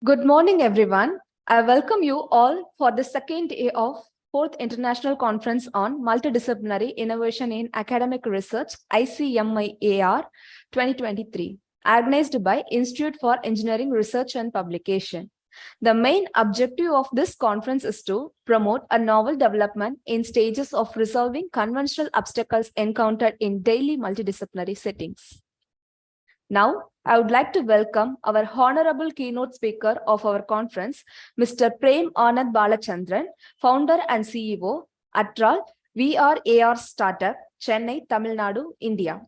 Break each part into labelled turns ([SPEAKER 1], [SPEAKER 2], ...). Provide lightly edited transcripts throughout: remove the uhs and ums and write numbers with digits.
[SPEAKER 1] Good morning, everyone. I welcome you all for the second day of 4th International Conference on Multidisciplinary Innovation in Academic Research, ICMIAR 2023, organized by Institute for Engineering Research and Publication. The main objective of this conference is to promote a novel development in stages of resolving conventional obstacles encountered in daily multidisciplinary settings. Now, I would like to welcome our honorable keynote speaker of our conference, Mr. Prem Anand Balachandran, founder and CEO, Atral VRAR Startup, Chennai, Tamil Nadu, India.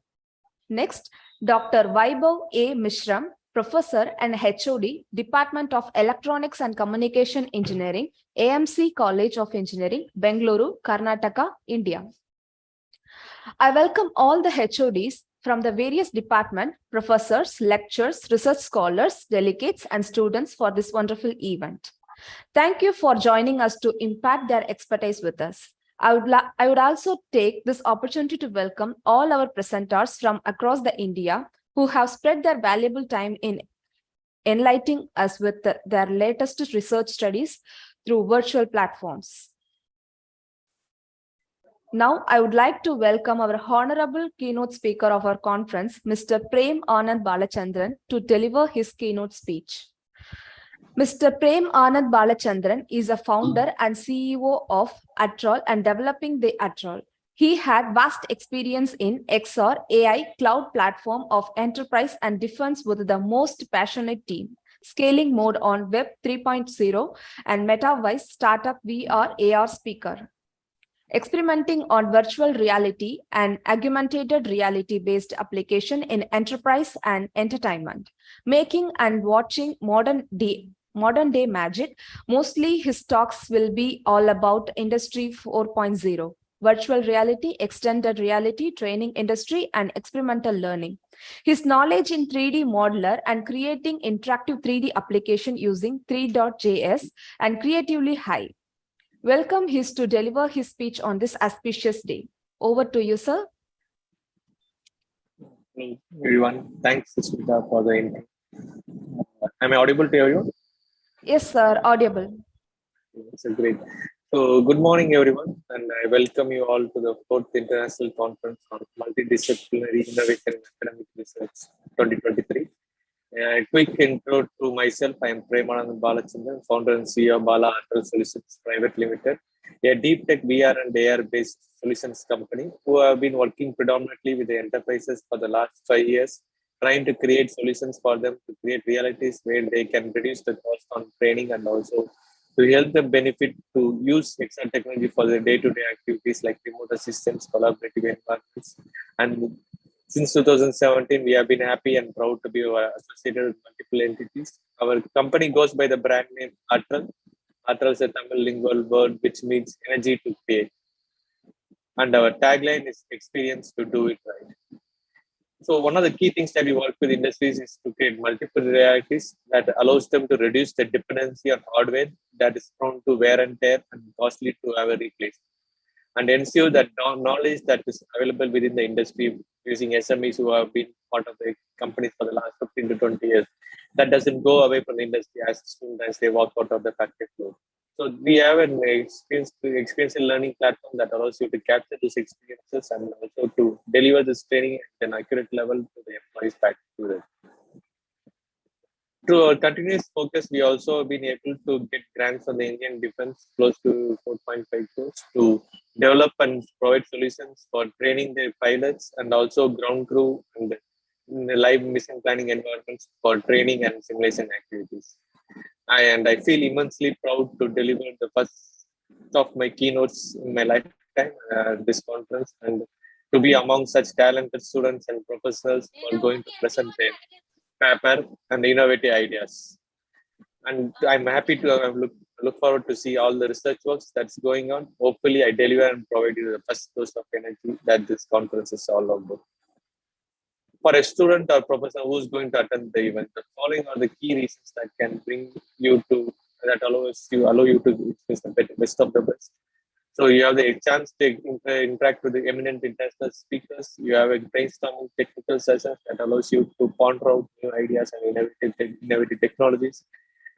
[SPEAKER 1] Next, Dr. Vaibhav A. Mishram, Professor and HOD, Department of Electronics and Communication Engineering, AMC College of Engineering, Bengaluru, Karnataka, India. I welcome all the HODs from the various departments, professors, lecturers, research scholars, delegates, and students for this wonderful event. Thank you for joining us to impact their expertise with us. I would also take this opportunity to welcome all our presenters from across the India who have spread their valuable time in enlightening us with their latest research studies through virtual platforms. Now, I would like to welcome our honorable keynote speaker of our conference, Mr. Prem Anand Balachandran, to deliver his keynote speech. Mr. Prem Anand Balachandran is a founder and CEO of Atral and developing the Atral. He had vast experience in XR AI cloud platform of enterprise and defense with the most passionate team, scaling mode on Web 3.0 and Metaverse startup VR AR speaker. Experimenting on virtual reality and augmented reality-based application in enterprise and entertainment, making and watching modern day magic. Mostly his talks will be all about Industry 4.0, virtual reality, extended reality, training industry, and experimental learning. His knowledge in 3D modeler and creating interactive 3D application using 3.js and creatively high. Welcome him to deliver his speech on this auspicious day. Over to you, sir.
[SPEAKER 2] Hello, everyone. Thanks, Smita, for the intro. Am I audible to you?
[SPEAKER 1] Yes, sir. Audible.
[SPEAKER 2] That's great. So, good morning, everyone, and I welcome you all to the 4th International Conference on Multidisciplinary Innovation in Academic Research 2023. A quick intro to myself. I am Prem Anand Balachandran, founder and CEO of Bala Atral Solutions Private Limited, a deep tech VR and AR based solutions company who have been working predominantly with the enterprises for the last 5 years, trying to create solutions for them to create realities where they can reduce the cost on training and also to help them benefit to use XR technology for their day-to-day activities like remote assistance, collaborative environments, and since 2017, we have been happy and proud to be associated with multiple entities. Our company goes by the brand name Atral. Atral is a Tamil lingual word which means energy to create. And our tagline is experience to do it right. So one of the key things that we work with industries is to create multiple realities that allows them to reduce the dependency on hardware that is prone to wear and tear and costly to have a replacement, and ensure that knowledge that is available within the industry using SMEs who have been part of the companies for the last 15 to 20 years, that doesn't go away from the industry as soon as they walk out of the factory floor. So we have an experience in learning platform that allows you to capture these experiences and also to deliver this training at an accurate level to the employees back to them. Through our continuous focus, we also have been able to get grants from the Indian Defense, close to 4.5 crores, to develop and provide solutions for training their pilots and also ground crew and live mission planning environments for training and simulation activities. And I feel immensely proud to deliver the first of my keynotes in my lifetime at this conference and to be among such talented students and professionals who are going to present their paper and innovative ideas. And I'm happy to look forward to see all the research works that's going on. Hopefully, I deliver and provide you the first dose of energy that this conference is all about. For a student or professor who's going to attend the event, the following are the key reasons that can bring you to that allow you to experience the best of the best. So you have the chance to interact with the eminent international speakers. You have a brainstorming technical session that allows you to ponder out new ideas and innovative technologies.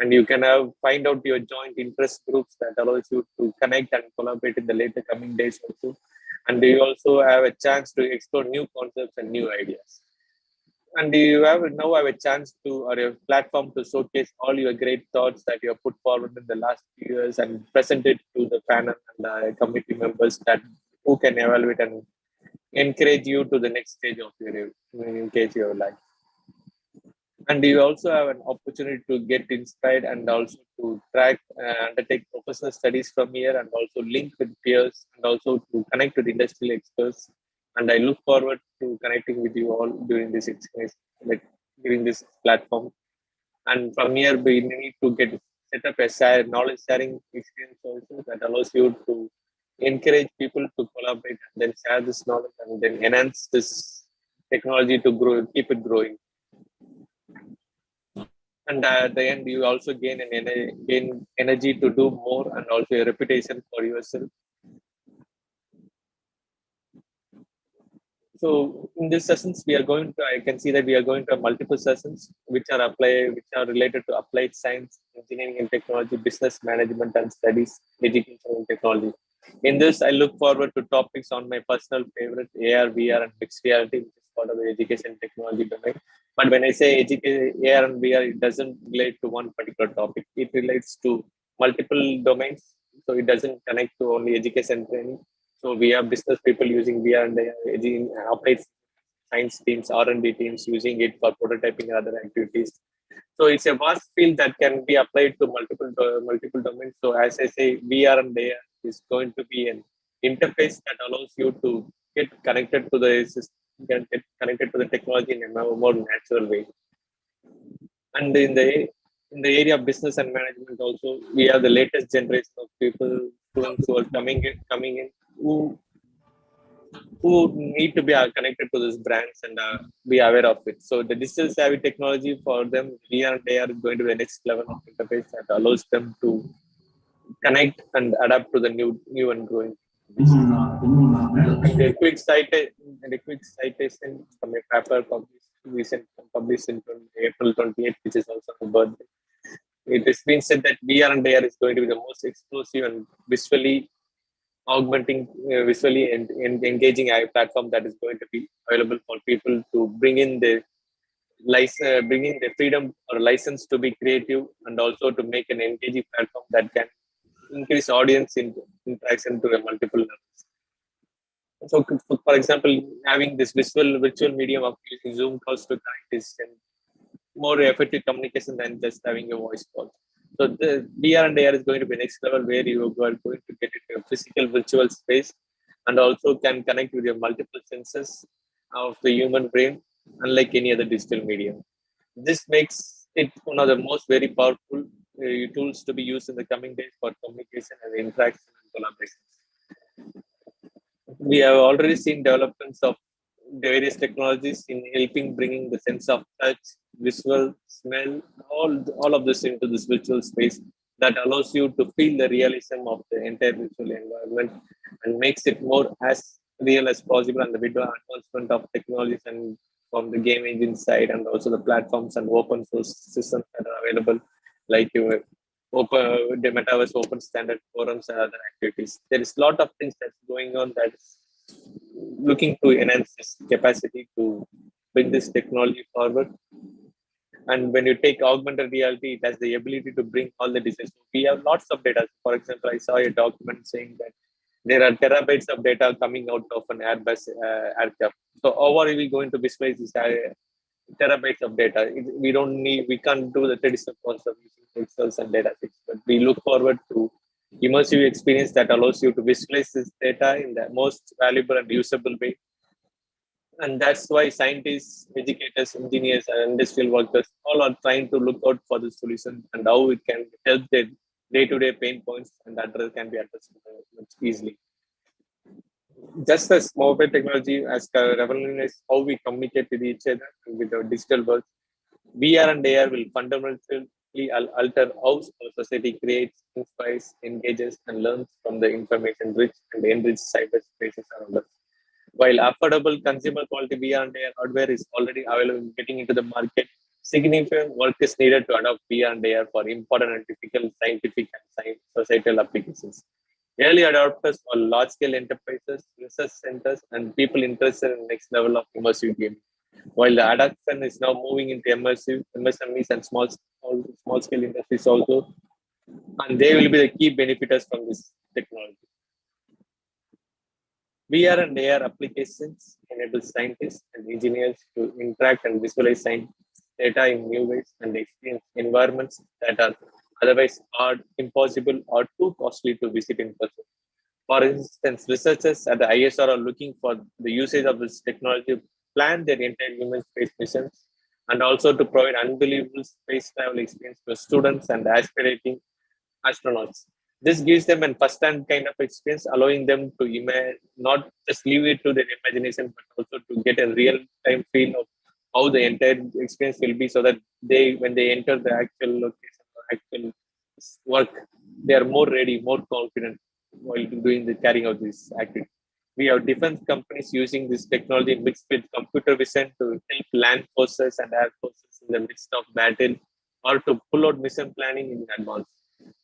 [SPEAKER 2] And you can find out your joint interest groups that allows you to connect and collaborate in the later coming days also. And you also have a chance to explore new concepts and new ideas. And you now have a chance to, or a platform to showcase all your great thoughts that you have put forward in the last few years and present it to the panel and the committee members that who can evaluate and encourage you to the next stage of your life. And you also have an opportunity to get inspired and also to track, undertake professional studies from here, and also link with peers, and also to connect with industrial experts. And I look forward to connecting with you all during this experience, like during this platform. And from here, we need to get set up a knowledge sharing experience also that allows you to encourage people to collaborate and then share this knowledge and then enhance this technology to grow, keep it growing. And at the end, you also gain gain energy to do more and also a reputation for yourself. So in these sessions, I can see that we are going to have multiple sessions which are related to applied science, engineering and technology, business management and studies, education and technology. In this, I look forward to topics on my personal favorite, AR, VR and mixed reality, which is part of the education technology domain. But when I say AR and VR, it doesn't relate to one particular topic. It relates to multiple domains. So it doesn't connect to only education training. So we have business people using VR and applied science teams, R&D teams using it for prototyping and other activities. So it's a vast field that can be applied to multiple domains. So as I say, VR and AR is going to be an interface that allows you to get connected to the system, get connected to the technology in a more natural way. And in the area of business and management also, we have the latest generation of people, students who are coming in who need to be connected to these brands and be aware of it. So the digital savvy technology for them, VR and AR is going to be the next level of interface that allows them to connect and adapt to the new and growing. And a quick citation from a paper published in April 28th, which is also my birthday. It has been said that VR and AR is going to be the most explosive and visually and engaging AI platform that is going to be available for people to bring in the freedom or license to be creative, and also to make an engaging platform that can increase audience interaction to a multiple levels. So, for example, having this virtual medium of using Zoom calls to connect is more effective communication than just having a voice call. So the VR and AR is going to be next level where you are going to get into a physical virtual space and also can connect with your multiple senses of the human brain, unlike any other digital medium. This makes it one of the most very powerful tools to be used in the coming days for communication and interaction and collaboration. We have already seen developments of various technologies in helping bringing the sense of touch, visual, smell, all of this into this virtual space that allows you to feel the realism of the entire virtual environment and makes it more as real as possible. And the video advancement of technologies and from the game engine side, and also the platforms and open source systems that are available, like the metaverse open standard forums and other activities. There is a lot of things that's going on that's looking to enhance this capacity to bring this technology forward. And when you take augmented reality, it has the ability to bring all the designs. We have lots of data. For example, I saw a document saying that there are terabytes of data coming out of an Airbus aircraft. So how are we going to visualize this terabytes of data? We can't do the traditional process of using pixels and data sets, but we look forward to immersive experience that allows you to visualize this data in the most valuable and usable way. And that's why scientists, educators, engineers, and industrial workers all are trying to look out for the solution and how it can help their day-to-day pain points and can be addressed much easily. Just as mobile technology has revolutionized how we communicate with each other and with our digital world, VR and AR will fundamentally alter how our society creates, inspires, engages, and learns from the information-rich and enriched cyberspaces around us. While affordable consumer quality VR and AR hardware is already available, getting into the market, Significant work is needed to adopt VR and AR for important and difficult scientific and societal applications. Early adopters are large-scale enterprises, research centers, and people interested in next level of immersive gaming. While the adoption is now moving into immersive MSMEs and small-scale industries also, and they will be the key benefiters from this technology. VR and AR applications enable scientists and engineers to interact and visualize science data in new ways and experience environments that are otherwise hard, impossible, or too costly to visit in person. For instance, researchers at the ISR are looking for the usage of this technology to plan their entire human space missions and also to provide unbelievable space travel experience for students and aspirating astronauts. This gives them a first-hand kind of experience, allowing them to not just leave it to their imagination, but also to get a real-time feel of how the entire experience will be, so that when they enter the actual location or actual work, they are more ready, more confident while doing the carrying out this activity. We have defense companies using this technology mixed with computer vision to help land forces and air forces in the midst of battle, or to pull out mission planning in advance.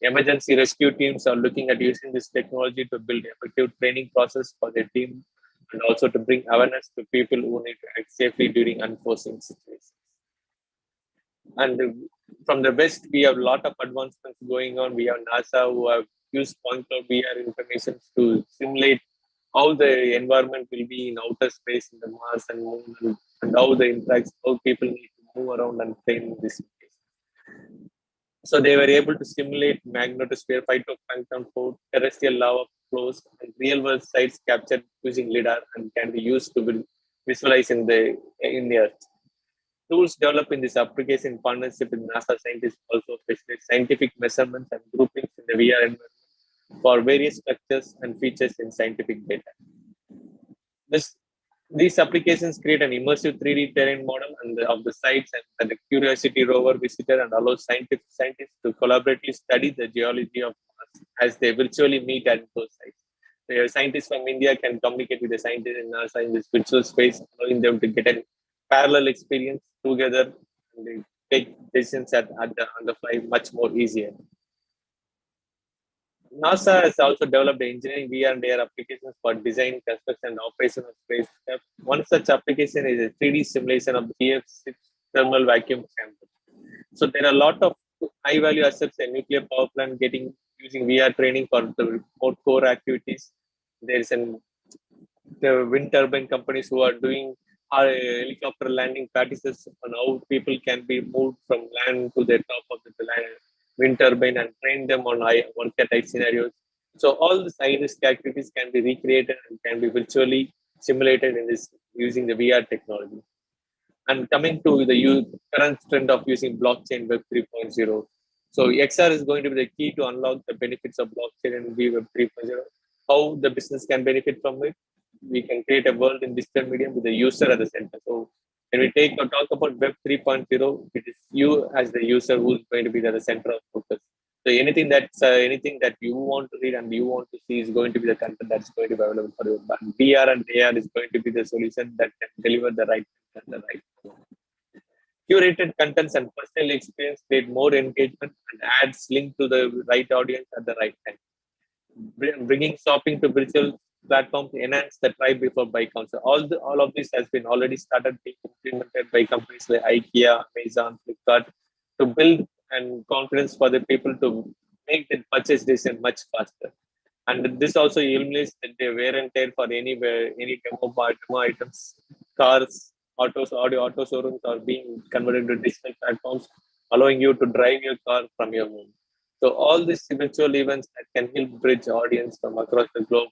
[SPEAKER 2] Emergency rescue teams are looking at using this technology to build effective training process for their team and also to bring awareness to people who need to act safely during unforeseen situations. And from the West, we have a lot of advancements going on. We have NASA who have used point cloud VR information to simulate how the environment will be in outer space, in the Mars and Moon, and how the interacts, how people need to move around and train in this space. So they were able to simulate magnetosphere, phytoplankton food, terrestrial lava flows, and real-world sites captured using LiDAR and can be used to visualize in the Earth. Tools developed in this application in partnership with NASA scientists also facilitate scientific measurements and groupings in the VR environment for various structures and features in scientific data. These applications create an immersive 3D terrain model of the sites and the Curiosity rover visitor and allow scientists to collaboratively study the geology of Mars as they virtually meet at those sites. So scientists from India can communicate with the scientists in NASA in this virtual space, allowing them to get a parallel experience together and they take decisions on the fly much more easier. NASA has also developed engineering VR and AR applications for design, construction, and operation of spacecraft. One such application is a 3D simulation of the TF6 thermal vacuum chamber. So there are a lot of high-value assets in nuclear power plant using VR training for the more core activities. There is the wind turbine companies who are doing helicopter landing practices on how people can be moved from land to the top of the wind turbine and train them on work at high scenarios. So all these high-risk activities can be recreated and can be virtually simulated in this using the VR technology. And coming to the current trend of using blockchain Web 3.0. So XR is going to be the key to unlock the benefits of blockchain and Web 3.0. How the business can benefit from it. We can create a world in digital medium with the user at the center. So when we talk about Web 3.0, it is you as the user who is going to be the center of focus. So anything that you want to read and you want to see is going to be the content that's going to be available for you. But VR and AR is going to be the solution that can deliver the right content, the right. Curated contents and personal experience create more engagement and ads linked to the right audience at the right time. Bringing shopping to virtual platforms enhance the try before buy concept. All of this has been already started being implemented by companies like IKEA, Amazon, Flipkart to build and confidence for the people to make the purchase decision much faster. And this also eliminates the wear and tear for any demo items, cars, auto showrooms are being converted to digital platforms, allowing you to drive your car from your home. So all these virtual events that can help bridge audience from across the globe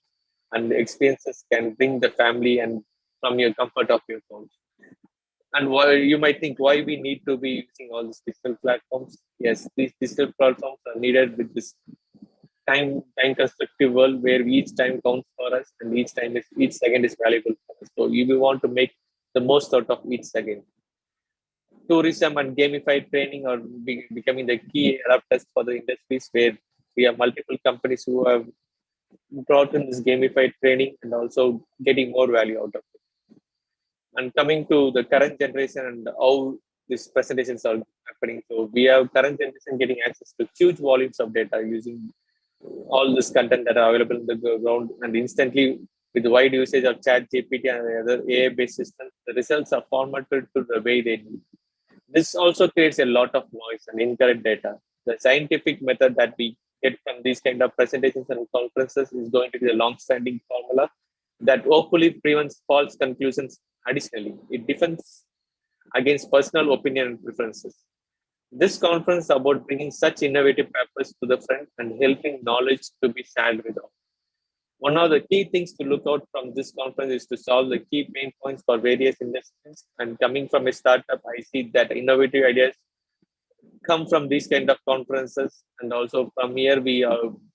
[SPEAKER 2] and the experiences can bring the family and from your comfort of your phone. And you might think why we need to be using all these digital platforms. Yes, these digital platforms are needed with this time constructive world where each time counts for us and each second is valuable for us. So we want to make the most out of each second. Tourism and gamified training are becoming the key adapters for the industries where we have multiple companies who have brought in this gamified training and also getting more value out of it. And coming to the current generation and how these presentations are happening. So we have current generation getting access to huge volumes of data using all this content that are available in the ground, and instantly with wide usage of chat GPT and other AI-based systems, the results are formatted to the way they need. This also creates a lot of noise and incorrect data. The scientific method that we get from these kind of presentations and conferences is going to be a long-standing formula that hopefully prevents false conclusions. Additionally, it defends against personal opinion and preferences. This conference is about bringing such innovative papers to the front and helping knowledge to be shared with all. One of the key things to look out from this conference is to solve the key pain points for various industries. And coming from a startup, I see that innovative ideas come from these kind of conferences. And also from here, we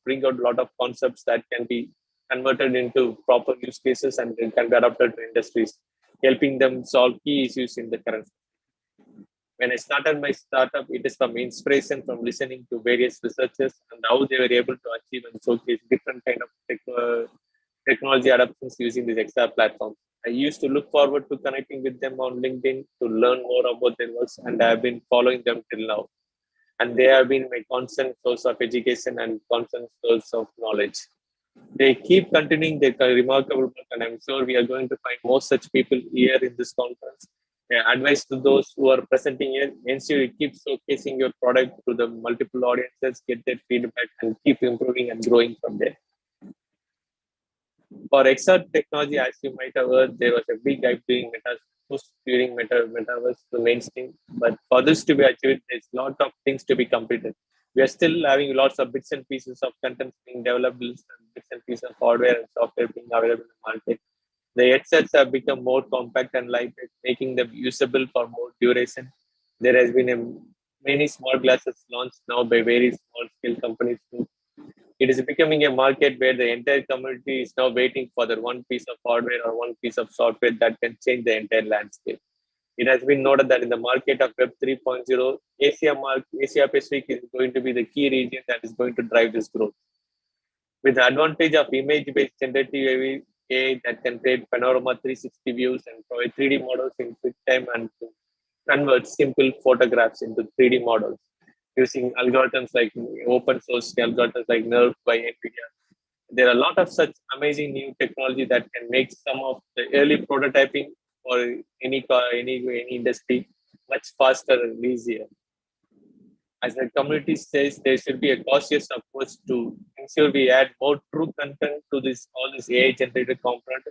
[SPEAKER 2] bring out a lot of concepts that can be converted into proper use cases and can be adapted to industries, helping them solve key issues in the current. When I started my startup, it is from inspiration from listening to various researchers and how they were able to achieve and showcase different kind of technology adoptions using these extra platforms. I used to look forward to connecting with them on LinkedIn to learn more about their works, and I have been following them till now. And they have been my constant source of education and constant source of knowledge. They keep continuing their remarkable work, and I'm sure we are going to find more such people here in this conference. Advice to those who are presenting here: ensure you keep showcasing your product to the multiple audiences, get their feedback, and keep improving and growing from there. For XR technology, as you might have heard, there was a big hype during push during metaverse to mainstream. But for this to be achieved, there's a lot of things to be completed. We are still having lots of bits and pieces of content being developed, and bits and pieces of hardware and software being available in the market. The headsets have become more compact and lightweight, making them usable for more duration. There has been many small glasses launched now by very small scale companies too. It is becoming a market where the entire community is now waiting for the one piece of hardware or one piece of software that can change the entire landscape. It has been noted that in the market of Web 3.0, Asia Pacific is going to be the key region that is going to drive this growth. With the advantage of image-based generative AI that can create panorama 360 views and provide 3D models in quick time and convert simple photographs into 3D models using algorithms like open source algorithms like NERV by NVIDIA. There are a lot of such amazing new technology that can make some of the early prototyping for any industry much faster and easier. As the community says, there should be a cautious approach to ensure we add more true content to all this AI generated component.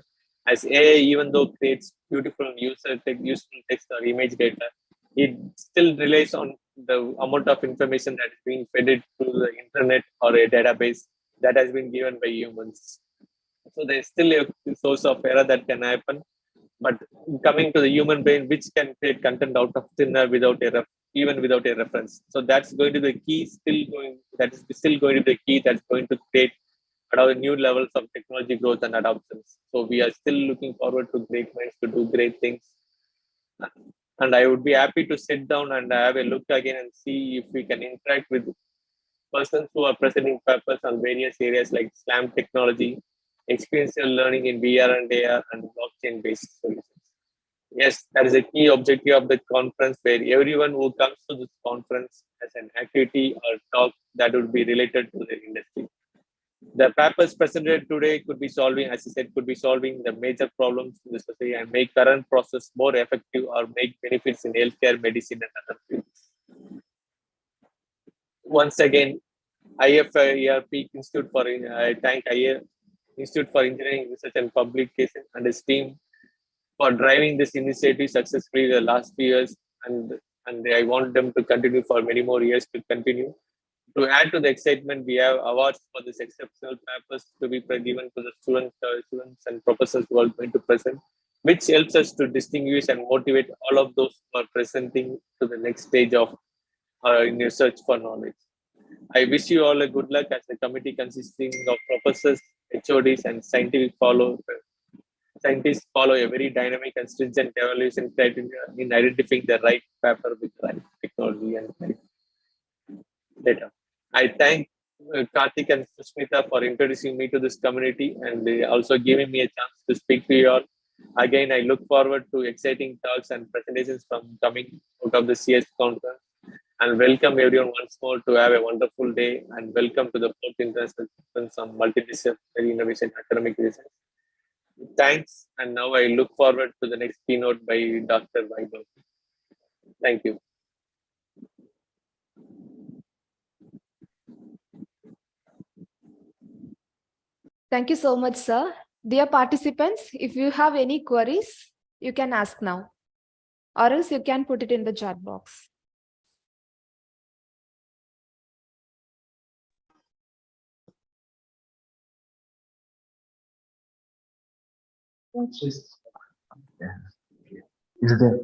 [SPEAKER 2] As AI, even though creates beautiful useful text or image data, it still relies on the amount of information that is being fed it through the internet or a database that has been given by humans. So there's still a source of error that can happen. But coming to the human brain, which can create content out of thin air even without a reference. So that's going to be the key, that is still going to be the key that's going to create new levels of technology growth and adoptions. So we are still looking forward to great minds to do great things. And I would be happy to sit down and have a look again and see if we can interact with persons who are presenting papers on various areas like SLAM technology, experiential learning in VR and AR, and blockchain-based solutions. Yes, that is a key objective of the conference, where everyone who comes to this conference has an activity or talk that would be related to the industry. The papers presented today could be solving, as I said, could be solving the major problems in the society and make current process more effective or make benefits in healthcare, medicine, and other fields. Once again, IFERP Institute for I thank Institute for Engineering Research and Publication and its team for driving this initiative successfully the last few years, and I want them to continue for many more years to continue. To add to the excitement, we have awards for this exceptional papers to be given to the students and professors who are going to present, which helps us to distinguish and motivate all of those who are presenting to the next stage of in your search for knowledge. I wish you all a good luck as the committee consisting of professors, HODs, and scientists follow a very dynamic and stringent evaluation criteria in identifying the right paper with the right technology and right data. I thank Karthik and Susmita for introducing me to this community and also giving me a chance to speak to you all. Again, I look forward to exciting talks and presentations from coming out of the CS conference. And welcome everyone once more to have a wonderful day. And welcome to the fourth international conference on multidisciplinary innovation academic research. Thanks. And now I look forward to the next keynote by Dr. Vaibhav. Thank you.
[SPEAKER 1] Thank you so much, sir. Dear participants, if you have any queries, you can ask now, or else you can put it in the chat box.
[SPEAKER 3] Is it there?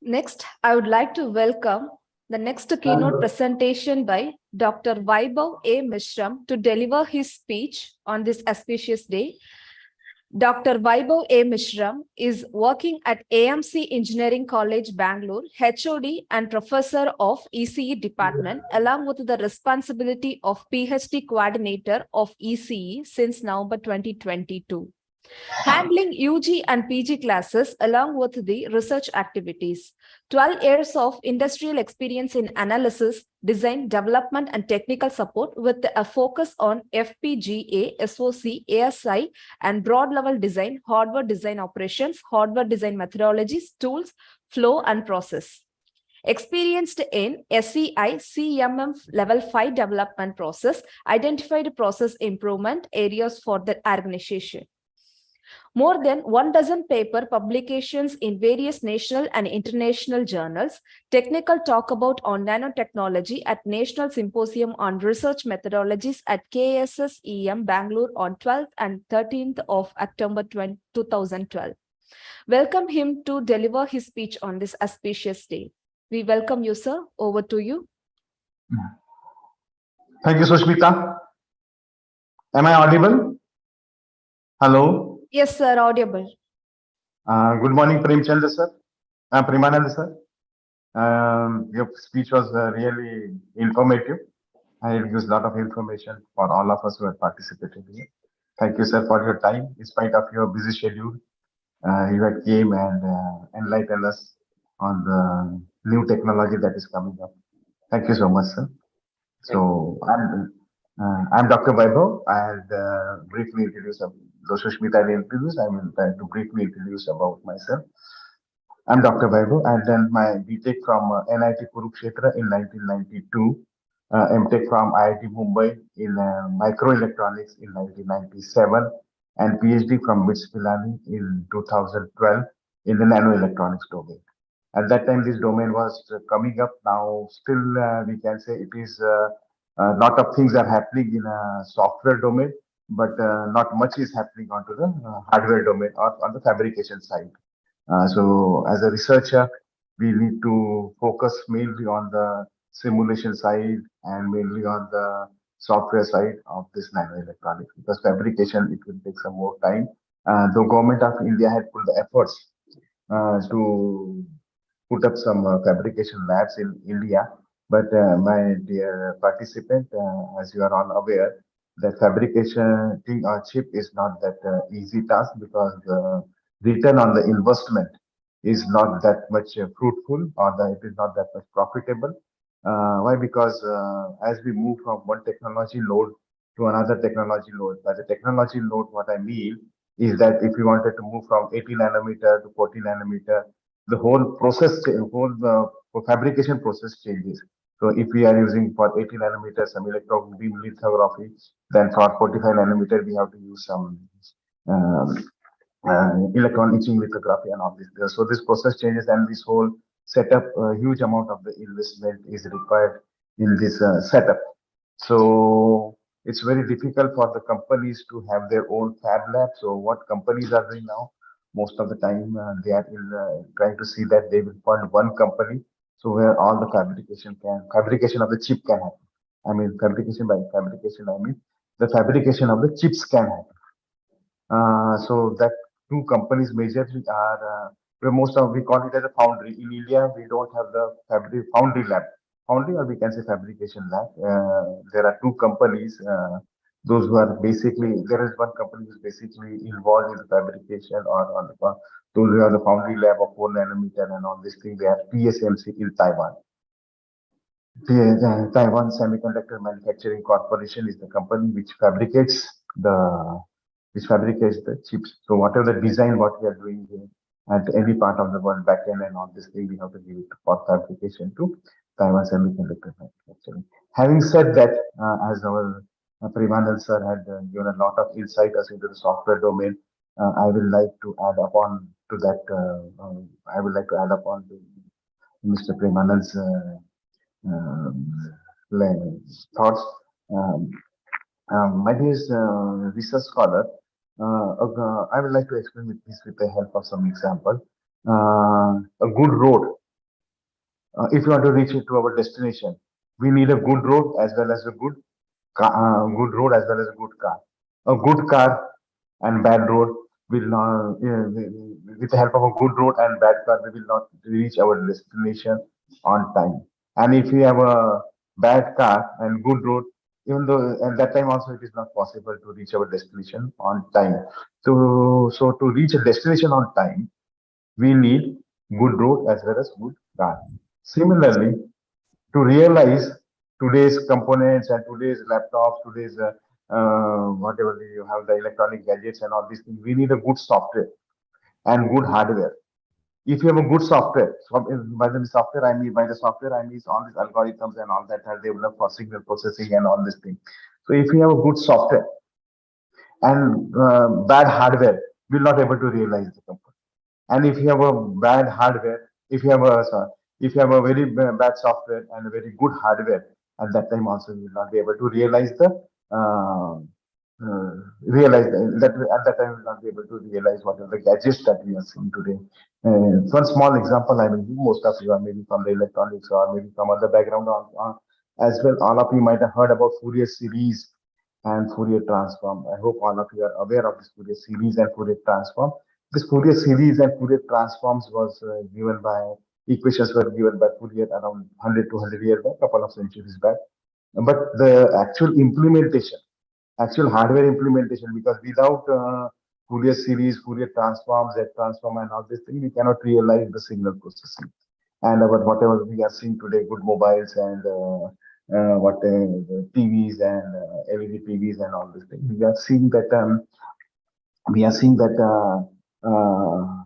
[SPEAKER 1] Next, I would like to welcome the next keynote presentation by Dr. Vaibhav A. Mishram to deliver his speech on this auspicious day. Dr. Vaibhav A. Mishram is working at AMC Engineering College, Bangalore, HOD and professor of ECE department, along with the responsibility of PhD coordinator of ECE since November 2022. Handling UG and PG classes along with the research activities. 12 years of industrial experience in analysis, design, development, and technical support with a focus on FPGA, SoC, ASI, and broad-level design, hardware design operations, hardware design methodologies, tools, flow, and process. Experienced in SEI, CMM level 5 development process, identified process improvement areas for the organization. More than 12 paper publications in various national and international journals, technical talk about on nanotechnology at National Symposium on Research Methodologies at KSSEM Bangalore on 12th and 13th of October 2012. Welcome him to deliver his speech on this auspicious day. We welcome you, sir. Over to you.
[SPEAKER 3] Thank you, Sushmita. Am I audible? Hello.
[SPEAKER 1] Yes, sir, audible.
[SPEAKER 3] Good morning, Premchandra sir. Premanand sir. Your speech was really informative. It gives a lot of information for all of us who are participating here. Thank you, sir, for your time. In spite of your busy schedule, you had came and enlightened us on the new technology that is coming up. Thank you so much, sir. So I'm Dr. Vaibhav. I'll briefly introduce, though Sushmita will introduce, I will try to briefly introduce about myself. I'm Dr. Vaibhav. I've done my BTech from NIT Kurukshetra in 1992, MTech from IIT Mumbai in microelectronics in 1997, and PhD from MITS Pilani in 2012 in the nanoelectronics domain. At that time, this domain was coming up. Now, still, we can say it is a lot of things are happening in a software domain, but not much is happening onto the hardware domain or on the fabrication side. So as a researcher, we need to focus mainly on the simulation side and mainly on the software side of this nanoelectronics, because fabrication, it will take some more time. The government of India had put the efforts to put up some fabrication labs in India. But my dear participant, as you are all aware, that fabrication a chip is not that easy task, because the return on the investment is not that much fruitful, or it is not that much profitable. Why? Because as we move from one technology node to another technology node, by the technology node, what I mean is that if you wanted to move from 80 nanometer to 40 nanometer, the whole process, fabrication process changes. So if we are using for 80 nanometer some electron beam lithography, then for 45 nanometer we have to use some electron etching lithography and all this. So this process changes, and this whole setup, a huge amount of the investment is required in this setup. So it's very difficult for the companies to have their own fab lab. So what companies are doing now, most of the time they are trying to see that they will fund one company, so where all the fabrication of the chip can happen. I mean, fabrication by fabrication, I mean the fabrication of the chips can happen. So that two companies majorly are, most of, we call it as a foundry. In India, we don't have the foundry lab, foundry, or we can say fabrication lab. There are two companies, those who are basically, there is one company who is basically involved in the fabrication or on the, those who are the foundry lab of 4 nanometer and all this thing. They are TSMC in Taiwan. The Taiwan Semiconductor Manufacturing Corporation is the company which fabricates the chips. So whatever the design, what we are doing at any part of the world, backend and all this thing, we have to give it for fabrication to Taiwan Semiconductor Manufacturing. Having said that, as our Premanand sir had given a lot of insight us into the software domain, I would like to add upon to that. I would like to add upon to Mr. Premanand's thoughts. My dear research scholar, I would like to explain this with the help of some example. A good road, if you want to reach it to our destination, we need a good road as well as a good good road as well as a good car. A good car and bad road will not, with the help of a good road and bad car, we will not reach our destination on time. And if we have a bad car and good road, even though at that time also it is not possible to reach our destination on time. So to reach a destination on time, we need good road as well as good car. Similarly, to realize today's components and today's laptops, today's whatever you have, the electronic gadgets and all these things, we need a good software and good hardware. If you have a good software, so by the software I mean all these algorithms and all that are developed for signal processing and all this thing. So if you have a good software and bad hardware, we'll not able to realize the component. And if you have a bad hardware, if you have a very bad software and a very good hardware, at that time also you will not be able to realize that at that time we will not be able to realize what are the gadgets that we are seeing today. One small example, I mean, most of you are maybe from the electronics or maybe from other background as well. All of you might have heard about Fourier series and Fourier transform. I hope all of you are aware of this Fourier series and Fourier transform. This Fourier series and Fourier transforms was given by, equations were given by Fourier around 100 to 100 years back, couple of centuries back. But the actual implementation, actual hardware implementation, because without Fourier series, Fourier transforms, Z transform and all this thing, we cannot realize the signal processing. And about whatever we are seeing today, good mobiles and TVs and LED TVs and all this thing, we are seeing that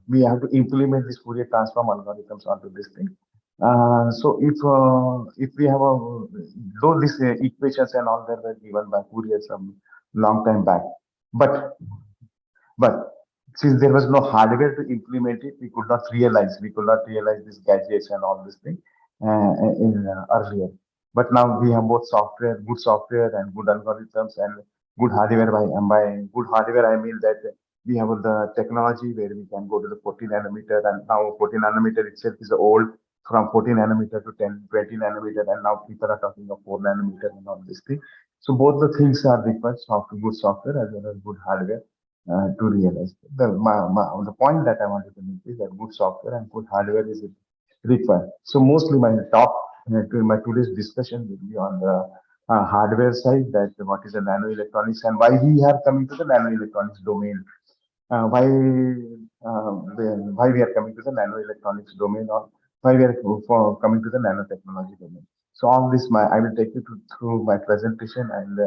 [SPEAKER 3] we have to implement this Fourier transform algorithms onto this thing. So if we have though these equations and all that were given by Fourier some long time back, but since there was no hardware to implement it, we could not realize these gadgets and all this thing earlier. But now we have both good software and good algorithms and good hardware. By good hardware, I mean that we have the technology where we can go to the 14 nanometer, and now 14 nanometer itself is old, from 14 nanometer to 10, 20 nanometer, and now people are talking of 4 nanometer and all this thing. So both the things are required, good software as well as good hardware to realize. The point that I wanted to make is that good software and good hardware is required. So mostly my talk, my today's discussion will be on the hardware side, that what is the nano electronics and why we are coming to the nano electronics domain. Why we are coming to the nano electronics domain, or why we are coming to the nanotechnology domain. So all this, I will take you through my presentation, and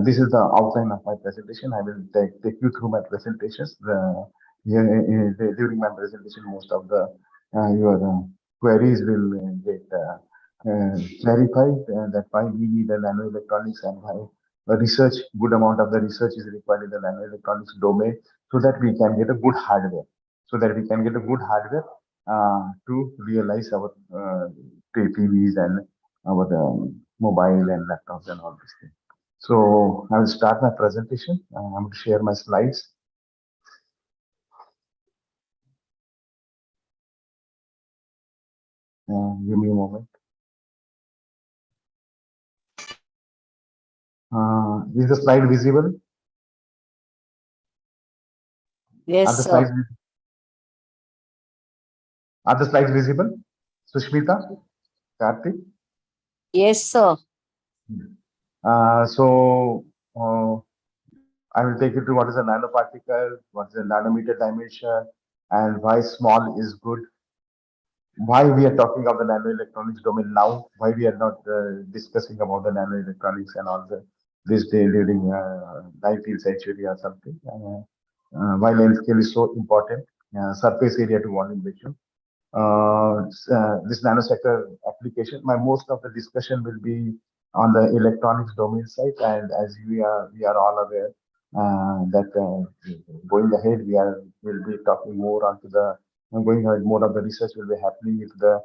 [SPEAKER 3] this is the outline of my presentation. I will take you through my presentations. During my presentation, most of the your queries will get clarified, that why we need the nano electronics and why good amount of the research is required in the nano electronics domain, so that we can get a good hardware, to realize our TVs and our mobile and laptops and all these things. So I will start my presentation. I'm going to share my slides. Give me a moment. Is the slide visible?
[SPEAKER 4] Yes,
[SPEAKER 3] Are the
[SPEAKER 4] sir.
[SPEAKER 3] slides Are the slides visible? Sushmita, Karthik?
[SPEAKER 4] Yes, sir.
[SPEAKER 3] So I will take you to what is a nanoparticle, what is a nanometer dimension, and why small is good. Why we are talking of the nanoelectronics domain now? Why we are not discussing about the nanoelectronics and all this day during 19th century or something? Why length scale is so important? Surface area to volume ratio. This nanosector application, my most of the discussion will be on the electronics domain side, and as we are all aware that going ahead will be talking more onto the going ahead, more of the research will be happening with the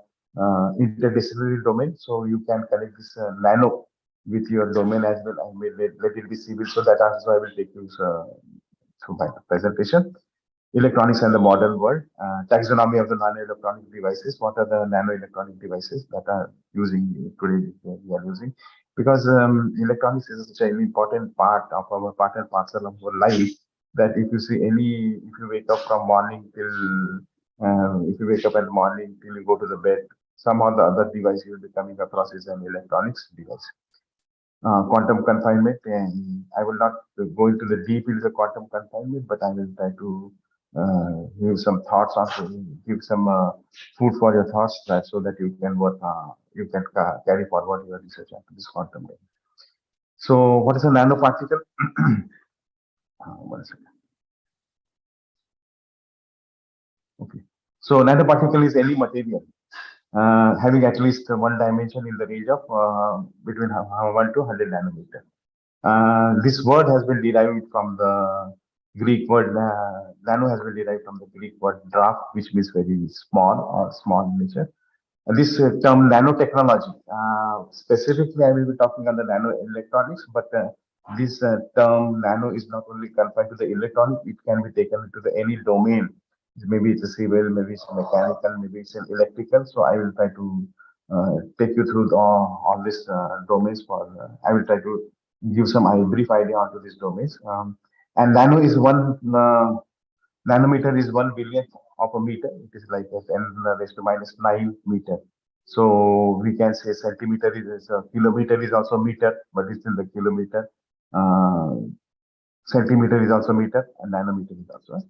[SPEAKER 3] interdisciplinary domain, so you can connect this nano with your domain as well. I may let it be civil, so that also I will take you through my presentation. Electronics and the modern world, taxonomy of the nano-electronic devices. What are the nano-electronic devices that are using today? We are using, because electronics is such an important part of our part and parcel of our life, that if you see if you wake up from morning till if you wake up in the morning till you go to the bed, some of the other device you will be coming across is an electronics device. Quantum confinement, and I will not go into the deep into the quantum confinement, but I will try to give some thoughts on, give some food for your thoughts, so that you can work, you can carry forward your research after this quantum day. So, what is a nanoparticle? One second. Okay. So, nanoparticle is any material having at least one dimension in the range of between 1 to 100 nanometer. This word has been derived from the Greek word, nano has been derived from the Greek word draft, which means very small or small in nature. This term nanotechnology, specifically I will be talking on the nano electronics, but this term nano is not only confined to the electronic, it can be taken into the any domain. Maybe it's a civil, maybe it's mechanical, maybe it's an electrical. So I will try to take you through all these domains. I will try to give some brief idea onto these domains. And nano is one nanometer is 1 billionth of a meter. It is like a 10⁻⁹ meter. So we can say centimeter is a kilometer is also meter, but it's in the kilometer. Centimeter is also meter, and nanometer is also a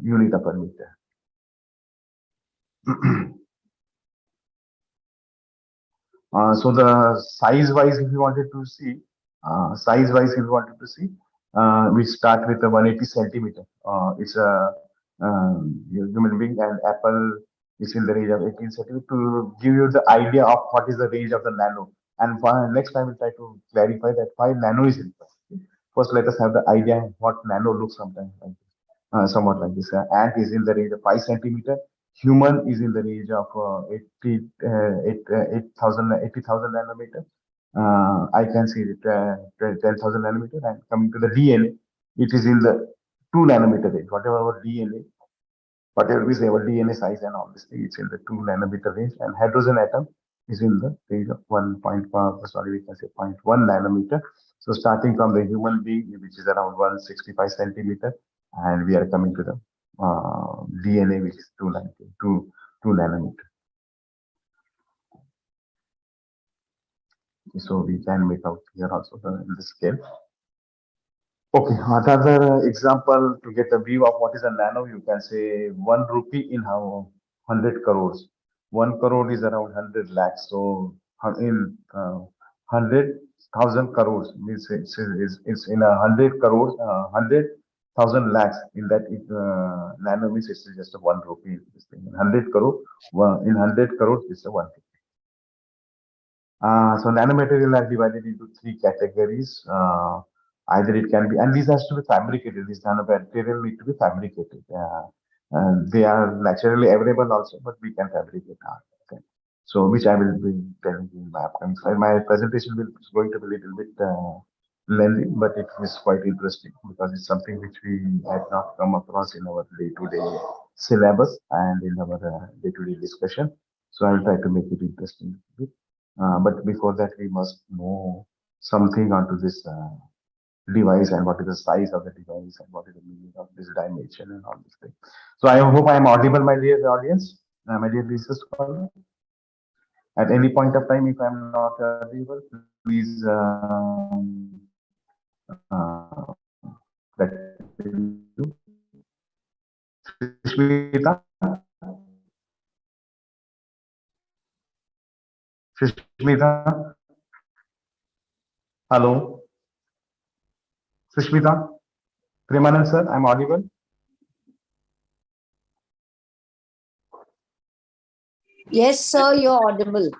[SPEAKER 3] unit of a meter. So the size-wise, if you wanted to see, we start with the 180 centimeter. It's a human being, and apple is in the range of 18 centimeter, to give you the idea of what is the range of the nano. And next time we'll try to clarify that why nano is required. First, let us have the idea what nano looks sometimes like this, somewhat like this. Ant is in the range of 5 centimeter. Human is in the range of 80,000 nanometer. I can see it 10,000 nanometer. And coming to the DNA, it is in the 2 nanometer range. Whatever our DNA, whatever we say our DNA size and all this thing, it's in the 2 nanometer range. And hydrogen atom is in the range of 1.1, sorry, we can say 0.1 nanometer. So starting from the human being, which is around 165 centimeter, and we are coming to the DNA, which is 2 nanometer. So we can make out here also the scale. Okay, another example to get a view of what is a nano, you can say 1 rupee in how 100 crores. 1 crore is around 100 lakhs. So in 100,000 crores means it's in 100 crores, 100,000 lakhs. In that, nano means it's just a 1 rupee. This thing in 100 crore, in 100 crores, it's a 1 rupee. So nanomaterial are divided into 3 categories. Either it can be, and these has to be fabricated. These nanomaterial need to be fabricated. They are naturally available also, but we can fabricate. Okay. So which I will be telling you in my upcoming slide. My presentation is going to be a little bit lengthy, but it is quite interesting because it's something which we had not come across in our day-to-day syllabus and in our day-to-day discussion. So I will try to make it interesting. But before that, we must know something onto this device and what is the size of the device and what is the meaning of this dimension and all these things. So I hope I am audible, my dear audience, my dear research scholar. At any point of time, if I am not audible, please let me know. Sushmita? Sushmita? Hello? Sushmita? Premanand sir, I'm audible?
[SPEAKER 4] Yes, sir, you're audible.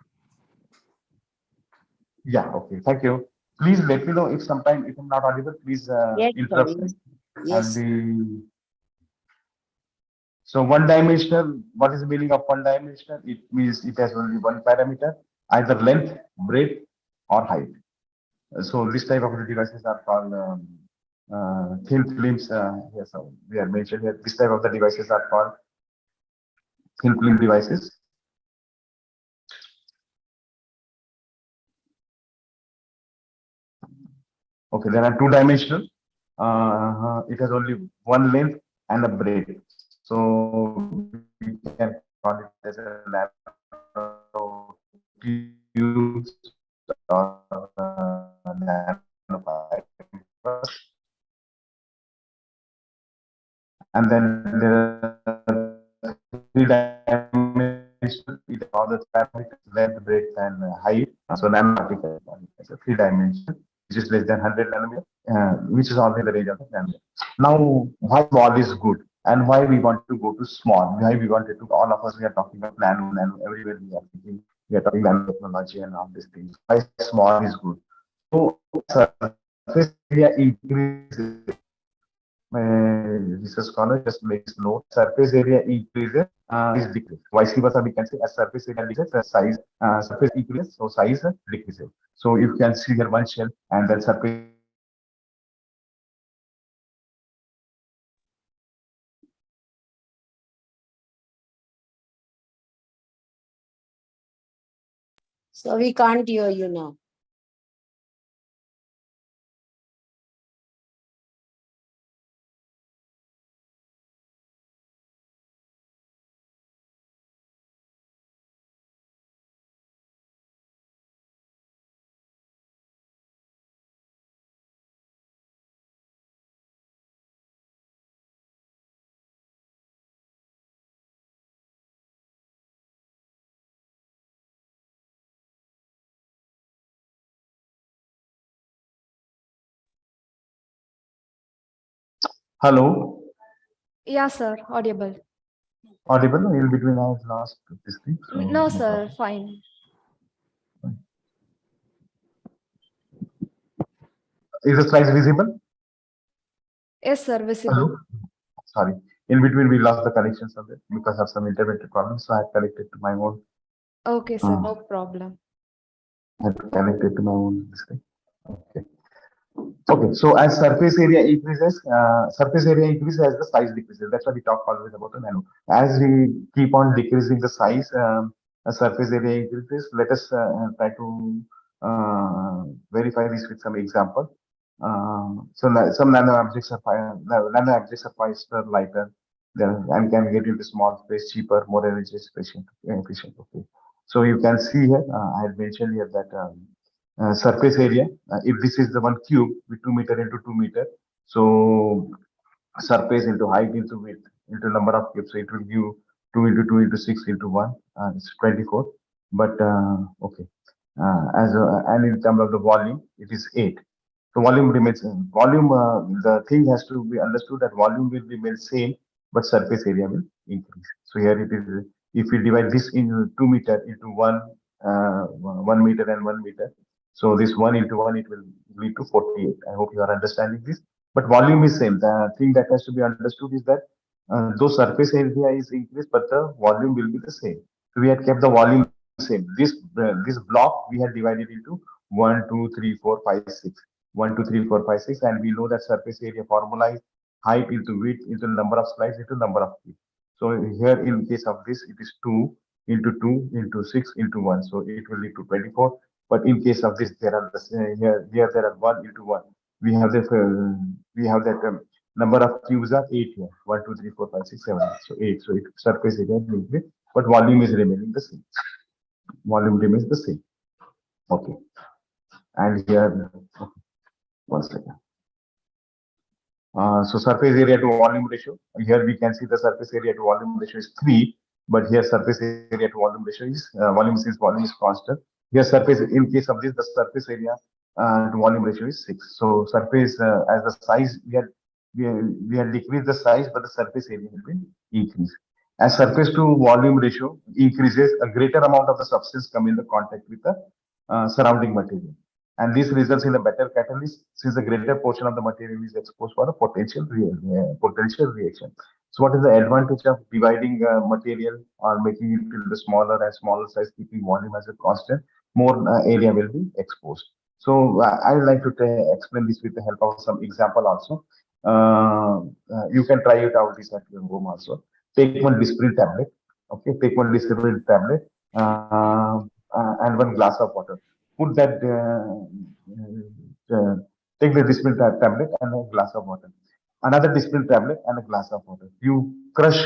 [SPEAKER 3] Yeah, okay, thank you. Please let me know if sometime if I'm not audible, please
[SPEAKER 4] Yes, sir.
[SPEAKER 3] interrupt me.
[SPEAKER 4] Yes.
[SPEAKER 3] I'll be. So one dimensional, what is the meaning of one dimensional? It means it has only one parameter, either length, breadth, or height. So this type of devices are called thin films. Yes, so we are mentioned here. This type of the devices are called thin film devices. Okay, there are two dimensional. It has only one length and a breadth. So we can call it as a nano tubes or nanofibers. And then there are three dimensional. It has all the parameters, length, breadth, and height. So nanoparticle is a three dimensional, which is less than 100 nanometer, which is always the range of the nanometer. Now, why small is good, and why we want to go to small? Why we wanted to? All of us we are talking about nano. Everywhere we are thinking we are talking nanotechnology and all these things. Why small is good? So surface area increases. Research scholar just makes note. Surface area increases, is decreases. Vice versa, we can say as surface area decreases, the size surface increases, so size decreases. So you can see here one shell, and then surface
[SPEAKER 4] So we can't hear you now.
[SPEAKER 3] hello,
[SPEAKER 1] Yeah, sir, audible.
[SPEAKER 3] audible. In between, I have lost this thing. So
[SPEAKER 1] No, sir, fine.
[SPEAKER 3] Is the slides visible?
[SPEAKER 1] Yes, sir, visible.
[SPEAKER 3] Hello. Sorry. In between, we lost the connection somewhere because of some intermittent problems. So I connected to my own.
[SPEAKER 1] Okay, sir, no problem.
[SPEAKER 3] I connected to my own this thing. Okay. Okay, so as surface area increases, as the size decreases. That's why we talk always about the nano. As we keep on decreasing the size, surface area increases. Let us try to verify this with some example. Some nano objects are faster, lighter, and can get into small space, cheaper, more energy efficient. Okay, so you can see here. I had mentioned here that. Surface area. If this is the one cube with 2 meter into 2 meter, so surface into height into width into number of cubes, so it will give 2 into 2 into 6 into 1. It's 24. But okay, and in terms of the volume, it is 8. So volume remains volume. The thing has to be understood that volume will remain same, but surface area will increase. So here it is. If we divide this into 2 meter into 1 meter and 1 meter, so this 1 into 1 it will lead to 48. I hope you are understanding this. But volume is same. The thing that has to be understood is that though surface area is increased, but the volume will be the same. So we had kept the volume same. This block we had divided into 1, 2, 3, 4, 5, 6. 1, 2, 3, 4, 5, 6, and we know that surface area formula is height into width into number of slides into number of feet. So here in case of this, it is 2 into 2 into 6 into 1. So it will lead to 24. But in case of this, there are here there are 1:1. We have that number of cubes are 8 here. 1, 2, 3, 4, 5, 6, 7, 8. So 8. So it surface area will increase, but volume is remaining the same. Volume remains the same. Okay. And here, okay, one second. So surface area to volume ratio. Here we can see the surface area to volume ratio is 3, but here surface area to volume ratio is volume is constant. Here surface, in case of this, the surface area to volume ratio is 6. So surface as the size we had decreased the size, but the surface area has been increased. As surface to volume ratio increases, a greater amount of the substance come in the contact with the surrounding material. And this results in a better catalyst since a greater portion of the material is exposed for a potential reaction. So what is the advantage of dividing material or making it into the smaller and smaller size, keeping volume as a constant? More area will be exposed. So I would like to explain this with the help of some example also. You can try it out this at your home also. Take one discrete tablet. Okay, take one discrete tablet and one glass of water. Put that take the discrete tablet and a glass of water. Another discrete tablet and a glass of water. You crush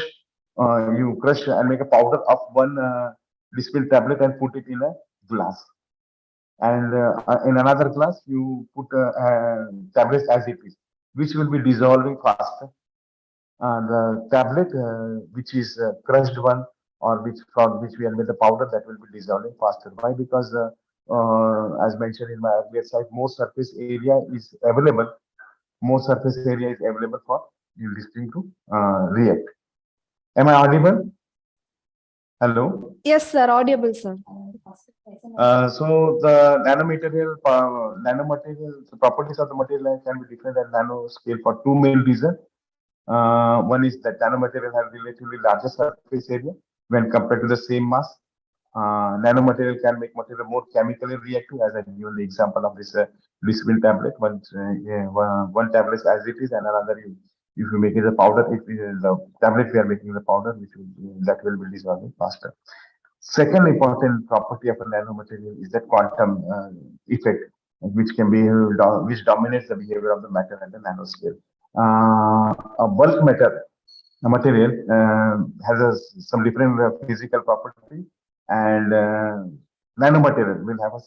[SPEAKER 3] and make a powder of one discrete tablet and put it in a glass. And in another glass, you put tablets as it is, which will be dissolving faster. The tablet, which is crushed one, or from which we have made the powder, that will be dissolving faster. Why? Because as mentioned in my earlier slide, more surface area is available. More surface area is available for this thing to react. Am I audible? Hello.
[SPEAKER 1] Yes, sir. Audible, sir.
[SPEAKER 3] So the nanomaterial, the properties of the material can be different at nanoscale for two main reasons. One is that nanomaterial has relatively larger surface area when compared to the same mass. Nanomaterial can make material more chemically reactive, as I given the example of this discipline tablet. One tablet as it is, and another if you make it a powder, if the tablet we are making the powder, that will be dissolving faster. Second important property of a nanomaterial is that quantum effect, which dominates the behavior of the matter at the nanoscale. A bulk material some different physical property, and nanomaterial will have a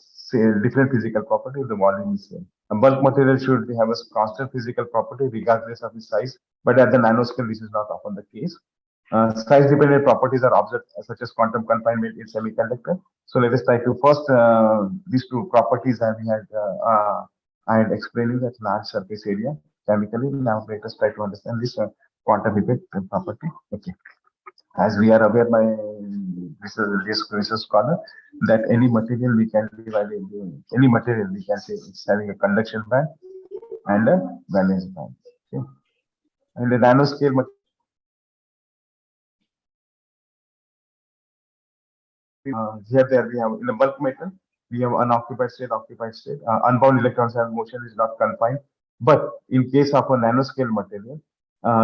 [SPEAKER 3] different physical property if the volume is same. A bulk material should have a constant physical property regardless of its size, but at the nanoscale this is not often the case. Size-dependent properties are observed, such as quantum confinement in semiconductor. So let us try to first these two properties that we had I had explained that large surface area chemically. Now let us try to understand this quantum effect property. Okay, as we are aware by this research scholar that any material we can divide into any material we can say it's having a conduction band and a valence band. Okay, and the nanoscale material. Here there we have in the bulk metal we have unoccupied state, occupied state. Unbound electrons have motion is not confined. But in case of a nanoscale material,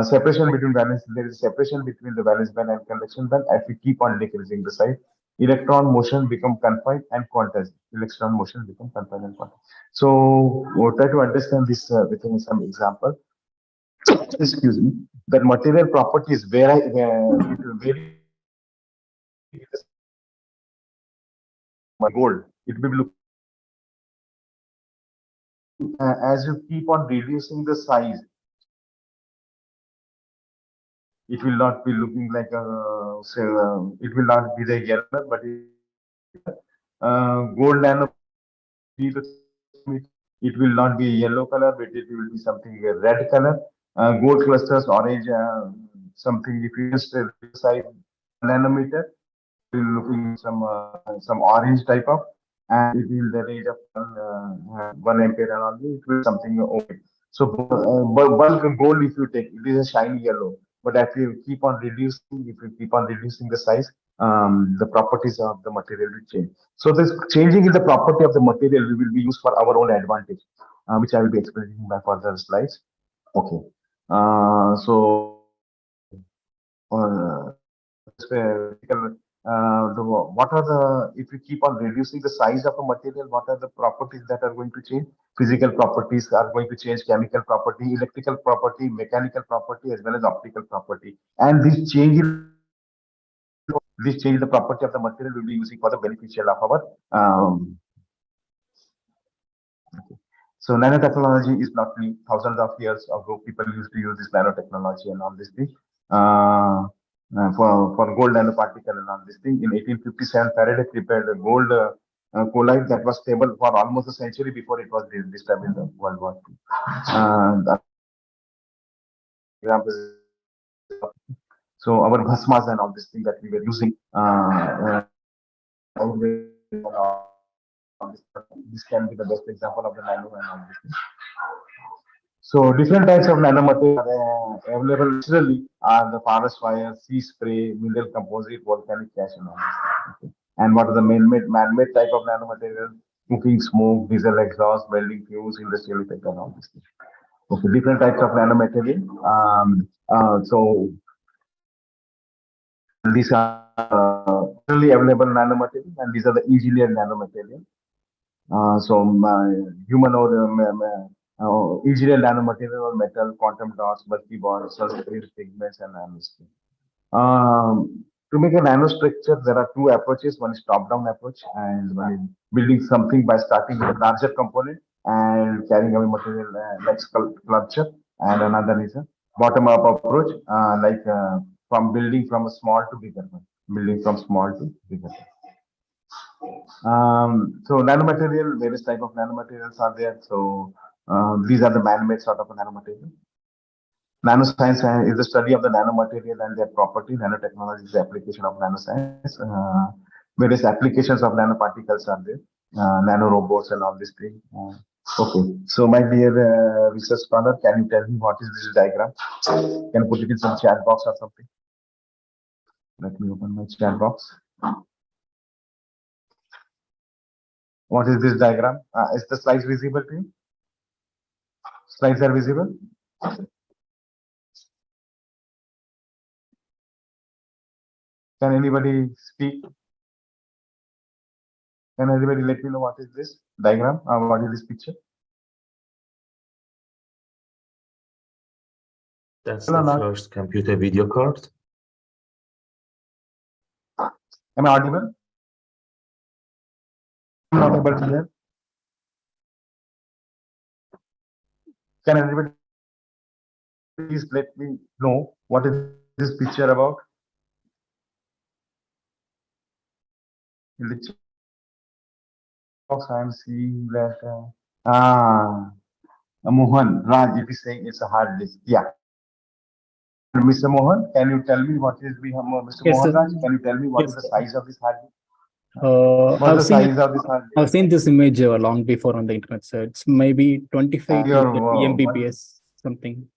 [SPEAKER 3] separation between valence, there is separation between the valence band and conduction band. As we keep on decreasing the size, electron motion become confined and quantized. Electron motion become confined and quantized. So we'll try to understand this within some example. Excuse me. That material properties vary gold. It will look as you keep on reducing the size, it will not be looking like a it will not be the yellow, but gold nano, it will not be a yellow color, but it will be something a red color. Gold clusters, orange, something if you just size nanometer, looking some orange type of, and it will the range of 1 ampere and only it will something okay. So bulk gold, if you take, it is a shiny yellow, but if you keep on reducing, the size, the properties of the material will change. So this changing in the property of the material will be used for our own advantage, which I will be explaining by further slides. Okay, so what are the, if we keep on reducing the size of a material, what are the properties that are going to change? Physical properties are going to change, chemical property, electrical property, mechanical property, as well as optical property. And this change the property of the material will be using for the beneficial of our so nanotechnology is not new. Thousands of years ago, people used to use this nanotechnology and all this thing for gold nanoparticle and all this thing. In 1857, Faraday prepared a gold colloid that was stable for almost a century before it was disturbed in the World War II. The example is so our bhasmas and all this thing that we were using. This can be the best example of the nano and all this thing. So different types of nanomaterials are available naturally are the forest fire, sea spray, mineral composite, volcanic ash, and all this. Okay. And what are the man-made type of nanomaterials? Cooking smoke, diesel exhaust, welding fuels, industrial effect, and all this. Okay, different types of nanomaterial. So these are naturally available nanomaterial, and these are the engineered nanomaterial. Human or engineered nanomaterial or metal, quantum dots, bulky bonds, sunscreen pigments, and nanoscale. To make a nanostructure, there are two approaches. One is top-down approach, and one is building something by starting with a larger component and carrying away material like sculpture. And another is a bottom-up approach, from building from a small to bigger one, building from small to bigger one. So nanomaterial, various type of nanomaterials are there. So these are the man-made sort of a nanomaterial. Nanoscience is the study of the nanomaterial and their property. Nanotechnology is the application of nanoscience. Various applications of nanoparticles are there. Nanorobots and all this thing. Okay, so my dear research scholar, can you tell me what is this diagram? Can you put it in some chat box or something? Let me open my chat box. What is this diagram? Is the slides visible to you? Slides are visible? Can anybody speak? Can anybody let me know what is this diagram or what is this picture?
[SPEAKER 5] That's the first computer video card.
[SPEAKER 3] Am I audible? I'm not able to hear. Can anybody please let me know what is this picture about? In the chat box, I am seeing that Mohan Raj, it is saying it's a hard disk. Yeah. Mr. Mohan, can you tell me what is Mr.
[SPEAKER 6] Yes,
[SPEAKER 3] Mohan
[SPEAKER 6] sir.
[SPEAKER 3] Raj? Can you tell me what
[SPEAKER 6] Yes,
[SPEAKER 3] is the
[SPEAKER 6] sir.
[SPEAKER 3] size of this hard disk?
[SPEAKER 6] I've seen this image long before on the internet, sir. It's maybe 25 to 30 Mbps, something.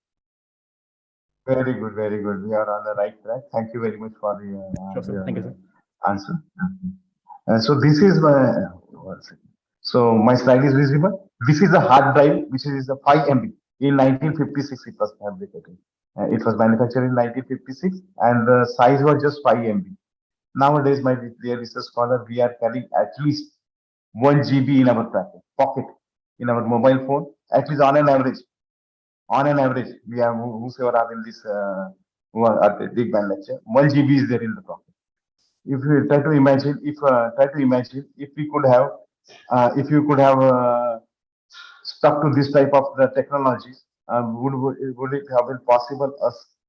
[SPEAKER 3] Very good, very good. We are on the right track. Thank you very much for the
[SPEAKER 6] Sure, sir. Thank you, sir.
[SPEAKER 3] answer. So this is my, so my slide is visible. This is a hard drive, which is a 5 MB. In 1956, it was fabricated. It was manufactured in 1956, and the size was just 5 MB. Nowadays, my dear research scholar, we are carrying at least 1 GB in our pocket, in our mobile phone, at least on an average. On an average, we have whosoever are in this who are at the big band lecture, 1 GB is there in the pocket. If you try to imagine, if we could have, if you could have stuck to this type of the technologies, would it have been possible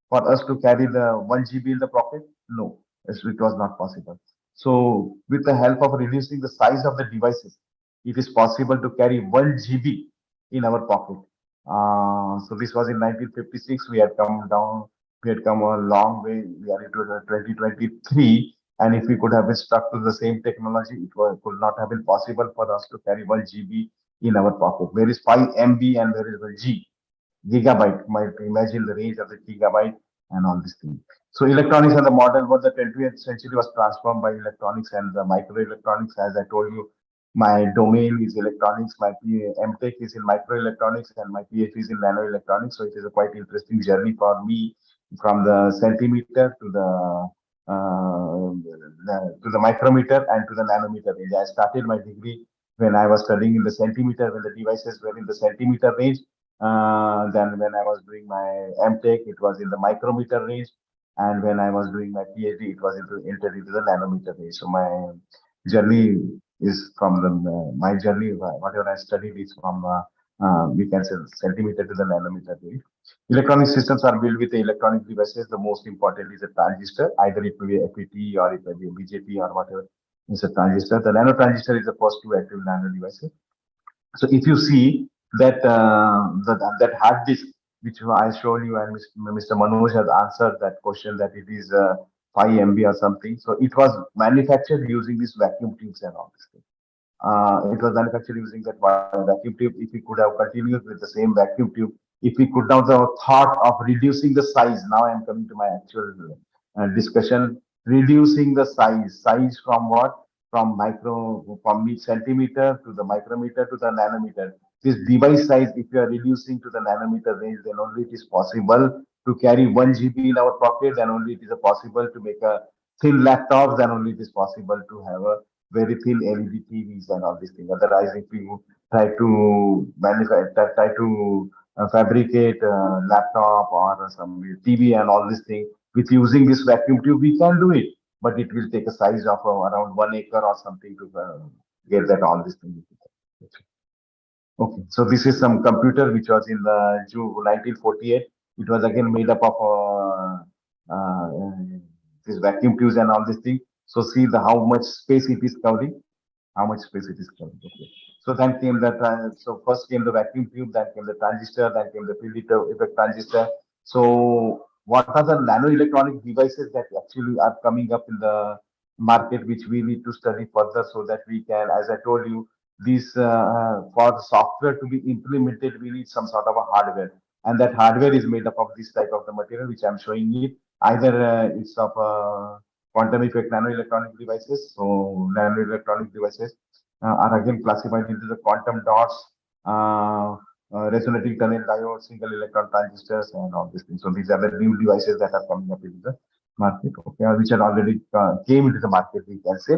[SPEAKER 3] for us to carry the 1 GB in the pocket? No, it was not possible. So with the help of reducing the size of the devices, it is possible to carry 1 GB in our pocket. So this was in 1956. We had come down. We had come a long way. We are into 2023, and if we could have been stuck to the same technology, it could not have been possible for us to carry 1 GB in our pocket. Where is 5 MB and where is the G? Gigabyte. Might imagine the range of the gigabyte and all these things. So electronics and the modern world, the 20th century was transformed by electronics and the microelectronics. As I told you, my domain is electronics. My MTech is in microelectronics and my PhD is in nanoelectronics. So it is a quite interesting journey for me from the centimeter to the to the micrometer and to the nanometer range. I started my degree when I was studying in the centimeter, when the devices were in the centimeter range. Then when I was doing my MTech, it was in the micrometer range. And when I was doing my PhD, it was entered into the nanometer range. So my journey is from my journey, whatever I studied is from, we can say, centimeter to the nanometer range. Electronic systems are built with the electronic devices. The most important is a transistor, either it will be FET or it will be BJT or whatever is a transistor. The nano transistor is the first two active nano devices. So if you see that that hard disk, which I showed you, and Mr. Manoj has answered that question that it is 5 MB or something. So it was manufactured using these vacuum tubes and all this thing. It was manufactured using that vacuum tube. If we could have continued with the same vacuum tube, if we could have the thought of reducing the size, now I am coming to my actual discussion, reducing the size from what? From centimeter to the micrometer to the nanometer. This device size, if you are reducing to the nanometer range, then only it is possible to carry 1 GB in our pocket, then only it is possible to make a thin laptop, then only it is possible to have a very thin LED TVs and all these things. Otherwise, if you try to manufacture, try to fabricate a laptop or some TV and all these things with using this vacuum tube, we can do it, but it will take a size of around 1 acre or something to get that all these things. Okay, so this is some computer which was in the June 1948. It was again made up of these vacuum tubes and all these things. So see the how much space it is covering, how much space it is covering. Okay. So then came the so first came the vacuum tube, then came the transistor, then came the field effect transistor. So what are the nano electronic devices that actually are coming up in the market, which we need to study further so that we can, as I told you, this for the software to be implemented, we need some sort of a hardware, and that hardware is made up of this type of the material which I'm showing it. Either it's of quantum effect nano electronic devices. So nano electronic devices are again classified into the quantum dots, resonating tunnel diodes, single electron transistors, and all these things. So these are the new devices that are coming up into the market, okay, which are already came into the market, we can say.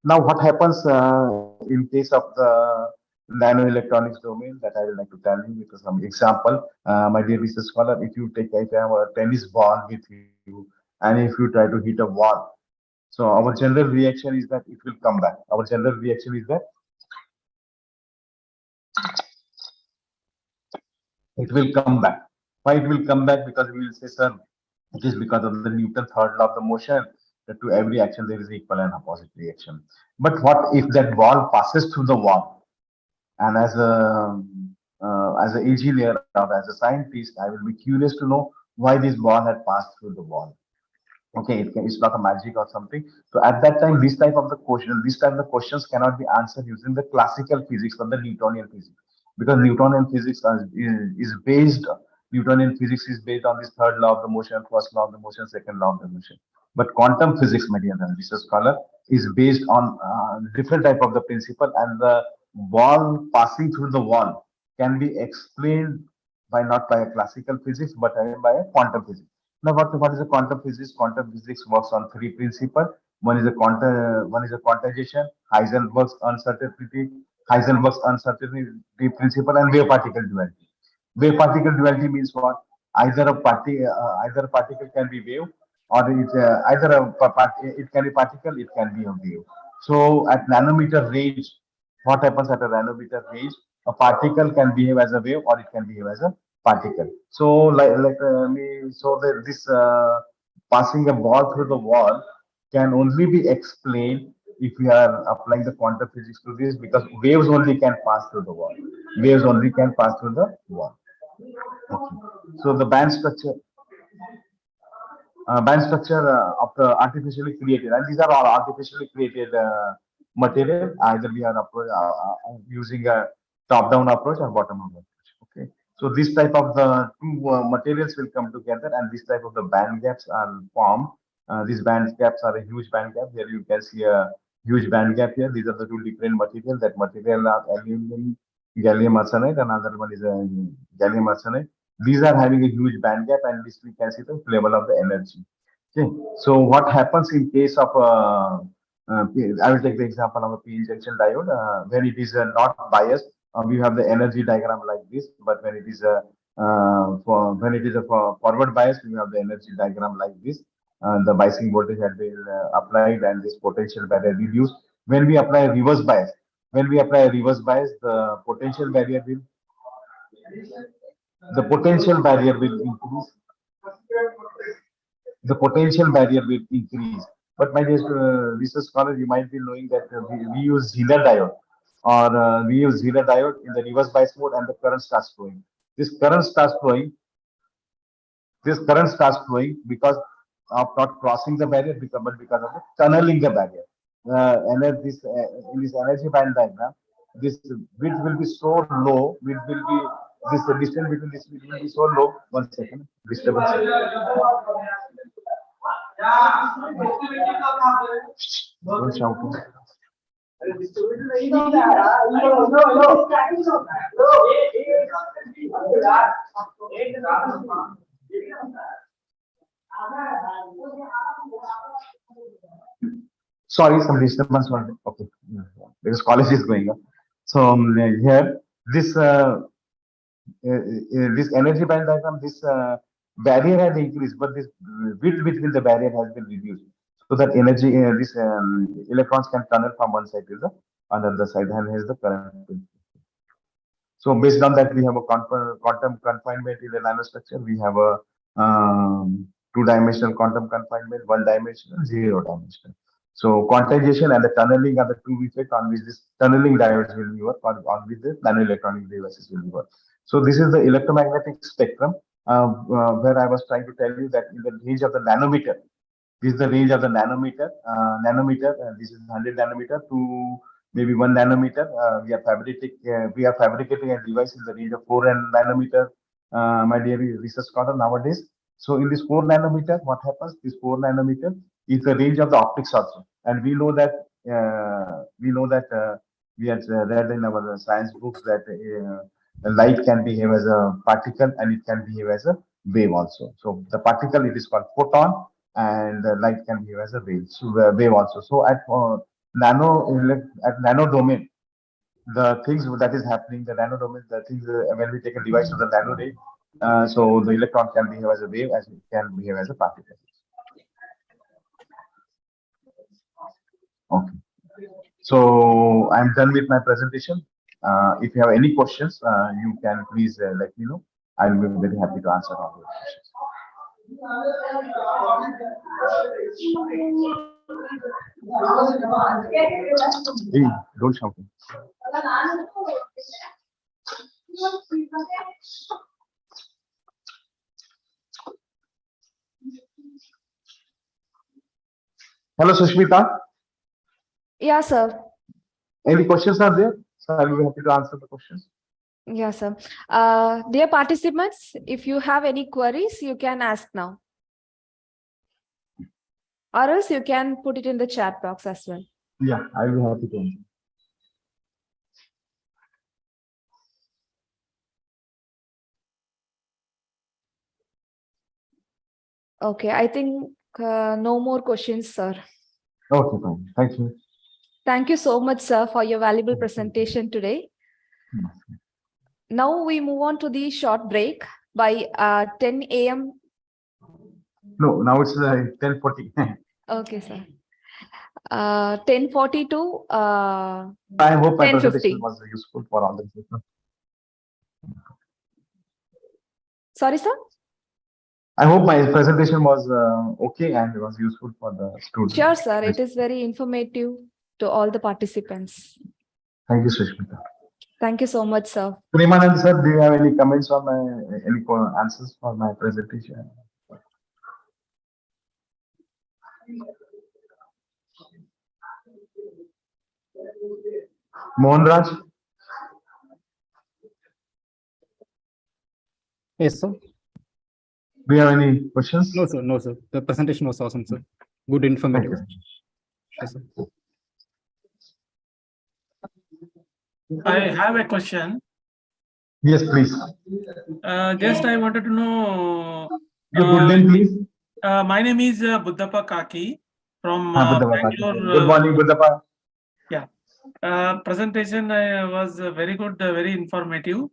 [SPEAKER 3] Now, what happens in case of the nano electronics domain, that I would like to tell you with some example. My dear research scholar, if you have a tennis ball with you, and if you try to hit a wall, so our general reaction is that it will come back. Our general reaction is that it will come back. Why it will come back? Because we will say, sir, it is because of the Newton's third law of the motion, that to every action there is equal and opposite reaction. But what if that ball passes through the wall? And as an engineer or as a scientist, I will be curious to know why this ball had passed through the wall. Okay, it's not a magic or something. So at that time, this type of the questions cannot be answered using the classical physics or the Newtonian physics, because Newtonian physics is based. Newtonian physics is based on this third law of the motion, first law of the motion, second law of the motion. But quantum physics, my dear research scholar, is based on different type of the principle, and the ball passing through the wall can be explained by not by a classical physics, but by a quantum physics. Now, what is a quantum physics? Quantum physics works on three principles. One is a quantization, Heisenberg's uncertainty principle, and wave particle duality. Wave particle duality means what? Either a particle can be wave, or it can be particle, it can be a wave. So at nanometer range, what happens at a nanometer range? A particle can behave as a wave, or it can behave as a particle. So this passing a ball through the wall can only be explained if we are applying the quantum physics to this, because waves only can pass through the wall. Waves only can pass through the wall. Okay. So the band structure of the artificially created, and these are all artificially created material. Either we are using a top-down approach or bottom-up approach. Okay, so this type of the two materials will come together, and this type of the band gaps are formed. These band gaps are a huge band gap. Here you can see a huge band gap here. These are the two different materials. That material are aluminum, gallium arsenide, another one is a gallium arsenide. These are having a huge band gap, and this we can see the level of the energy. Okay, so what happens in case of I will take the example of a p junction diode. When it is not biased, we have the energy diagram like this. But when it is when it is a forward bias, we have the energy diagram like this. The biasing voltage had been applied, and this potential barrier reduced. When we apply a reverse bias, the potential barrier will increase. The potential barrier will increase. But my dear research scholar, you might be knowing that we use Zener diode, or we use Zener diode in the reverse bias mode, and the current starts flowing. This current starts flowing because of not crossing the barrier, but because of the tunneling the barrier. And in this energy band diagram, this width will be so low, this distance between this will be so low. 1 second, disturbance. Don't shout. Sorry, some disturbance. Okay, because college is going on. So here, this this energy band diagram, this barrier has increased, but this width between the barrier has been reduced, so that energy, this electrons can tunnel from one side to the another side, and here's the current. So based on that, we have a quantum confinement in the nanostructure. We have a two-dimensional quantum confinement, one-dimensional, zero-dimensional. So quantization and the tunneling are the two effects on which this tunneling diodes will be work, on which the nanoelectronic devices will be work. So this is the electromagnetic spectrum where I was trying to tell you that in the range of the nanometer. This is the range of the nanometer. This is 100 nanometer to maybe 1 nanometer. We are fabricating a device in the range of 4 nanometer, my dear research scholar, nowadays. So in this 4 nanometer, what happens? This 4 nanometer is the range of the optics also, and we know that we have read in our science books that light can behave as a particle, and it can behave as a wave also. So the particle, it is called photon, and the light can behave as a wave, wave also. So at nano domain, the things that is happening, the nano domain, the things when we take a device to the nano ray, so the electron can behave as a wave, as it can behave as a particle. Okay. So I'm done with my presentation. If you have any questions, you can please let me know. I will be very happy to answer all your questions. Hey, don't shout. Hello, Sushmita.
[SPEAKER 1] Yeah, sir.
[SPEAKER 3] Any questions are there? So I will be happy to answer the questions.
[SPEAKER 1] Yeah, sir. Dear participants, if you have any queries, you can ask now. Or else you can put it in the chat box as well.
[SPEAKER 3] Yeah, I will be happy to answer.
[SPEAKER 1] Okay, I think no more questions, sir.
[SPEAKER 3] Okay, fine. Thank you.
[SPEAKER 1] Thank you so much, sir, for your valuable presentation today. Now we move on to the short break by 10 a.m.
[SPEAKER 3] No, now it's 10:40.
[SPEAKER 1] Okay, sir. 10:40 to
[SPEAKER 3] I hope my
[SPEAKER 1] 10:50.
[SPEAKER 3] presentation was useful for all the people.
[SPEAKER 1] Sorry, sir?
[SPEAKER 3] I hope my presentation was okay and it was useful for the students.
[SPEAKER 1] Sure, sir. It is very informative to all the participants.
[SPEAKER 3] Thank you, Sushmita.
[SPEAKER 1] Thank you so much, sir.
[SPEAKER 3] Premanand sir, do you have any comments on any answers for my presentation? Mohan Raj?
[SPEAKER 6] Yes, sir.
[SPEAKER 3] Do you have any questions?
[SPEAKER 6] No, sir. No, sir. The presentation was awesome, sir. Good informative. Yes, sir.
[SPEAKER 7] I have a question.
[SPEAKER 3] Yes, please.
[SPEAKER 7] Just I wanted to know.
[SPEAKER 3] Your good name, please.
[SPEAKER 7] My name is Buddhappa Kaki from
[SPEAKER 3] Buddhappa Kaki.
[SPEAKER 7] Bangalore.
[SPEAKER 3] Good morning, Buddhappa.
[SPEAKER 7] Yeah. Presentation was very good, very informative.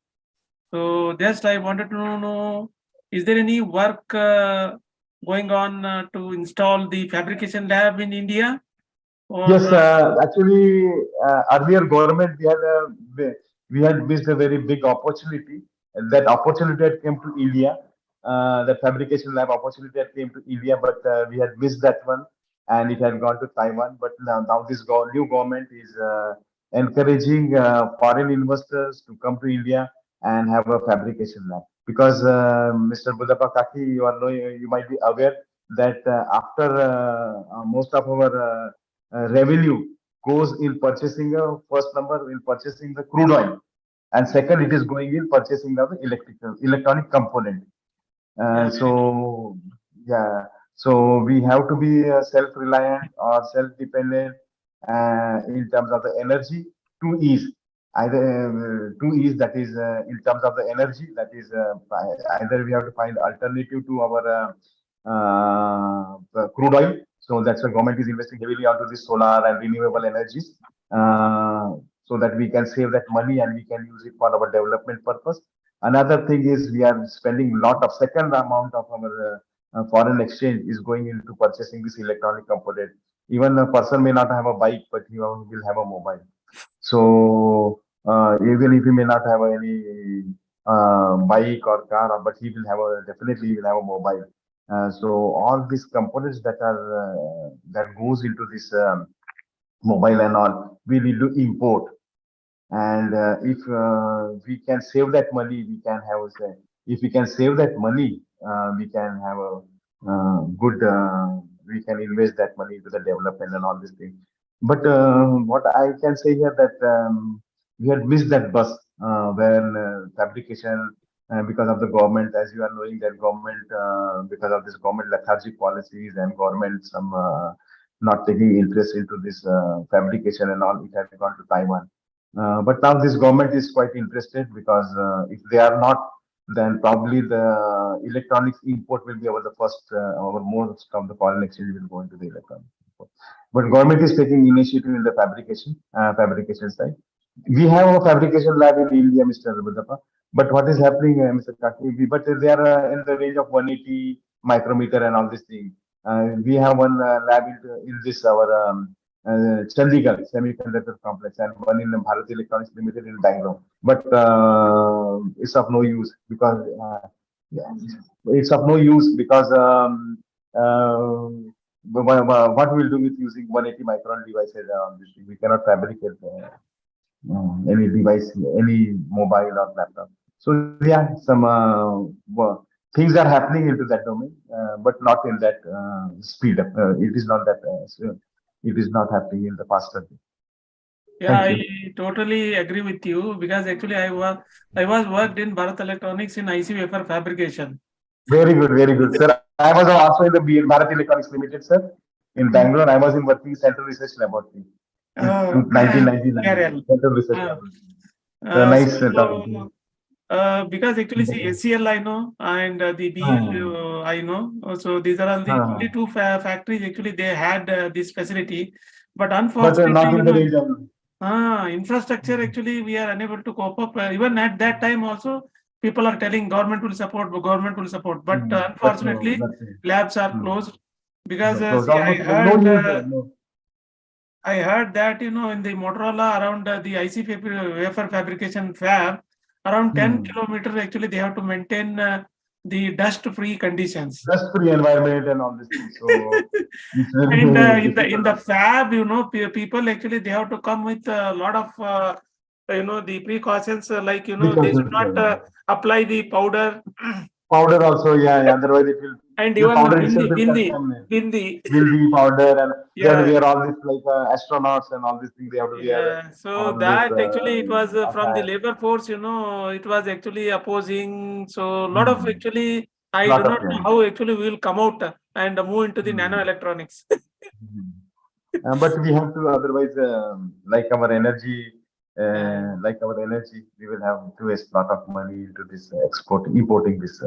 [SPEAKER 7] So just I wanted to know, is there any work going on to install the fabrication lab in India? Or,
[SPEAKER 3] Yes, actually, earlier government we had missed a very big opportunity. And that opportunity had came to India. The fabrication lab opportunity had came to India, but we had missed that one, and it had gone to Taiwan. But now this new government is encouraging foreign investors to come to India and have a fabrication lab. Because Mr. Buddhappa Kaki, you might be aware that after most of our revenue goes in purchasing first number in purchasing the crude oil, and second it is going in purchasing of the electronic component. So yeah, so we have to be self-reliant or self-dependent in terms of the energy to ease. That is in terms of the energy, that is either we have to find alternative to our crude oil. So that's why government is investing heavily onto the solar and renewable energies, so that we can save that money and we can use it for our development purpose. Another thing is we are spending a lot of second amount of our foreign exchange is going into purchasing this electronic component. Even a person may not have a bike, but he will have a mobile. So even if he may not have any bike or car, but he will have definitely he will have a mobile. So all these components that are that goes into this mobile and all, we need to import. And if we can save that money, we can have if we can save that money, we can have a good we can invest that money into the development and all these things. But what I can say here that we had missed that bus when fabrication because of the government, as you are knowing that government because of this government lethargic policies and government some not taking interest into this fabrication and all, it had gone to Taiwan. But now this government is quite interested because if they are not, then probably the electronics import will be our the first, our most of the foreign exchange will go into the electronics import. But government is taking initiative in the fabrication side. We have a fabrication lab in India, Mr. Buddhappa. But what is happening, Mr. Kaki? But they are in the range of 180 micrometer and all this thing. We have one lab in this our Chandigarh Semiconductor Complex and one in Bharat Electronics Limited in Bangalore. But it's of no use because it's of no use because what we'll do with using 180 micron devices on this thing? We cannot fabricate any device, any mobile or laptop. So yeah, some things are happening into that domain, but not in that speed. It is not that. It is not happening in the faster way.
[SPEAKER 7] Yeah, I totally agree with you because actually I was worked in Bharat Electronics in ICMIAR fabrication.
[SPEAKER 3] Very good, sir. I was also in the Bharat Electronics Limited, sir. In Bangalore, I was in working Central Research Laboratory. 1999. Central Research Laboratory.
[SPEAKER 7] Nice because actually see SCL I know and the BL I know. So these are all the only two factories actually they had this facility, but unfortunately
[SPEAKER 3] not in the range of
[SPEAKER 7] infrastructure actually we are unable to cope up. Even at that time also people are telling government will support, but unfortunately labs are closed because I heard that in the Motorola around the IC wafer fabrication fab around 10 kilometers actually they have to maintain the dust-free conditions.
[SPEAKER 3] Dust-free environment and all this thing. So
[SPEAKER 7] and in the fab, people actually they have to come with a lot of the precautions like they should not apply the powder.
[SPEAKER 3] Powder also, yeah. Otherwise it will.
[SPEAKER 7] And even bindi
[SPEAKER 3] will be powder and they have to wear all this like astronauts and all these things they have to wear.
[SPEAKER 7] So that actually it was from the labor force, it was actually opposing. So a lot of actually I do not know how actually we will come out and move into the nano electronics.
[SPEAKER 3] But we have to otherwise like our energy, we will have to waste a lot of money into this importing this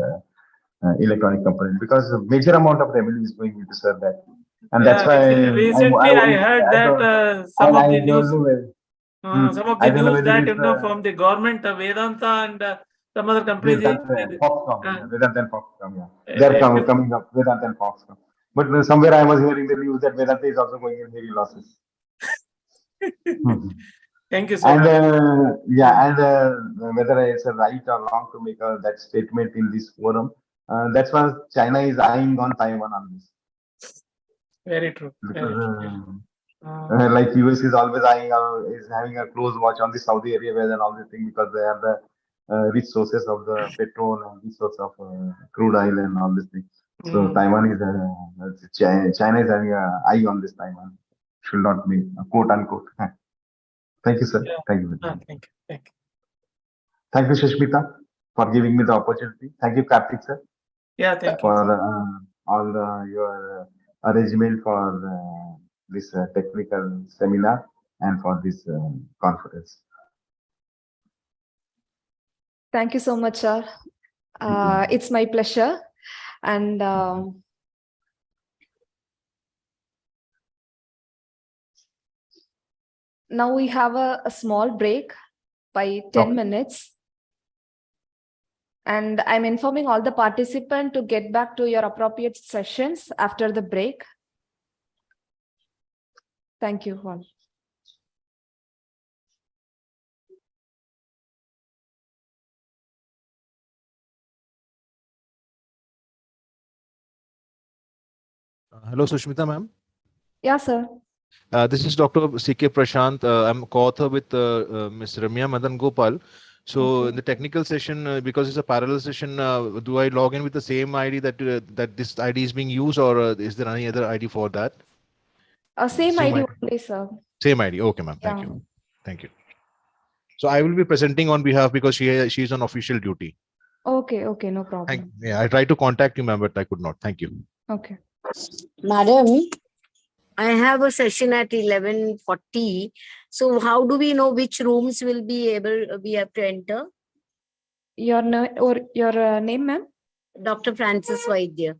[SPEAKER 3] electronic components, because a major amount of revenue is going into sir that, and that's
[SPEAKER 7] Yeah,
[SPEAKER 3] why
[SPEAKER 7] recently I heard that some of the news, some of the news that from the government, Vedanta and some other companies.
[SPEAKER 3] Vedanta and Foxconn, yeah. They're coming up, Vedanta and Foxconn. But somewhere I was hearing the news that Vedanta is also going in heavy losses.
[SPEAKER 7] Thank you, sir.
[SPEAKER 3] And whether it's a right or wrong to make that statement in this forum, that's why China is eyeing on Taiwan on this.
[SPEAKER 7] Very true.
[SPEAKER 3] Like US is always eyeing, is having a close watch on the Saudi Arabia and all these things, because they have the rich sources of the petrol and rich source of crude oil and all these things. So Taiwan is China is having an eye on this Taiwan. Should not be quote unquote. Thank you, sir.
[SPEAKER 7] Yeah.
[SPEAKER 3] Thank you.
[SPEAKER 7] Thank you.
[SPEAKER 3] Thank you, Shashmita, for giving me the opportunity. Thank you, Karthik, sir.
[SPEAKER 7] Yeah, thank you.
[SPEAKER 3] For all your arrangement for this technical seminar and for this conference.
[SPEAKER 1] Thank you so much, sir. It's my pleasure. And now we have a small break by 10 minutes. And I'm informing all the participants to get back to your appropriate sessions after the break. Thank you all.
[SPEAKER 8] Hello, Sushmita, ma'am.
[SPEAKER 1] Yeah, sir.
[SPEAKER 8] This is Dr. C.K. Prashant. I'm co-author with Ms. Ramya Madan Gopal. So in the technical session, because it's a parallel session, do I log in with the same ID that this ID is being used, or is there any other ID for that?
[SPEAKER 1] Same ID only, sir.
[SPEAKER 8] Same ID. Okay, ma'am. Thank you. Thank you. So I will be presenting on behalf, because she's on official duty.
[SPEAKER 1] Okay, no problem.
[SPEAKER 8] I tried to contact you, ma'am, but I could not. Thank you.
[SPEAKER 1] Okay.
[SPEAKER 4] Madam, I have a session at 11:40. So how do we know which rooms will be we have to enter?
[SPEAKER 1] Your name, ma'am?
[SPEAKER 4] Dr. Francis Vaidya.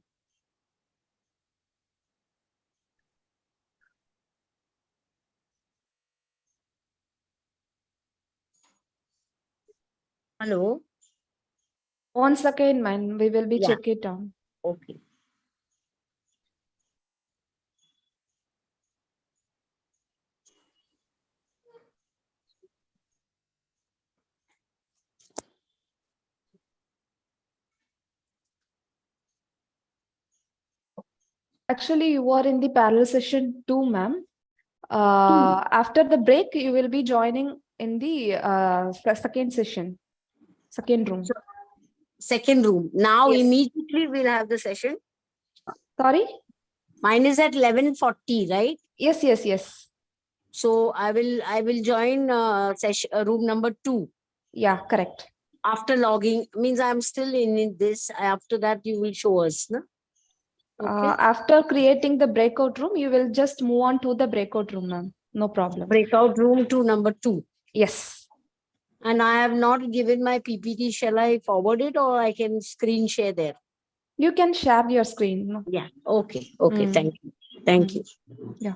[SPEAKER 4] Hello.
[SPEAKER 1] Once again, ma'am, we will be check it out.
[SPEAKER 4] Okay.
[SPEAKER 1] Actually, you are in the parallel session 2, ma'am. After the break, you will be joining in the second session, second room.
[SPEAKER 4] Second room. Now immediately we'll have the session.
[SPEAKER 1] Sorry?
[SPEAKER 4] Mine is at 11:40, right?
[SPEAKER 1] Yes.
[SPEAKER 4] So I will join session room number 2.
[SPEAKER 1] Yeah, correct.
[SPEAKER 4] After logging, means I'm still in this. After that, you will show us, no?
[SPEAKER 1] Okay. After creating the breakout room, you will just move on to the breakout room, ma'am. No problem.
[SPEAKER 4] Breakout room to number 2.
[SPEAKER 1] Yes.
[SPEAKER 4] And I have not given my PPT. Shall I forward it, or I can screen share there?
[SPEAKER 1] You can share your screen. No?
[SPEAKER 4] Yeah. Okay. Thank you. Thank you.
[SPEAKER 1] Yeah.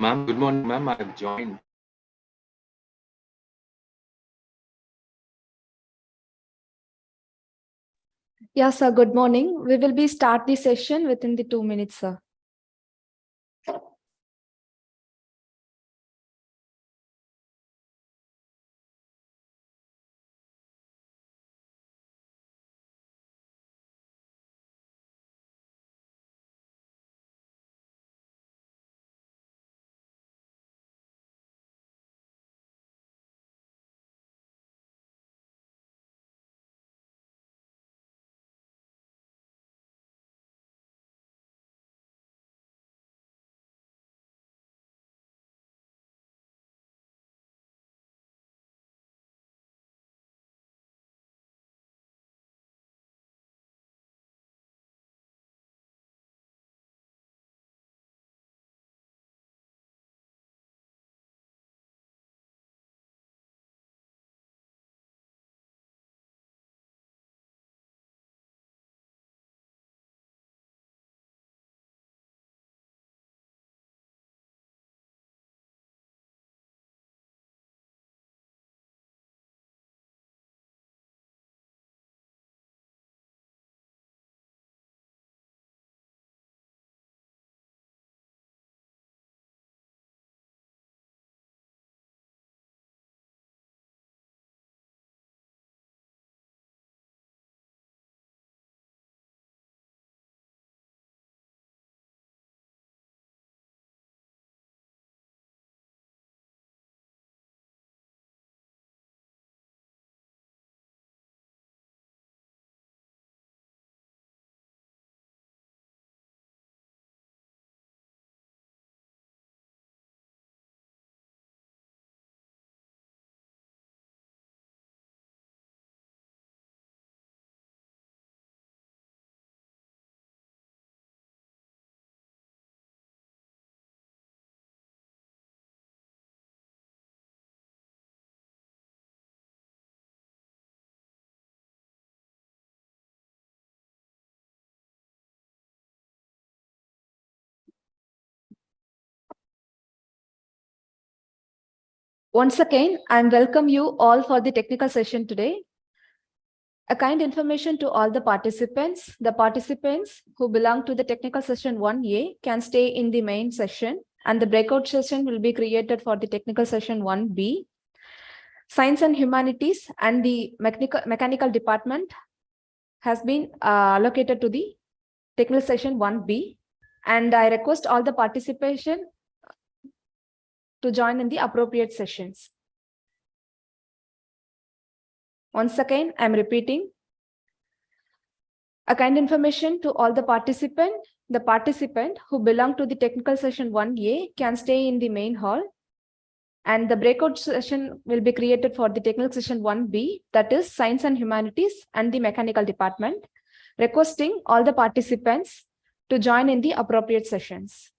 [SPEAKER 9] Ma'am, good morning, ma'am. I've joined.
[SPEAKER 1] Yeah, sir. Good morning. We will be start the session within the 2 minutes, sir. Once again, I welcome you all for the technical session today. A kind information to all the participants. The participants who belong to the technical session 1A can stay in the main session, and the breakout session will be created for the technical session 1B. Science and humanities and the mechanical department has been allocated to the technical session 1B. And I request all the participation to join in the appropriate sessions. Once again, I'm repeating. A kind information to all the participant. The participant who belong to the technical session 1A can stay in the main hall, and the breakout session will be created for the technical session 1B, that is science and humanities and the mechanical department, requesting all the participants to join in the appropriate sessions.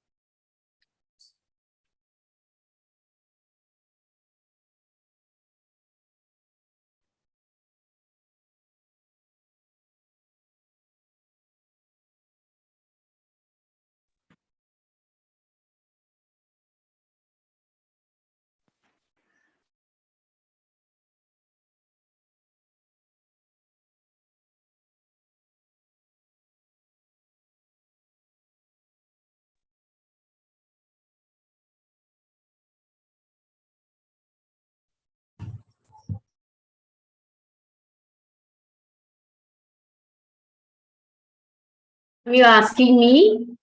[SPEAKER 4] Are you asking me?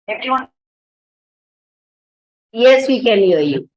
[SPEAKER 4] Everyone? Yes, we can hear you.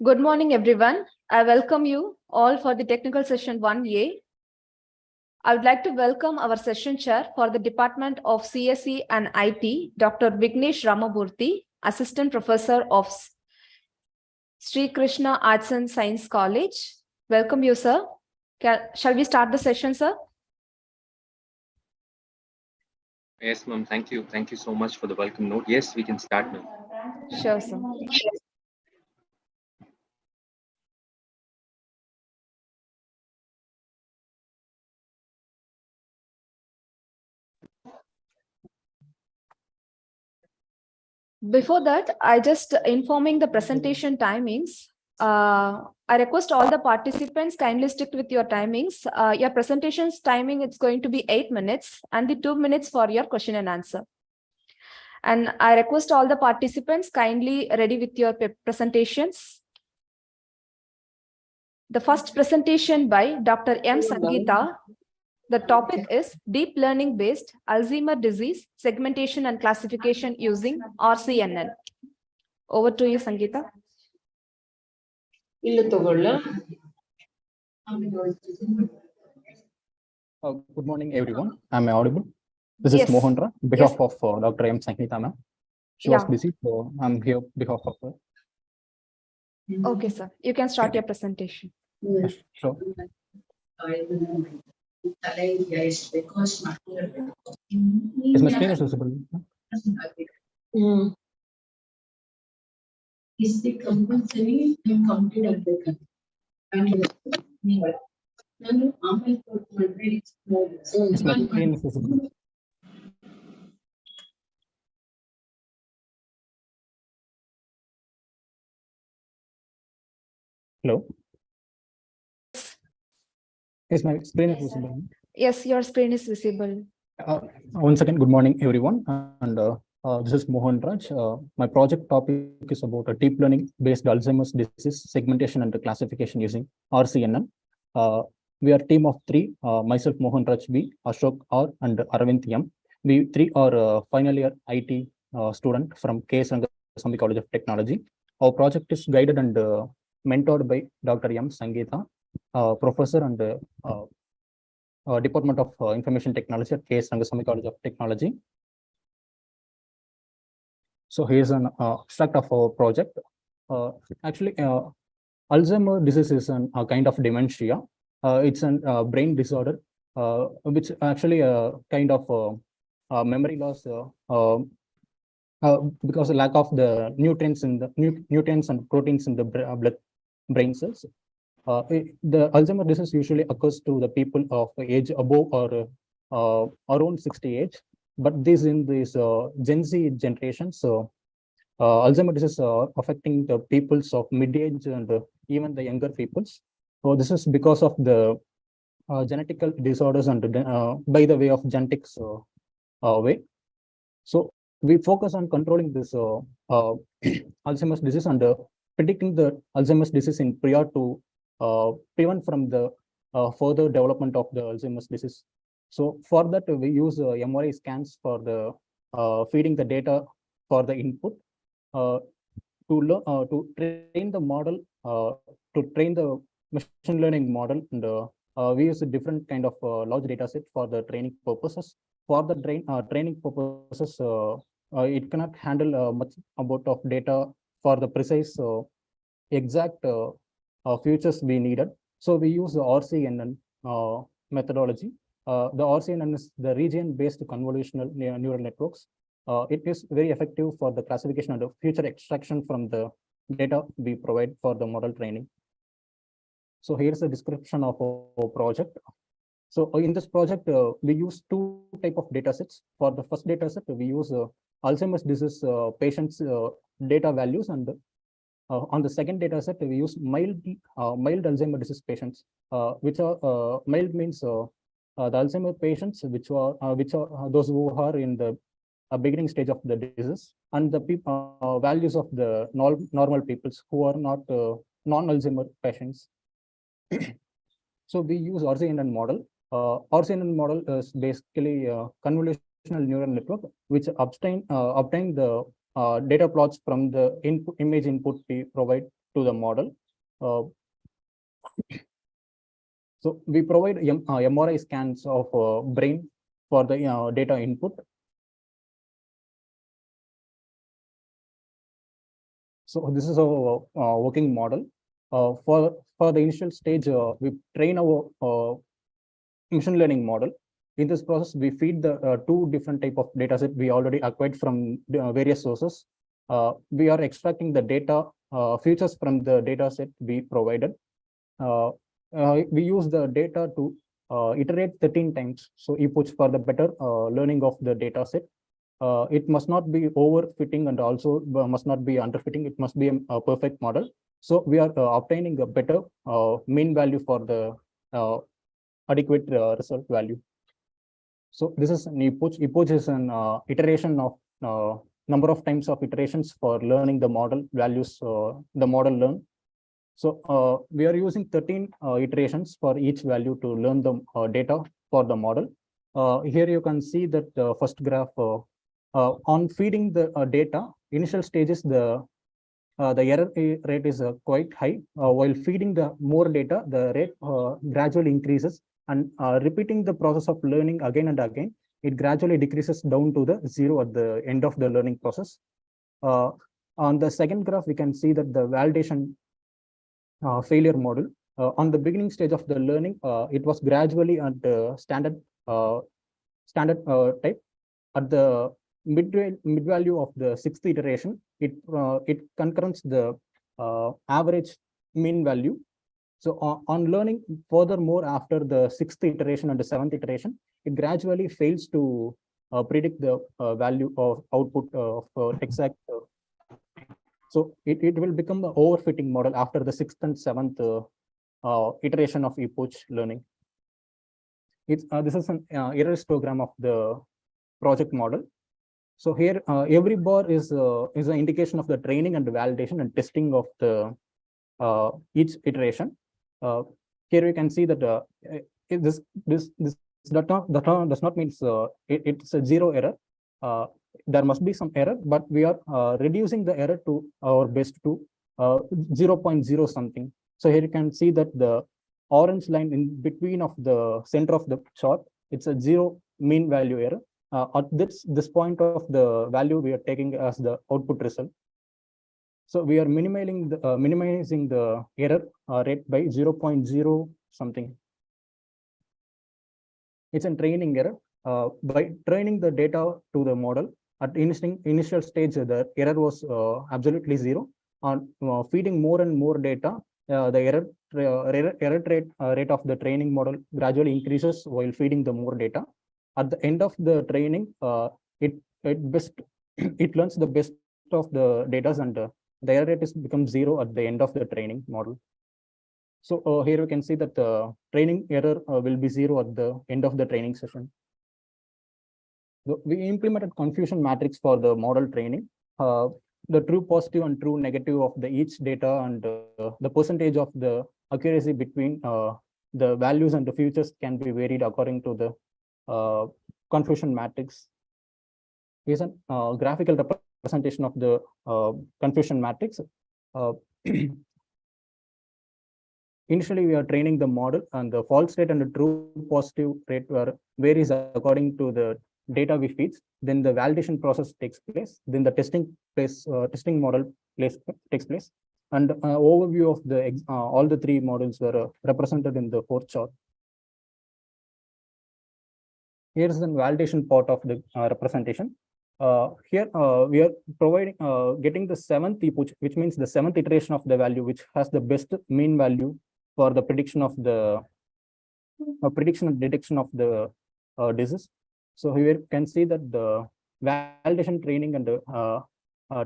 [SPEAKER 1] Good morning, everyone. I welcome you all for the technical session 1A. I would like to welcome our session chair for the Department of CSE and IT, Dr. Vignesh Ramamurthy, Assistant Professor of Sri Krishna Arts and Science College. Welcome you, sir. Shall we start the session, sir?
[SPEAKER 9] Yes, ma'am. Thank you. Thank you so much for the welcome note. Yes, we can start now.
[SPEAKER 1] Sure, sir. Before that, I just informing the presentation timings. I request all the participants kindly stick with your timings. Your presentation's timing, it's going to be 8 minutes and the 2 minutes for your question and answer. And I request all the participants kindly ready with your presentations. The first presentation by Dr. M. Sangeeta. The topic is deep learning based Alzheimer's disease segmentation and classification using RCNN. Over to you, Sangeeta.
[SPEAKER 6] Good morning, everyone. Am I audible? This
[SPEAKER 1] Yes.
[SPEAKER 6] is Mohanra, on behalf of Dr. M. Sangeeta, ma'am. She was
[SPEAKER 1] Yeah.
[SPEAKER 6] busy, so I'm here on behalf of her.
[SPEAKER 1] Okay, sir. You can start your presentation.
[SPEAKER 6] Sure. Is my screen visible?
[SPEAKER 10] Is the compulsory and counted at the and
[SPEAKER 6] Is my screen visible? Hello? Is my screen visible?
[SPEAKER 1] Yes, your screen is visible.
[SPEAKER 6] Once again, good morning, everyone. And this is Mohan Raj. My project topic is about a deep learning based Alzheimer's disease segmentation and classification using RCNN. We are a team of 3, myself, Mohan Raj B, Ashok R, and Aravind M. We 3 are final year IT student from KS Rangasamy College of Technology. Our project is guided and mentored by Dr. M. Sangeeta, professor and Department of Information Technology at KS Rangasamy College of Technology. So here's an abstract of our project. Actually, Alzheimer's disease is a kind of dementia. It's a brain disorder, which actually a kind of memory loss because of lack of the nutrients in the nutrients and proteins in the blood brain cells. The Alzheimer's disease usually occurs to the people of age above or around 60 age, but this in this Gen Z generation. So Alzheimer's disease affecting the peoples of mid-age and even the younger peoples. So this is because of the genetical disorders and by the way of genetics way. So we focus on controlling this Alzheimer's disease and predicting the Alzheimer's disease in prior to prevent from the further development of the Alzheimer's disease. So for that, we use MRI scans for the feeding the data for the input to train the model, to train the machine learning model, and we use a different kind of large data set for the training purposes. For the training purposes, it cannot handle much amount of data for the precise exact features we needed. So we use the RCNN methodology. The RCNN is the region-based convolutional neural networks. It is very effective for the classification and the future extraction from the data we provide for the model training. So here's a description of our project. So in this project, we use 2 types of data sets. For the first data set, we use Alzheimer's disease patients' data values, and on the second data set, we use mild Alzheimer's disease patients, which are mild means the Alzheimer's patients, which are those who are in the beginning stage of the disease, and the values of the normal peoples who are not non-Alzheimer's patients. So we use RCNN model. RCNN model is basically a convolutional neural network which obtain the data plots from the image input we provide to the model. So we provide MRI scans of brain for the data input. So this is our working model. For the initial stage, we train our machine learning model. In this process, we feed the two different type of data set we already acquired from various sources. We are extracting the data features from the data set we provided. We use the data to iterate 13 times. So inputs for the better learning of the data set. It must not be overfitting and also must not be underfitting. It must be a perfect model. So we are obtaining a better mean value for the adequate result value. So this is an epoch. Epoch is an iteration of number of times of iterations for learning the model values, the model learn. So we are using 13 iterations for each value to learn the data for the model. Here you can see that the first graph on feeding the data, initial stages, the error rate is quite high. While feeding the more data, the rate gradually increases, and repeating the process of learning again and again, it gradually decreases down to the 0 at the end of the learning process. On the second graph, we can see that the validation failure model. On the beginning stage of the learning, it was gradually at the standard type. At the mid value of the sixth iteration, it concurrents the average mean value. So on learning furthermore after the sixth iteration and the seventh iteration, it gradually fails to predict the value of output of exact. So it will become the overfitting model after the sixth and seventh iteration of epoch learning. This is an error histogram of the project model. So here every bar is an indication of the training and the validation and testing of the each iteration. Here we can see that this does not mean it's a zero error. There must be some error, but we are reducing the error to our best to 0.0 something. So here you can see that the orange line in between of the center of the chart, it's a 0 mean value error. At this point of the value, we are taking as the output result. So we are minimizing the error rate by 0.0 something. It's a training error. By training the data to the model at initial stage, the error was absolutely 0. On feeding more and more data, the error rate of the training model gradually increases while feeding the more data. At the end of the training, it learns the best of the data, and the error rate becomes 0 at the end of the training model. So here we can see that the training error will be 0 at the end of the training session. So we implemented confusion matrix for the model training. The true positive and true negative of the each data and the percentage of the accuracy between the values and the futures can be varied according to the confusion matrix. Here's a graphical representation of the confusion matrix. Initially, we are training the model, and the false rate and the true positive rate varies according to the data we feed. Then the validation process takes place. Then the testing model takes place. And overview of the all the three models were represented in the fourth chart. Here's the validation part of the representation. Here we are providing getting the seventh epoch, which means the seventh iteration of the value, which has the best mean value for the prediction of the prediction and detection of the disease. So here you can see that the validation training and the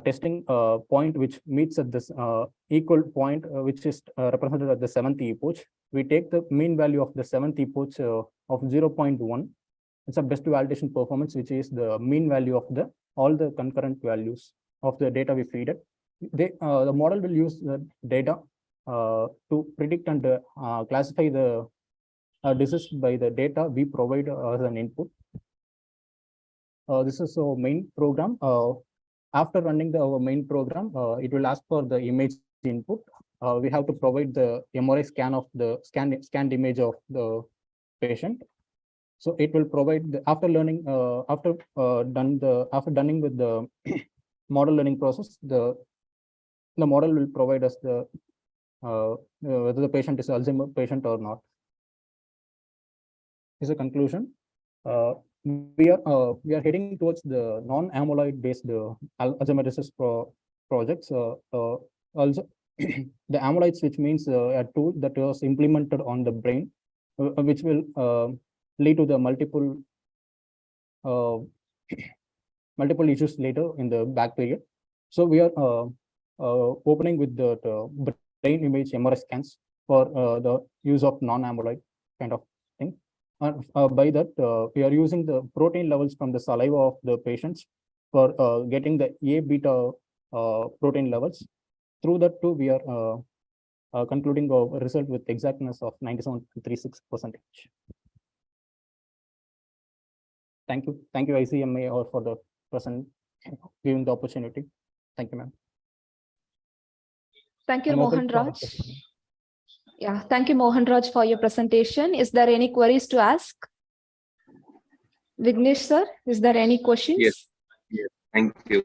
[SPEAKER 6] testing point, which meets at this equal point, which is represented at the seventh epoch. We take the mean value of the seventh epoch of 0.1. It's a best validation performance, which is the mean value of the all the concurrent values of the data we feed it. The model will use the data to predict and classify the disease by the data we provide as an input. This is our main program. After running our main program, it will ask for the image input. we have to provide the MRI scan of the scanned image of the patient. So it will provide the, after learning after done with the model learning process, the model will provide us the whether the patient is Alzheimer patient or not. Is a conclusion. We are heading towards the non-amyloid based Alzheimer disease projects. Also, the amyloids, which means a tool that was implemented on the brain, which will lead to the multiple issues later in the back period. So we are opening with the brain image MRI scans for the use of non-amyloid kind of thing. By that, we are using the protein levels from the saliva of the patients for getting the A beta protein levels. Through that too, we are concluding a result with exactness of 97.36%. Thank you, ICMIAR, for the giving the opportunity. Thank you, ma'am.
[SPEAKER 1] Thank you, Mohan Raj. Yeah, thank you, Mohan Raj, for your presentation. Is there any queries to ask? Vignesh sir, is there any questions?
[SPEAKER 9] Yes, thank you.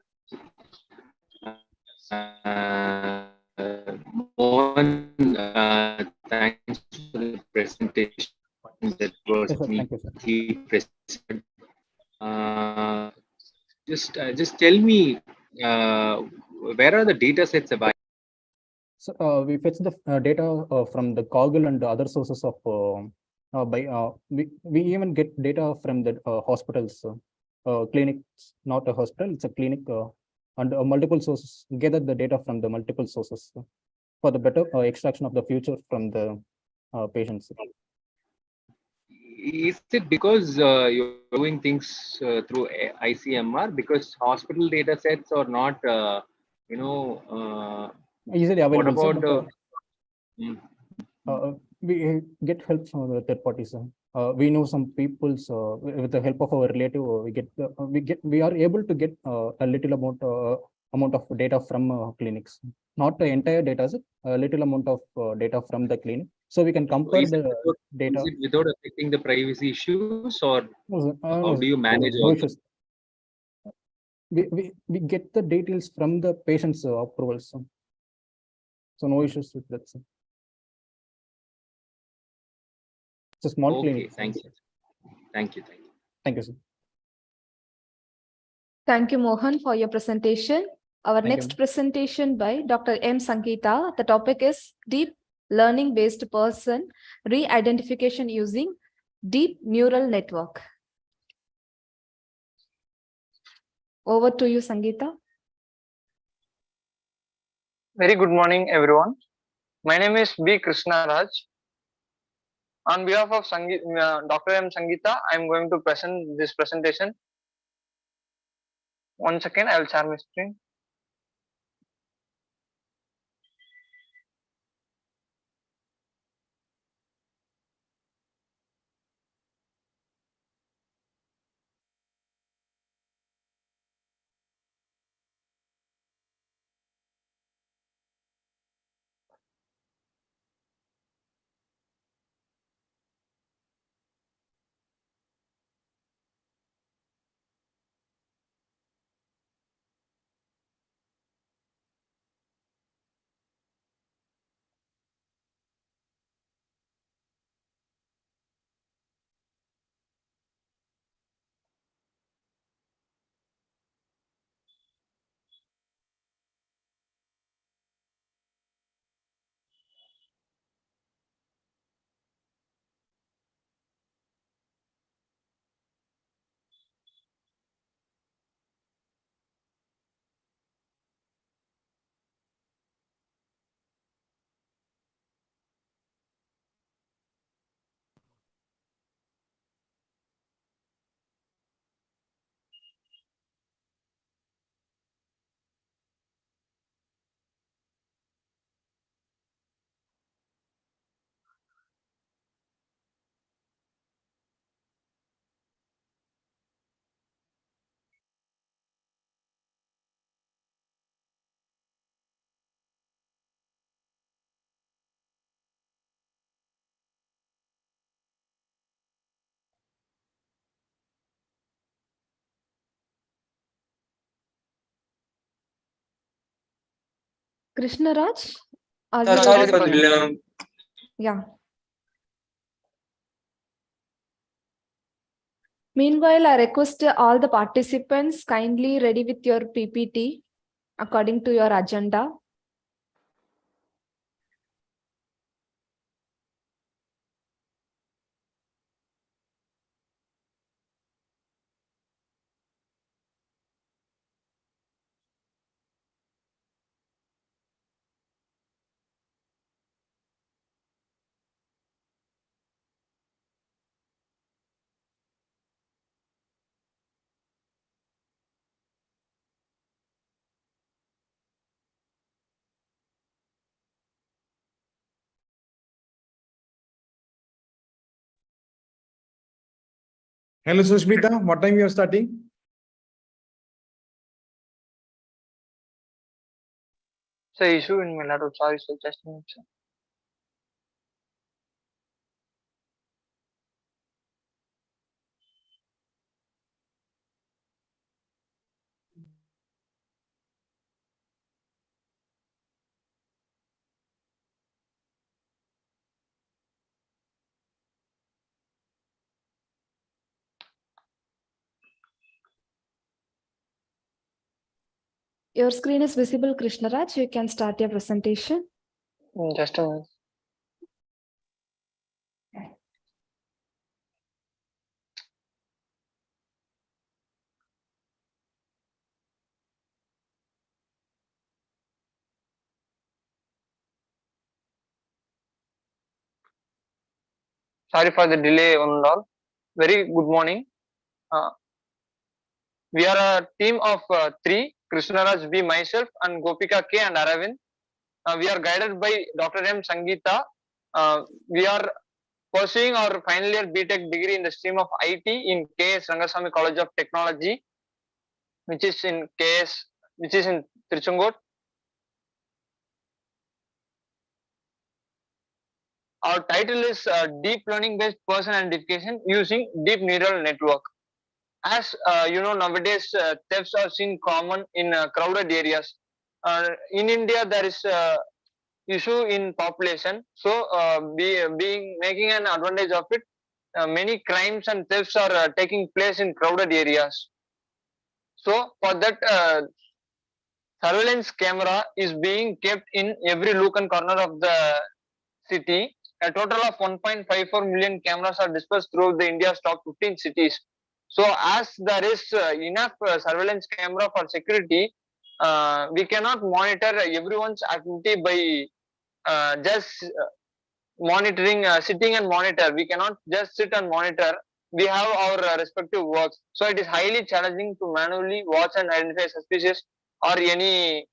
[SPEAKER 9] Mohan, thanks for the presentation. That was neatly presented. Just tell me, where are the data sets available?
[SPEAKER 6] So we fetch the data from the Google and the other sources of we even get data from the hospitals, clinics, not a hospital, it's a clinic, and multiple sources, gather the data from the multiple sources for the better extraction of the future from the patients.
[SPEAKER 9] Is it because you're doing things through ICMR, because hospital data sets are not,
[SPEAKER 6] easily available?
[SPEAKER 9] What about
[SPEAKER 6] we get help from the third parties. We know some people, with the help of our relative, we are able to get a little amount of data from clinics, not the entire data set, a little amount of data from the clinic, so we can compare the data.
[SPEAKER 9] Is it without affecting the privacy issues, or how do you manage all
[SPEAKER 6] this? We get the details from the patient's approvals, so no issues with that. It's a small clinic.
[SPEAKER 9] Thank you.
[SPEAKER 6] Thank you, sir.
[SPEAKER 1] Thank you, Mohan, for your presentation. Our next presentation by Dr. M. Sangeeta. The topic is Deep Learning-Based Person Re-Identification Using Deep Neural Network. Over to you, Sangeeta.
[SPEAKER 11] Very good morning, everyone. My name is B. Krishna Raj. On behalf of Dr. M. Sangeeta, I am going to present this presentation. 1 second, I will share my screen.
[SPEAKER 1] Krishna Raj, are
[SPEAKER 11] Sorry
[SPEAKER 1] you
[SPEAKER 11] for
[SPEAKER 1] audible?
[SPEAKER 11] the
[SPEAKER 1] Yeah. Meanwhile, I request all the participants kindly ready with your PPT according to your agenda.
[SPEAKER 12] Hello, Sushmita. What time you are starting?
[SPEAKER 11] sir, issue in my laptop. Sorry, sir. Just a minute, sir.
[SPEAKER 1] Your screen is visible, Krishna Raj. You can start your presentation.
[SPEAKER 11] Just a minute. Sorry for the delay on and all. Very good morning. We are a team of three: Krishnaraj B, myself, and Gopika K and Aravind. We are guided by Dr. M. Sangeeta. We are pursuing our final year BTech degree in the stream of IT in KS Rangasamy College of Technology, which is in Tiruchengood. Our title is Deep Learning Based Person Identification using Deep Neural Network. As you know, nowadays thefts are seen common in crowded areas. In India, there is issue in population, so making an advantage of it, many crimes and thefts are taking place in crowded areas. So for that, surveillance camera is being kept in every nook and corner of the city. A total of 1.54 million cameras are dispersed throughout the India's top 15 cities. So as there is enough surveillance camera for security, we cannot monitor everyone's activity by just monitoring, sitting and monitor. We cannot just sit and monitor. We have our respective works. So it is highly challenging to manually watch and identify suspicious or any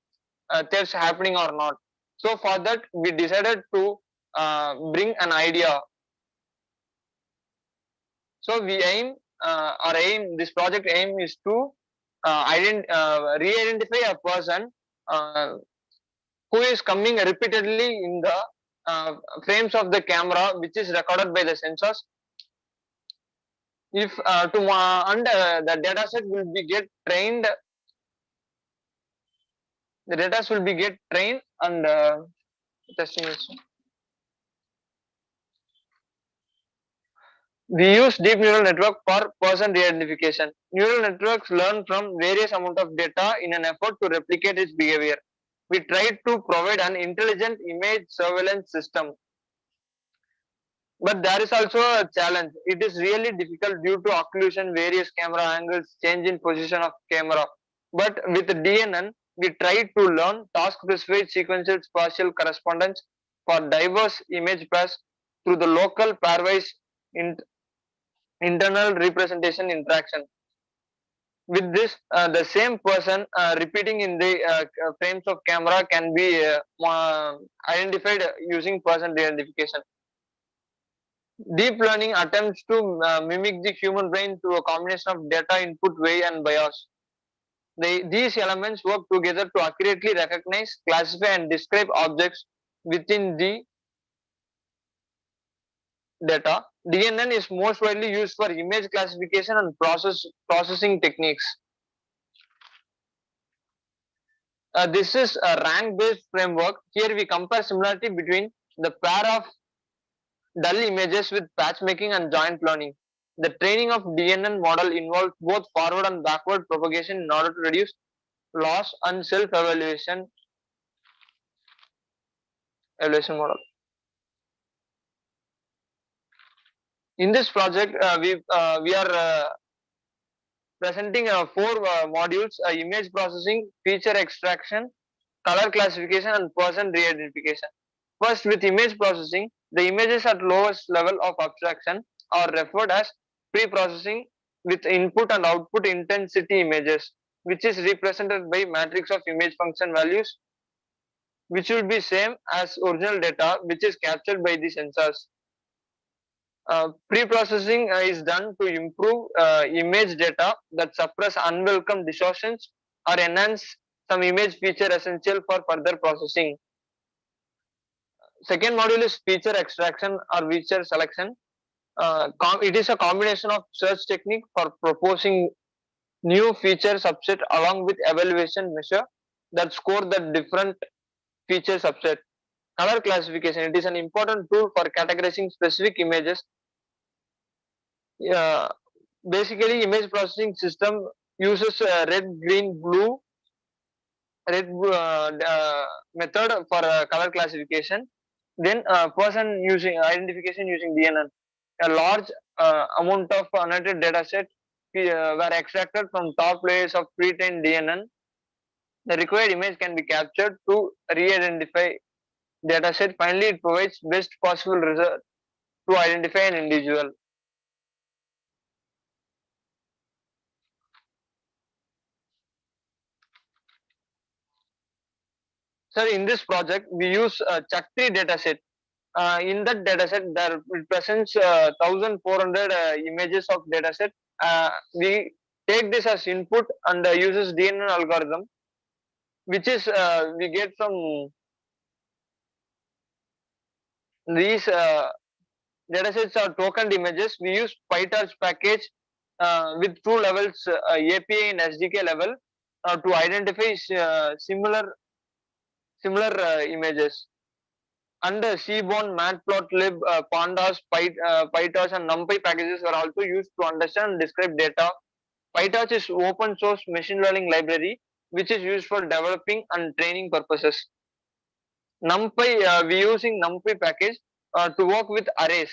[SPEAKER 11] thefts happening or not. So for that, we decided to bring an idea. So we aim, this project aim is to re-identify a person who is coming repeatedly in the frames of the camera, which is recorded by the sensors. If the data set will be get trained, the data will be get trained and testing is. We use deep neural network for person re-identification. Neural networks learn from various amount of data in an effort to replicate its behavior. We try to provide an intelligent image surveillance system. But there is also a challenge. It is really difficult due to occlusion, various camera angles, change in position of camera. But with DNN, we try to learn task-specified sequential spatial correspondence for diverse image pairs through the local pairwise internal representation interaction. With this, the same person repeating in the frames of camera can be identified using person identification. Deep learning attempts to mimic the human brain through a combination of data input, weight, and bias. These elements work together to accurately recognize, classify, and describe objects within the data. DNN is most widely used for image classification and processing techniques. This is a rank-based framework. Here we compare similarity between the pair of dull images with patchmaking and joint learning. The training of DNN model involves both forward and backward propagation in order to reduce loss and self-evaluation model. In this project, we are presenting 4 modules: image processing, feature extraction, color classification, and person re-identification. First, with image processing, the images at lowest level of abstraction are referred as pre-processing with input and output intensity images, which is represented by matrix of image function values, which will be same as original data, which is captured by the sensors. Pre-processing is done to improve image data that suppress unwelcome distortions or enhance some image feature essential for further processing. Second module is feature extraction or feature selection. It is a combination of search technique for proposing new feature subset along with evaluation measure that score the different feature subset. Color classification, it is an important tool for categorizing specific images. Basically, image processing system uses red, green, blue method for color classification. Then person using identification using DNN. A large amount of annotated data set were extracted from top layers of pre-trained DNN. The required image can be captured to re-identify data set. Finally, it provides best possible result to identify an individual. So in this project, we use Chakri dataset. In that dataset, there presents 1,400 images of dataset. We take this as input and uses DNN algorithm, which is we get from these datasets are tokened images. We use PyTorch package with 2 levels, API and SDK level, to identify similar images. And Seaborn, Matplotlib, Pandas, PyTorch and NumPy packages are also used to understand and describe data. PyTorch is open source machine learning library which is used for developing and training purposes. NumPy, we using NumPy package to work with array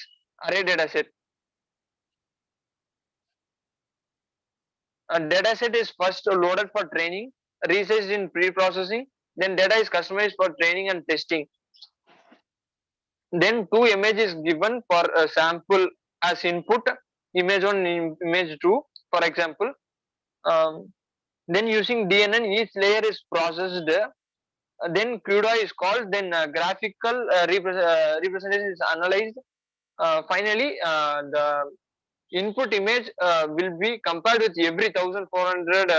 [SPEAKER 11] dataset. A dataset is first loaded for training, resized in pre-processing, then data is customized for training and testing. Then 2 images given for a sample as input, image 1, image 2, for example. Then using DNN, each layer is processed. Then CUDA is called. Then graphical representation is analyzed. Finally, the input image will be compared with every 1,400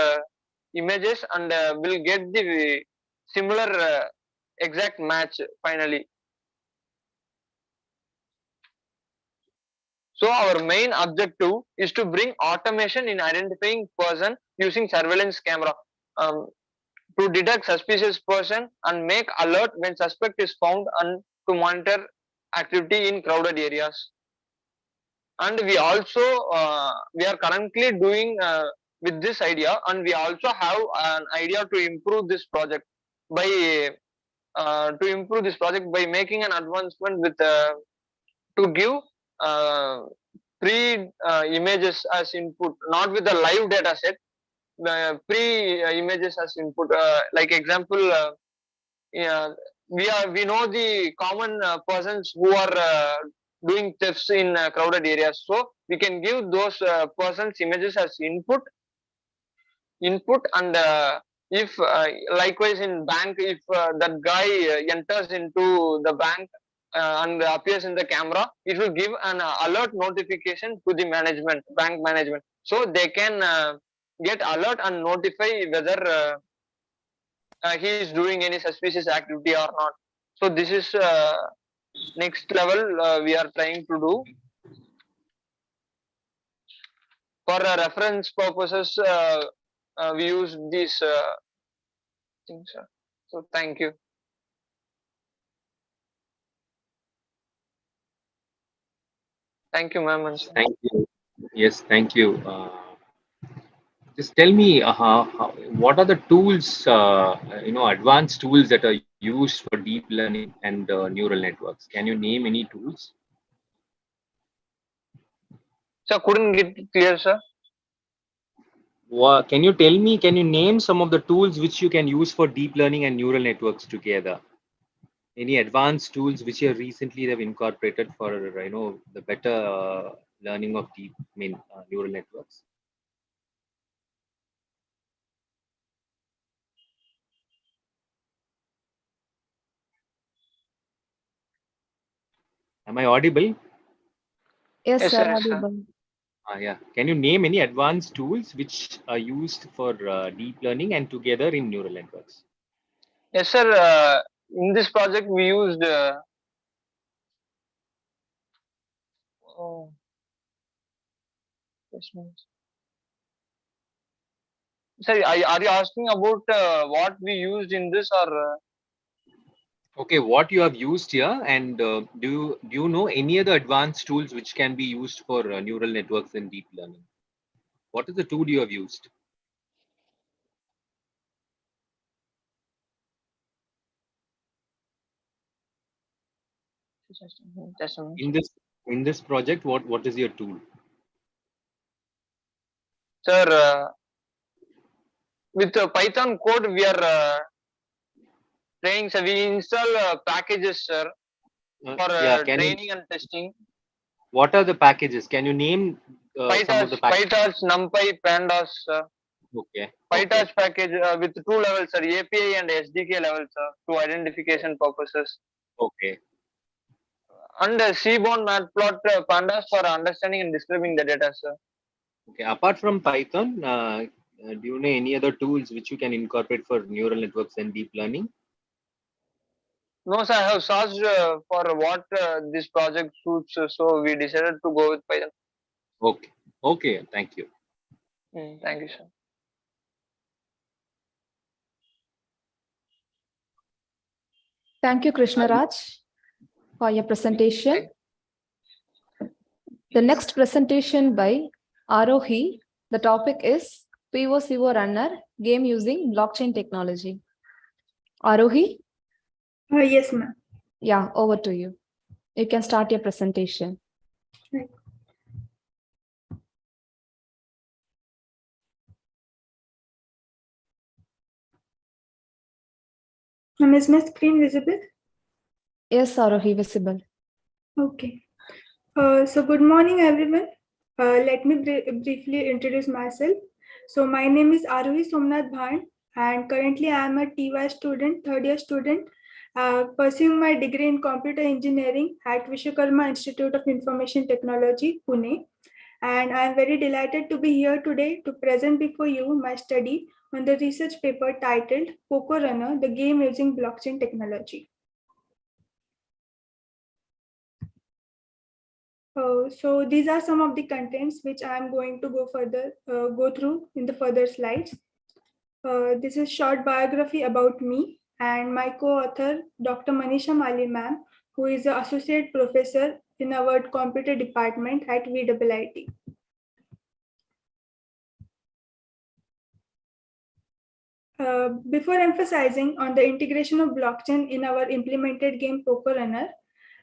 [SPEAKER 11] images and will get the similar exact match finally. So our main objective is to bring automation in identifying person using surveillance camera to detect suspicious person and make alert when suspect is found and to monitor activity in crowded areas. And we also we are currently doing with this idea, and we also have an idea to improve this project by making an advancement with to give pre images as input, not with the live data set, pre images as input. Like example, we know the common persons who are doing thefts in crowded areas, so we can give those persons images as input, and if likewise in bank, if that guy enters into the bank and appears in the camera, it will give an alert notification to the management, bank management, so they can get alert and notify whether he is doing any suspicious activity or not. So this is next level we are trying to do. For reference purposes, we use this think, sir. So thank you. Thank you, ma'am.
[SPEAKER 9] Thank you. Yes, thank you. Just tell me, what are the tools, advanced tools that are used for deep learning and neural networks? Can you name any tools?
[SPEAKER 11] Sir, couldn't get it clear, sir.
[SPEAKER 9] Can you name some of the tools which you can use for deep learning and neural networks together? Any advanced tools which you recently have incorporated for, the better learning of neural networks? Am I audible?
[SPEAKER 1] Yes,
[SPEAKER 11] Yes,
[SPEAKER 1] sir.
[SPEAKER 11] sir. Yes, sir.
[SPEAKER 1] Audible.
[SPEAKER 9] Yeah. Can you name any advanced tools which are used for deep learning and together in neural networks?
[SPEAKER 11] Yes, sir. In this project, we used. Yes, ma'am. Sir, are you asking about what we used in this or?
[SPEAKER 9] Okay, what you have used here, and do you know any other advanced tools which can be used for neural networks and deep learning? What is the tool you have used? In this project, what is your tool?
[SPEAKER 11] Sir, with Python code, we are training. So we install packages, sir, for training and testing.
[SPEAKER 9] What are the packages? Can you name some of the packages?
[SPEAKER 11] PyTorch, NumPy, Pandas.
[SPEAKER 9] Okay.
[SPEAKER 11] PyTorch package with two levels, sir, API and SDK levels, sir, to identification purposes.
[SPEAKER 9] Okay.
[SPEAKER 11] And Seaborn Matplot Pandas for understanding and describing the data, sir.
[SPEAKER 9] Okay. Apart from Python, do you know any other tools which you can incorporate for neural networks and deep learning?
[SPEAKER 11] No, sir, I have searched for what this project suits, so we decided to go with Python.
[SPEAKER 9] Okay. Okay. Thank you.
[SPEAKER 11] Thank you, sir.
[SPEAKER 1] Thank you, Krishna Raj, for your presentation. The next presentation by Arohi. The topic is POCO Runner game using blockchain technology. Arohi?
[SPEAKER 13] Yes, ma'am.
[SPEAKER 1] Yeah, over to you. You can start your presentation.
[SPEAKER 13] Right. Is my screen visible?
[SPEAKER 1] Yes, Arohi, visible.
[SPEAKER 13] Okay. So good morning, everyone. Let me briefly introduce myself. So my name is Arohi Somnath Bhan, and currently I am a TY student, third year student, pursuing my degree in computer engineering at Vishwakarma Institute of Information Technology, Pune. And I am very delighted to be here today to present before you my study on the research paper titled POCO Runner, the game using blockchain technology. So these are some of the contents which I am going to go through in the further slides. This is short biography about me and my co-author, Dr. Manisha Mali ma'am, who is an associate professor in our computer department at VIIT. Before emphasizing on the integration of blockchain in our implemented game POCO Runner,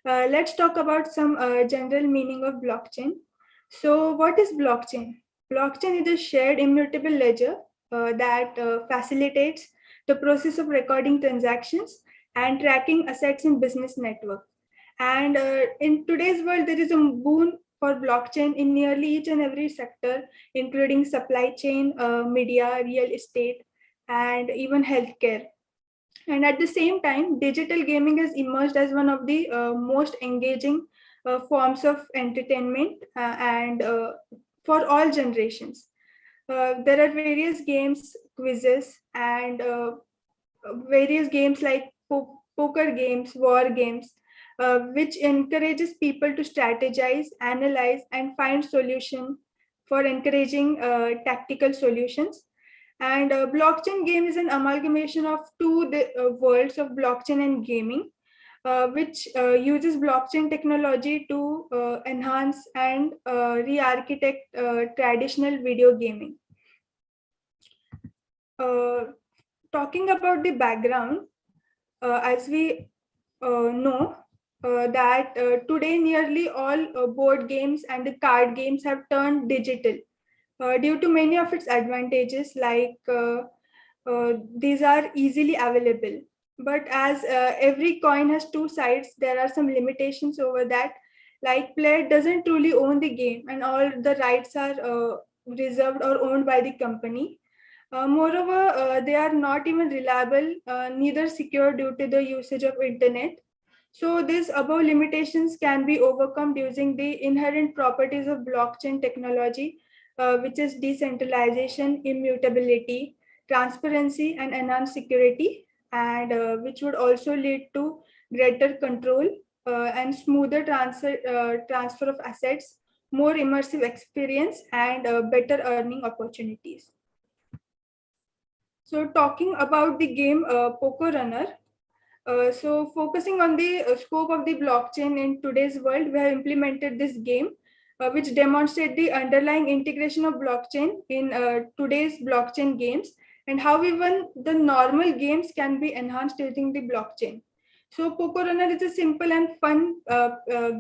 [SPEAKER 13] let's talk about some general meaning of blockchain. So what is blockchain? Blockchain is a shared immutable ledger that facilitates the process of recording transactions and tracking assets in business network. And in today's world, there is a boon for blockchain in nearly each and every sector, including supply chain, media, real estate, and even healthcare. And at the same time, digital gaming has emerged as one of the most engaging forms of entertainment and for all generations. There are various games, quizzes, and various games like poker games, war games, which encourages people to strategize, analyze, and find solution for encouraging tactical solutions. And blockchain game is an amalgamation of two worlds of blockchain and gaming, which uses blockchain technology to enhance and re-architect traditional video gaming. Talking about the background, as we know that today nearly all board games and the card games have turned digital due to many of its advantages, like these are easily available. But as every coin has two sides, there are some limitations over that. Like player doesn't truly own the game, and all the rights are reserved or owned by the company. Moreover, they are not even reliable, neither secure due to the usage of internet. So these above limitations can be overcome using the inherent properties of blockchain technology, which is decentralization, immutability, transparency, and enhanced security, and which would also lead to greater control and smoother transfer of assets, more immersive experience, and better earning opportunities. So talking about the game Poker Runner, so focusing on the scope of the blockchain in today's world, we have implemented this game, which demonstrates the underlying integration of blockchain in today's blockchain games, and how even the normal games can be enhanced using the blockchain. So Poker Runner is a simple and fun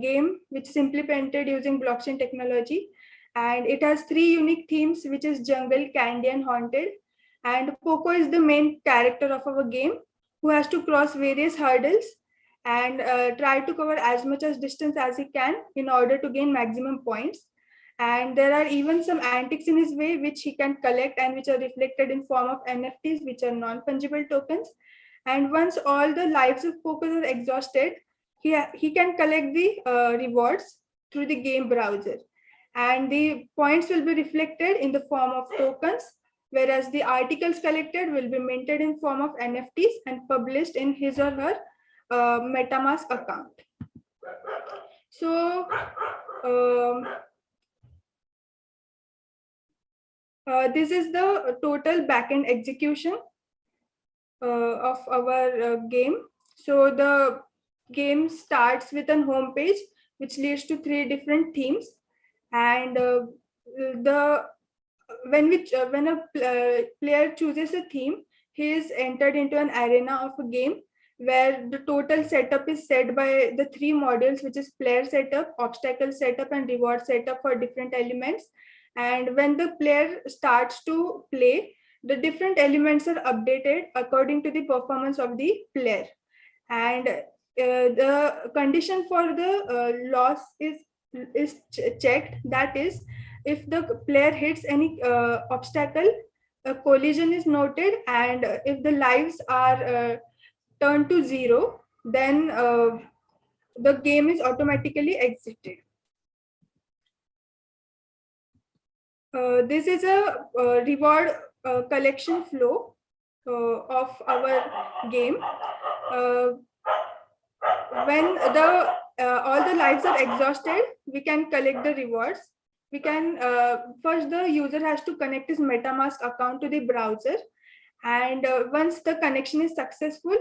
[SPEAKER 13] game which is implemented using blockchain technology, and it has three unique themes, which is jungle, candy, and haunted. And Poco is the main character of our game, who has to cross various hurdles and try to cover as much as distance as he can in order to gain maximum points. And there are even some antiques in his way which he can collect and which are reflected in form of NFTs, which are non-fungible tokens. And once all the lives of Poco are exhausted, he can collect the rewards through the game browser. And the points will be reflected in the form of tokens, whereas the articles collected will be minted in form of NFTs and published in his or her MetaMask account. So this is the total backend execution of our game. So the game starts with a home page, which leads to three different themes, and when a player chooses a theme, he is entered into an arena of a game where the total setup is set by the three modules, which is player setup, obstacle setup, and reward setup for different elements. And when the player starts to play, the different elements are updated according to the performance of the player. And the condition for the loss is checked. That is, if the player hits any obstacle, a collision is noted, and if the lives are turned to 0, then the game is automatically exited. This is a reward collection flow of our game. When the all the lives are exhausted, we can collect the rewards. We can first, the user has to connect his MetaMask account to the browser, and once the connection is successful,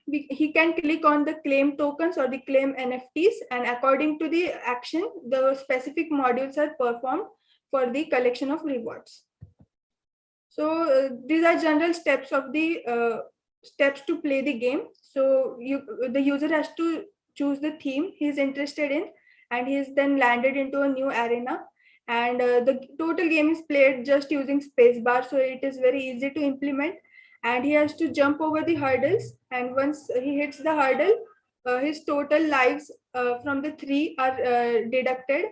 [SPEAKER 13] he can click on the claim tokens or the claim NFTs, and according to the action, the specific modules are performed for the collection of rewards. So these are general steps of the steps to play the game. So the user has to choose the theme he is interested in, and he is then landed into a new arena. And the total game is played just using spacebar, so it is very easy to implement. And he has to jump over the hurdles, and once he hits the hurdle, his total lives from the 3 are deducted.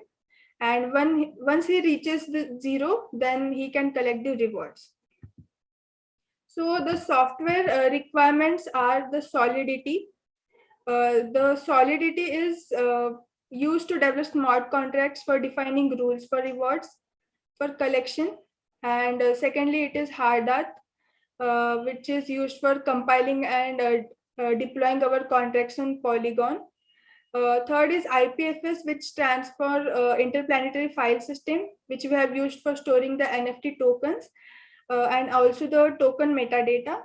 [SPEAKER 13] And once he reaches the 0, then he can collect the rewards. So the software requirements are the Solidity. The Solidity is used to develop smart contracts for defining rules for rewards, for collection. And secondly, it is Hardat, which is used for compiling and deploying our contracts on Polygon. Third is IPFS, which stands for Interplanetary File System, which we have used for storing the NFT tokens and also the token metadata.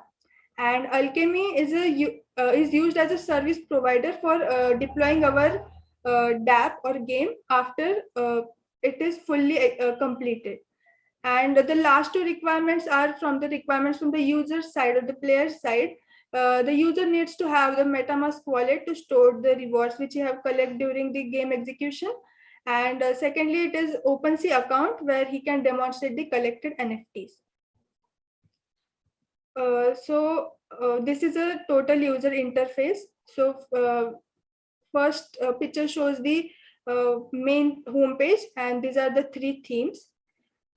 [SPEAKER 13] And Alchemy is used as a service provider for deploying our DApp or game after it is fully completed. And the last two requirements are from the requirements from the user side or the player side. The user needs to have the MetaMask wallet to store the rewards which you have collected during the game execution. And secondly, it is OpenSea account where he can demonstrate the collected NFTs. This is a total user interface. So first picture shows the main homepage, and these are the 3 themes.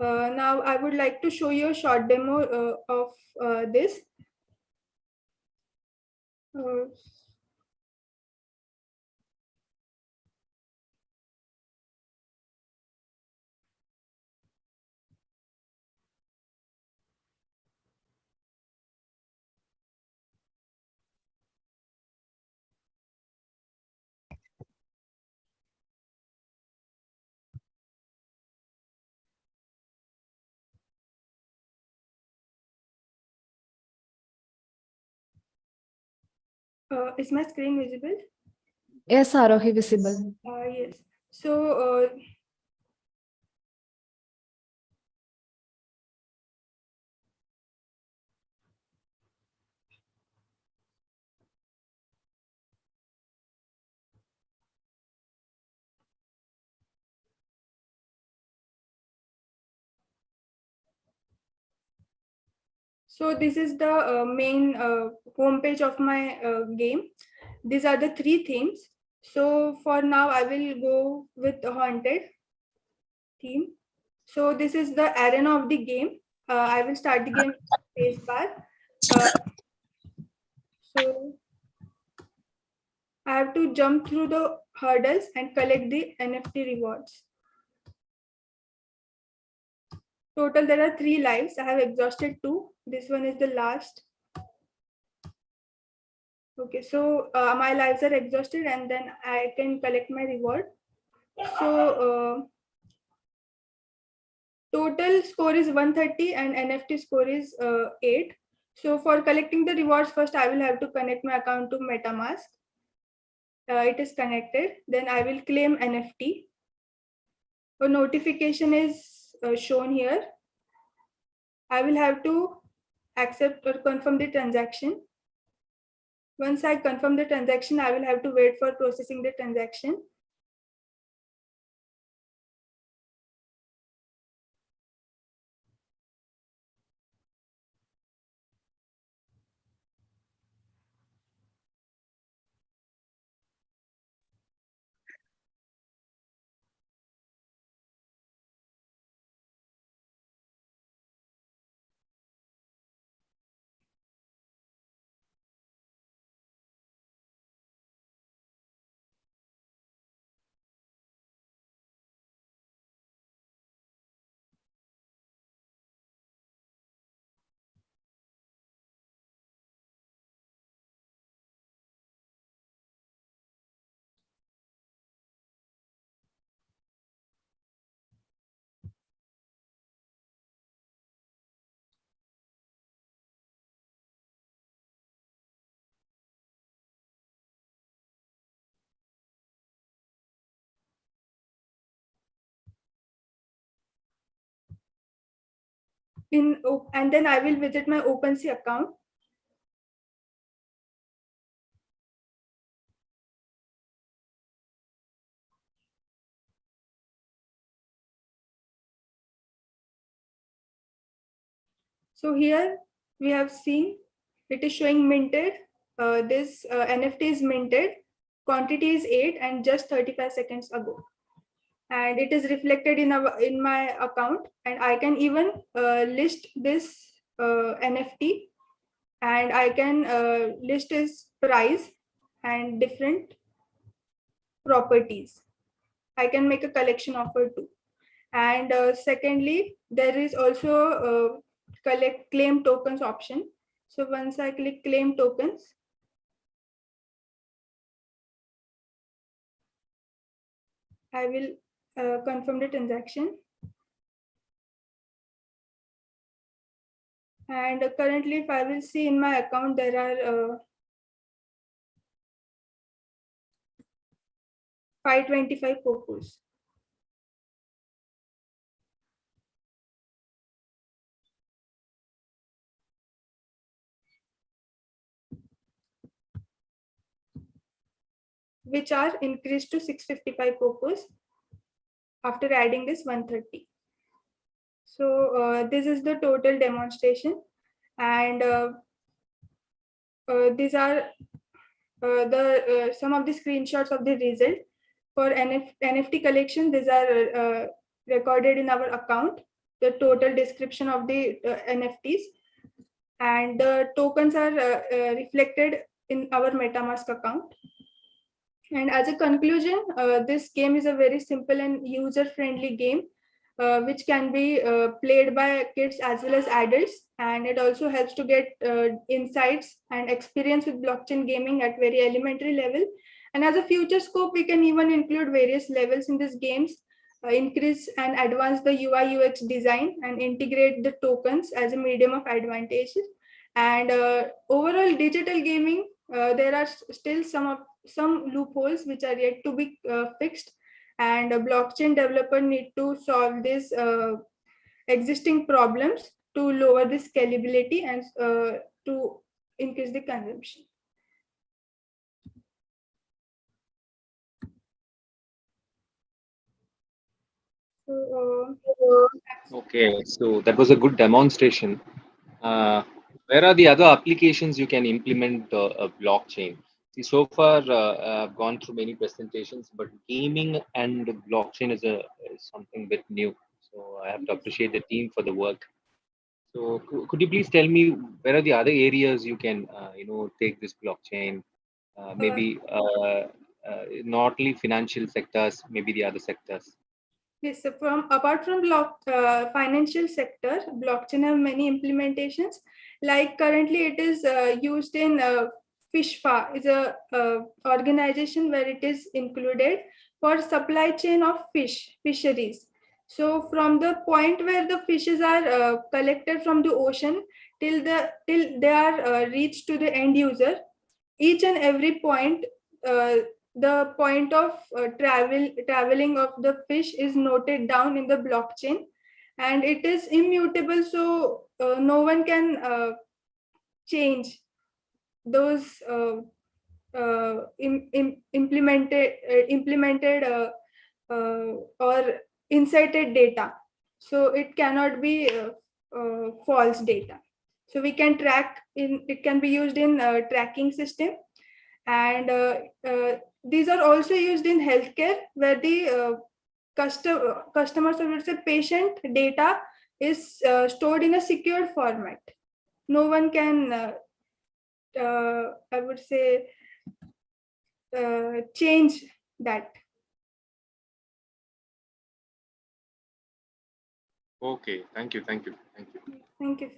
[SPEAKER 13] Now I would like to show you a short demo of this. Is my screen visible?
[SPEAKER 1] Yes, Arohi, visible.
[SPEAKER 13] Yes. So So this is the main homepage of my game. These are the 3 themes. So for now, I will go with the haunted theme. So this is the arena of the game. I will start the game space bar. So I have to jump through the hurdles and collect the NFT rewards. Total, there are 3 lives. I have exhausted 2. This one is the last. Okay, so my lives are exhausted and then I can collect my reward. So total score is 130 and NFT score is 8. So for collecting the rewards, first I will have to connect my account to MetaMask. It is connected. Then I will claim NFT. A notification is shown here. I will have to accept or confirm the transaction. Once I confirm the transaction, I will have to wait for processing the transaction. And then I will visit my OpenSea account. So here we have seen it is showing minted. This NFT is minted. Quantity is 8 and just 35 seconds ago. And it is reflected in my account. And I can even list this NFT, and I can list its price and different properties. I can make a collection offer too. And secondly, there is also claim tokens option. So once I click claim tokens, I will confirm the transaction. And currently, if I will see in my account, there are 525 POCOs. Which are increased to 655 POCOs after adding this 130. So this is the total demonstration, and these are some of the screenshots of the result for NFT collection. These are recorded in our account, the total description of the NFTs, and the tokens are reflected in our MetaMask account. And as a conclusion, this game is a very simple and user-friendly game, which can be played by kids as well as adults. And it also helps to get insights and experience with blockchain gaming at very elementary level. And as a future scope, we can even include various levels in these games, increase and advance the UI UX design, and integrate the tokens as a medium of advantage. And overall digital gaming, there are still some loopholes which are yet to be fixed, and a blockchain developer need to solve these existing problems to lower the scalability and to increase the consumption.
[SPEAKER 9] Okay, so that was a good demonstration. Where are the other applications you can implement a blockchain? See, so far I've gone through many presentations, but gaming and blockchain is something bit new. So I have to appreciate the team for the work. So could you please tell me where are the other areas you can take this blockchain? Maybe not only financial sectors, maybe the other sectors.
[SPEAKER 13] Yes, so apart from financial sector, blockchain have many implementations. Like currently, it is used in FISHFA, is a organization where it is included for supply chain of fisheries. So from the point where the fishes are collected from the ocean till they are reached to the end user, each and every point, the point of traveling of the fish is noted down in the blockchain, and it is immutable, so no one can change those implemented or incited data. So it cannot be false data. So we can track it can be used in tracking system, and these are also used in healthcare, where the customers, or let's say patient data is stored in a secure format. No one can I would say change that.
[SPEAKER 9] Okay, thank you.
[SPEAKER 13] Thank you.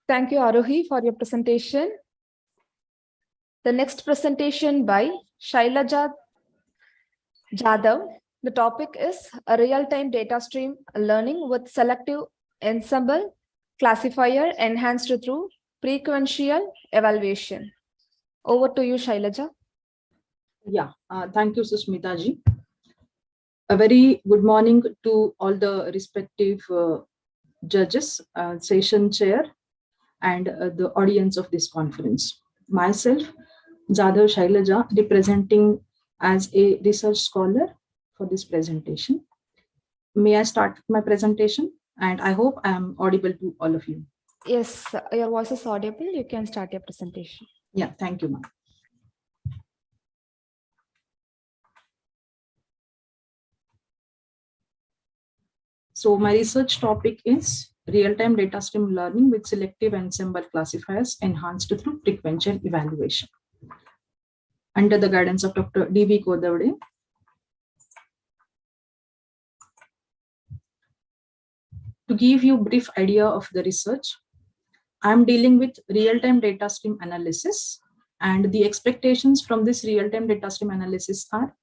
[SPEAKER 1] Thank you, Arohi, for your presentation. The next presentation by Shailaja Jadhav. The topic is a real-time data stream learning with selective ensemble classifier enhanced through frequential evaluation. Over to you, Shailaja.
[SPEAKER 10] Yeah, thank you, Susmita ji. A very good morning to all the respective judges, session chair, and the audience of this conference. Myself, Jadhav Shailaja, representing as a research scholar for this presentation. May I start my presentation? And I hope I am audible to all of you.
[SPEAKER 1] Yes, your voice is audible. You can start your presentation.
[SPEAKER 10] Yeah, thank you, ma'am. So my research topic is real-time data stream learning with selective ensemble classifiers enhanced through frequential evaluation. Under the guidance of Dr. D.V. Kodavade. To give you a brief idea of the research, I'm dealing with real-time data stream analysis And the expectations from this real-time data stream analysis are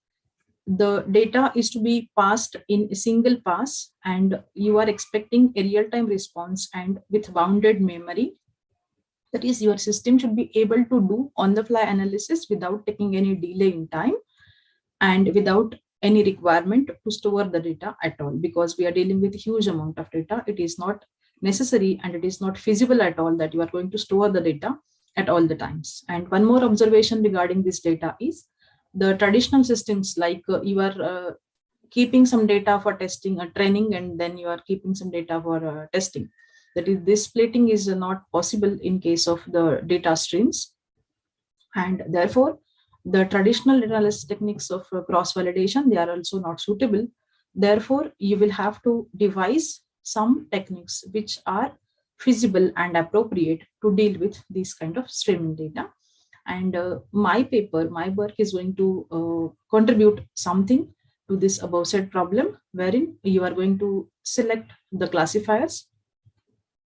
[SPEAKER 10] the data is to be passed in a single pass, and you are expecting a real-time response and with bounded memory. That is, your system should be able to do on-the-fly analysis without taking any delay in time and without any requirement to store the data at all, because we are dealing with a huge amount of data. It is not necessary and it is not feasible at all that you are going to store the data at all the times. And one more observation regarding this data is the traditional systems, like you are keeping some data for testing or training, and then you are keeping some data for testing. That is, this splitting is not possible in case of the data streams, and therefore the traditional analysis techniques of cross-validation, they are also not suitable. Therefore, you will have to devise some techniques which are feasible and appropriate to deal with these kind of streaming data. And my work is going to contribute something to this above said problem, wherein you are going to select the classifiers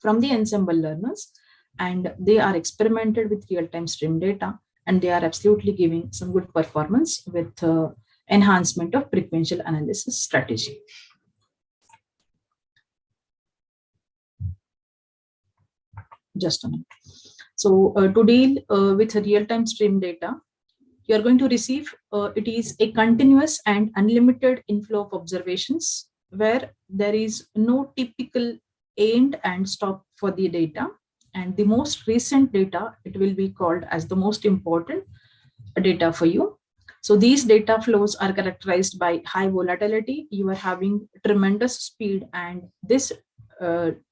[SPEAKER 10] from the ensemble learners, and they are experimented with real-time stream data, and they are absolutely giving some good performance with enhancement of frequential analysis strategy. Just a minute. So to deal with real-time stream data, you are going to receive, it is a continuous and unlimited inflow of observations where there is no typical end and stop for the data. And the most recent data, it will be called as the most important data for you. So these data flows are characterized by high volatility. You are having tremendous speed, and this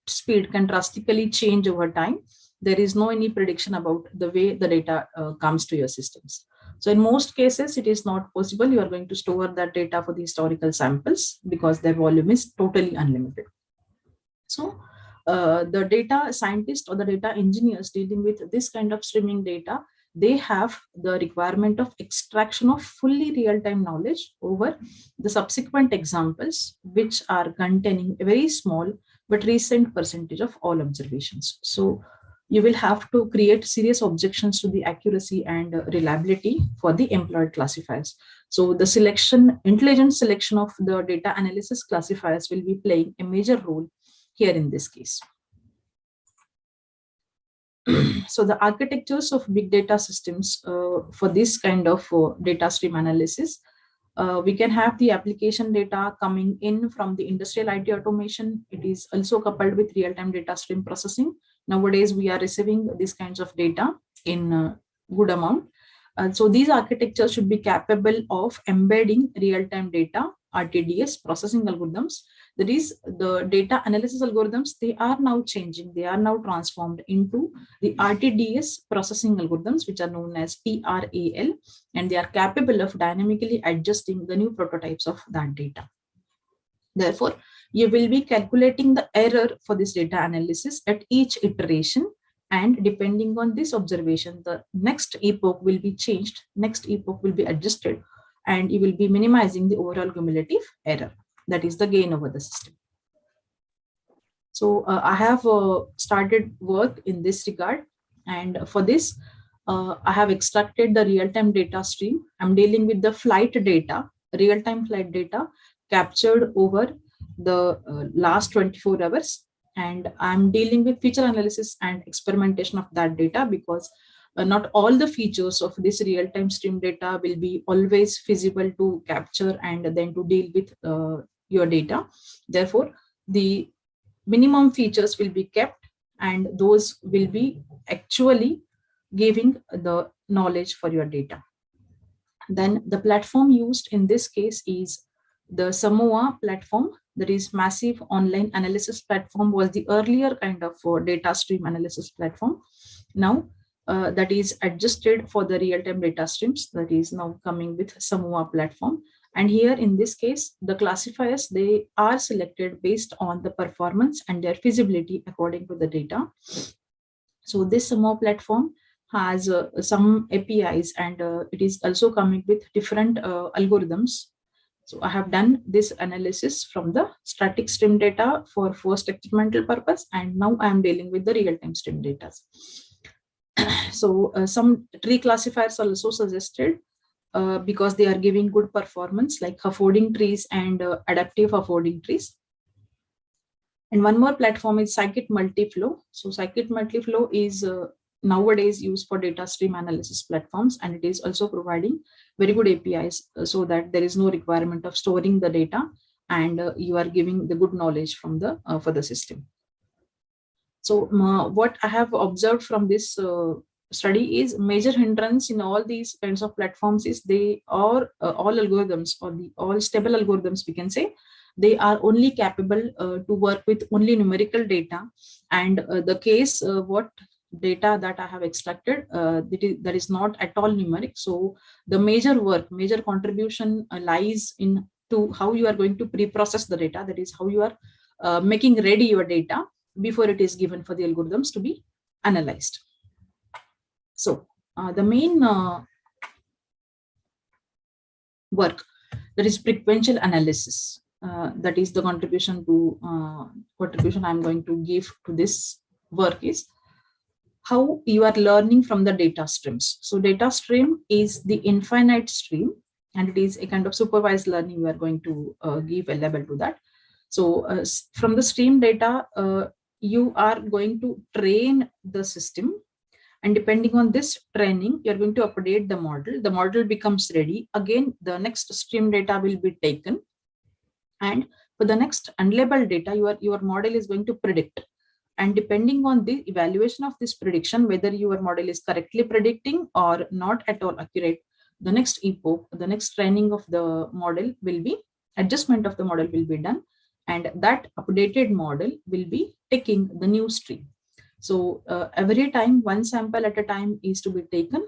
[SPEAKER 10] speed can drastically change over time. There is no any prediction about the way the data comes to your systems. So in most cases, it is not possible. You are going to store that data for the historical samples because their volume is totally unlimited. So the data scientists or the data engineers dealing with this kind of streaming data, they have the requirement of extraction of fully real-time knowledge over the subsequent examples, which are containing a very small but recent percentage of all observations. So you will have to create serious objections to the accuracy and reliability for the employed classifiers. So the intelligent selection of the data analysis classifiers will be playing a major role here in this case. So the architectures of big data systems for this kind of data stream analysis, we can have the application data coming in from the industrial IT automation. It is also coupled with real-time data stream processing. Nowadays, we are receiving these kinds of data in good amount. So these architectures should be capable of embedding real-time data, RTDS processing algorithms. That is, the data analysis algorithms, they are now changing. They are now transformed into the RTDS processing algorithms, which are known as PRAL, and they are capable of dynamically adjusting the new prototypes of that data. Therefore, you will be calculating the error for this data analysis at each iteration, and depending on this observation, the next epoch will be changed, next epoch will be adjusted, and you will be minimizing the overall cumulative error. That is the gain over the system. So I have started work in this regard, and for this, I have extracted the real-time data stream. I'm dealing with the flight data, real-time flight data captured over the last 24 hours. And I'm dealing with feature analysis and experimentation of that data, because not all the features of this real-time stream data will be always feasible to capture and then to deal with your data. Therefore, the minimum features will be kept, and those will be actually giving the knowledge for your data. Then the platform used in this case is the Samoa platform. That is massive online analysis platform, was the earlier kind of data stream analysis platform. Now that is adjusted for the real-time data streams, that is now coming with Samoa platform. And here in this case, the classifiers, they are selected based on the performance and their feasibility according to the data. So this Samoa platform has some APIs, and it is also coming with different algorithms. So I have done this analysis from the static stream data for first experimental purpose, and now I am dealing with the real-time stream data. So some tree classifiers are also suggested because they are giving good performance, like affording trees and adaptive affording trees. And one more platform is Scikit Multiflow. So Scikit Multiflow is nowadays used for data stream analysis platforms, and it is also providing very good APIs so that there is no requirement of storing the data, and you are giving the good knowledge from the for the system. So what I have observed from this study is major hindrance in all these kinds of platforms is they are all algorithms, or the all stable algorithms, we can say, they are only capable to work with only numerical data. And the case what data that I have extracted, that is not at all numeric. So the major work, major contribution lies in to how you are going to pre-process the data. That is how you are making ready your data before it is given for the algorithms to be analyzed. So the main work, that is frequential analysis, that is the contribution I'm going to give to this work, is how you are learning from the data streams. So data stream is the infinite stream, and it is a kind of supervised learning. We are going to give a label to that. So from the stream data, you are going to train the system, and depending on this training, you're going to update the model. The model becomes ready. Again, the next stream data will be taken, and for the next unlabeled data, your model is going to predict. And depending on the evaluation of this prediction, whether your model is correctly predicting or not at all accurate, the next epoch, the next training of the model will be, adjustment of the model will be done, and that updated model will be taking the new stream. So every time, one sample at a time is to be taken,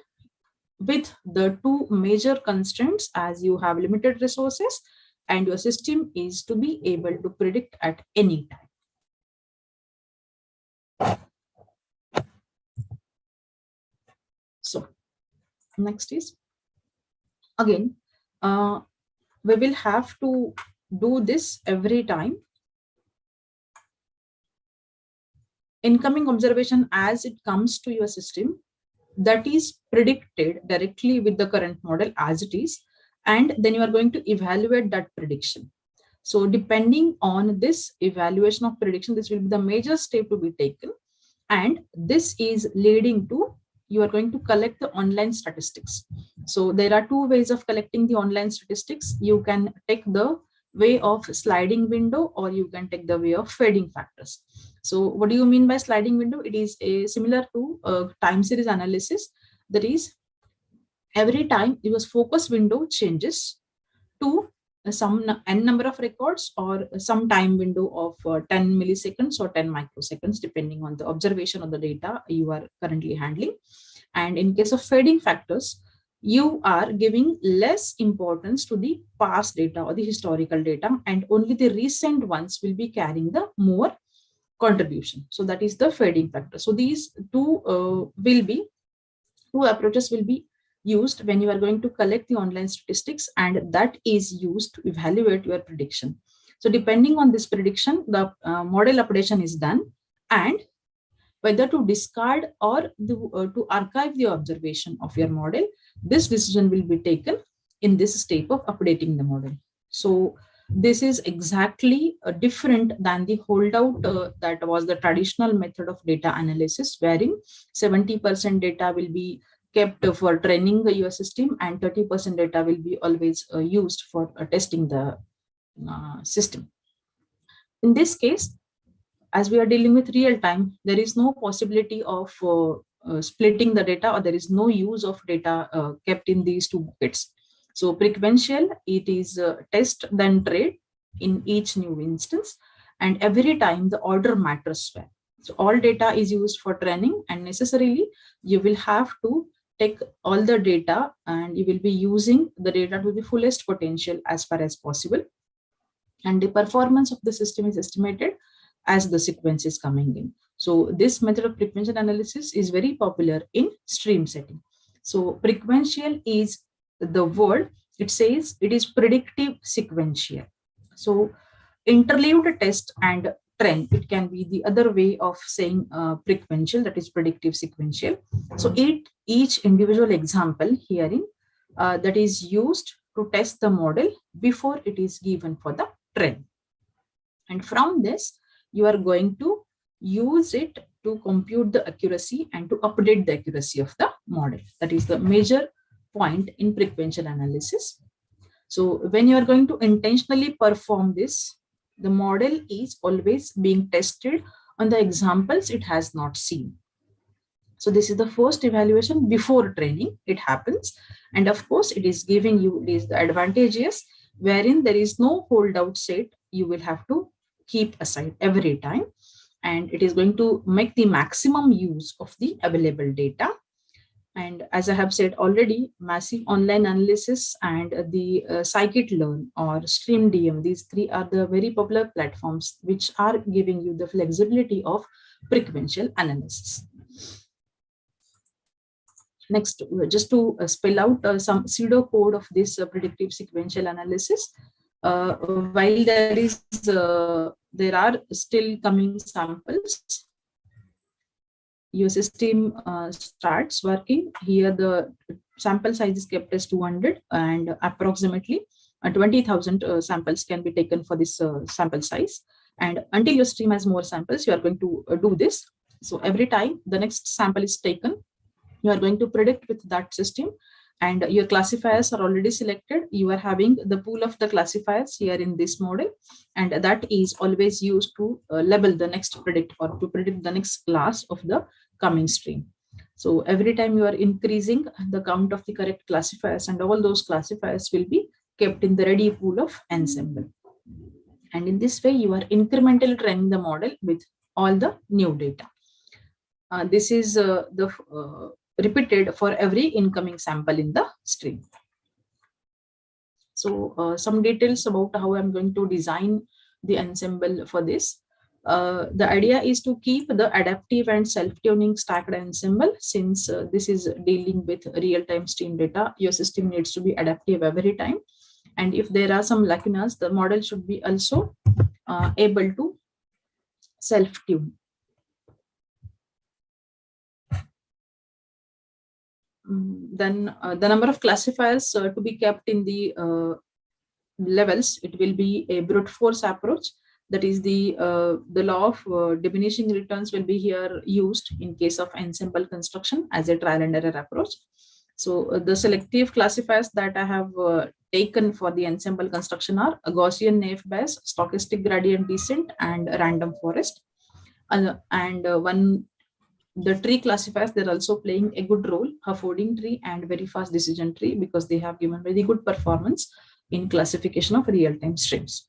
[SPEAKER 10] with the two major constraints, as you have limited resources and your system is to be able to predict at any time. So next is, again, we will have to do this every time. Incoming observation as it comes to your system, that is predicted directly with the current model as it is, and then you are going to evaluate that prediction. So depending on this evaluation of prediction, this will be the major step to be taken, and this is leading to, you are going to collect the online statistics. So there are two ways of collecting the online statistics. You can take the way of sliding window, or you can take the way of fading factors. So what do you mean by sliding window? It is similar to time series analysis. That is, every time your focus window changes to some n number of records, or some time window of 10 milliseconds or 10 microseconds, depending on the observation of the data you are currently handling. And in case of fading factors, you are giving less importance to the past data or the historical data, and only the recent ones will be carrying the more contribution. So that is the fading factor. So these two approaches will be used when you are going to collect the online statistics, and that is used to evaluate your prediction. So depending on this prediction, the model updation is done, and whether to discard or to archive the observation of your model, this decision will be taken in this step of updating the model. So this is exactly different than the holdout that was the traditional method of data analysis, wherein 70% data will be kept for training your system, and 30% data will be always used for testing the system. In this case, as we are dealing with real time, there is no possibility of splitting the data, or there is no use of data kept in these two buckets. So frequential, it is test then trade in each new instance, and every time the order matters well. So all data is used for training, and necessarily you will have to take all the data, and you will be using the data to the fullest potential as far as possible. And the performance of the system is estimated as the sequence is coming in. So this method of frequential analysis is very popular in stream setting. So frequential is the word, it says it is predictive sequential. So interleaved test and trend. It can be the other way of saying sequential, that is predictive sequential. So each individual example herein that is used to test the model before it is given for the trend. And from this, you are going to use it to compute the accuracy and to update the accuracy of the model. That is the major point in sequential analysis. So when you are going to intentionally perform this, the model is always being tested on the examples it has not seen. So this is the first evaluation before training. It happens. And of course, it is giving you these advantages wherein there is no holdout set you will have to keep aside every time. And it is going to make the maximum use of the available data. And as I have said already, massive online analysis and the scikit-learn or StreamDM, these three are the very popular platforms which are giving you the flexibility of sequential analysis. Next, just to spell out some pseudo code of this predictive sequential analysis. While there are still coming samples, your system starts working. Here the sample size is kept as 200 and approximately 20,000 samples can be taken for this sample size. And until your stream has more samples, you are going to do this. So every time the next sample is taken, you are going to predict with that system, and your classifiers are already selected. You are having the pool of the classifiers here in this model, and that is always used to label the next predict or to predict the next class of the coming stream. So every time you are increasing the count of the correct classifiers, and all those classifiers will be kept in the ready pool of ensemble. And in this way, you are incrementally training the model with all the new data. This is repeated for every incoming sample in the stream. So some details about how I'm going to design the ensemble for this. The idea is to keep the adaptive and self-tuning stacked ensemble. Since this is dealing with real-time stream data, your system needs to be adaptive every time. And if there are some lacunas, the model should be also able to self-tune. Then the number of classifiers to be kept in the levels, it will be a brute force approach. That is the law of diminishing returns will be here used in case of ensemble construction as a trial and error approach. So the selective classifiers that I have taken for the ensemble construction are a Gaussian naive Bayes, stochastic gradient descent, and random forest. The tree classifiers, they're also playing a good role, Huffording tree and very fast decision tree, because they have given very good performance in classification of real-time streams.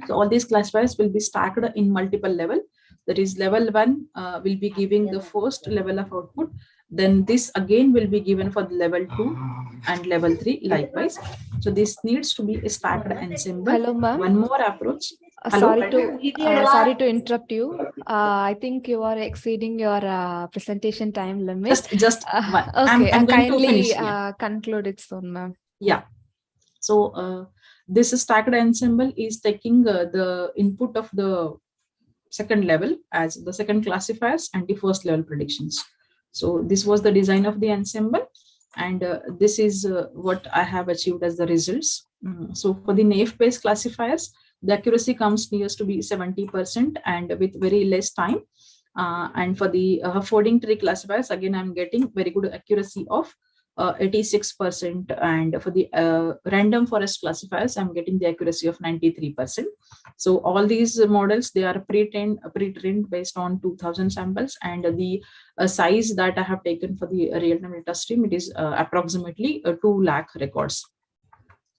[SPEAKER 10] So all these classifiers will be stacked in multiple level. That is, level 1 will be giving the first level of output. Then this again will be given for the level 2 and level 3 likewise. So this needs to be a stacked ensemble.
[SPEAKER 1] Hello, ma'am.
[SPEAKER 10] One more approach.
[SPEAKER 1] Sorry to interrupt you. I think you are exceeding your presentation time limit.
[SPEAKER 10] Just
[SPEAKER 1] okay.
[SPEAKER 10] I'm going
[SPEAKER 1] kindly
[SPEAKER 10] to finish, yeah.
[SPEAKER 1] Conclude it soon, ma'am.
[SPEAKER 10] Yeah. So this stacked ensemble is taking the input of the second level as the second classifiers and the first level predictions. So this was the design of the ensemble, and this is what I have achieved as the results. So for the naive Bayes classifiers, the accuracy comes near to be 70% and with very less time. And for the Huffording tree classifiers, again, I'm getting very good accuracy of 86%. And for the random forest classifiers, I'm getting the accuracy of 93%. So all these models, they are pre-trained based on 2000 samples, and the size that I have taken for the real-time data stream, it is approximately 2 lakh records.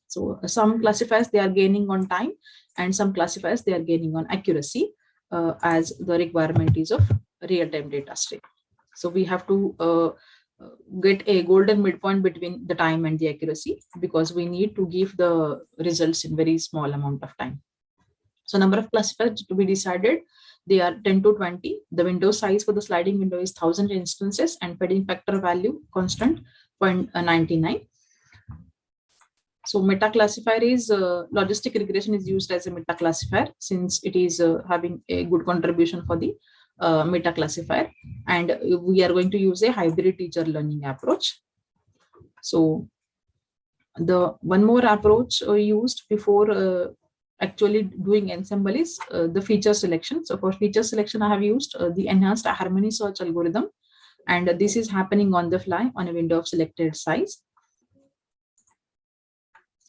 [SPEAKER 10] So some classifiers, they are gaining on time, and some classifiers, they are gaining on accuracy as the requirement is of real-time data stream. So we have to get a golden midpoint between the time and the accuracy, because we need to give the results in very small amount of time. So number of classifiers to be decided, they are 10 to 20. The window size for the sliding window is 1000 instances, and fading factor value constant 0.99. So meta classifier is logistic regression is used as a meta classifier since it is having a good contribution for the meta classifier, and we are going to use a hybrid teacher learning approach. So the one more approach used before actually doing ensemble is the feature selection. So for feature selection, I have used the enhanced harmony search algorithm, and this is happening on the fly on a window of selected size.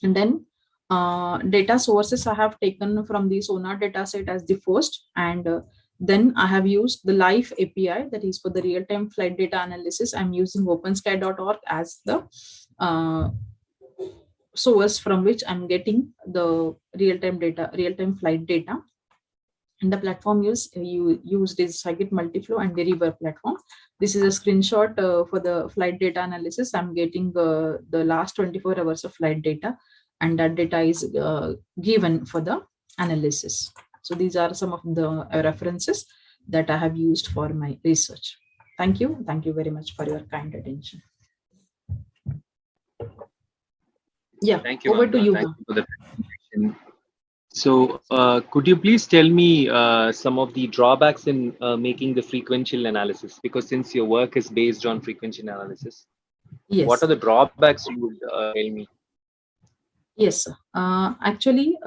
[SPEAKER 10] And then data sources I have taken from the Sonar dataset as the first, and then I have used the Life API, that is for the real-time flight data analysis. I'm using OpenSky.org as the source from which I'm getting the real-time data, real-time flight data. And the platform used is Scikit Multiflow and the River platform. This is a screenshot for the flight data analysis. I'm getting the last 24 hours of flight data, and that data is given for the analysis. So these are some of the references that I have used for my research. Thank you. Thank you very much for your kind attention. Yeah,
[SPEAKER 9] thank you.
[SPEAKER 10] Over to you.
[SPEAKER 9] Thank you for the presentation. So could you please tell me some of the drawbacks in making the frequential analysis? Because since your work is based on frequential analysis,
[SPEAKER 10] yes,
[SPEAKER 9] what are the drawbacks you would tell me?
[SPEAKER 10] Yes, actually,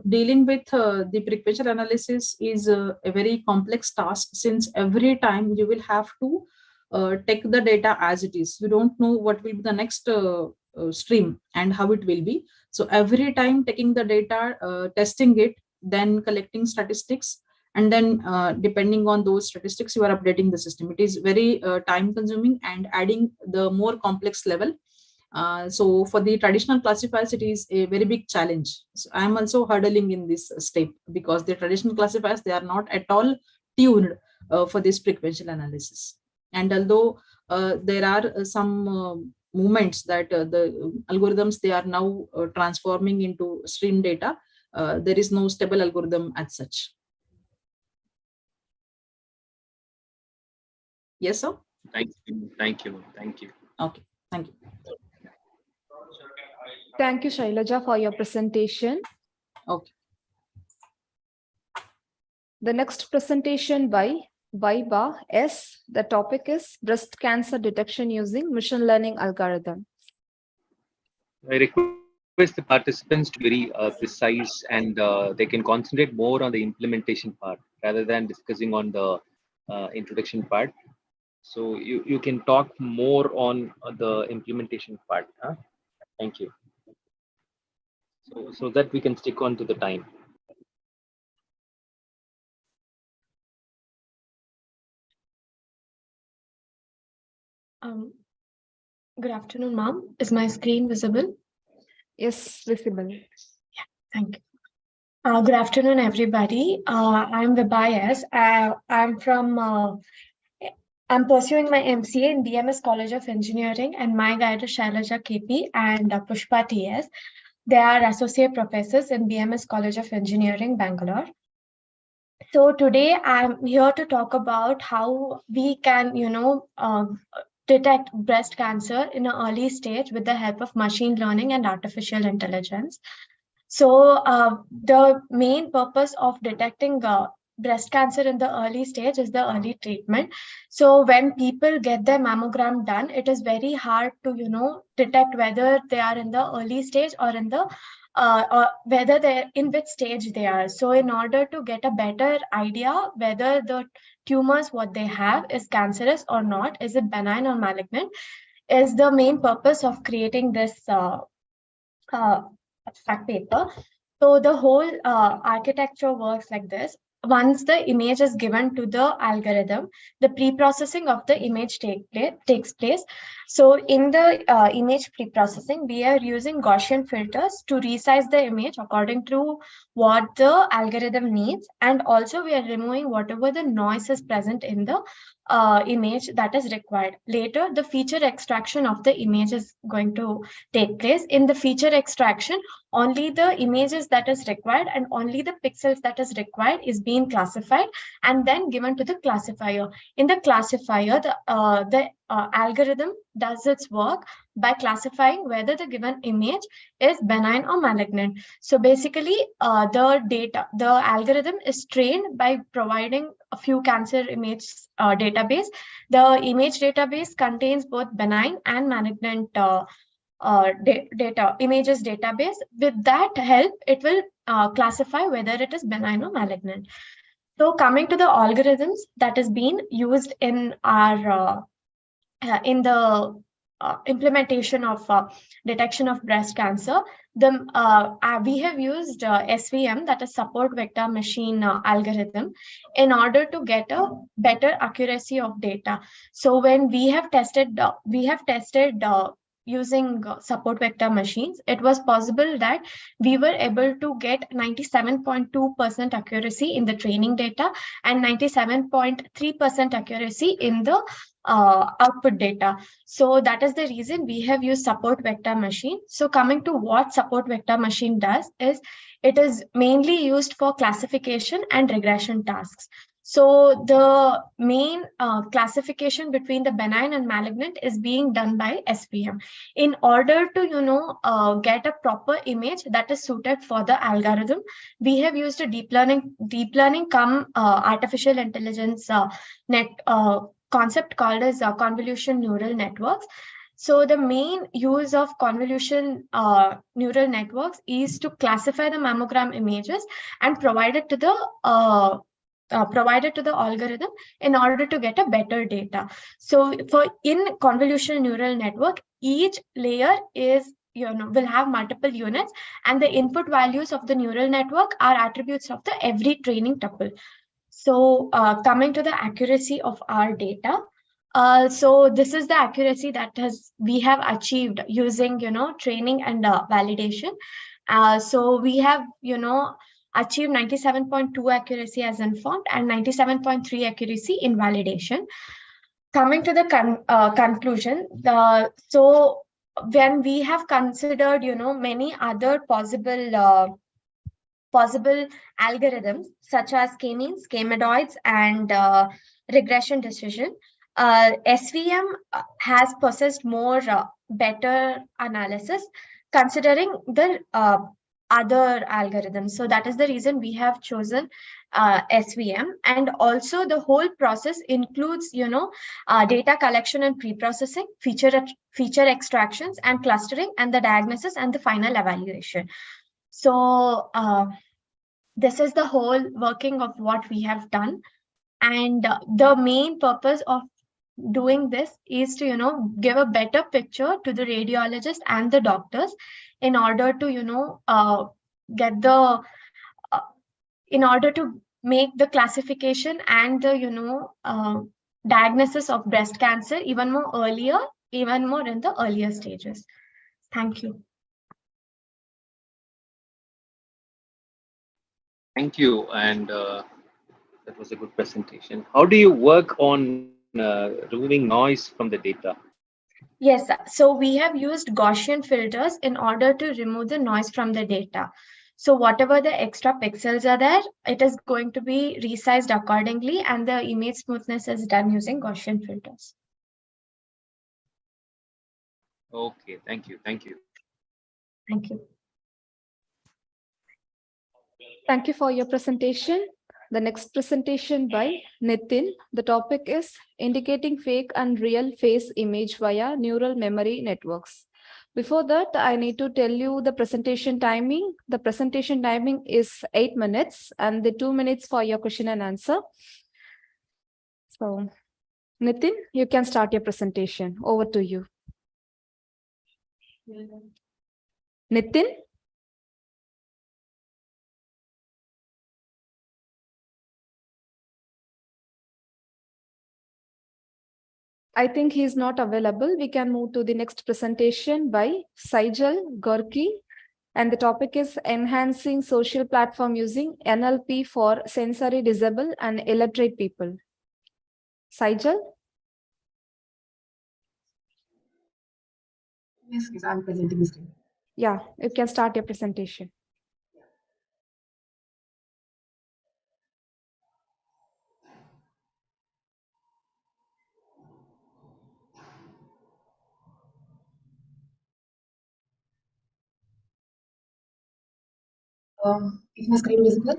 [SPEAKER 10] dealing with the frequential analysis is a very complex task, since every time you will have to take the data as it is. You don't know what will be the next stream and how it will be. So every time taking the data, testing it, then collecting statistics, and then depending on those statistics, you are updating the system. It is very time consuming and adding the more complex level. So for the traditional classifiers, it is a very big challenge. So I'm also hurdling in this step, because the traditional classifiers, they are not at all tuned for this frequential analysis. And although there are some movements that the algorithms, they are now transforming into stream data, there is no stable algorithm as such. Yes, sir?
[SPEAKER 9] Thank you. Thank you. Thank you.
[SPEAKER 10] Okay. Thank you.
[SPEAKER 1] Thank you, Shailaja, for your presentation.
[SPEAKER 10] Okay.
[SPEAKER 1] The next presentation by Vaiba S. The topic is breast cancer detection using machine learning algorithm.
[SPEAKER 9] I request the participants to be very precise, and they can concentrate more on the implementation part rather than discussing on the introduction part. So you can talk more on the implementation part. Huh? Thank you. So that we can stick on to the time.
[SPEAKER 14] Good afternoon, ma'am. Is my screen visible?
[SPEAKER 1] Yes, visible.
[SPEAKER 14] Yeah, thank you. Good afternoon, everybody. I'm Vibayas. I'm pursuing my MCA in BMS College of Engineering, and my guide is Shailaja KP and Pushpa TS. They are associate professors in BMS College of Engineering, Bangalore. So today I'm here to talk about how we can, detect breast cancer in an early stage with the help of machine learning and artificial intelligence. So the main purpose of detecting breast cancer in the early stage is the early treatment. So when people get their mammogram done, it is very hard to, detect whether they are in the early stage or in the or whether they're in which stage they are. So in order to get a better idea whether the tumors what they have is cancerous or not, is it benign or malignant, is the main purpose of creating this abstract paper. So the whole architecture works like this. Once the image is given to the algorithm, the pre-processing of the image takes place. So in the image pre-processing, we are using Gaussian filters to resize the image according to what the algorithm needs. And also we are removing whatever the noise is present in the image that is required. Later, the feature extraction of the image is going to take place. In the feature extraction, only the images that is required and only the pixels that is required is being classified and then given to the classifier. In the classifier, the algorithm does its work by classifying whether the given image is benign or malignant. So basically, the algorithm is trained by providing a few cancer image database. The image database contains both benign and malignant images database. With that help, it will classify whether it is benign or malignant. So coming to the algorithms that is being used in our in the implementation of detection of breast cancer, we have used SVM, that is support vector machine algorithm, in order to get a better accuracy of data. So when we have tested using support vector machines, it was possible that we were able to get 97.2% accuracy in the training data and 97.3% accuracy in the output data. So that is the reason we have used support vector machine. So coming to what support vector machine does is, it is mainly used for classification and regression tasks. So the main classification between the benign and malignant is being done by SVM in order to get a proper image that is suited for the algorithm. We have used a deep learning come artificial intelligence concept called as convolution neural networks. So the main use of convolution neural networks is to classify the mammogram images and provide it to the algorithm in order to get a better data. So in convolutional neural network, each layer is will have multiple units, and the input values of the neural network are attributes of the every training tuple. So coming to the accuracy of our data. So this is the accuracy that we have achieved using training and validation. So we have achieved 97.2 accuracy as informed and 97.3 accuracy in validation. Coming to the conclusion, so when we have considered many other possible algorithms such as k-means, k-medoids, and regression decision, SVM has possessed more better analysis considering the other algorithms. So that is the reason we have chosen SVM. And also the whole process includes data collection and pre-processing, feature extractions and clustering, and the diagnosis and the final evaluation. So this is the whole working of what we have done. And the main purpose of doing this is to give a better picture to the radiologist and the doctors in order to in order to make the classification and the diagnosis of breast cancer even more in the earlier stages. Thank you.
[SPEAKER 9] Thank you, and that was a good presentation. How do you work on removing noise from the data?
[SPEAKER 14] Yes, so we have used Gaussian filters in order to remove the noise from the data. So whatever the extra pixels are there, it is going to be resized accordingly, and the image smoothness is done using Gaussian filters.
[SPEAKER 9] Okay, thank you.
[SPEAKER 14] Thank you.
[SPEAKER 1] Thank you for your presentation. The next presentation by Nitin. The topic is indicating fake and real face image via neural memory networks. Before that, I need to tell you the presentation timing. The presentation timing is 8 minutes and the 2 minutes for your question and answer. So, Nitin, you can start your presentation. Over to you. Nitin? I think he is not available. We can move to the next presentation by Saijal Gorki. And the topic is enhancing social platform using NLP for sensory disabled and illiterate people. Saijal?
[SPEAKER 15] Yes, I'm presenting the screen.
[SPEAKER 1] Yeah, you can start your presentation.
[SPEAKER 15] Is my screen visible?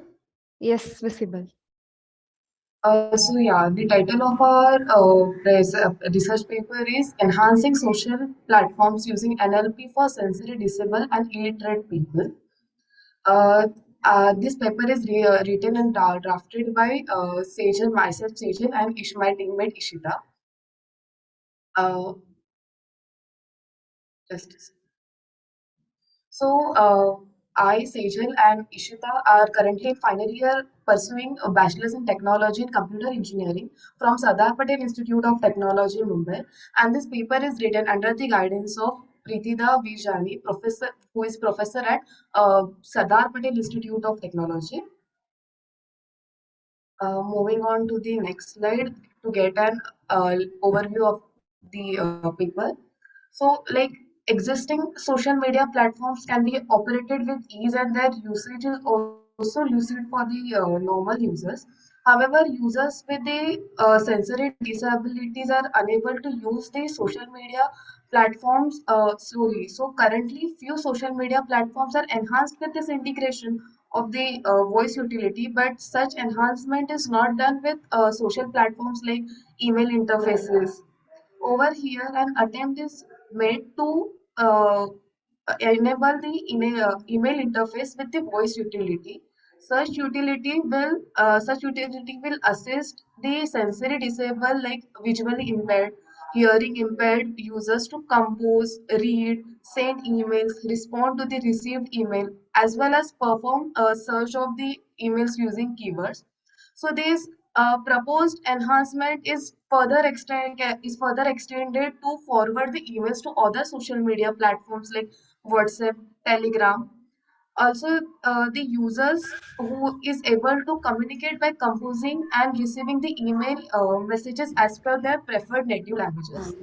[SPEAKER 1] Yes, visible.
[SPEAKER 15] So yeah, the title of our research paper is Enhancing Social Platforms Using NLP for Sensory Disabled and Illiterate People. Uh, this paper is written and drafted by Sejal, myself, Sejal, and my teammate Ishita. Uh, just a second. So, I, Sejal, and Ishita are currently in final year pursuing a bachelor's in technology and computer engineering from Sardar Patel Institute of Technology, Mumbai. And this paper is written under the guidance of Pritida Vijani, professor, who is professor at Sardar Patel Institute of Technology. Moving on to the next slide to get an overview of the paper. So, like existing social media platforms can be operated with ease, and their usage is also lucid for the normal users. However, users with the sensory disabilities are unable to use the social media platforms slowly. So, currently, few social media platforms are enhanced with this integration of the voice utility, but such enhancement is not done with social platforms like email interfaces. Over here, an attempt is made to enable the email interface with the voice utility. Such utility will assist the sensory disabled, like visually impaired, hearing impaired users to compose, read, send emails, respond to the received email, as well as perform a search of the emails using keywords. So this proposed enhancement is further extended to forward the emails to other social media platforms like WhatsApp, Telegram. Also, the users who is able to communicate by composing and receiving the email messages as per their preferred native languages.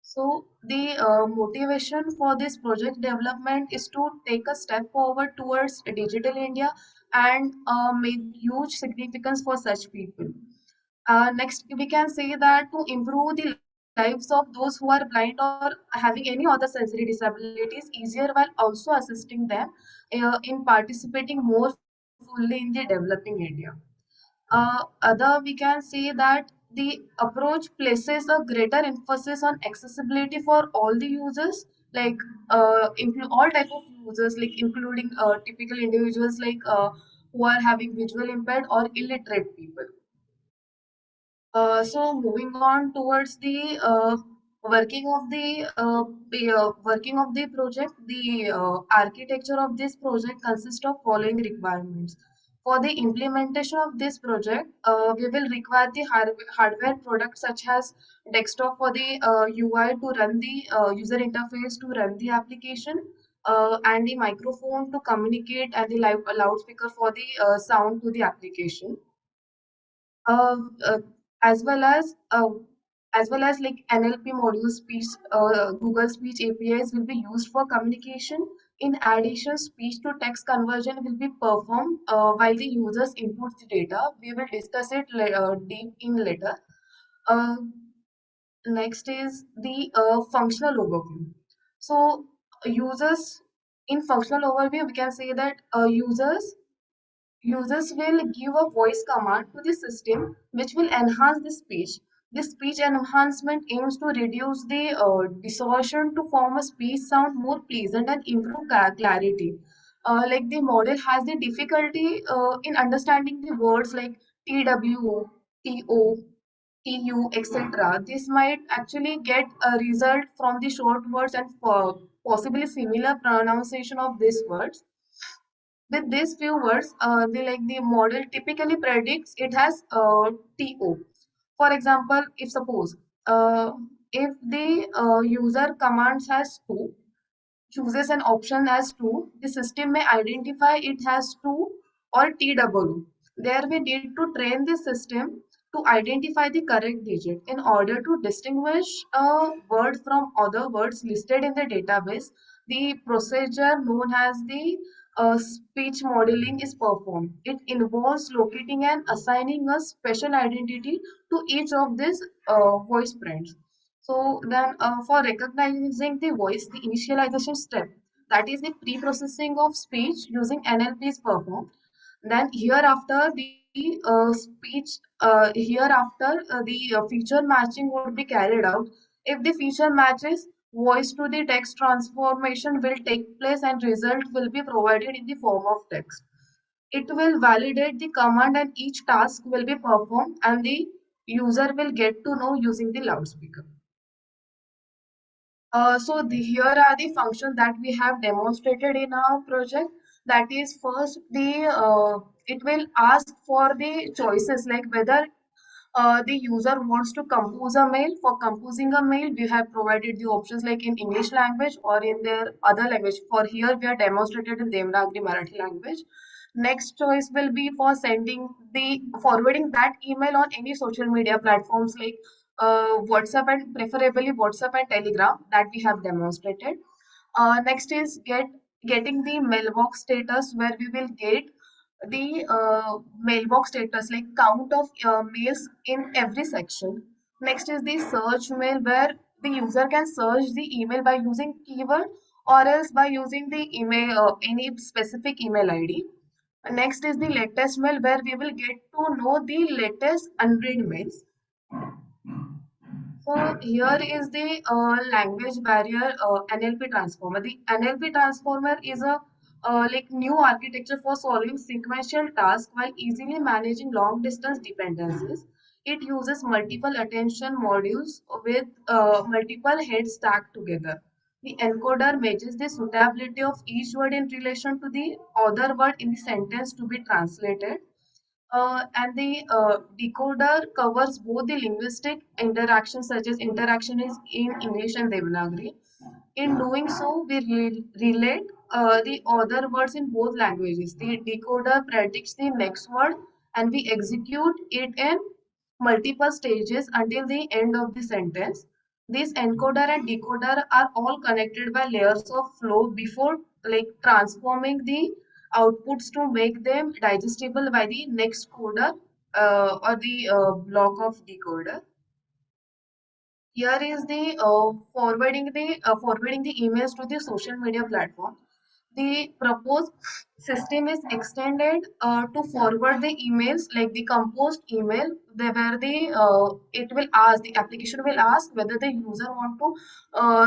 [SPEAKER 15] So the motivation for this project development is to take a step forward towards digital India and make huge significance for such people. Next, we can say that to improve the lives of those who are blind or having any other sensory disabilities easier, while also assisting them in participating more fully in the developing India. Other, we can say that the approach places a greater emphasis on accessibility for all the users, like all type of users, like including typical individuals like who are having visual impaired or illiterate people. So moving on towards the working of the project, the architecture of this project consists of following requirements. For the implementation of this project, we will require the hardware products such as desktop for the UI to run the user interface to run the application, and the microphone to communicate, and the loudspeaker for the sound to the application, uh, uh, as well as uh, like NLP module speech, Google Speech APIs will be used for communication. In addition, speech to text conversion will be performed while the users input the data. We will discuss it deep in later. Uh, Next is the functional overview. So users in functional overview, we can say that users will give a voice command to the system which will enhance the speech. This speech enhancement aims to reduce the distortion to form a speech sound more pleasant and improve clarity. Like the model has the difficulty in understanding the words like TW, TO, TU, etc. This might actually get a result from the short words and possibly similar pronunciation of these words. With these few words, the model typically predicts it has TO. For example, if suppose if the user commands has to, chooses an option as two, the system may identify it has two or TW. There we need to train the system to identify the correct digit. In order to distinguish a word from other words listed in the database, the procedure known as the speech modeling is performed. It involves locating and assigning a special identity to each of these voice prints. So then for recognizing the voice, the initialization step, that is the pre-processing of speech using NLP is performed. Then hereafter the feature matching would be carried out. If the feature matches, voice to the text transformation will take place and result will be provided in the form of text. It will validate the command and each task will be performed and the user will get to know using the loudspeaker. Here are the functions that we have demonstrated in our project. That is, first, it will ask for the choices like whether the user wants to compose a mail. For composing a mail, we have provided the options like in English language or in their other language. For here, we are demonstrated in Devanagari Marathi language. Next choice will be for forwarding that email on any social media platforms like WhatsApp and preferably WhatsApp and Telegram that we have demonstrated. Next is getting the mailbox status where we will get the mailbox status like count of mails in every section. Next is the search mail where the user can search the email by using keyword or else by using the email any specific email ID. Next is the latest mail where we will get to know the latest unread mails. So here is the language barrier NLP transformer. The NLP transformer is a like new architecture for solving sequential tasks while easily managing long distance dependencies. It uses multiple attention modules with multiple heads stacked together. The encoder measures the suitability of each word in relation to the other word in the sentence to be translated. And the decoder covers both the linguistic interactions such as interaction is in English and Devanagari. In doing so, we relate the other words in both languages. The decoder predicts the next word and we execute it in multiple stages until the end of the sentence. This encoder and decoder are all connected by layers of flow before like transforming the outputs to make them digestible by the next coder or the block of decoder. Here is the forwarding the emails to the social media platform. The proposed system is extended to forward the emails like the composed email where the application will ask whether the user want to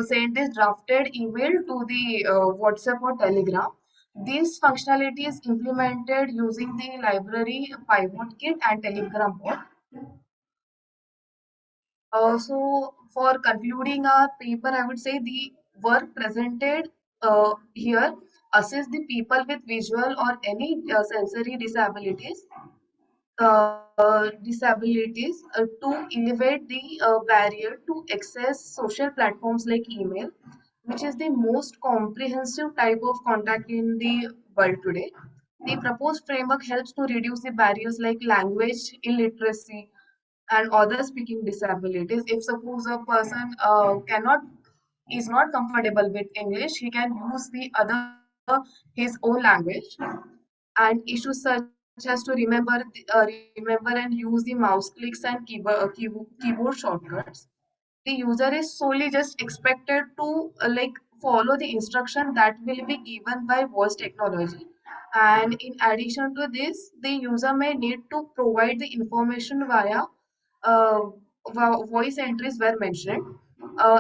[SPEAKER 15] send this drafted email to the WhatsApp or Telegram. This functionality is implemented using the library Pivot Kit and Telegram bot. So for concluding our paper, I would say the work presented here assess the people with visual or any sensory disabilities to elevate the barrier to access social platforms like email, which is the most comprehensive type of contact in the world today. The proposed framework helps to reduce the barriers like language illiteracy and other speaking disabilities. If suppose a person is not comfortable with English, he can use his own language. And issues such as to remember and use the mouse clicks and keyboard shortcuts. The user is solely just expected to follow the instruction that will be given by voice technology. And in addition to this, the user may need to provide the information via uh, voice entries were mentioned.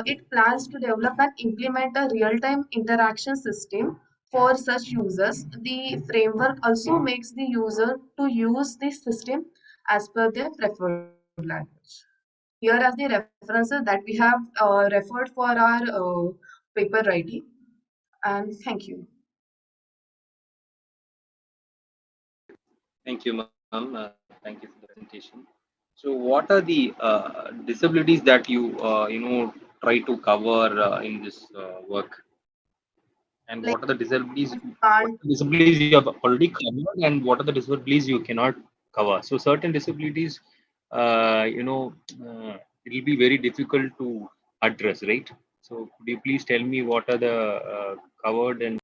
[SPEAKER 15] It plans to develop and implement a real-time interaction system for such users. The framework also makes the user to use this system as per their preferred language. Here are the references that we have referred for our paper writing. And thank you.
[SPEAKER 9] Thank you, ma'am. Thank you for the presentation. So, what are the disabilities that you try to cover in this work? And what are the disabilities? You have already covered, and what are the disabilities you cannot cover? So, certain disabilities, it will be very difficult to address, right? So, could you please tell me what are the covered and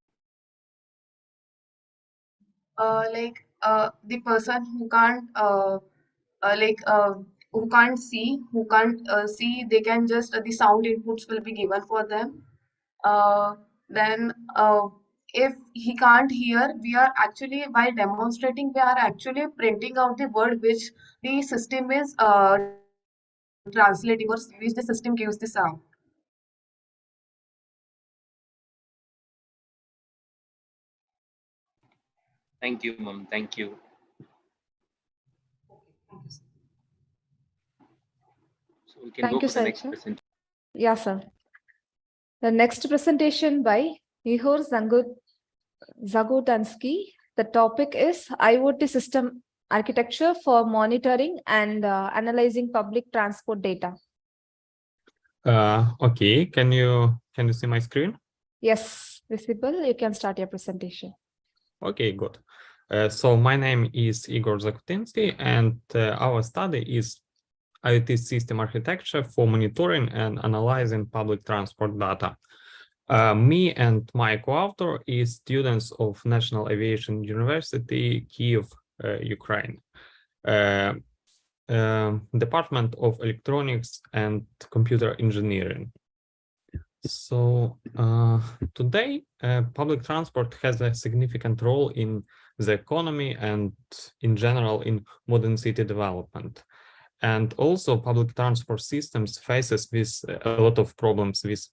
[SPEAKER 15] the person who can't see, they can just the sound inputs will be given for them. Then if he can't hear, we are actually, while demonstrating, we are actually printing out the word which the system is translating, or which the system gives the sound.
[SPEAKER 9] Thank you, ma'am. Thank you. So we can
[SPEAKER 1] Thank
[SPEAKER 9] go
[SPEAKER 1] you,
[SPEAKER 9] for the next
[SPEAKER 1] Saisha.
[SPEAKER 9] presentation.
[SPEAKER 1] Yeah, sir. The next presentation by Ihor Zagutansky. The topic is IoT system architecture for monitoring and analyzing public transport data.
[SPEAKER 16] Okay, can you see my screen?
[SPEAKER 1] Yes, visible. You can start your presentation.
[SPEAKER 16] Okay, good. So my name is Igor Zakutinsky, and our study is IoT system architecture for monitoring and analyzing public transport data. Me and my co-author is students of National Aviation University, Kyiv, Ukraine. Department of Electronics and Computer Engineering. So today, public transport has a significant role in the economy and in general in modern city development. And also public transport systems faces with a lot of problems, with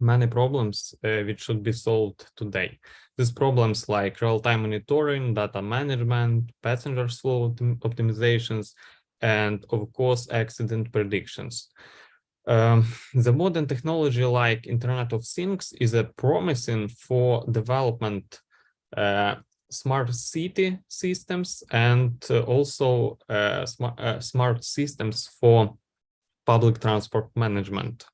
[SPEAKER 16] many problems which should be solved today. These problems like real-time monitoring, data management, passenger flow optimizations, and of course, accident predictions. The modern technology like Internet of Things is a promising for development smart city systems and also smart systems for public transport management.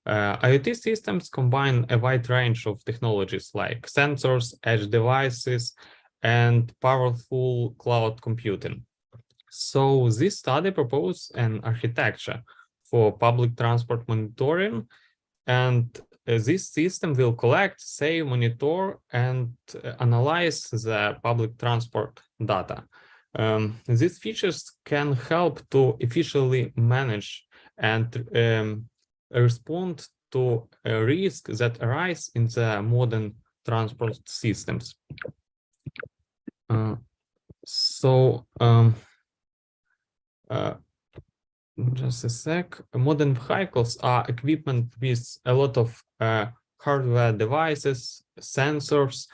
[SPEAKER 16] IoT systems combine a wide range of technologies like sensors, edge devices, and powerful cloud computing. So this study proposes an architecture for public transport monitoring, and this system will collect, save, monitor, and analyze the public transport data. These features can help to efficiently manage and respond to risks that arise in the modern transport systems. Just a sec. Modern vehicles are equipped with a lot of hardware devices, sensors,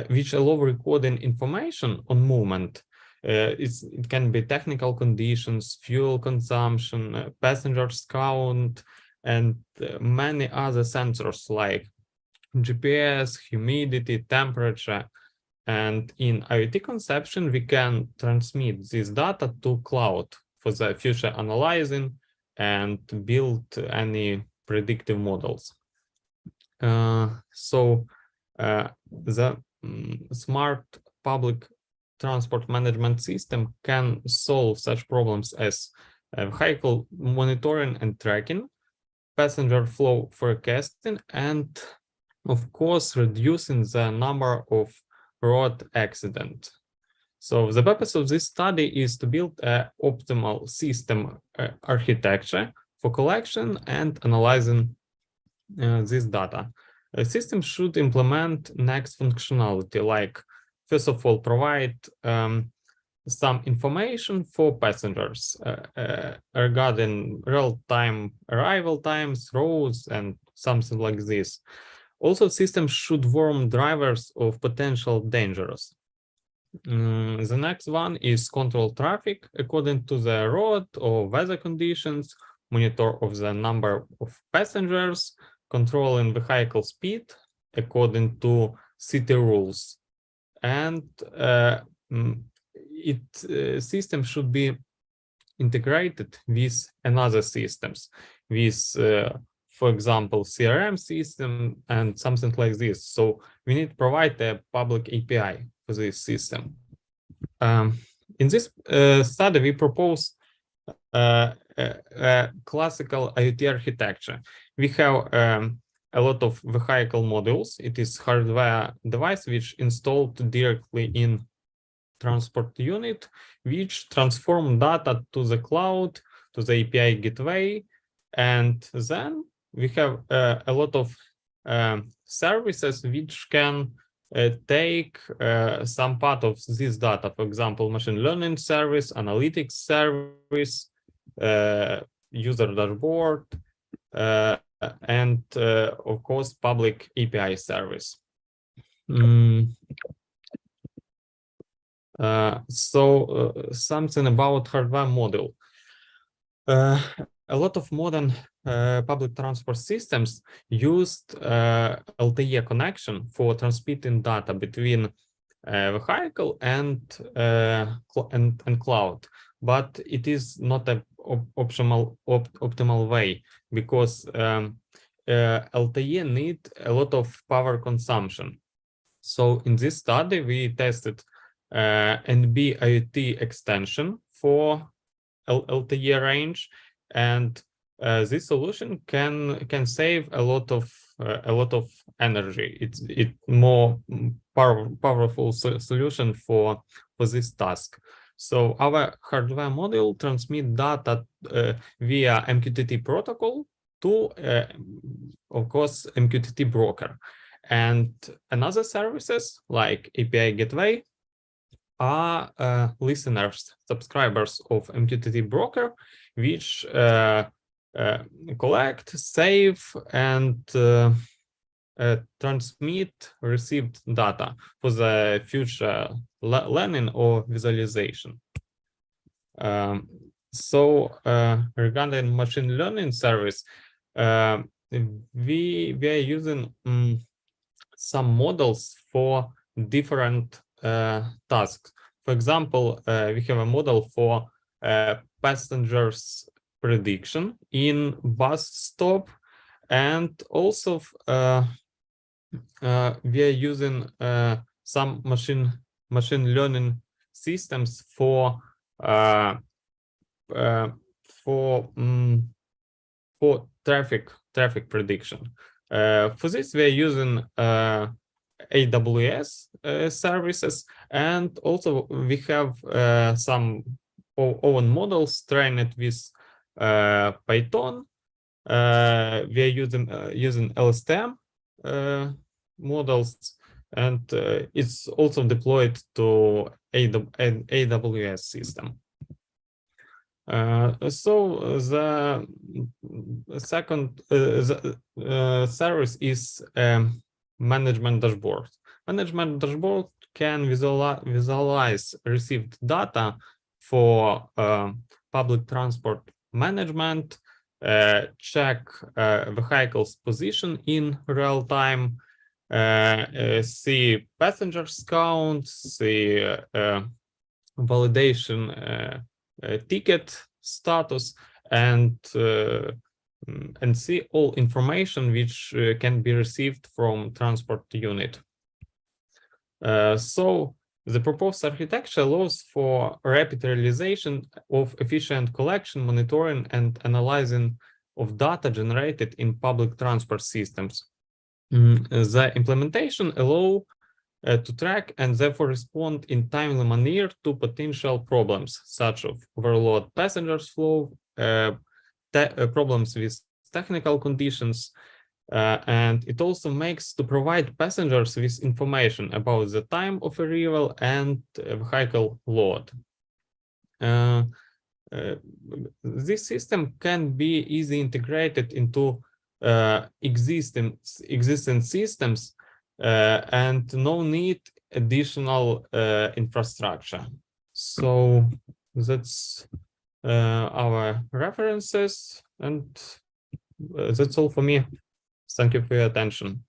[SPEAKER 16] which allow recording information on movement. It can be technical conditions, fuel consumption, passengers count, and many other sensors like GPS, humidity, temperature. And in IoT conception, we can transmit this data to cloud for the future analyzing and build any predictive models. The smart public transport management system can solve such problems as vehicle monitoring and tracking, passenger flow forecasting, and of course, reducing the number of road accidents. So the purpose of this study is to build an optimal system architecture for collection and analyzing this data. A system should implement next functionality, like, first of all, provide some information for passengers regarding real-time arrival times, roads, and something like this. Also, systems should warn drivers of potential dangers. The next one is control traffic according to the road or weather conditions, monitor of the number of passengers, controlling vehicle speed according to city rules. And system should be integrated with another systems, with for example, CRM system and something like this. So we need to provide a public API for this system. In this study, we propose a classical IoT architecture. We have a lot of vehicle modules. It is hardware device which installed directly in transport unit, which transform data to the cloud, to the API gateway, and then we have a lot of services which can take some part of this data. For example, machine learning service, analytics service, user dashboard, and of course, public API service. Something about hardware model. A lot of modern public transport systems used LTE connection for transmitting data between vehicle and cloud, but it is not an optimal way, because LTE need a lot of power consumption. So in this study, we tested NB IoT extension for LTE range, and this solution can save a lot of energy. It's more powerful solution for this task. So our hardware model transmit data via MQTT protocol to, of course, MQTT broker, and another services like API gateway are listeners, subscribers of MQTT broker, which collect, save, and transmit received data for the future learning or visualization. Regarding machine learning service, we are using some models for different tasks. For example, we have a model for passengers prediction in bus stop, and also we are using some machine learning systems for traffic prediction. For this, we are using AWS services, and also we have some own models trained with Python. We are using LSTM models, and it's also deployed to AWS system. So the second service is management dashboard. Management dashboard can visualize received data for public transport management, check vehicles' position in real time, see passengers count, see validation ticket status, and see all information which can be received from transport unit. So the proposed architecture allows for rapid realization of efficient collection, monitoring, and analyzing of data generated in public transport systems. The implementation allows to track and therefore respond in timely manner to potential problems such as overload passengers flow, problems with technical conditions, and it also makes to provide passengers with information about the time of arrival and vehicle load. This system can be easily integrated into existing systems, and no need additional infrastructure. So that's our references, and that's all for me. Thank you for your attention.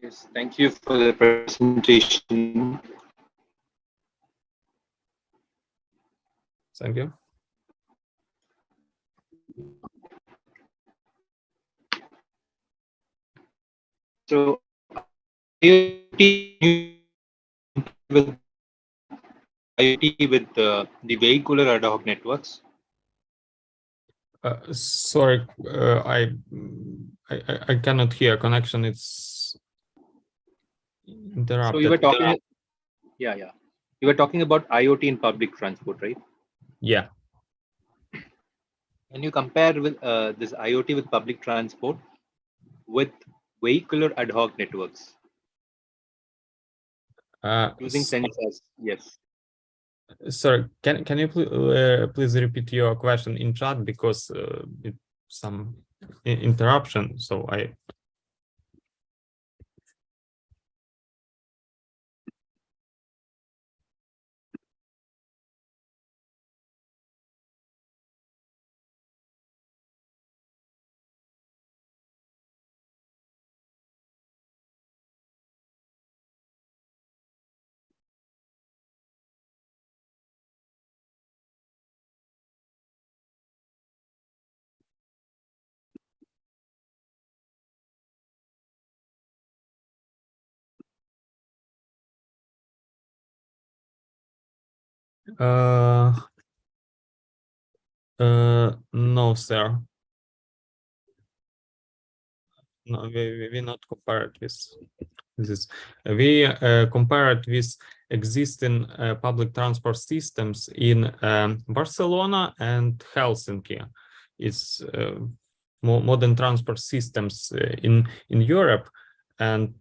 [SPEAKER 9] Yes, thank you for the presentation.
[SPEAKER 16] Thank you.
[SPEAKER 9] So, IoT with the vehicular ad hoc networks.
[SPEAKER 16] Sorry, I cannot hear. Connection it's
[SPEAKER 9] So you were talking, yeah. You were talking about IoT in public transport, right?
[SPEAKER 16] Yeah.
[SPEAKER 9] Can you compare with this IoT with public transport with vehicular ad hoc networks? Using sensors, yes.
[SPEAKER 16] Sorry, can you please repeat your question in chat, because it's some interruption, so I. No, sir. No, we not compare it with this. We compare it with existing public transport systems in Barcelona and Helsinki. It's modern transport systems in Europe, and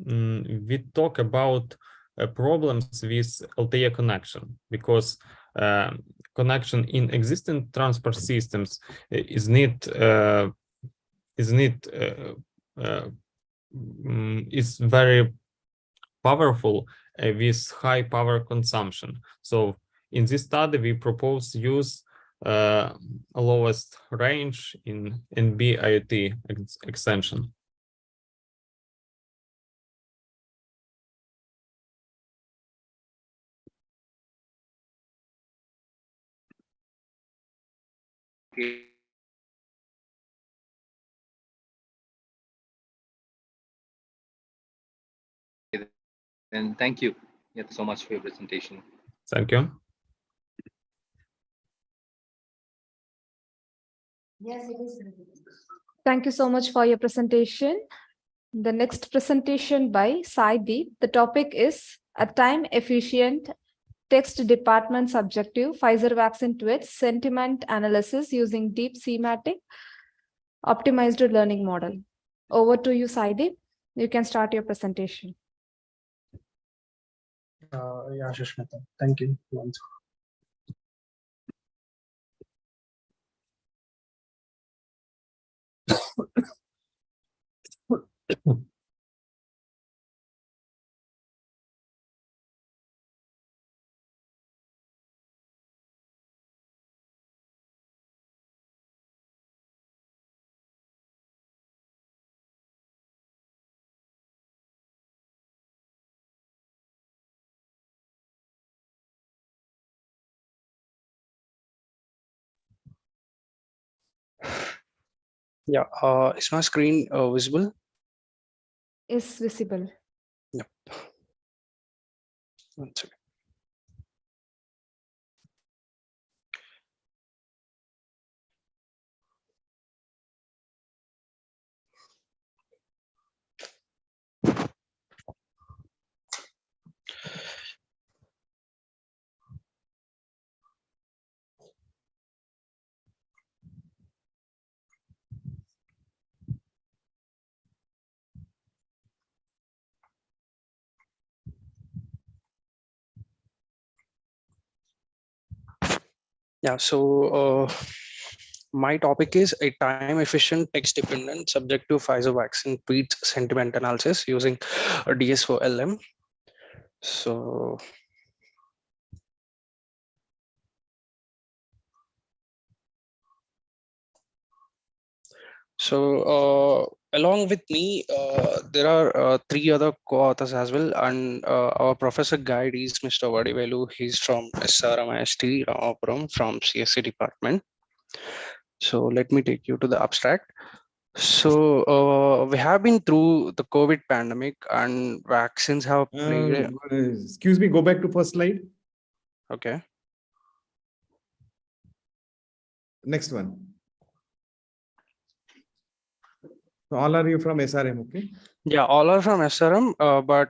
[SPEAKER 16] we talk about problems with LTE connection, because connection in existing transport systems is very powerful with high power consumption. So in this study, we propose use lowest range in NB IoT extension.
[SPEAKER 9] Okay. Then thank you so much for your presentation.
[SPEAKER 16] Thank you.
[SPEAKER 1] Yes, it is. Thank you so much for your presentation. The next presentation by Saideep. The topic is a time-efficient text department subjective Pfizer vaccine tweets sentiment analysis using deep semantic optimized learning model. Over to you, Saideep. You can start your presentation.
[SPEAKER 17] Yeah, Shushmita. Thank you. Yeah, is my screen visible?
[SPEAKER 1] Is visible.
[SPEAKER 17] Yep. One second. Yeah, so my topic is a time-efficient, text-dependent, subjective Pfizer vaccine tweets sentiment analysis using a DS4LM. So, along with me, there are 3 other co-authors as well, and our professor guide is Mr. Vadivelu. He's from SRMIST Ramapuram from CSC department. So let me take you to the abstract. So we have been through the COVID pandemic, and vaccines have played.
[SPEAKER 12] Excuse me, go back to first slide.
[SPEAKER 17] Okay.
[SPEAKER 12] Next one. So all are you from SRM? Okay.
[SPEAKER 17] Yeah, all are from SRM, but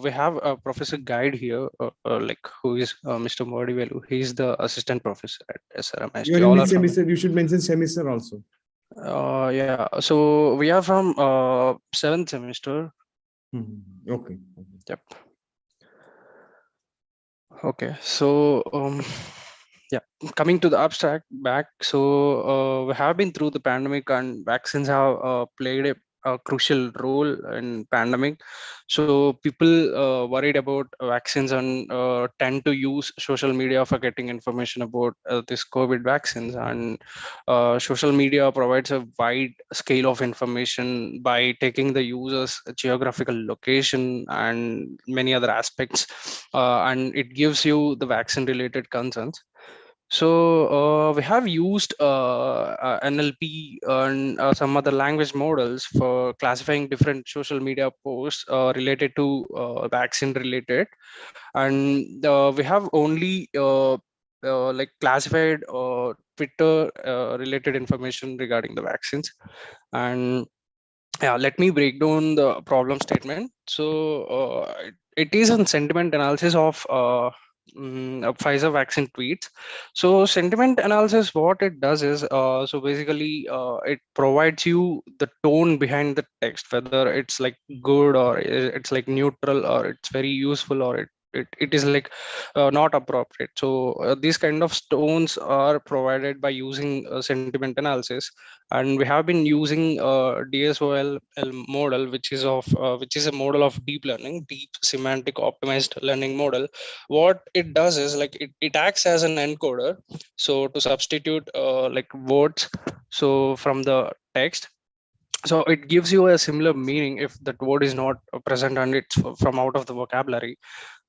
[SPEAKER 17] we have a professor guide here, like who is Mr. Modivelu. He's the assistant professor at SRM.
[SPEAKER 12] You are in which semester? You should mention semester also.
[SPEAKER 17] Yeah, so we are from 7th semester.
[SPEAKER 12] Okay.
[SPEAKER 17] Yep. Okay, so yeah, coming to the abstract back. So we have been through the pandemic, and vaccines have played a crucial role in pandemic. So people worried about vaccines and tend to use social media for getting information about this COVID vaccines. And social media provides a wide scale of information by taking the user's geographical location and many other aspects, and it gives you the vaccine related concerns. So we have used NLP and some other language models for classifying different social media posts related to vaccine related, and we have only like classified Twitter related information regarding the vaccines. And yeah, let me break down the problem statement. So it is a sentiment analysis of Pfizer vaccine tweets. So sentiment analysis, what it does is, so basically it provides you the tone behind the text, whether it's like good or it's like neutral or it's very useful or it is like not appropriate. So these kind of tones are provided by using sentiment analysis, and we have been using DSOL model, which is a model of deep learning, deep semantic optimized learning model. What it does is like it acts as an encoder, so to substitute like words so from the text. So it gives you a similar meaning if that word is not present and it's from out of the vocabulary.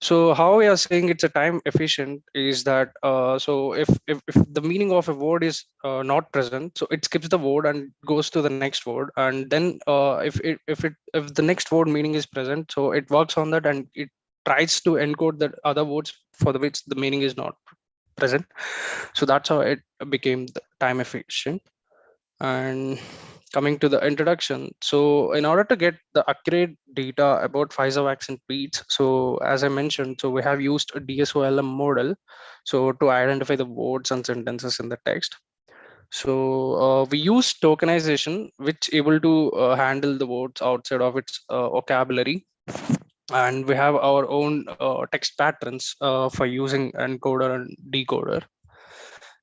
[SPEAKER 17] So how we are saying it's a time efficient is that so if the meaning of a word is not present, so it skips the word and goes to the next word, and then if the next word meaning is present, so it works on that and it tries to encode the other words for the which the meaning is not present. So that's how it became the time efficient. And coming to the introduction, so in order to get the accurate data about Pfizer vaccine tweets, so as I mentioned, so we have used a DSOLM model so to identify the words and sentences in the text. So we use tokenization, which able to handle the words outside of its vocabulary, and we have our own text patterns for using encoder and decoder.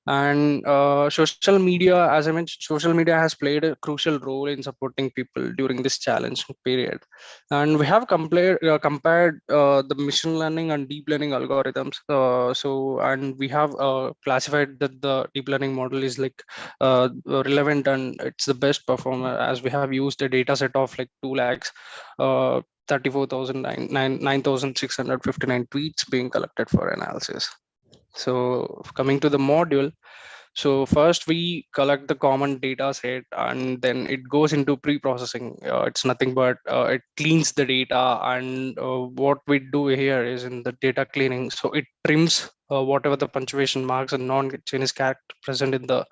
[SPEAKER 17] And social media, as I mentioned, social media has played a crucial role in supporting people during this challenging period. And we have compared the machine learning and deep learning algorithms. And we have classified that the deep learning model is like relevant and it's the best performer, as we have used a data set of like 2 lakhs 9,659 tweets being collected for analysis. So coming to the module, so first we collect the common data set and then it goes into pre-processing. It's nothing but it cleans the data, and what we do here is in the data cleaning, so it trims whatever the punctuation marks and non-Chinese character present in the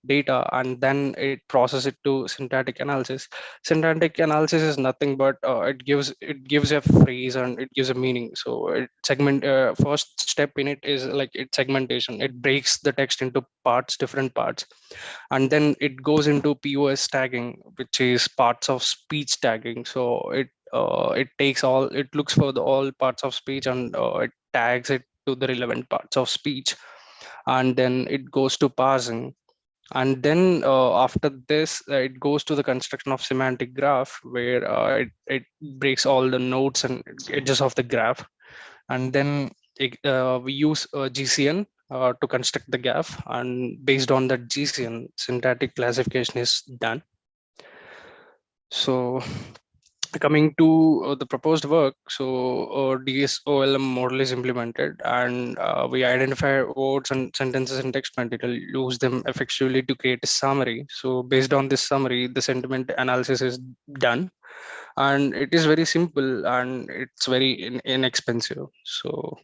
[SPEAKER 17] data, and then it processes it to syntactic analysis. Syntactic analysis is nothing but it gives a phrase and it gives a meaning. So it first step in it is like it's segmentation. It breaks the text into different parts, and then it goes into POS tagging, which is parts of speech tagging. So it looks for all parts of speech and it tags it to the relevant parts of speech, and then it goes to parsing. And then after this it goes to the construction of semantic graph, where it breaks all the nodes and edges of the graph, and then we use GCN to construct the graph, and based on that GCN, syntactic classification is done. So coming to the proposed work, so DSOLM model is implemented, and we identify words and sentences in text material, use them effectively to create a summary. So based on this summary, the sentiment analysis is done, and it is very simple and it's very inexpensive. So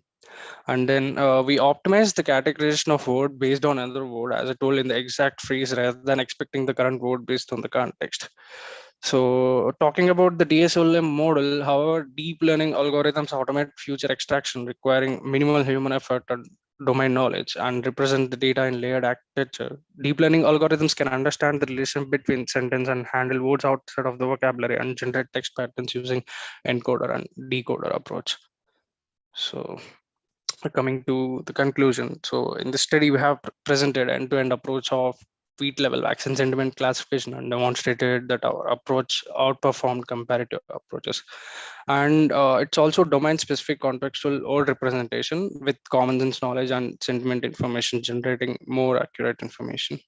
[SPEAKER 17] and then we optimize the categorization of word based on another word, as I told, in the exact phrase rather than expecting the current word based on the context. So talking about the DSLM model, however, deep learning algorithms automate feature extraction requiring minimal human effort and domain knowledge and represent the data in layered architecture. Deep learning algorithms can understand the relation between sentence and handle words outside of the vocabulary and generate text patterns using encoder and decoder approach. So coming to the conclusion, so in the study we have presented end-to-end approach of wheat level vaccine sentiment classification and demonstrated that our approach outperformed comparative approaches. And it's also domain specific contextual or representation with common sense knowledge and sentiment information generating more accurate information.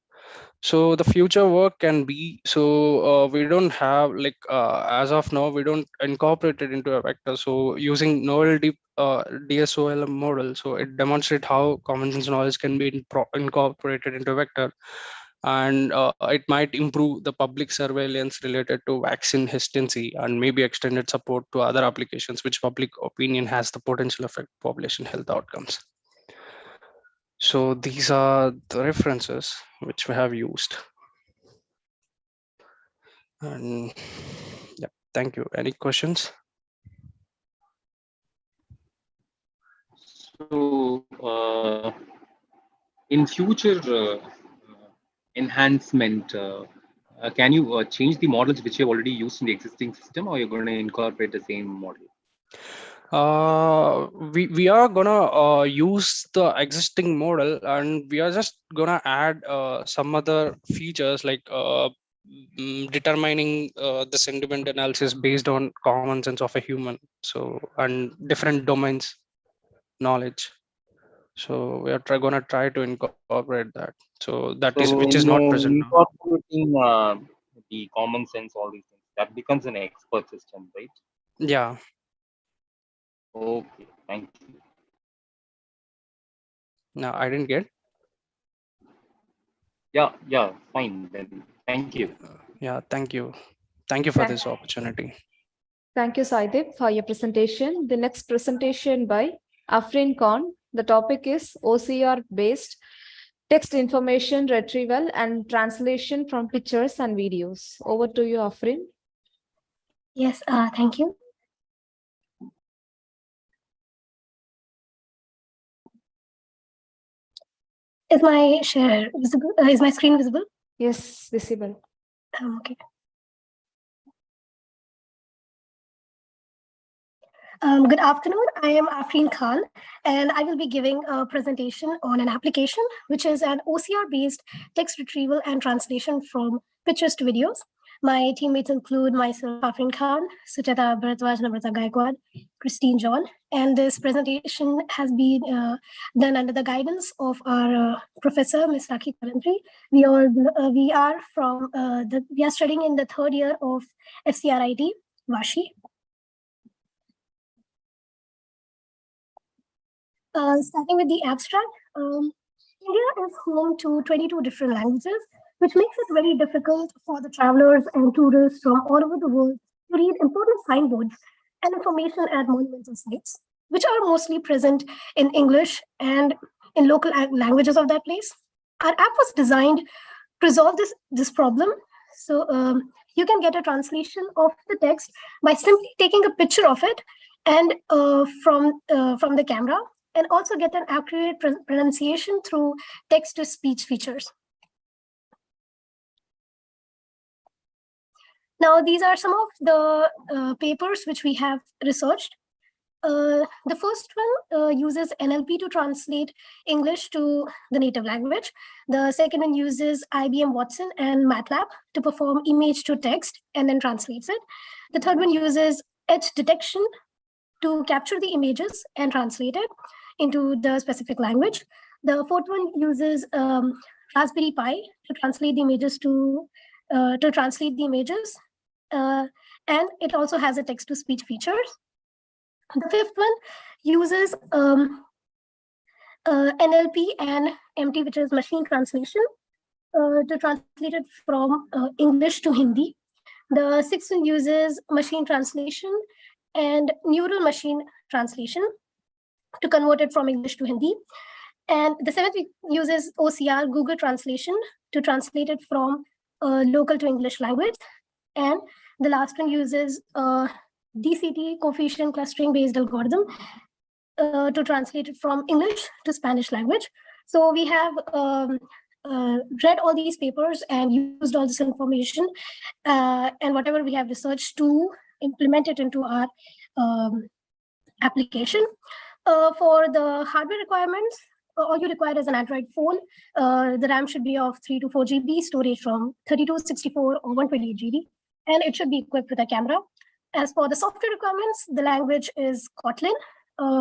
[SPEAKER 17] So the future work can be, so we don't have like as of now we don't incorporate it into a vector. So using novel deep DSOLM model, so it demonstrates how common sense knowledge can be incorporated into a vector, and it might improve the public surveillance related to vaccine hesitancy and maybe extended support to other applications which public opinion has the potential affect population health outcomes. So these are the references which we have used. And yeah, thank you. Any questions?
[SPEAKER 9] So in future enhancement, can you change the models which you have already used in the existing system, or you're going to incorporate the same model?
[SPEAKER 17] We are gonna use the existing model, and we are just gonna add some other features like determining the sentiment analysis based on common sense of a human, so and different domains knowledge. So we are gonna try to incorporate that. So that is which is not present now.
[SPEAKER 9] Incorporating the common sense, all these things, that becomes an expert system, right?
[SPEAKER 17] Yeah.
[SPEAKER 9] Okay, thank you.
[SPEAKER 17] No, I didn't get.
[SPEAKER 9] Yeah, fine then. Thank you.
[SPEAKER 17] Yeah, thank you. Thank you for this opportunity.
[SPEAKER 1] Thank you, Saidip, for your presentation. The next presentation by Afrin Khan. The topic is OCR-based text information retrieval and translation from pictures and videos. Over to you, Afrin.
[SPEAKER 14] Yes, thank you. Is my share visible? Is my screen visible?
[SPEAKER 1] Yes, visible.
[SPEAKER 14] Okay. Good afternoon. I am Afrin Khan, and I will be giving a presentation on an application, which is an OCR-based text retrieval and translation from pictures to videos. My teammates include myself, Afrin Khan, Sucheta Bharadwaj, Namrata Gaikwad, Christine John, and this presentation has been done under the guidance of our professor, Ms. Rakhi Kalantri. We are studying in the third year of FCRIT, Vashi. Starting with the abstract, India is home to 22 different languages, which makes it very difficult for the travelers and tourists from all over the world to read important signboards and information at monumental sites, which are mostly present in English and in local languages of that place. Our app was designed to resolve this problem. So you can get a translation of the text by simply taking a picture of it and from the camera, and also get an accurate pronunciation through text-to-speech features. Now, these are some of the papers which we have researched. The first one uses NLP to translate English to the native language. The second one uses IBM Watson and MATLAB to perform image to text and then translates it. The third one uses edge detection to capture the images and translate it into the specific language. The fourth one uses Raspberry Pi to translate the images and it also has a text-to-speech features. The fifth one uses NLP and MT, which is machine translation, to translate it from English to Hindi. The sixth one uses machine translation and neural machine translation to convert it from English to Hindi. And the seventh uses OCR, Google Translation, to translate it from local to English language. And
[SPEAKER 18] The last one uses DCT coefficient clustering based algorithm to translate it from English to Spanish language. So we have read all these papers and used all this information and whatever we have researched to implement it into our application. For the hardware requirements, all you require is an Android phone. The RAM should be of 3 to 4 GB, storage from 32, 64, or 128 GB, and it should be equipped with a camera. As for the software requirements, the language is Kotlin,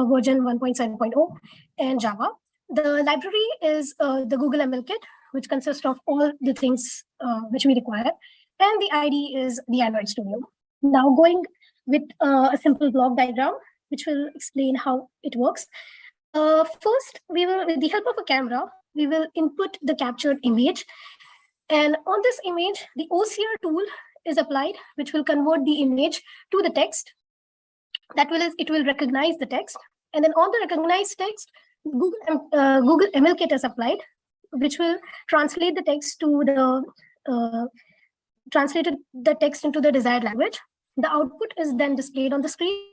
[SPEAKER 18] version 1.7.0, and Java. The library is the Google ML Kit, which consists of all the things which we require, and the IDE is the Android Studio. Now going with a simple block diagram, which will explain how it works. First, we will, with the help of a camera, we will input the captured image. And on this image, the OCR tool is applied, which will convert the image to the text. That will, it will recognize the text. And then on the recognized text, Google ML Kit is applied, which will translate the text to the, translated the text into the desired language. The output is then displayed on the screen.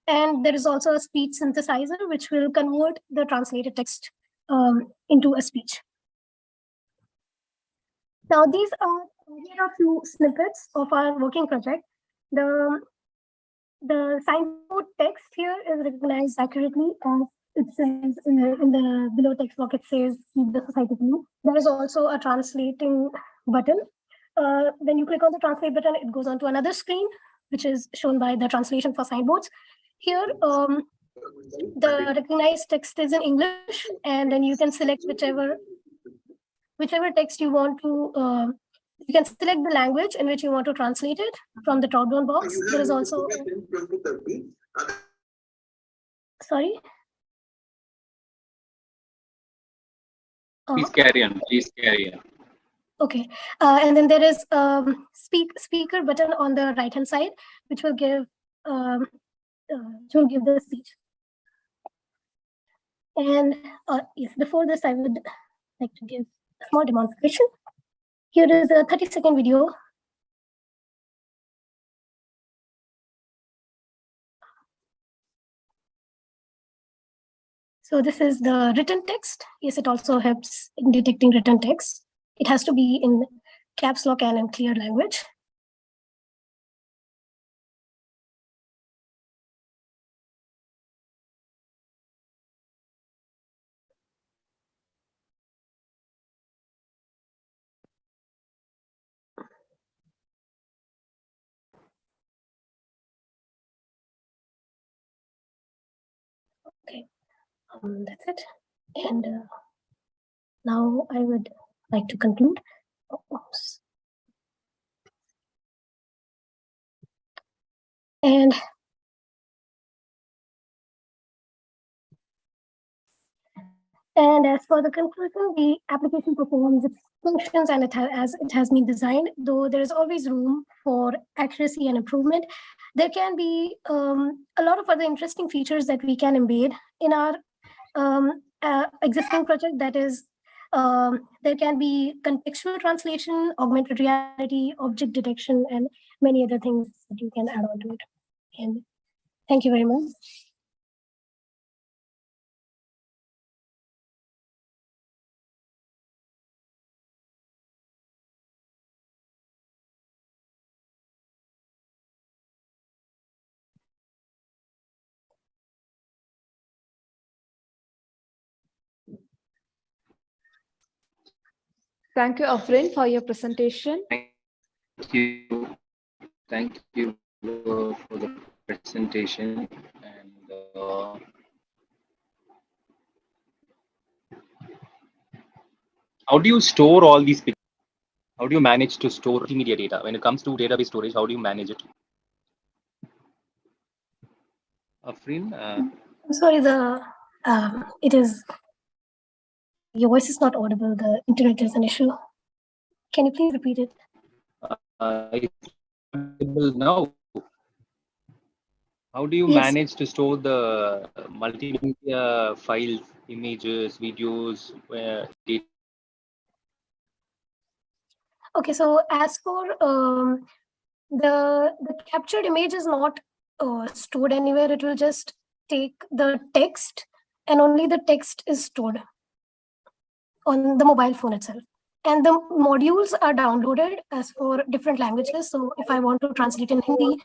[SPEAKER 18] And there is also a speech synthesizer, which will convert the translated text into a speech. Now, these are, here are a few snippets of our working project. The signboard text here is recognized accurately, as it says in the below text block, it says keep the society clean. There is also a translating button. When you click on the translate button, it goes on to another screen, which is shown by the translation for signboards. Here, the recognized text is in English, and then you can select whichever text you want to, you can select the language in which you want to translate it from the drop-down box. There is also, sorry?
[SPEAKER 9] Please carry on, please carry on.
[SPEAKER 18] Okay, and then there is speaker button on the right-hand side, which will give the speech. And yes, before this, I would like to give a small demonstration. Here is a 30-second video. So this is the written text. Yes, it also helps in detecting written text. It has to be in caps lock and in clear language. Okay, that's it. And now I would like to conclude. Oops. And as for the conclusion, the application performs its functions and as it has been designed, though there is always room for accuracy and improvement. There can be a lot of other interesting features that we can embed in our existing project. That is, there can be contextual translation, augmented reality, object detection, and many other things that you can add on to it. And thank you very much.
[SPEAKER 1] Thank you, Afrin, for your presentation.
[SPEAKER 9] Thank you. Thank you for the presentation. And how do you store all these pictures? How do you manage to store multimedia data? When it comes to database storage, how do you manage it? Afrin?
[SPEAKER 18] I'm sorry, it is, your voice is not audible. The internet is an issue. Can you please repeat it?
[SPEAKER 9] It's audible now. How do you manage to store the multimedia files, images, videos, data?
[SPEAKER 18] Okay, so as for the captured image is not stored anywhere. It will just take the text, and only the text is stored on the mobile phone itself. And the modules are downloaded as for different languages. So if I want to translate in Hindi.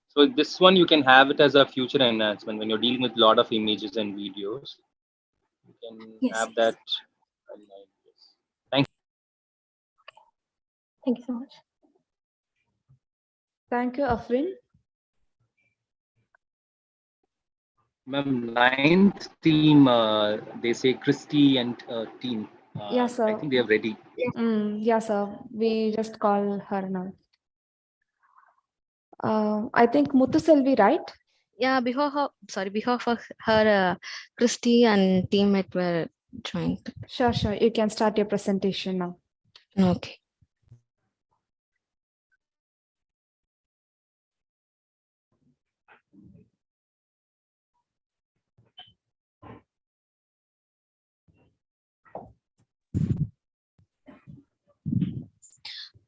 [SPEAKER 9] So this one, you can have it as a future enhancement when you're dealing with a lot of images and videos. You can have that. Thank you.
[SPEAKER 18] Thank you so much.
[SPEAKER 1] Thank you, Afrin.
[SPEAKER 9] Ma'am, 9th team, they say Christy and team.
[SPEAKER 1] Yes, sir.
[SPEAKER 9] I think they are ready.
[SPEAKER 1] Yes, sir. We just call her now. I think Muthuselvi, right?
[SPEAKER 19] Yeah, behalf of her, Christy and teammate were trying to.
[SPEAKER 1] Sure. You can start your presentation now.
[SPEAKER 19] Okay.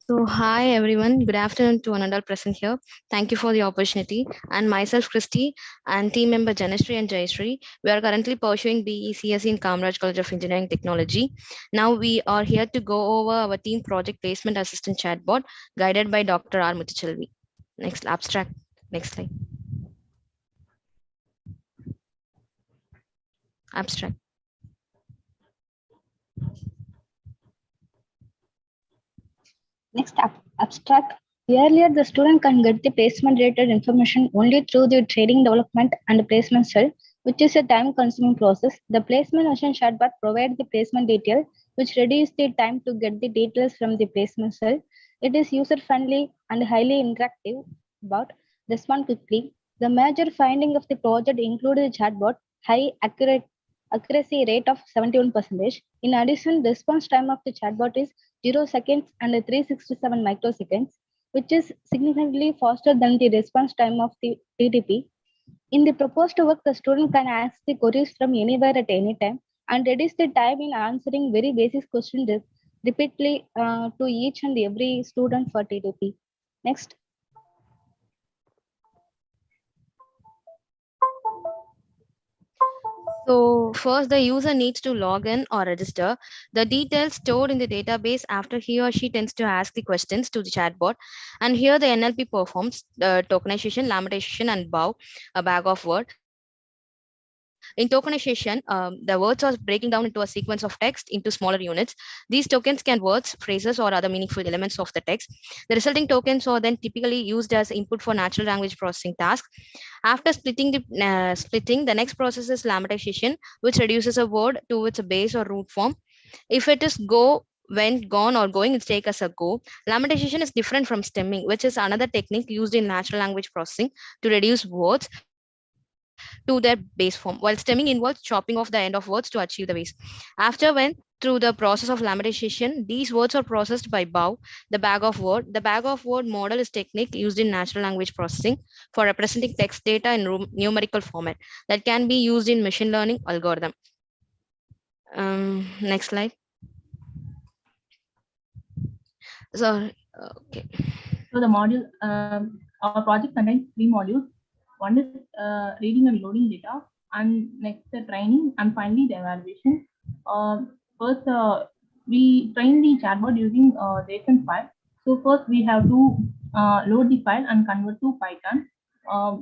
[SPEAKER 19] So hi everyone, good afternoon to another present here. Thank you for the opportunity. And myself, Christy, and team member Janashri and Jayashree. We are currently pursuing BECSE in Kamraj College of Engineering Technology. Now we are here to go over our team project placement assistant chatbot guided by Dr. R. Muthichelvi. Next abstract, next slide. Abstract.
[SPEAKER 20] Next abstract. Earlier, the student can get the placement related information only through the training development and placement cell, which is a time-consuming process. The placement assistant chatbot provides the placement detail, which reduces the time to get the details from the placement cell. It is user-friendly and highly interactive. But respond quickly. The major finding of the project included the chatbot high accuracy rate of 71%. In addition, the response time of the chatbot is 0 seconds and 367 microseconds, which is significantly faster than the response time of the TTP. In the proposed work, the student can ask the queries from anywhere at any time and reduce the time in answering very basic questions repeatedly to each and every student for TTP. Next.
[SPEAKER 19] So first, the user needs to log in or register. The details stored in the database after he or she tends to ask the questions to the chatbot. And here the NLP performs tokenization, lammatization, and BAW, a bag of word. In tokenization, the words are breaking down into a sequence of text into smaller units. These tokens can words, phrases, or other meaningful elements of the text. The resulting tokens are then typically used as input for natural language processing tasks. After splitting, the next process is lammatization, which reduces a word to its base or root form. If it is go, went, gone, or going, it's take as a go. Lammatization is different from stemming, which is another technique used in natural language processing to reduce words to their base form, while stemming involves chopping off the end of words to achieve the base. After when through the process of lammatization, these words are processed by BAW, the bag of word. The bag of word model is technique used in natural language processing for representing text data in numerical format that can be used in machine learning algorithm. Next slide. So, okay.
[SPEAKER 21] So the module, our project contains 3 modules. One is reading and loading data, and next the training, and finally the evaluation. First, we train the chatbot using JSON file. So first we have to load the file and convert to Python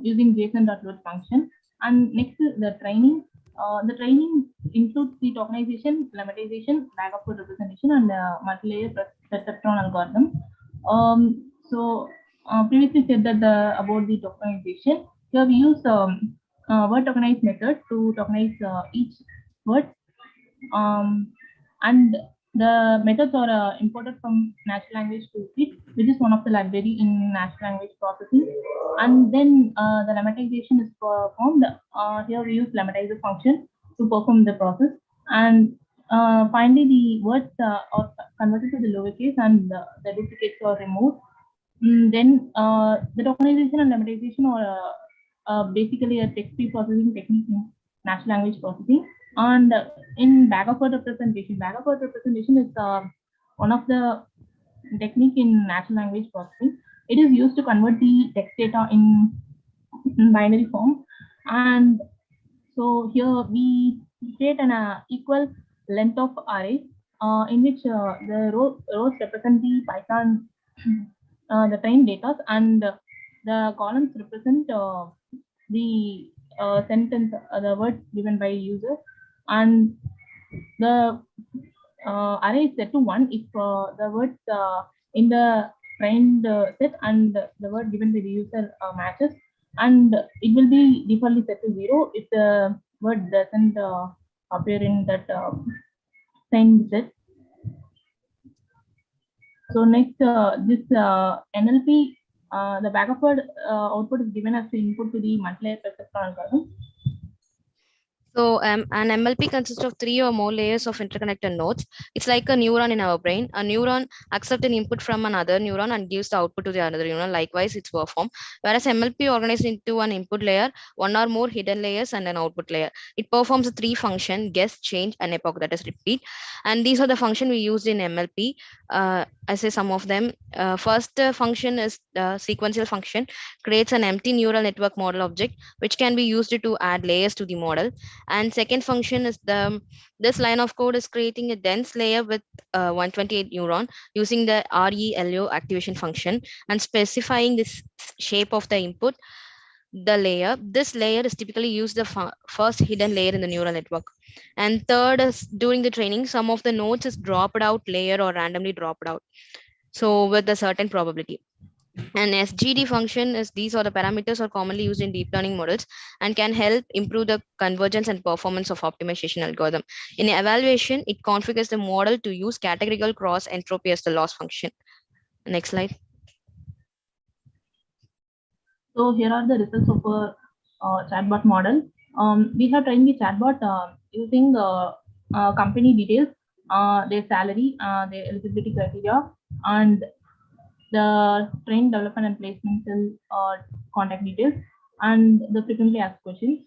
[SPEAKER 21] using JSON.load function. And next the training. The training includes the tokenization, lemmatization, bag of code representation, and multi-layer perceptron algorithm. Previously said that about the tokenization. Here we use word tokenize method to tokenize each word, and the methods are imported from natural language toolkit, which is one of the library in natural language processing. And then the lemmatization is performed. Here we use lemmatizer function to perform the process. And finally, the words are converted to the lowercase and the duplicates are removed. Then the tokenization and lemmatization are basically a text pre-processing technique in natural language processing. And in bag of word representation is one of the technique in natural language processing. It is used to convert the text data in binary form. And so here we create an equal length of array in which the rows represent the Python, the trained data, and the columns represent the sentence, the words given by user, and the array is set to 1 if the words in the trained set and the word given by the user matches, and it will be defaultly set to 0 if the word doesn't appear in that trained set. So next, this NLP, the backward output is given as the input to the multi-layer perceptron algorithm.
[SPEAKER 19] So an MLP consists of 3 or more layers of interconnected nodes. It's like a neuron in our brain. A neuron accepts an input from another neuron and gives the output to the other neuron. Likewise, it's performed. Whereas MLP organized into an input layer, one or more hidden layers, and an output layer. It performs a 3 function: guess, change, and epoch, that is repeat. And these are the functions we used in MLP. I say some of them. First function is the sequential function, creates an empty neural network model object, which can be used to add layers to the model. And second function is this line of code is creating a dense layer with 128 neuron using the RELO activation function and specifying this shape of the input, the layer. This layer is typically used the first hidden layer in the neural network. And third is during the training, some of the nodes is dropped out layer or randomly dropped out, so with a certain probability. An SGD function is these are the parameters are commonly used in deep learning models and can help improve the convergence and performance of optimization algorithm. In evaluation, it configures the model to use categorical cross entropy as the loss function. Next slide.
[SPEAKER 21] So here are the results of a chatbot model. We have trained the chatbot using company details, their salary, their eligibility criteria, and the train development and placement contact details, and the frequently asked questions.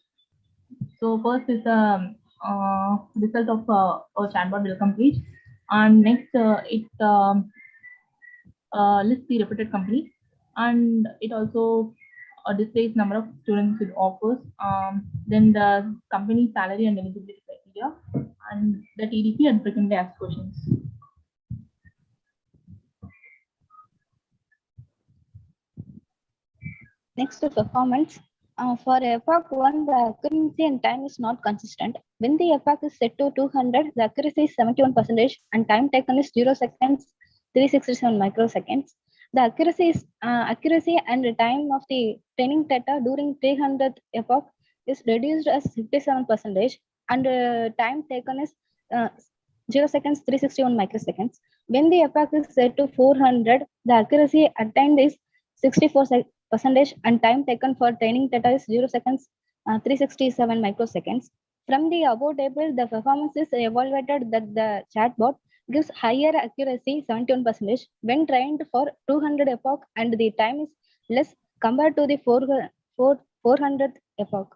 [SPEAKER 21] So first is the result of a chatbot welcome page, and next it lists the reputed companies, and it also displays number of students with offers, then the company salary and eligibility criteria, and the TDP and frequently asked questions.
[SPEAKER 20] Next to performance. For epoch 1, the accuracy and time is not consistent. When the epoch is set to 200, the accuracy is 71% and time taken is 0 seconds, 367 microseconds. The accuracy and the time of the training data during 300th epoch is reduced as 57% and time taken is 0 seconds, 361 microseconds. When the epoch is set to 400, the accuracy attained is 64% and time taken for training data is 0 seconds, 367 microseconds. From the above table, the performance is evaluated that the chatbot gives higher accuracy, 71%, when trained for 200 epoch, and the time is less compared to the 400th epoch.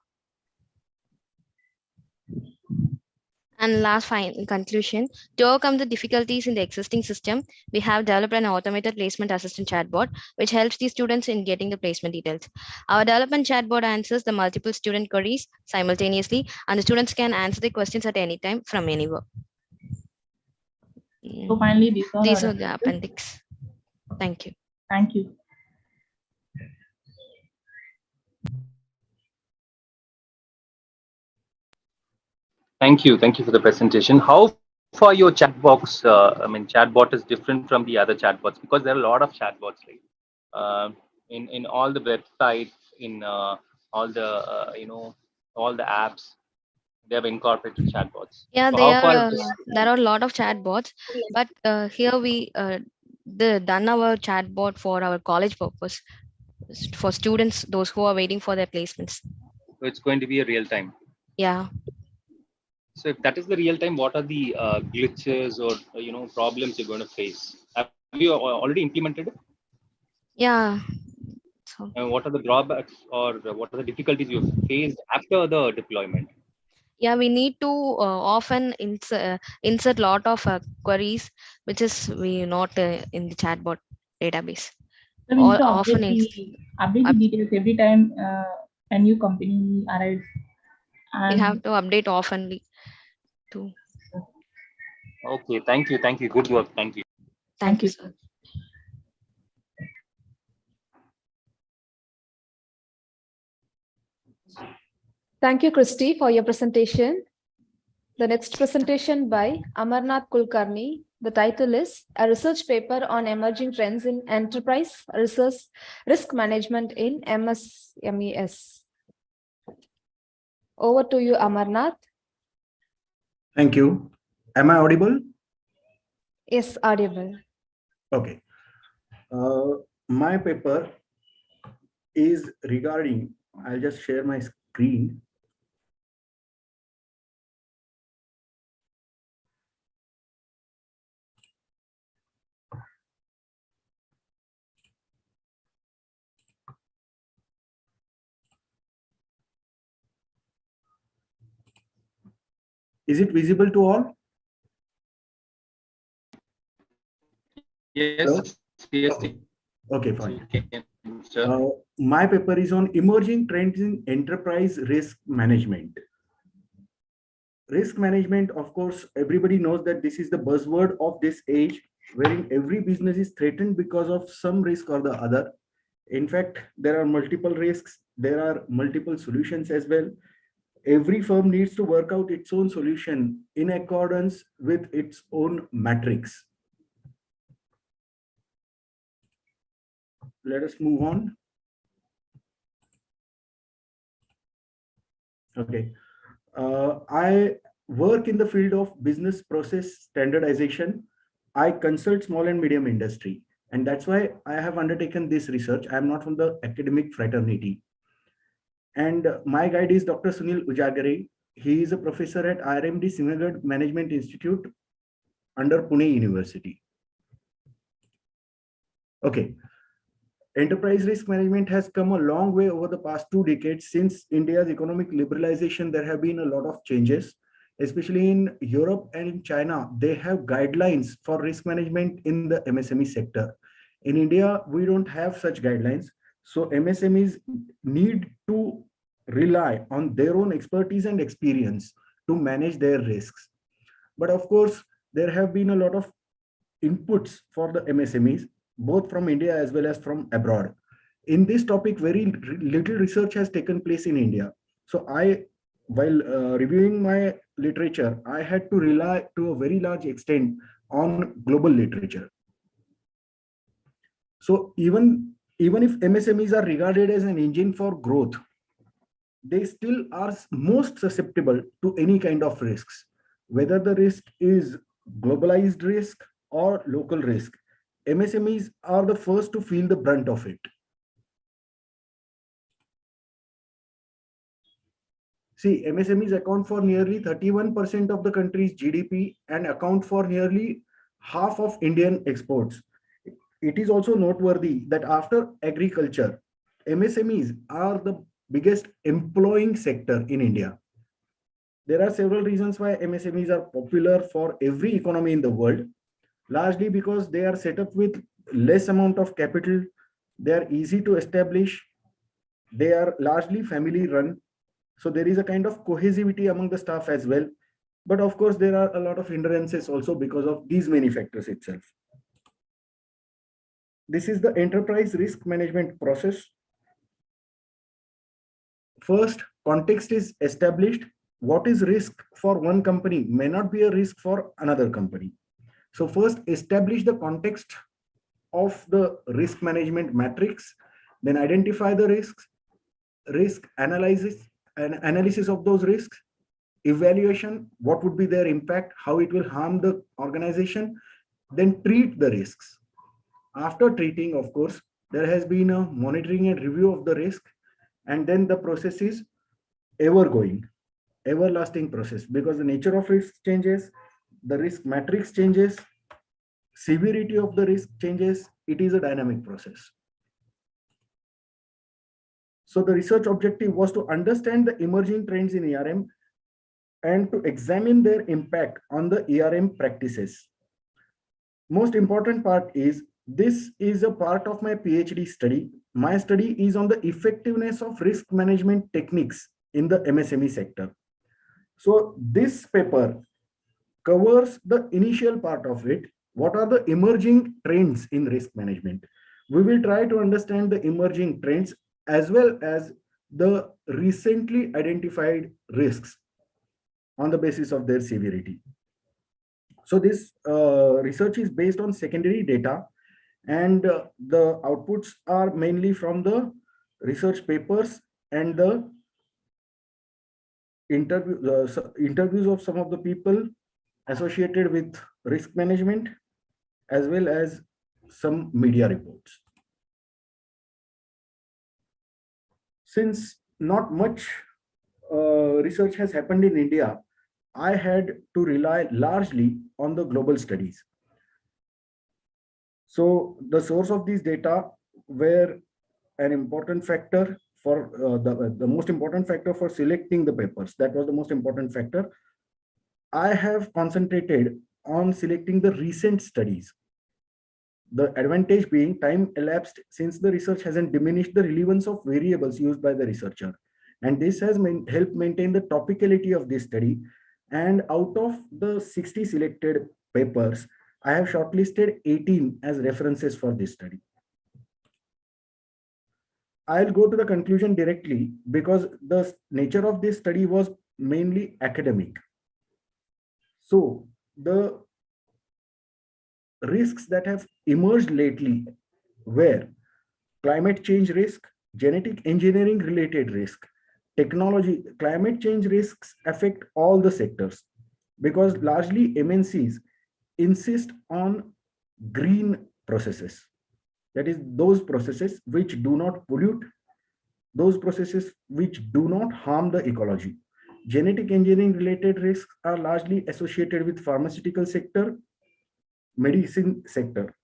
[SPEAKER 19] And last final conclusion, to overcome the difficulties in the existing system, we have developed an automated placement assistant chatbot, which helps the students in getting the placement details. Our development chatbot answers the multiple student queries simultaneously, and the students can answer the questions at any time from anywhere.
[SPEAKER 21] So finally, these
[SPEAKER 19] are the appendix. Thank you.
[SPEAKER 21] Thank you.
[SPEAKER 9] Thank you for the presentation. How far your chatbot is different from the other chatbots, because there are a lot of chatbots, right? In all the websites, in all the all the apps, they have incorporated chatbots.
[SPEAKER 19] Yeah,
[SPEAKER 9] So
[SPEAKER 19] there are a lot of chatbots, but here we done our chatbot for our college purpose, for students, those who are waiting for their placements.
[SPEAKER 9] So it's going to be a real time.
[SPEAKER 19] Yeah.
[SPEAKER 9] So if that is the real time, what are the glitches or problems you're going to face? Have you already implemented it?
[SPEAKER 19] Yeah.
[SPEAKER 9] And what are the drawbacks or what are the difficulties you've faced after the deployment?
[SPEAKER 19] Yeah, we need to often insert lot of queries, which is we not in the chatbot database.
[SPEAKER 21] So we need
[SPEAKER 19] Or
[SPEAKER 21] to
[SPEAKER 19] often
[SPEAKER 21] update the details every time a new company arrives.
[SPEAKER 19] we have
[SPEAKER 21] And
[SPEAKER 19] to update oftenly too.
[SPEAKER 9] Okay, thank you. Thank you. Good work. Thank you.
[SPEAKER 19] Thank you, sir.
[SPEAKER 1] Thank you, Christy, for your presentation. The next presentation by Amarnath Kulkarni. The title is A Research Paper on Emerging Trends in Enterprise Research Risk Management in MSMES. Over to you, Amarnath.
[SPEAKER 2] Thank you. Am I audible?
[SPEAKER 1] Yes, audible.
[SPEAKER 2] Okay. My paper is regarding, I'll just share my screen. Is it visible to all?
[SPEAKER 9] Yes.
[SPEAKER 2] Hello?
[SPEAKER 9] Yes.
[SPEAKER 2] Okay, fine.
[SPEAKER 9] Sir.
[SPEAKER 2] My paper is on emerging trends in enterprise risk management. Risk management, of course, everybody knows that this is the buzzword of this age, wherein every business is threatened because of some risk or the other. In fact, there are multiple risks. There are multiple solutions as well. Every firm needs to work out its own solution in accordance with its own matrix. Let us move on. Okay. I work in the field of business process standardization. I consult small and medium industry, and that's why I have undertaken this research. I am not from the academic fraternity. And my guide is Dr. Sunil Ujagare. He is a professor at IRMD Sinagad Management Institute under Pune University. Okay. Enterprise risk management has come a long way over the past 2 decades. Since India's economic liberalization, there have been a lot of changes, especially in Europe and in China. They have guidelines for risk management in the MSME sector. In India, we don't have such guidelines. So MSMEs need to rely on their own expertise and experience to manage their risks. But of course, there have been a lot of inputs for the MSMEs, both from India as well as from abroad. In this topic, very little research has taken place in India. So while reviewing my literature, I had to rely to a very large extent on global literature. So even if MSMEs are regarded as an engine for growth, they still are most susceptible to any kind of risks, whether the risk is globalized risk or local risk. MSMEs are the first to feel the brunt of it. See, MSMEs account for nearly 31% of the country's GDP and account for nearly half of Indian exports. It is also noteworthy that after agriculture, MSMEs are the biggest employing sector in India. There are several reasons why MSMEs are popular for every economy in the world, largely because they are set up with less amount of capital, they are easy to establish, they are largely family run. So there is a kind of cohesivity among the staff as well. But of course, there are a lot of hindrances also because of these many factors itself. This is the enterprise risk management process. First, context is established. What is risk for one company may not be a risk for another company. So first, establish the context of the risk management matrix, then identify the risks, risk analysis of those risks, evaluation, what would be their impact, how it will harm the organization, then treat the risks. After treating, of course, there has been a monitoring and review of the risk, and then the process is everlasting process, because the nature of risk changes, the risk matrix changes, severity of the risk changes. It is a dynamic process. So the research objective was to understand the emerging trends in ERM and to examine their impact on the ERM practices. Most important part is this is a part of my PhD study. My study is on the effectiveness of risk management techniques in the MSME sector. So this paper covers the initial part of it. What are the emerging trends in risk management? We will try to understand the emerging trends as well as the recently identified risks on the basis of their severity. So this research is based on secondary data, and the outputs are mainly from the research papers and the interviews of some of the people associated with risk management, as well as some media reports. Since not much research has happened in India, I had to rely largely on the global studies. So the source of these data were an important factor for the most important factor for selecting the papers. That was the most important factor. I have concentrated on selecting the recent studies. The advantage being time elapsed since the research hasn't diminished the relevance of variables used by the researcher. And this has helped maintain the topicality of this study. And out of the 60 selected papers, I have shortlisted 18 as references for this study. I'll go to the conclusion directly because the nature of this study was mainly academic. So the risks that have emerged lately were climate change risk, genetic engineering related risk, technology. Climate change risks affect all the sectors because largely MNCs insist on green processes. That is, those processes which do not pollute, those processes which do not harm the ecology. Genetic engineering related risks are largely associated with pharmaceutical sector, medicine sector.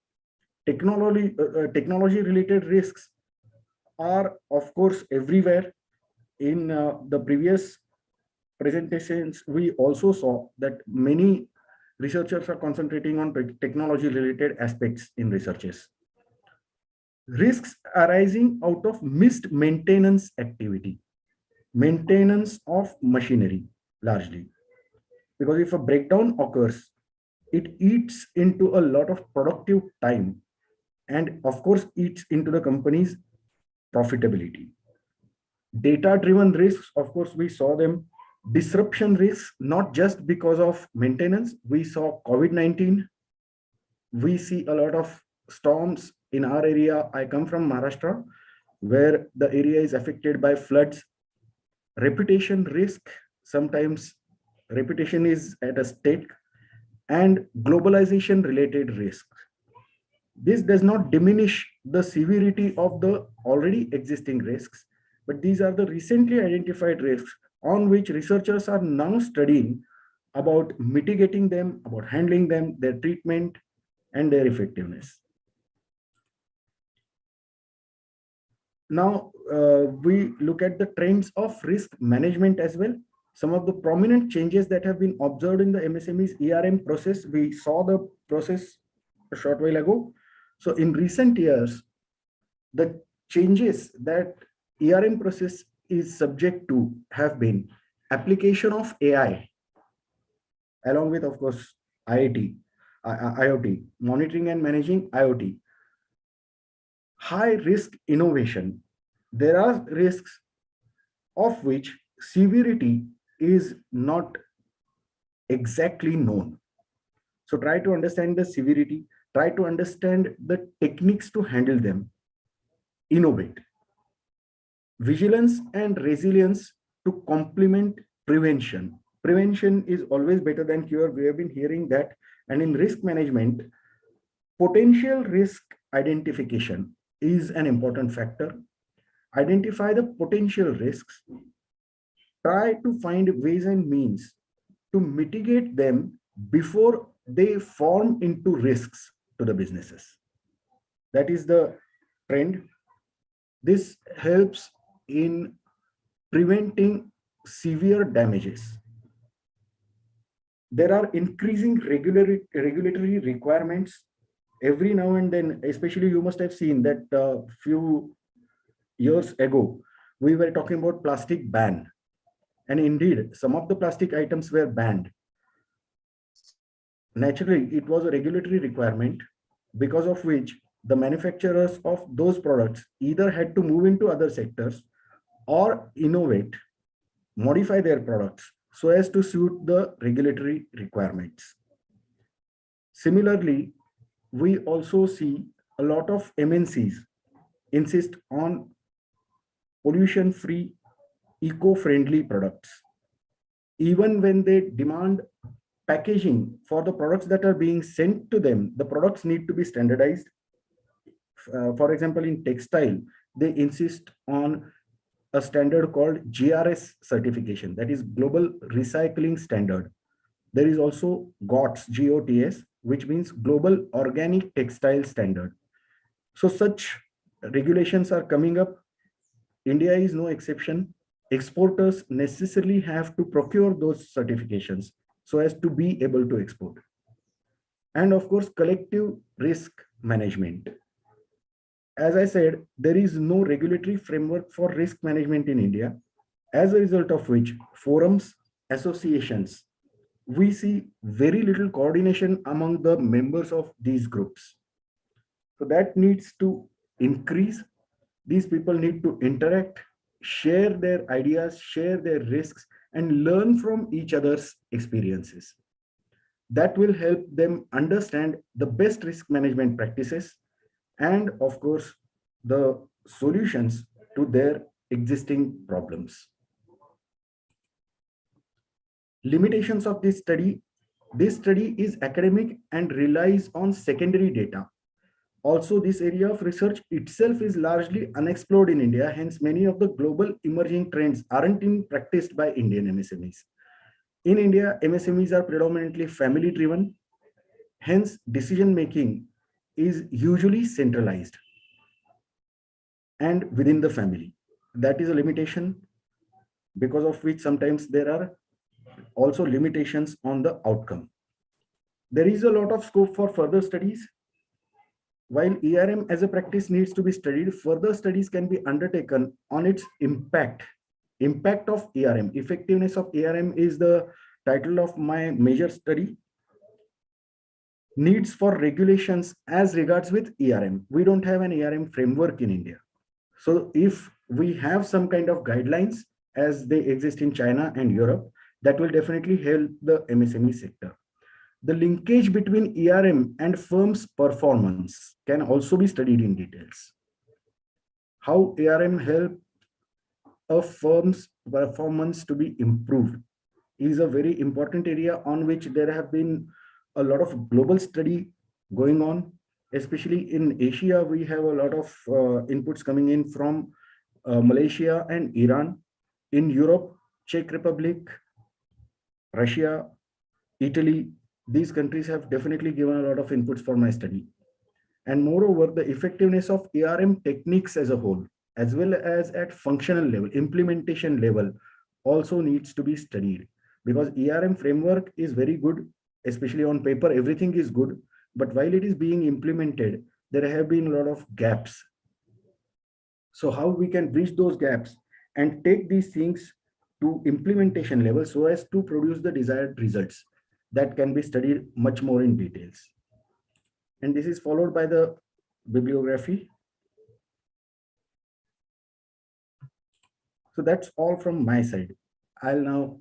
[SPEAKER 2] Technology related risks are of course everywhere. In the previous presentations, we also saw that many researchers are concentrating on technology related aspects in researches. Risks arising out of missed maintenance activity, maintenance of machinery largely, because if a breakdown occurs, it eats into a lot of productive time and of course eats into the company's profitability. Data driven risks, of course we saw them. Disruption risks, not just because of maintenance. We saw COVID-19. We see a lot of storms in our area. I come from Maharashtra, where the area is affected by floods. Reputation risk, sometimes reputation is at a stake, and globalization related risk. This does not diminish the severity of the already existing risks, but these are the recently identified risks on which researchers are now studying about mitigating them, about handling them, their treatment, and their effectiveness. Now, we look at the trends of risk management as well. Some of the prominent changes that have been observed in the MSME's ERM process, we saw the process a short while ago. So in recent years, the changes that ERM process is subject to have been application of AI, along with, of course, IoT, monitoring and managing IoT. High risk innovation. There are risks of which severity is not exactly known. So try to understand the severity, try to understand the techniques to handle them, innovate. Vigilance and resilience to complement prevention. Prevention is always better than cure. We have been hearing that. And in risk management, potential risk identification is an important factor. Identify the potential risks. Try to find ways and means to mitigate them before they form into risks to the businesses. That is the trend. This helps in preventing severe damages. there are increasing regulatory requirements every now and then. Especially you must have seen that few years ago, we were talking about plastic ban. And indeed, some of the plastic items were banned. Naturally, it was a regulatory requirement because of which the manufacturers of those products either had to move into other sectors or innovate, modify their products so as to suit the regulatory requirements. Similarly, we also see a lot of MNCs insist on pollution-free, eco-friendly products. Even when they demand packaging for the products that are being sent to them, the products need to be standardized. For example, in textile, they insist on a standard called GRS certification, that is Global Recycling Standard. There is also GOTS, GOTS, which means Global Organic Textile Standard. So such regulations are coming up. India is no exception. Exporters necessarily have to procure those certifications so as to be able to export. And of course, collective risk management. As I said, there is no regulatory framework for risk management in India, as a result of which forums, associations, we see very little coordination among the members of these groups. So that needs to increase. These people need to interact, share their ideas, share their risks, and learn from each other's experiences. That will help them understand the best risk management practices and, of course, the solutions to their existing problems. Limitations of this study. This study is academic and relies on secondary data. Also, this area of research itself is largely unexplored in India. Hence, many of the global emerging trends aren't being practiced by Indian MSMEs. In India, MSMEs are predominantly family driven. Hence, decision making is usually centralized and within the family. That is a limitation, because of which sometimes there are also limitations on the outcome. There is a lot of scope for further studies. While ERM as a practice needs to be studied, further studies can be undertaken on its impact of ERM. Effectiveness of ERM is the title of my major study. Needs for regulations as regards with ERM. We don't have an ERM framework in India. So if we have some kind of guidelines as they exist in China and Europe, that will definitely help the MSME sector. The linkage between ERM and firm's performance can also be studied in details. How ERM help a firm's performance to be improved is a very important area on which there have been a lot of global study going on. Especially in Asia, we have a lot of inputs coming in from Malaysia and Iran. In Europe, Czech Republic, Russia, Italy, these countries have definitely given a lot of inputs for my study. And moreover, the effectiveness of ERM techniques as a whole, as well as at functional level, implementation level, also needs to be studied. Because ERM framework is very good, especially on paper, everything is good. But while it is being implemented, there have been a lot of gaps. So how we can bridge those gaps and take these things to implementation level so as to produce the desired results, that can be studied much more in details. And this is followed by the bibliography. So that's all from my side. I'll now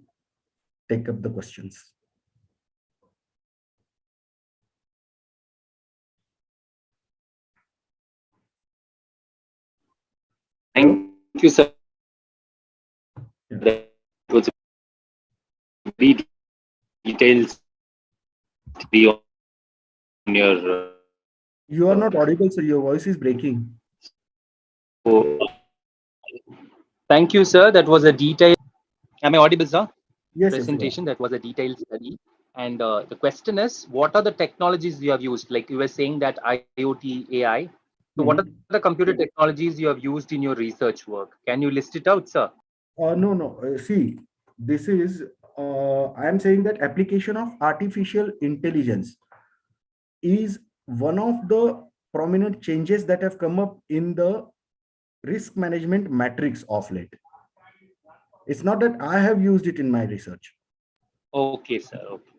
[SPEAKER 2] take up the questions.
[SPEAKER 9] Thank you, sir. That was a very detailed study on your.
[SPEAKER 2] You are not audible, so your voice is breaking.
[SPEAKER 9] Thank you, sir. That was a detailed. Am I audible, sir?
[SPEAKER 2] Yes.
[SPEAKER 9] Presentation. That was a detailed study. And the question is, what are the technologies you have used? Like you were saying that IoT, AI. So what are the computer technologies you have used in your research work? Can you list it out, sir?
[SPEAKER 2] No. See, this is I am saying that application of artificial intelligence is one of the prominent changes that have come up in the risk management matrix of late. It's not that I have used it in my research.
[SPEAKER 9] Okay, sir. Okay.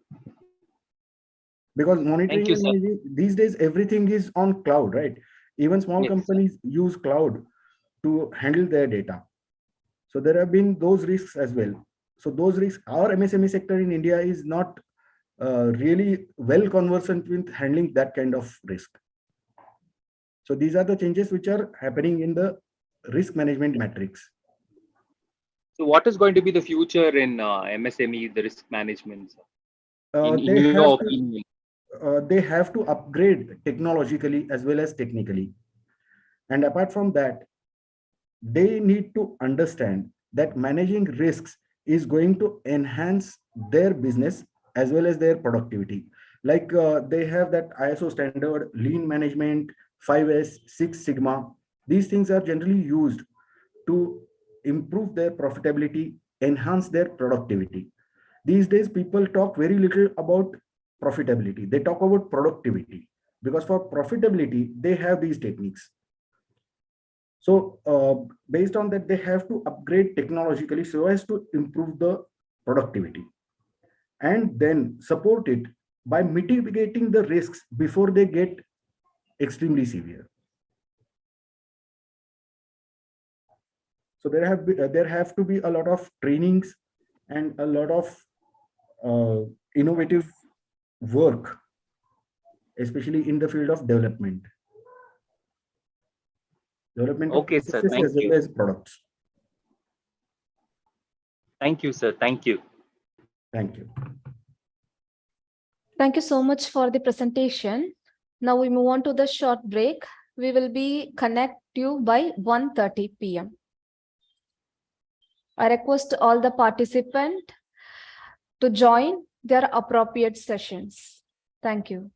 [SPEAKER 2] Because
[SPEAKER 9] Thank
[SPEAKER 2] monitoring
[SPEAKER 9] you,
[SPEAKER 2] and
[SPEAKER 9] sir.
[SPEAKER 2] managing, these days, everything is on cloud, right? Even small
[SPEAKER 9] Yes, sir.
[SPEAKER 2] companies use cloud to handle their data. So there have been those risks as well. So those risks, our MSME sector in India is not really well conversant with handling that kind of risk. So these are the changes which are happening in the risk management matrix.
[SPEAKER 9] So what is going to be the future in MSME, the risk management, sir? In
[SPEAKER 2] They
[SPEAKER 9] your
[SPEAKER 2] have
[SPEAKER 9] opinion?
[SPEAKER 2] they have to upgrade technologically as well as technically. And apart from that, they need to understand that managing risks is going to enhance their business as well as their productivity. Like they have that ISO standard, lean management, 5S, 6 Sigma. These things are generally used to improve their profitability, enhance their productivity. These days, people talk very little about profitability. They talk about productivity because for profitability, they have these techniques. So based on that, they have to upgrade technologically so as to improve the productivity and then support it by mitigating the risks before they get extremely severe. So there have to be a lot of trainings and a lot of innovative work, especially in the field of development of
[SPEAKER 9] Okay, sir.
[SPEAKER 2] processes
[SPEAKER 9] Thank
[SPEAKER 2] as well
[SPEAKER 9] you.
[SPEAKER 2] as products.
[SPEAKER 9] Thank you, sir. Thank you.
[SPEAKER 2] Thank you.
[SPEAKER 1] Thank you so much for the presentation. Now we move on to the short break. We will be connect you by 1:30 p.m. I request all the participants to join their appropriate sessions. Thank you.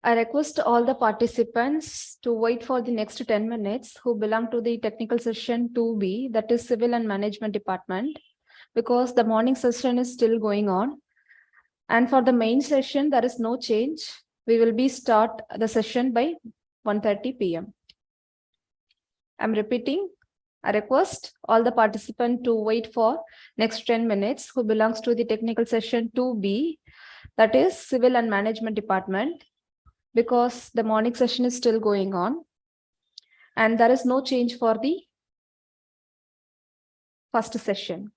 [SPEAKER 1] I request all the participants to wait for the next 10 minutes who belong to the technical session 2B, that is Civil and Management Department, because the morning session is still going on. And for the main session, there is no change. We will be start the session by 1:30 p.m. I'm repeating. I request all the participants to wait for next 10 minutes who belongs to the technical session 2B, that is Civil and Management Department, because the morning session is still going on and there is no change for the first session.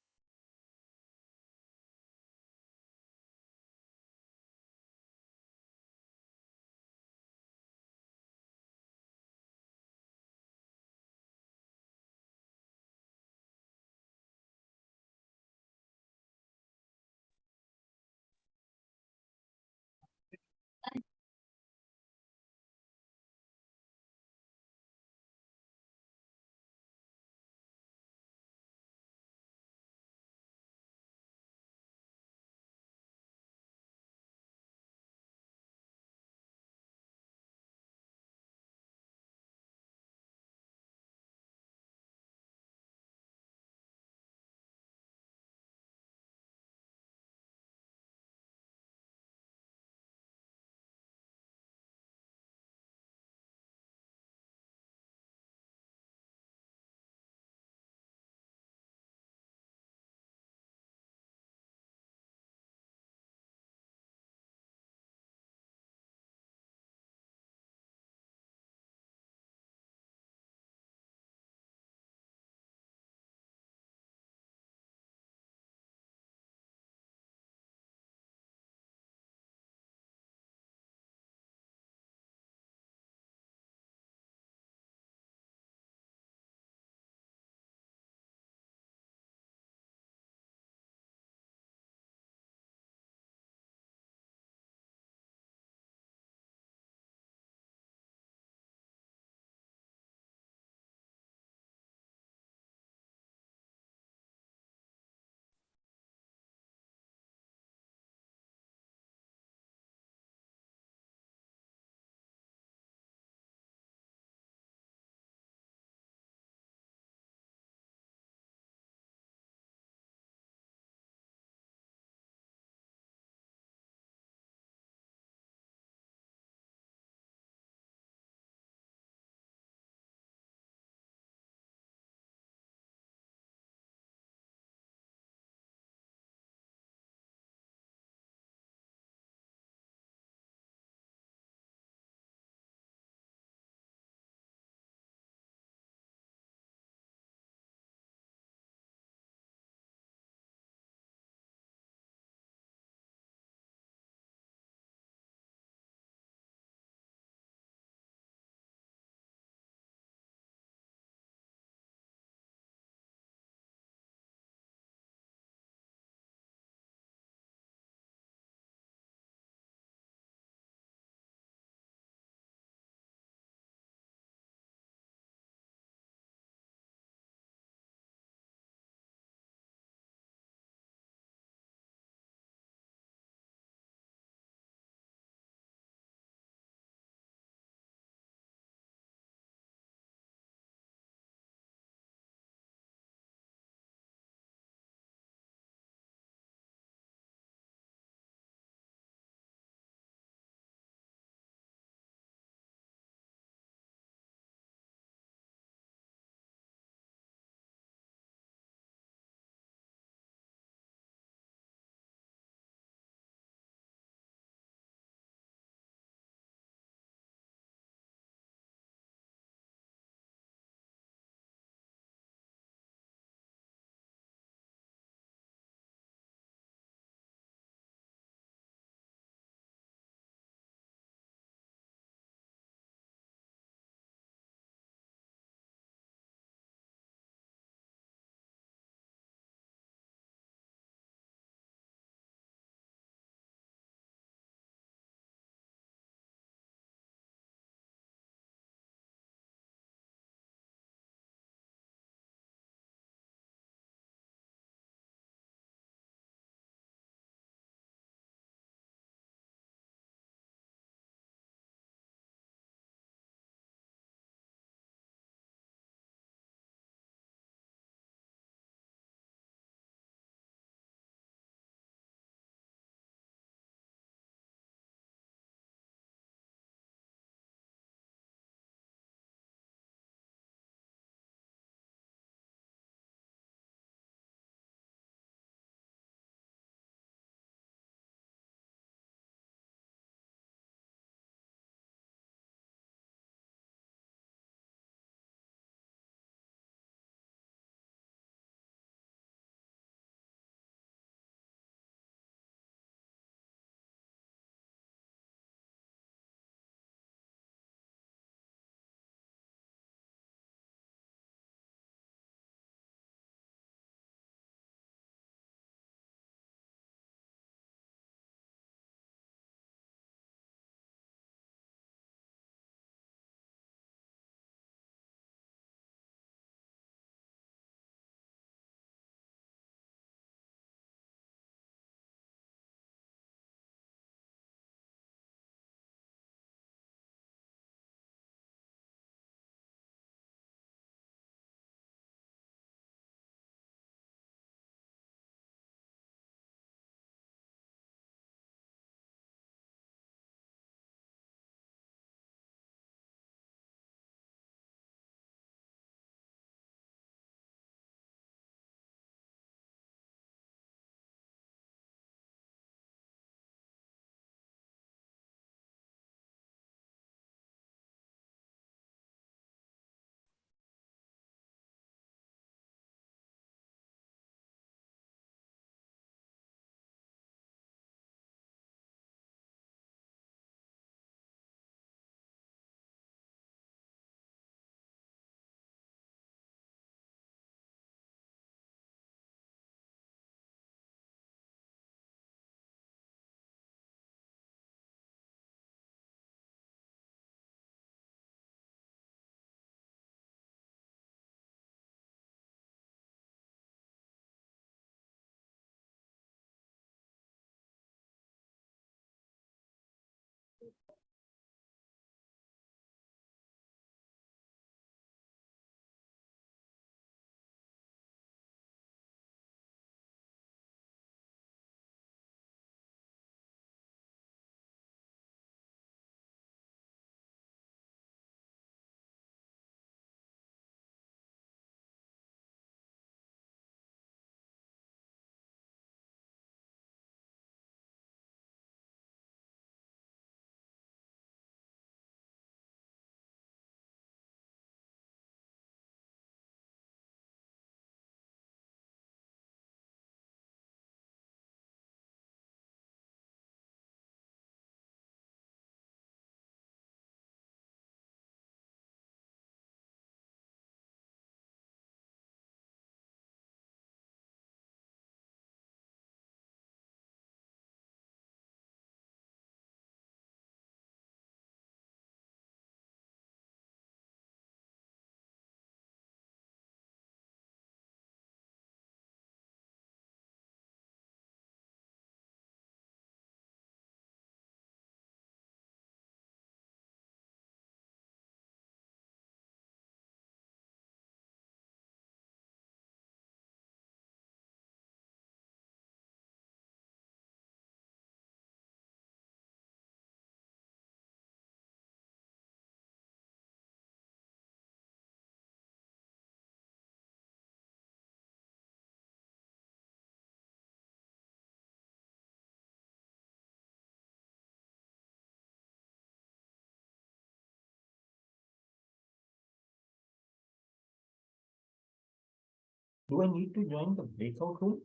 [SPEAKER 5] Do I need to join the breakout room?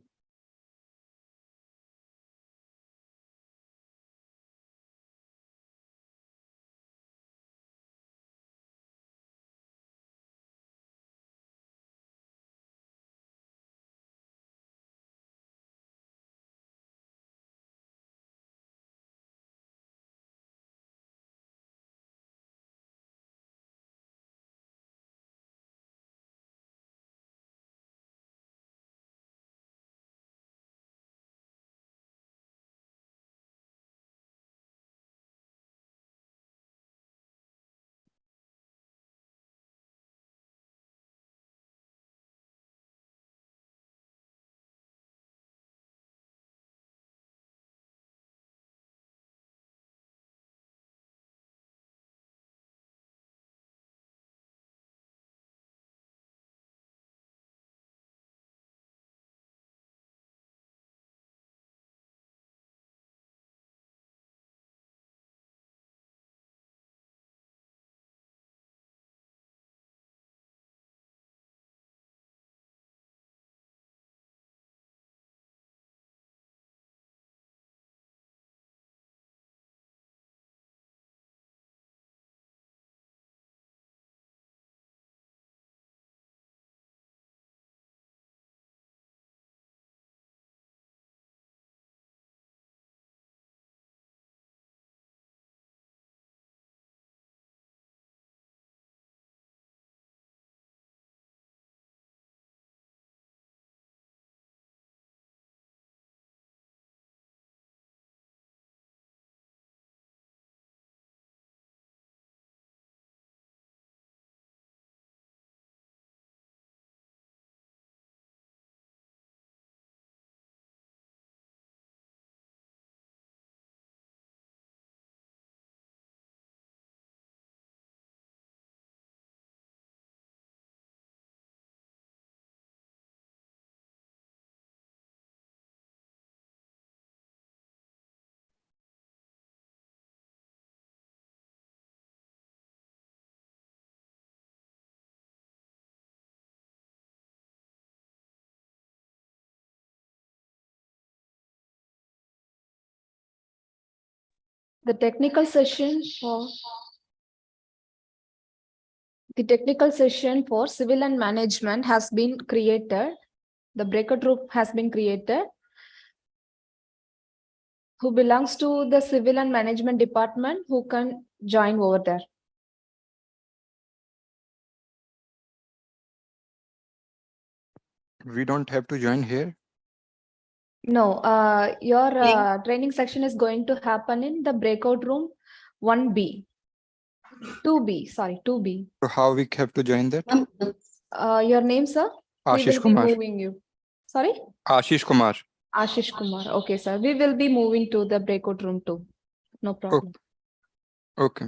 [SPEAKER 1] The technical session for civil and management has been created. The breakout group has been created. Who belongs to the civil and management department, who can join over there?
[SPEAKER 22] We don't have to join here.
[SPEAKER 1] No, your training section is going to happen in the breakout room 1B. 2B, sorry, 2B.
[SPEAKER 7] So how we have to join that?
[SPEAKER 1] Your name, sir? We
[SPEAKER 7] Ashish
[SPEAKER 1] will
[SPEAKER 7] Kumar.
[SPEAKER 1] be moving you. Sorry?
[SPEAKER 7] Ashish Kumar.
[SPEAKER 1] Ashish Kumar. Okay, sir. We will be moving to the breakout room too. No problem.
[SPEAKER 7] Okay.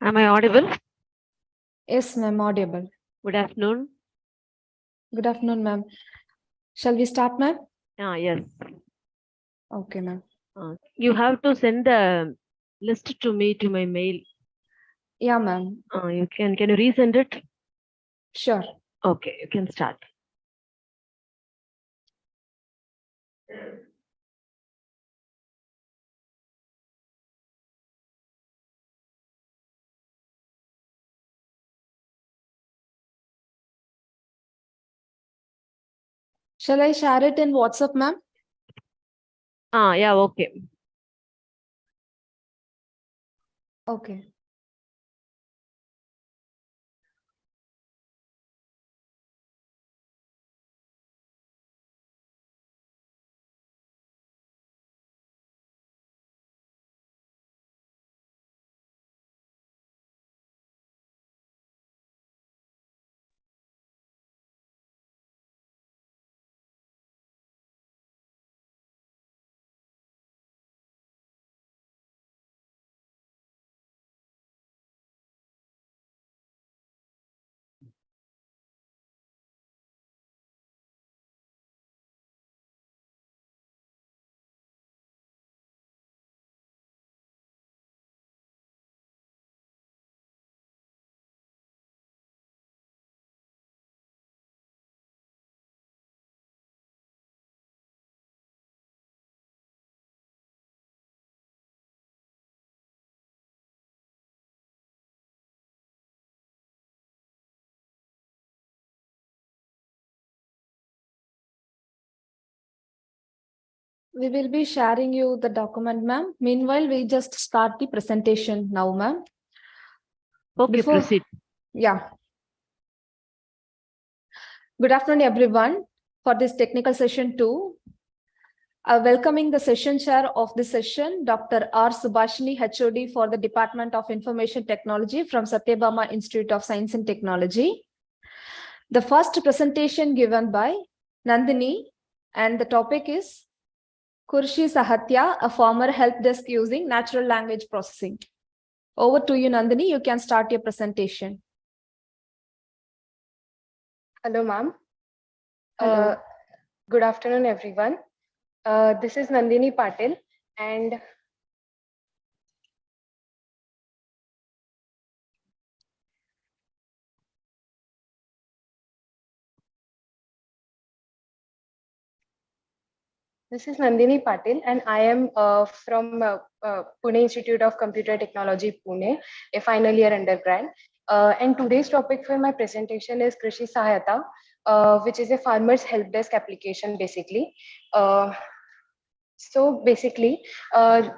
[SPEAKER 22] Am I audible?
[SPEAKER 1] Yes, ma'am, audible.
[SPEAKER 22] Good afternoon.
[SPEAKER 1] Good afternoon, ma'am. Shall we start, ma'am?
[SPEAKER 22] Yes.
[SPEAKER 1] Okay, ma'am.
[SPEAKER 22] You have to send the list to me to my mail.
[SPEAKER 1] Yeah, ma'am.
[SPEAKER 22] You can you resend it?
[SPEAKER 1] Sure.
[SPEAKER 22] Okay, you can start.
[SPEAKER 1] Shall I share it in WhatsApp, ma'am?
[SPEAKER 22] Yeah, okay.
[SPEAKER 1] Okay. We will be sharing you the document, ma'am. Meanwhile, we just start the presentation now, ma'am.
[SPEAKER 22] Okay, proceed.
[SPEAKER 1] Yeah. Good afternoon, everyone. For this technical session 2, welcoming the session chair of the session, Dr. R. Subhashini, HOD for the Department of Information Technology from Satyabama Institute of Science and Technology. The first presentation given by Nandini, and the topic is Kurshi Sahatya, a former help desk using natural language processing. Over to you, Nandini. You can start your presentation.
[SPEAKER 23] Hello, ma'am.
[SPEAKER 1] Hello.
[SPEAKER 23] Good afternoon, everyone. This is Nandini Patil, and I am from Pune Institute of Computer Technology, Pune, a final year undergrad. And today's topic for my presentation is Krishi Sahayata, which is a farmer's help desk application, basically. So basically, Krishi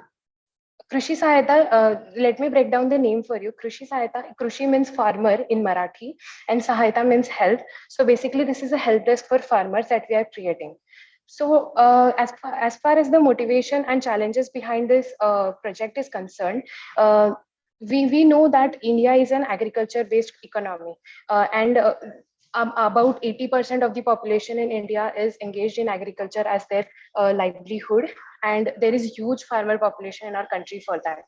[SPEAKER 23] Sahayata, let me break down the name for you. Krishi Sahayata, Krishi means farmer in Marathi, and Sahayata means help. So basically, this is a help desk for farmers that we are creating. So as far as the motivation and challenges behind this project is concerned, we know that India is an agriculture-based economy, and about 80% of the population in India is engaged in agriculture as their livelihood, and there is huge farmer population in our country for that.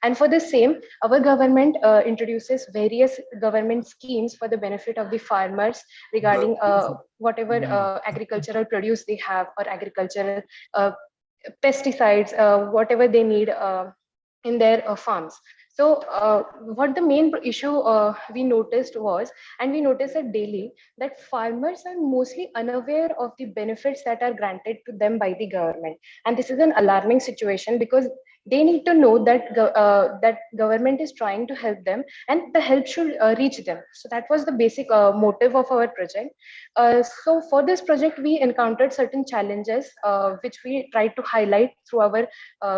[SPEAKER 23] And for the same, our government introduces various government schemes for the benefit of the farmers regarding whatever agricultural produce they have, or agricultural pesticides, whatever they need in their farms. So what the main issue we noticed was, and we noticed it daily, that farmers are mostly unaware of the benefits that are granted to them by the government. And this is an alarming situation because they need to know that that government is trying to help them and the help should reach them. So that was the basic motive of our project. So for this project, we encountered certain challenges which we tried to highlight through our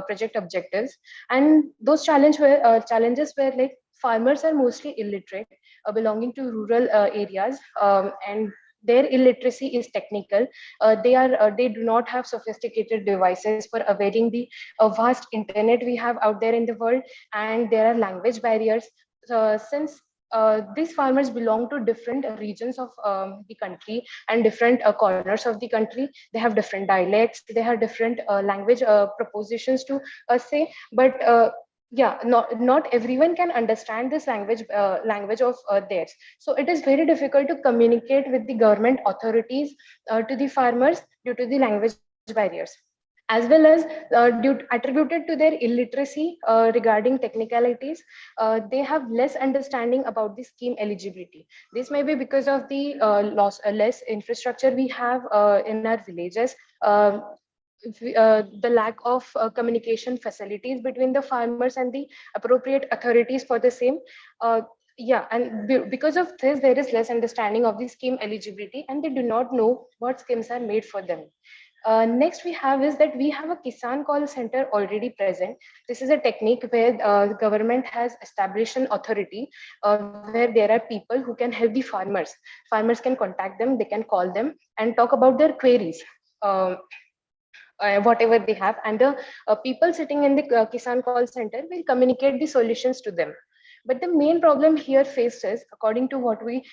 [SPEAKER 23] project objectives. And those challenges were like farmers are mostly illiterate, belonging to rural areas, and their illiteracy is technical. They do not have sophisticated devices for availing the vast internet we have out there in the world, and there are language barriers. Since these farmers belong to different regions of the country and different corners of the country. They have different dialects, they have different language propositions to say, but yeah, not everyone can understand this language of theirs. So it is very difficult to communicate with the government authorities to the farmers due to the language barriers, as well as attributed to their illiteracy regarding technicalities. They have less understanding about the scheme eligibility. This may be because of the less infrastructure we have in our villages, the lack of communication facilities between the farmers and the appropriate authorities for the same. Yeah, and because of this, there is less understanding of the scheme eligibility, and they do not know what schemes are made for them. Next we have is that we have a Kisan call center already present. This is a technique where the government has established an authority where there are people who can help the farmers. Farmers can contact them, they can call them and talk about their queries. Whatever they have, and the people sitting in the Kisan call center will communicate the solutions to them. But the main problem here faced is, according to what we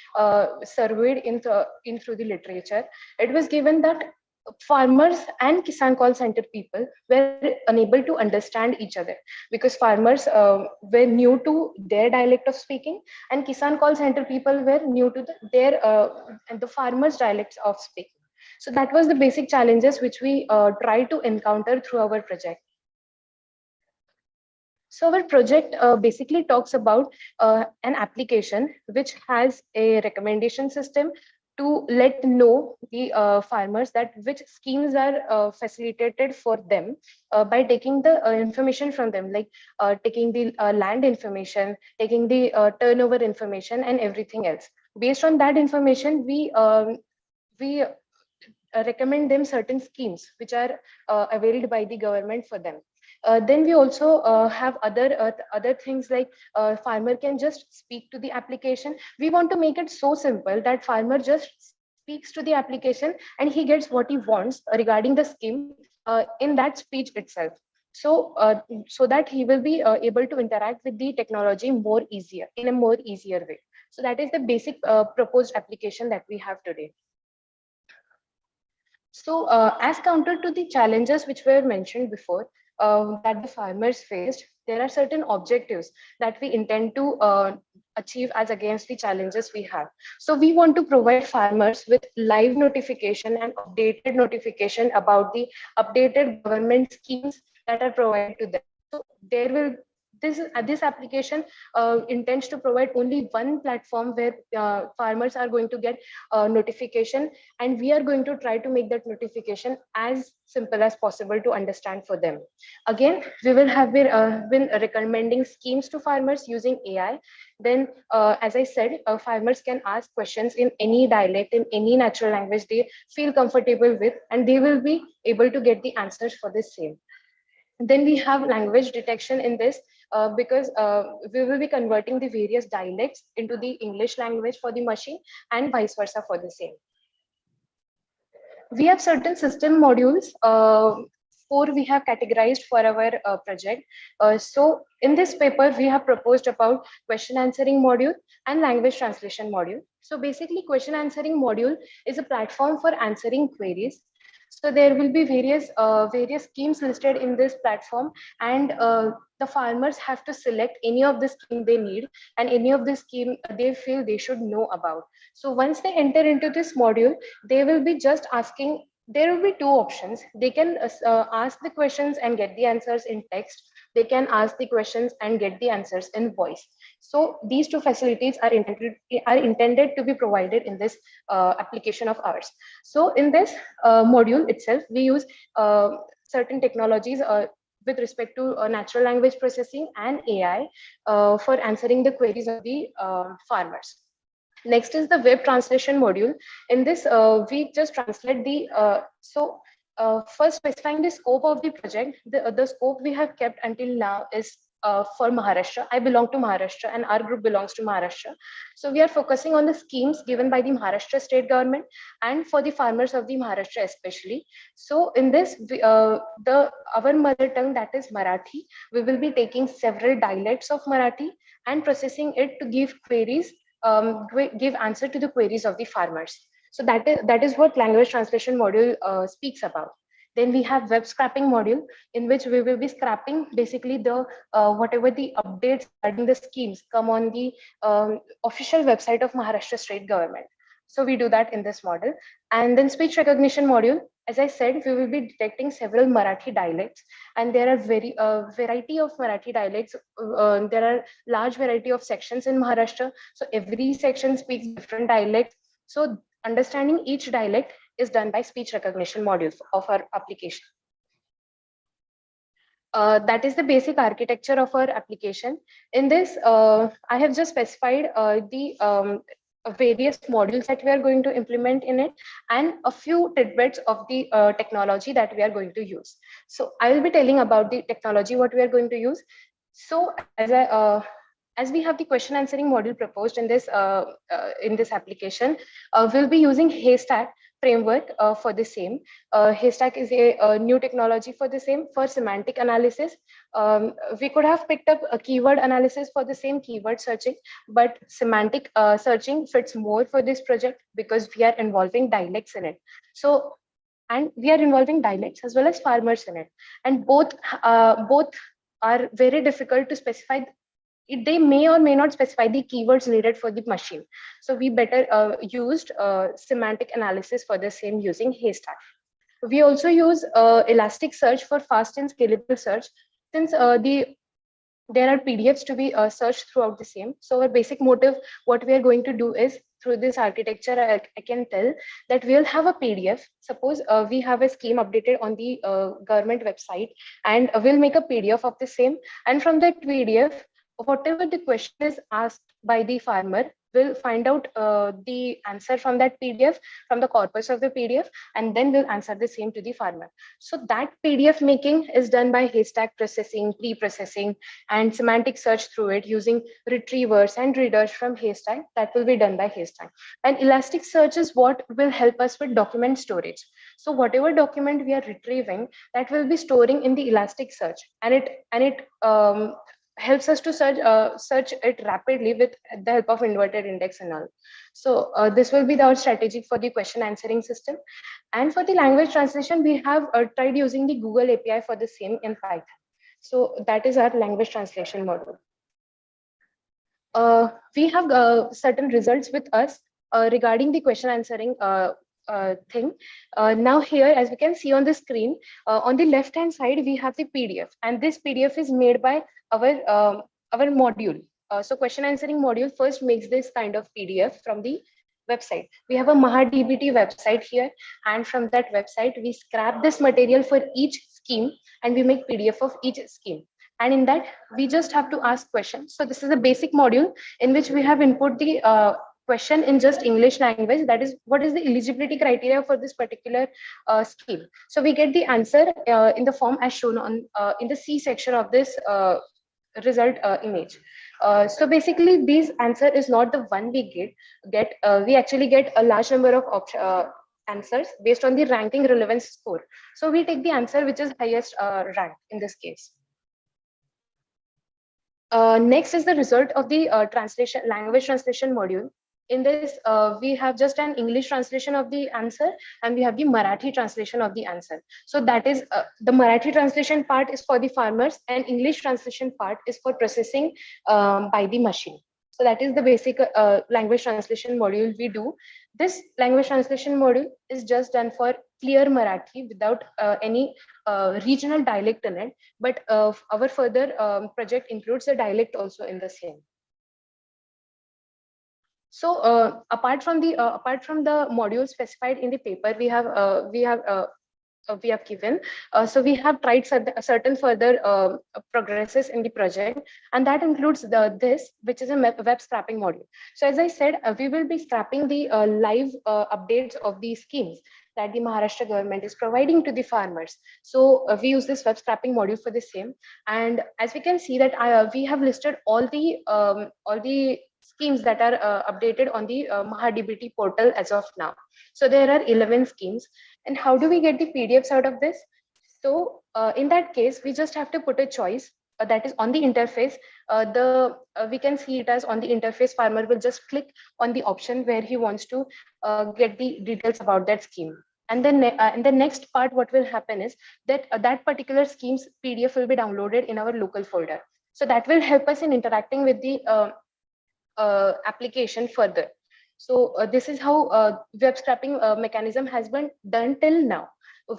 [SPEAKER 23] surveyed in through the literature, it was given that farmers and Kisan call center people were unable to understand each other, because farmers were new to their dialect of speaking, and Kisan call center people were new to the farmers' dialects of speaking. So that was the basic challenges which we try to encounter through our project. So our project basically talks about an application which has a recommendation system to let know the farmers that which schemes are facilitated for them by taking the information from them, like taking the land information, taking the turnover information and everything else. Based on that information, we recommend them certain schemes which are availed by the government for them. Then we also have other things like farmer can just speak to the application. We want to make it so simple that farmer just speaks to the application and he gets what he wants regarding the scheme in that speech itself. So so that he will be able to interact with the technology in a more easier way. So that is the basic proposed application that we have today. So as counter to the challenges which were mentioned before that the farmers faced, there are certain objectives that we intend to achieve as against the challenges we have. So we want to provide farmers with live notification and updated notification about the updated government schemes that are provided to them. So there will this application intends to provide only one platform where farmers are going to get notification, and we are going to try to make that notification as simple as possible to understand for them. Again, we will have been recommending schemes to farmers using AI. Then, as I said, farmers can ask questions in any dialect, in any natural language they feel comfortable with, and they will be able to get the answers for the same. Then we have language detection in this because we will be converting the various dialects into the English language for the machine and vice versa for the same. We have certain system modules. 4 we have categorized for our project. So in this paper, we have proposed about question answering module and language translation module. So basically question answering module is a platform for answering queries. So there will be various schemes listed in this platform, and the farmers have to select any of the scheme they need and any of the scheme they feel they should know about. So once they enter into this module, they will be just asking, there will be 2 options. They can ask the questions and get the answers in text, they can ask the questions and get the answers in voice. So these two facilities are intended to be provided in this application of ours. So in this module itself, we use certain technologies with respect to natural language processing and AI for answering the queries of the farmers. Next is the web translation module. In this, we just translate the, first specifying the scope of the project, the scope we have kept until now is for Maharashtra. I belong to Maharashtra and our group belongs to Maharashtra. So we are focusing on the schemes given by the Maharashtra state government and for the farmers of the Maharashtra especially. So in this, our mother tongue, that is Marathi, we will be taking several dialects of Marathi and processing it to give queries, give answer to the queries of the farmers. So that is what language translation module speaks about. Then we have web scrapping module, in which we will be scrapping basically the whatever the updates regarding the schemes come on the official website of Maharashtra state government. So we do that in this model. And then speech recognition module, as I said, we will be detecting several Marathi dialects, and there are variety of Marathi dialects. There are large variety of sections in Maharashtra. So every section speaks different dialects. So understanding each dialect is done by speech recognition module of our application. That is the basic architecture of our application. In this, I have just specified the various modules that we are going to implement in it and a few tidbits of the technology that we are going to use. So I will be telling about the technology, what we are going to use. So as we have the question answering module proposed in this application, we'll be using Haystack framework for the same. Haystack is a new technology for the same for semantic analysis. We could have picked up a keyword analysis for the same keyword searching, but semantic searching fits more for this project because we are involving dialects in it. So, and we are involving dialects as well as farmers in it, and both are very difficult to specify. They may or may not specify the keywords needed for the machine. So we better used semantic analysis for the same using Haystack. We also use Elasticsearch for fast and scalable search, since there are PDFs to be searched throughout the same. So our basic motive, what we are going to do is, through this architecture, I can tell that we'll have a PDF. Suppose we have a scheme updated on the government website, and we'll make a PDF of the same. And from that PDF, whatever the question is asked by the farmer, we'll find out the answer from that PDF, from the corpus of the PDF, and then we'll answer the same to the farmer. So that PDF making is done by Haystack processing, pre-processing, and semantic search through it using retrievers and readers from Haystack. That will be done by Haystack. And Elasticsearch is what will help us with document storage. So whatever document we are retrieving, that will be storing in the Elasticsearch, and it helps us to search it rapidly with the help of inverted index and all. So this will be our strategy for the question answering system. And for the language translation, we have tried using the Google API for the same in Python. So that is our language translation module. We have certain results with us regarding the question answering thing. Now here, as we can see on the screen, on the left hand side, we have the PDF, and this PDF is made by our module. So question answering module first makes this kind of PDF from the website. We have a MahaDBT website here, and from that website, we scrap this material for each scheme, and we make PDF of each scheme. And in that, we just have to ask questions. So this is a basic module in which we have input the question in just English language, that is, what is the eligibility criteria for this particular scheme. So we get the answer in the form as shown on in the C section of this result image. So basically, this answer is not the one we get. We actually get a large number of answers based on the ranking relevance score. So we take the answer which is highest rank in this case. Next is the result of the language translation module. In this, we have just an English translation of the answer, and we have the Marathi translation of the answer. So that is the Marathi translation part is for the farmers, and English translation part is for processing by the machine. So that is the basic language translation module we do. This language translation module is just done for clear Marathi without any regional dialect in it. But our further project includes a dialect also in the same. So apart from the modules specified in the paper, we have given. So we have tried certain further progresses in the project, and that includes this, which is a web scrapping module. So as I said, we will be scrapping the live updates of these schemes that the Maharashtra government is providing to the farmers. So we use this web scrapping module for the same. And as we can see that we have listed all the schemes that are updated on the MahaDBT portal as of now. So there are 11 schemes. And how do we get the PDFs out of this? So in that case, we just have to put a choice that is on the interface. We can see it as on the interface. Farmer will just click on the option where he wants to get the details about that scheme. And then in the next part, what will happen is that that particular scheme's PDF will be downloaded in our local folder. So that will help us in interacting with the application further. So this is how web scrapping mechanism has been done till now.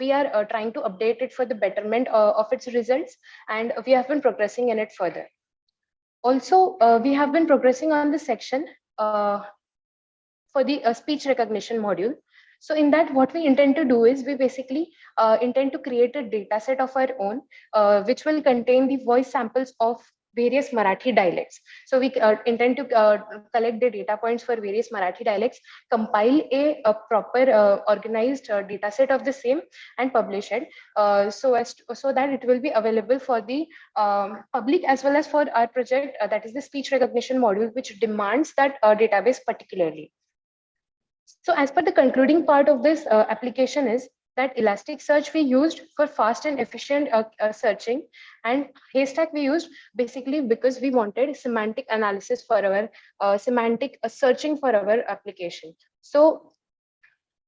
[SPEAKER 23] We are trying to update it for the betterment of its results, and we have been progressing in it further. Also, we have been progressing on the section for the speech recognition module. So in that, what we intend to do is we basically intend to create a data set of our own, which will contain the voice samples of various Marathi dialects. So we intend to collect the data points for various Marathi dialects, compile a proper organized data set of the same, and publish it so that it will be available for the public as well as for our project, that is the speech recognition module, which demands that database particularly. So as per the concluding part of this application is that Elasticsearch we used for fast and efficient searching, and Haystack we used basically because we wanted semantic analysis for our semantic searching for our application. So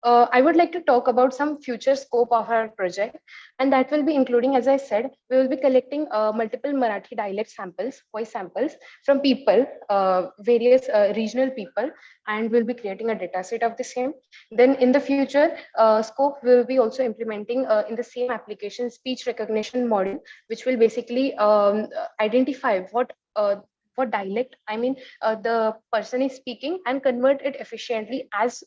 [SPEAKER 23] I would like to talk about some future scope of our project, and that will be including, as I said, we will be collecting multiple Marathi dialect samples, voice samples from people, various regional people, and we'll be creating a data set of the same. Then in the future scope, we will be also implementing in the same application speech recognition module, which will basically identify what dialect the person is speaking and convert it efficiently as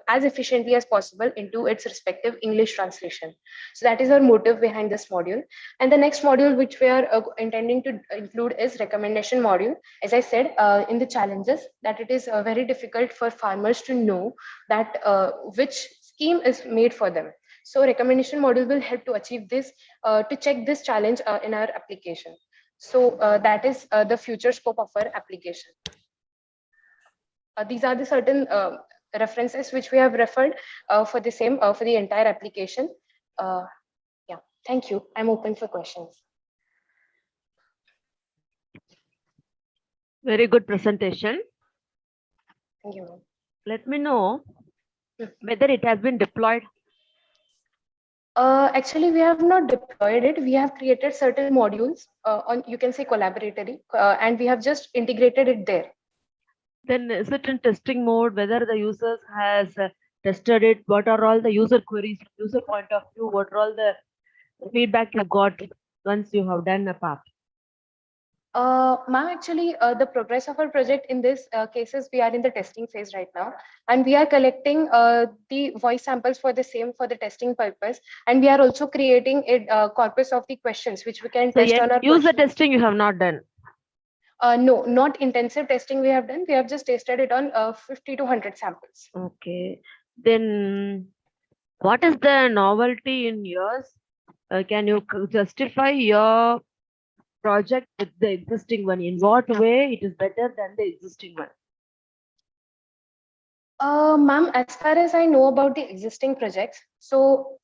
[SPEAKER 23] efficiently as possible into its respective English translation. So that is our motive behind this module. And the next module which we are intending to include is recommendation module. As I said in the challenges, that it is very difficult for farmers to know that which scheme is made for them. So recommendation module will help to achieve this, to check this challenge in our application. So that is the future scope of our application. These are the certain references which we have referred for the same, for the entire application. Yeah, thank you. I'm open for questions.
[SPEAKER 22] Very good presentation.
[SPEAKER 23] Thank you.
[SPEAKER 22] Let me know whether it has been deployed.
[SPEAKER 23] Actually, we have not deployed it. We have created certain modules on, you can say, collaboratory, and we have just integrated it there.
[SPEAKER 22] Then is it in testing mode? Whether the users has tested it? What are all the user queries, user point of view? What are all the feedback you got once you have done a part?
[SPEAKER 23] Ma'am, actually, the progress of our project in this cases, we are in the testing phase right now, and we are collecting the voice samples for the same for the testing purpose, and we are also creating a corpus of the questions which we can test on our
[SPEAKER 22] user testing you have not done.
[SPEAKER 23] No, not intensive testing we have done. We have just tested it on 50 to 100 samples.
[SPEAKER 22] Okay. Then what is the novelty in yours? Can you justify your project with the existing one? In what way it is better than the existing one?
[SPEAKER 23] Ma'am, as far as I know about the existing projects, so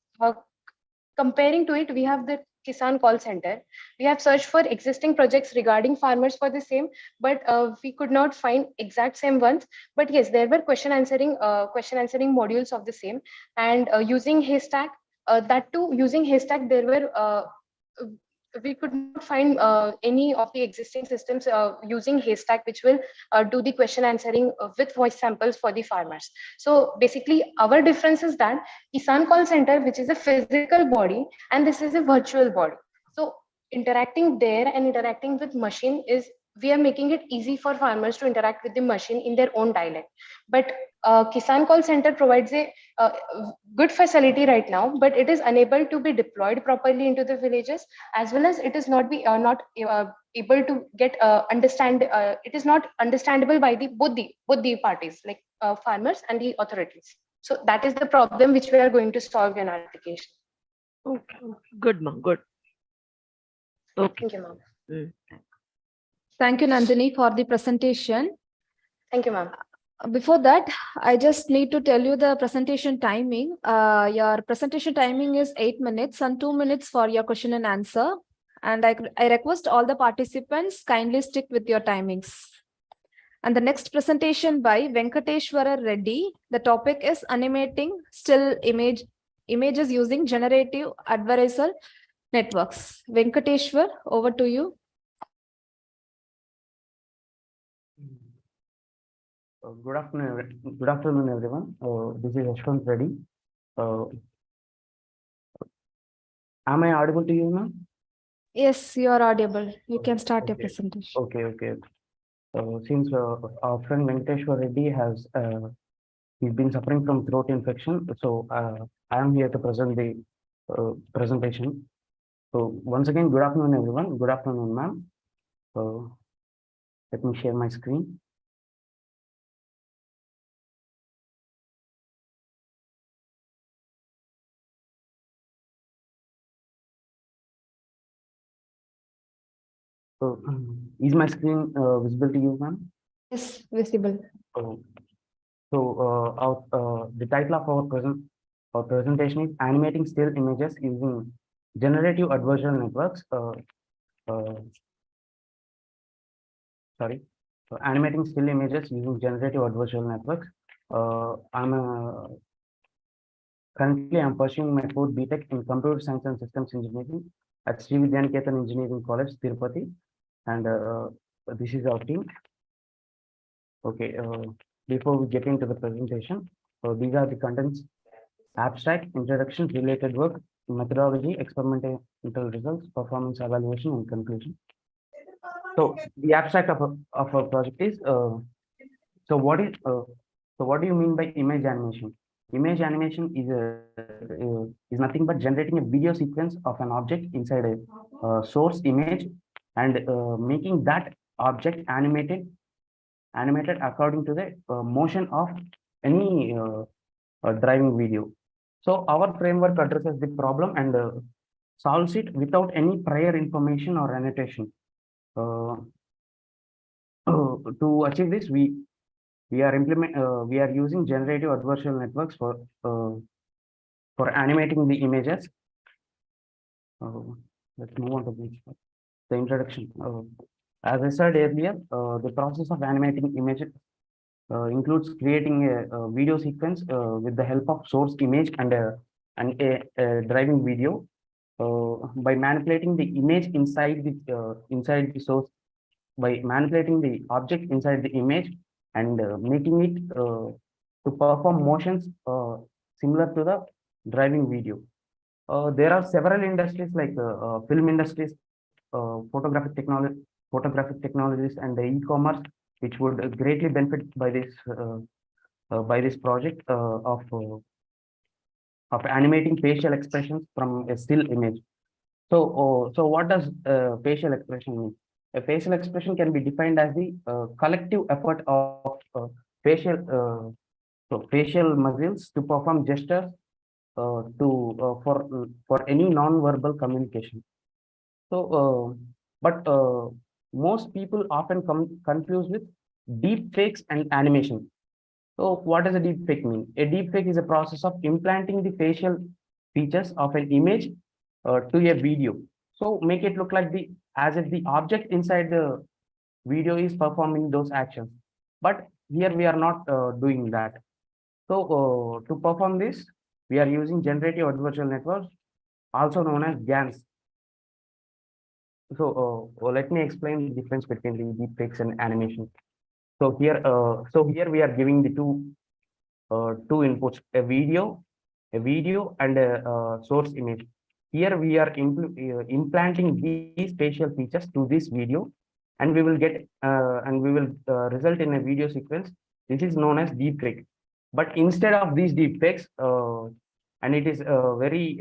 [SPEAKER 23] comparing to it, we have the Kisan call center. We have searched for existing projects regarding farmers for the same, but we could not find exact same ones. But yes, there were question answering modules of the same, and using Haystack, that too using Haystack, there were we could not find any of the existing systems using Haystack, which will do the question answering with voice samples for the farmers. So basically, our difference is that Kisan Call Center, which is a physical body, and this is a virtual body. So interacting there and interacting with machine is, we are making it easy for farmers to interact with the machine in their own dialect. But Kisan Call Center provides a good facility right now, but it is unable to be deployed properly into the villages, as well as it is not able to get it is not understandable by both the parties, like farmers and the authorities. So that is the problem which we are going to solve in our application.
[SPEAKER 22] Okay, good, ma'am. Good. Okay.
[SPEAKER 23] Thank you, ma'am.
[SPEAKER 1] Thank you, Nandini, for the presentation.
[SPEAKER 23] Thank you, ma'am.
[SPEAKER 1] Before that, I just need to tell you the presentation timing. Your presentation timing is 8 minutes and 2 minutes for your question and answer. And I request all the participants kindly stick with your timings. And the next presentation by Venkateshwara Reddy. The topic is animating still images using generative adversarial networks. Venkateshwar, over to you.
[SPEAKER 3] Good afternoon, everyone. This is Yashwant Reddy. Am I audible to you, ma'am?
[SPEAKER 1] Yes, you are audible. You can start your presentation.
[SPEAKER 3] Okay. Since our friend Venkateshwar Reddy has he's been suffering from throat infection, so I am here to present the presentation. So once again, good afternoon, everyone. Good afternoon, ma'am. Let me share my screen. So, is my screen visible to you, ma'am?
[SPEAKER 1] Yes, visible.
[SPEAKER 3] The title of our presentation is animating still images using generative adversarial networks. Animating still images using generative adversarial networks. Currently, I'm pursuing my fourth BTech in Computer Science and Systems Engineering at Sri Vidyaniketan Engineering College, Tirupati, and this is our team. Okay, before we get into the presentation, these are the contents: abstract, introduction, related work, methodology, experimental results, performance evaluation, and conclusion. So the abstract of our project is, what do you mean by image animation? Image animation is nothing but generating a video sequence of an object inside a source image and making that object animated according to the motion of any driving video. So our framework addresses the problem and solves it without any prior information or annotation. To achieve this, we are using generative adversarial networks for animating the images. Let's move on to the introduction. As I said earlier, the process of animating images includes creating a video sequence with the help of source image and a driving video by manipulating the image inside the source, by manipulating the object inside the image and making it to perform motions similar to the driving video. There are several industries like film industries, photographic technologies, and the e-commerce, which would greatly benefit by this project of animating facial expressions from a still image. So what does facial expression mean? A facial expression can be defined as the collective effort of facial muscles to perform gestures for any non-verbal communication. So, but most people often confuse with deep fakes and animation. So, what does a deep fake mean? A deep fake is a process of implanting the facial features of an image to a video. So, make it look like as if the object inside the video is performing those actions. But here we are not doing that. So, to perform this, we are using generative adversarial networks, also known as GANs. let me explain the difference between the deepfakes and animation. So here we are giving the two inputs, a video and a source image. Here we are implanting these spatial features to this video, and we will result in a video sequence. This is known as deepfake. But instead of these deepfakes, and it is a very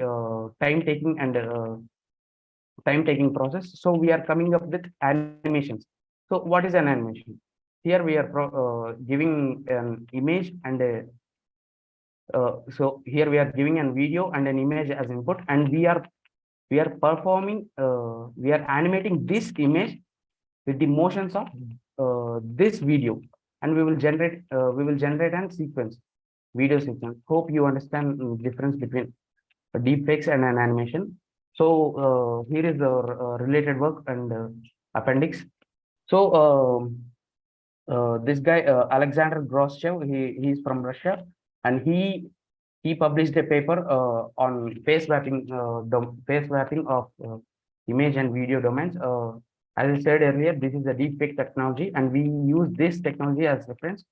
[SPEAKER 3] time-taking process. So we are coming up with animations. So what is an animation? Here we are giving an image and a so here we are giving a video and an image as input, and we are animating this image with the motions of this video, and we will generate a sequence, video sequence. Hope you understand the difference between deepfakes and an animation. So here is the related work and appendix. So this guy Alexander Groschev, he is from Russia, and he published a paper on face mapping of image and video domains. As I said earlier, this is a deepfake technology, and we use this technology as reference.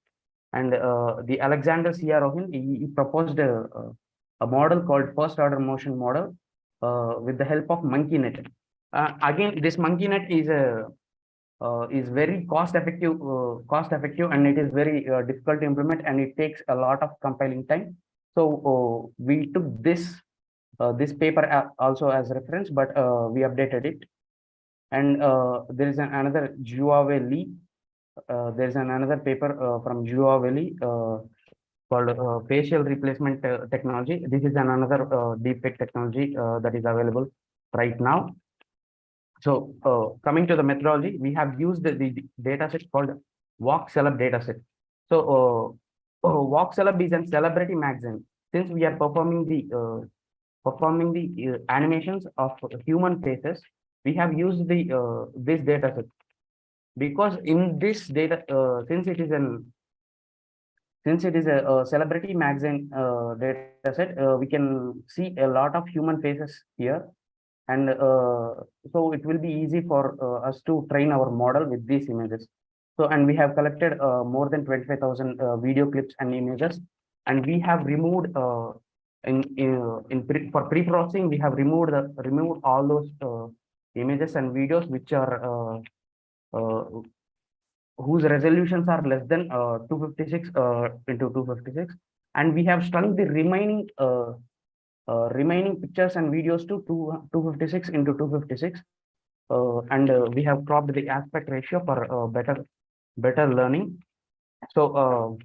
[SPEAKER 3] And the Alexander C.R. Rohin, he proposed a model called first order motion model with the help of MonkeyNet. Again, this MonkeyNet is very cost effective, and it is very difficult to implement, and it takes a lot of compiling time. So we took this paper also as reference, but we updated it. And there is another Juave Lee. There is another paper from Juave Lee called facial replacement technology. This is another deepfake technology that is available right now. So coming to the methodology, we have used the data set called Walk Celeb dataset. So Walk Celeb is a celebrity magazine. Since we are performing the animations of human faces, we have used this dataset, because in this data, since it is a celebrity magazine dataset, we can see a lot of human faces here. And so it will be easy for us to train our model with these images. So, and we have collected more than 25,000 video clips and images, and we have removed for pre-processing, we have removed all those images and videos which are whose resolutions are less than 256 into 256, and we have shrunk the remaining pictures and videos to 256 into 256, and we have cropped the aspect ratio for better learning. So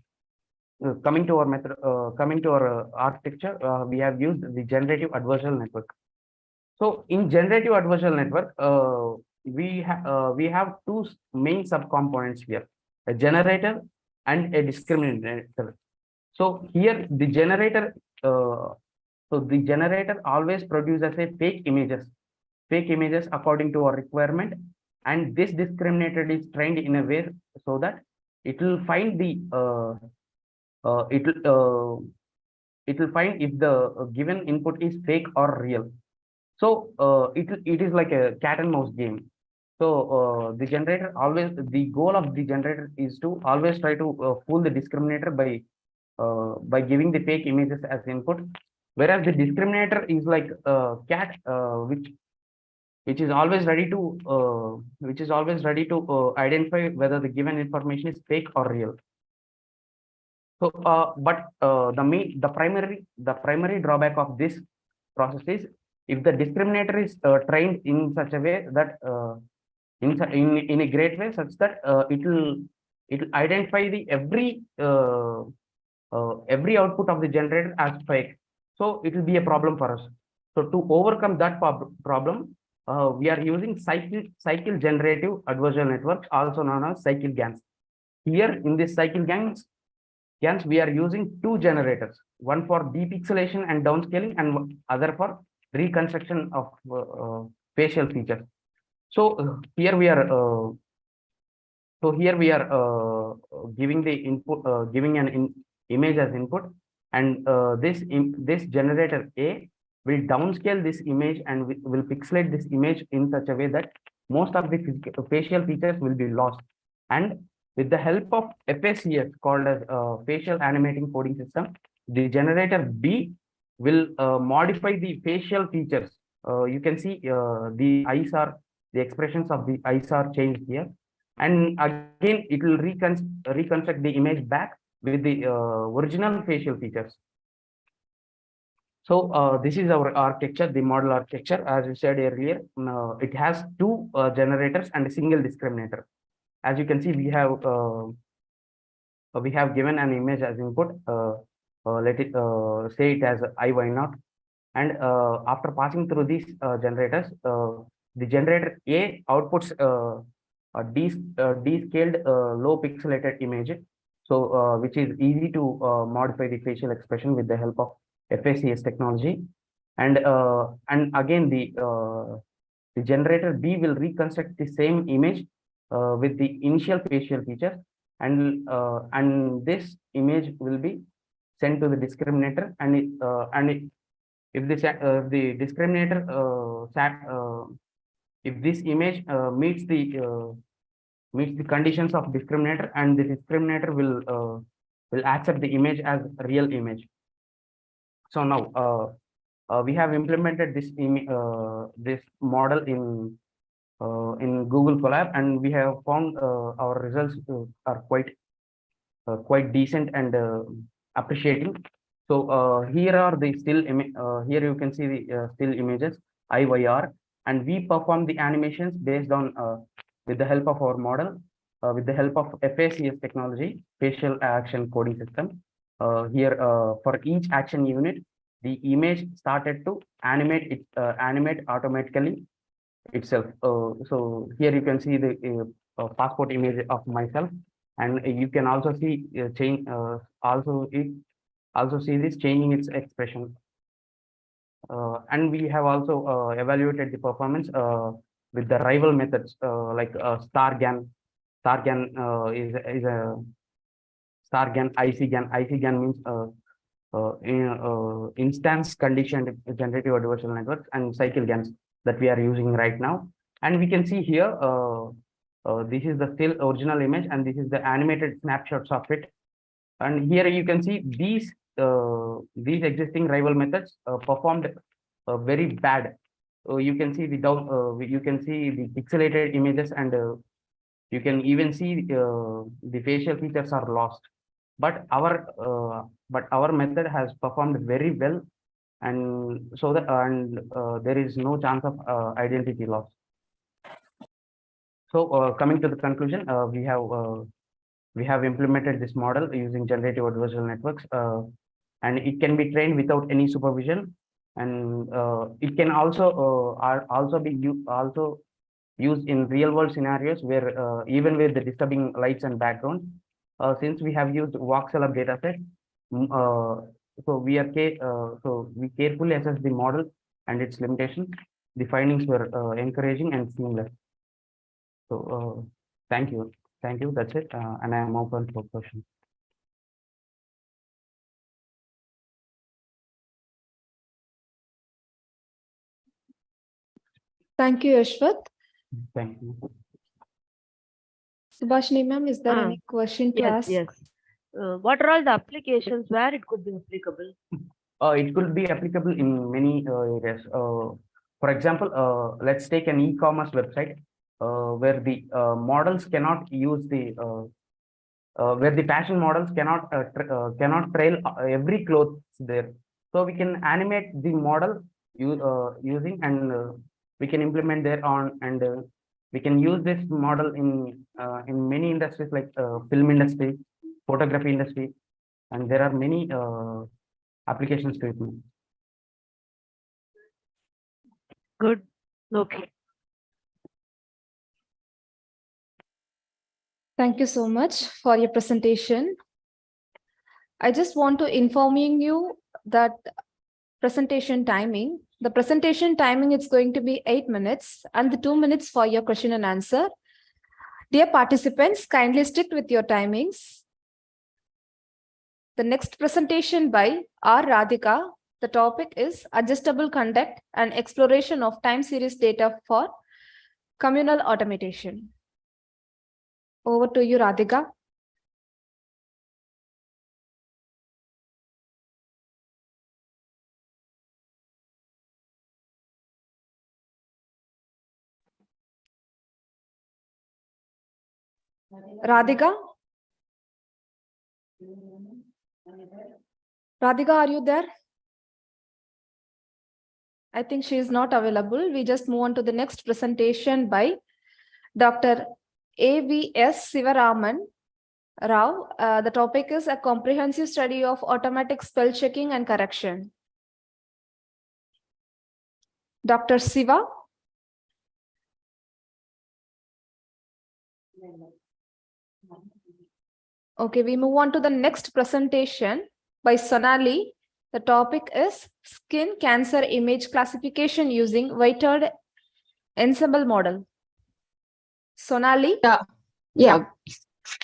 [SPEAKER 3] coming to our method, coming to our architecture, we have used the generative adversarial network. So in generative adversarial network, we have two main subcomponents here: a generator and a discriminator. So here the generator. So the generator always produces a fake images according to our requirement, and this discriminator is trained in a way so that it will find the it will find if the given input is fake or real. So it is like a cat and mouse game. So the goal of the generator is to always try to fool the discriminator by giving the fake images as input. Whereas the discriminator is like a cat, which is always ready to identify whether the given information is fake or real. So, but the primary drawback of this process is if the discriminator is trained in such a way that in a great way, such that it will identify the every output of the generator as fake. So it will be a problem for us. So to overcome that problem, we are using cycle generative adversarial networks, also known as cycle GANs. Here in this cycle GANs, we are using two generators, one for depixelation and downscaling, and other for reconstruction of facial features. So here we are. Giving the input, giving an image as input, and this generator A will downscale this image and will pixelate this image in such a way that most of the facial features will be lost. And with the help of FACS, called as facial animating coding system, the generator B will modify the facial features. You can see the expressions of the eyes are changed here. And again, it will reconstruct the image back with the original facial features. So this is our architecture, the model architecture. As you said earlier, it has two generators and a single discriminator. As you can see, we have given an image as input. Let it say it as IY0, and after passing through these generators, the generator A outputs a descaled low pixelated image, so which is easy to modify the facial expression with the help of FACS technology. And again, the generator B will reconstruct the same image with the initial facial features, and this image will be sent to the discriminator, and if the discriminator if this image meets the conditions of discriminator, and the discriminator will accept the image as real image. So now we have implemented this model in Google Colab, and we have found our results are quite decent and appreciating. So here are the still here you can see the still images IYR, and we perform the animations based on with the help of our model, with the help of FACS technology, facial action coding system. Here for each action unit, the image started to animate automatically itself. So here you can see the passport image of myself, and you can also see change also see this changing its expression. And we have also evaluated the performance with the rival methods like StarGAN. StarGAN is a StarGAN, ICGAN. ICGAN means instance conditioned generative adversarial networks, and cycle GANs that we are using right now. And we can see here this is the still original image, and this is the animated snapshots of it. And here you can see these existing rival methods performed very bad. You can see the pixelated images, and you can even see the facial features are lost. But our method has performed very well, and so that there is no chance of identity loss. So coming to the conclusion, we have implemented this model using generative adversarial networks, and it can be trained without any supervision, and it can also be used in real world scenarios where even with the disturbing lights and background. Since we have used voxel dataset, so we carefully assess the model and its limitations. The findings were encouraging and seamless. So thank you. That's it, and I am open for questions.
[SPEAKER 1] Thank you, Ashwath.
[SPEAKER 3] Thank you.
[SPEAKER 1] Subhashini ma'am, is there any question to ask?
[SPEAKER 22] Yes. What are all the applications where it could be applicable?
[SPEAKER 3] It could be applicable in many areas. For example, let's take an e-commerce website where the models cannot use the where the fashion models cannot trail every clothes there. So we can animate the model using, and we can implement there on, and we can use this model in many industries like film industry, photography industry, and there are many applications to it.
[SPEAKER 22] Good. Okay.
[SPEAKER 1] Thank you so much for your presentation. I just want to informing you that the presentation timing is going to be 8 minutes, and the 2 minutes for your question and answer. Dear participants, kindly stick with your timings. The next presentation by R. Radhika. The topic is adjustable conduct and exploration of time series data for Communal automation. Over to you, Radhika. Radhika? Radhika, are you there? I think she is not available. We just move on to the next presentation by Dr. A.V.S. Sivaraman Rao. The topic is a comprehensive study of automatic spell checking and correction. Dr. Siva? Okay, we move on to the next presentation by Sonali. The topic is skin cancer image classification using weighted ensemble model. Sonali?
[SPEAKER 4] Yeah.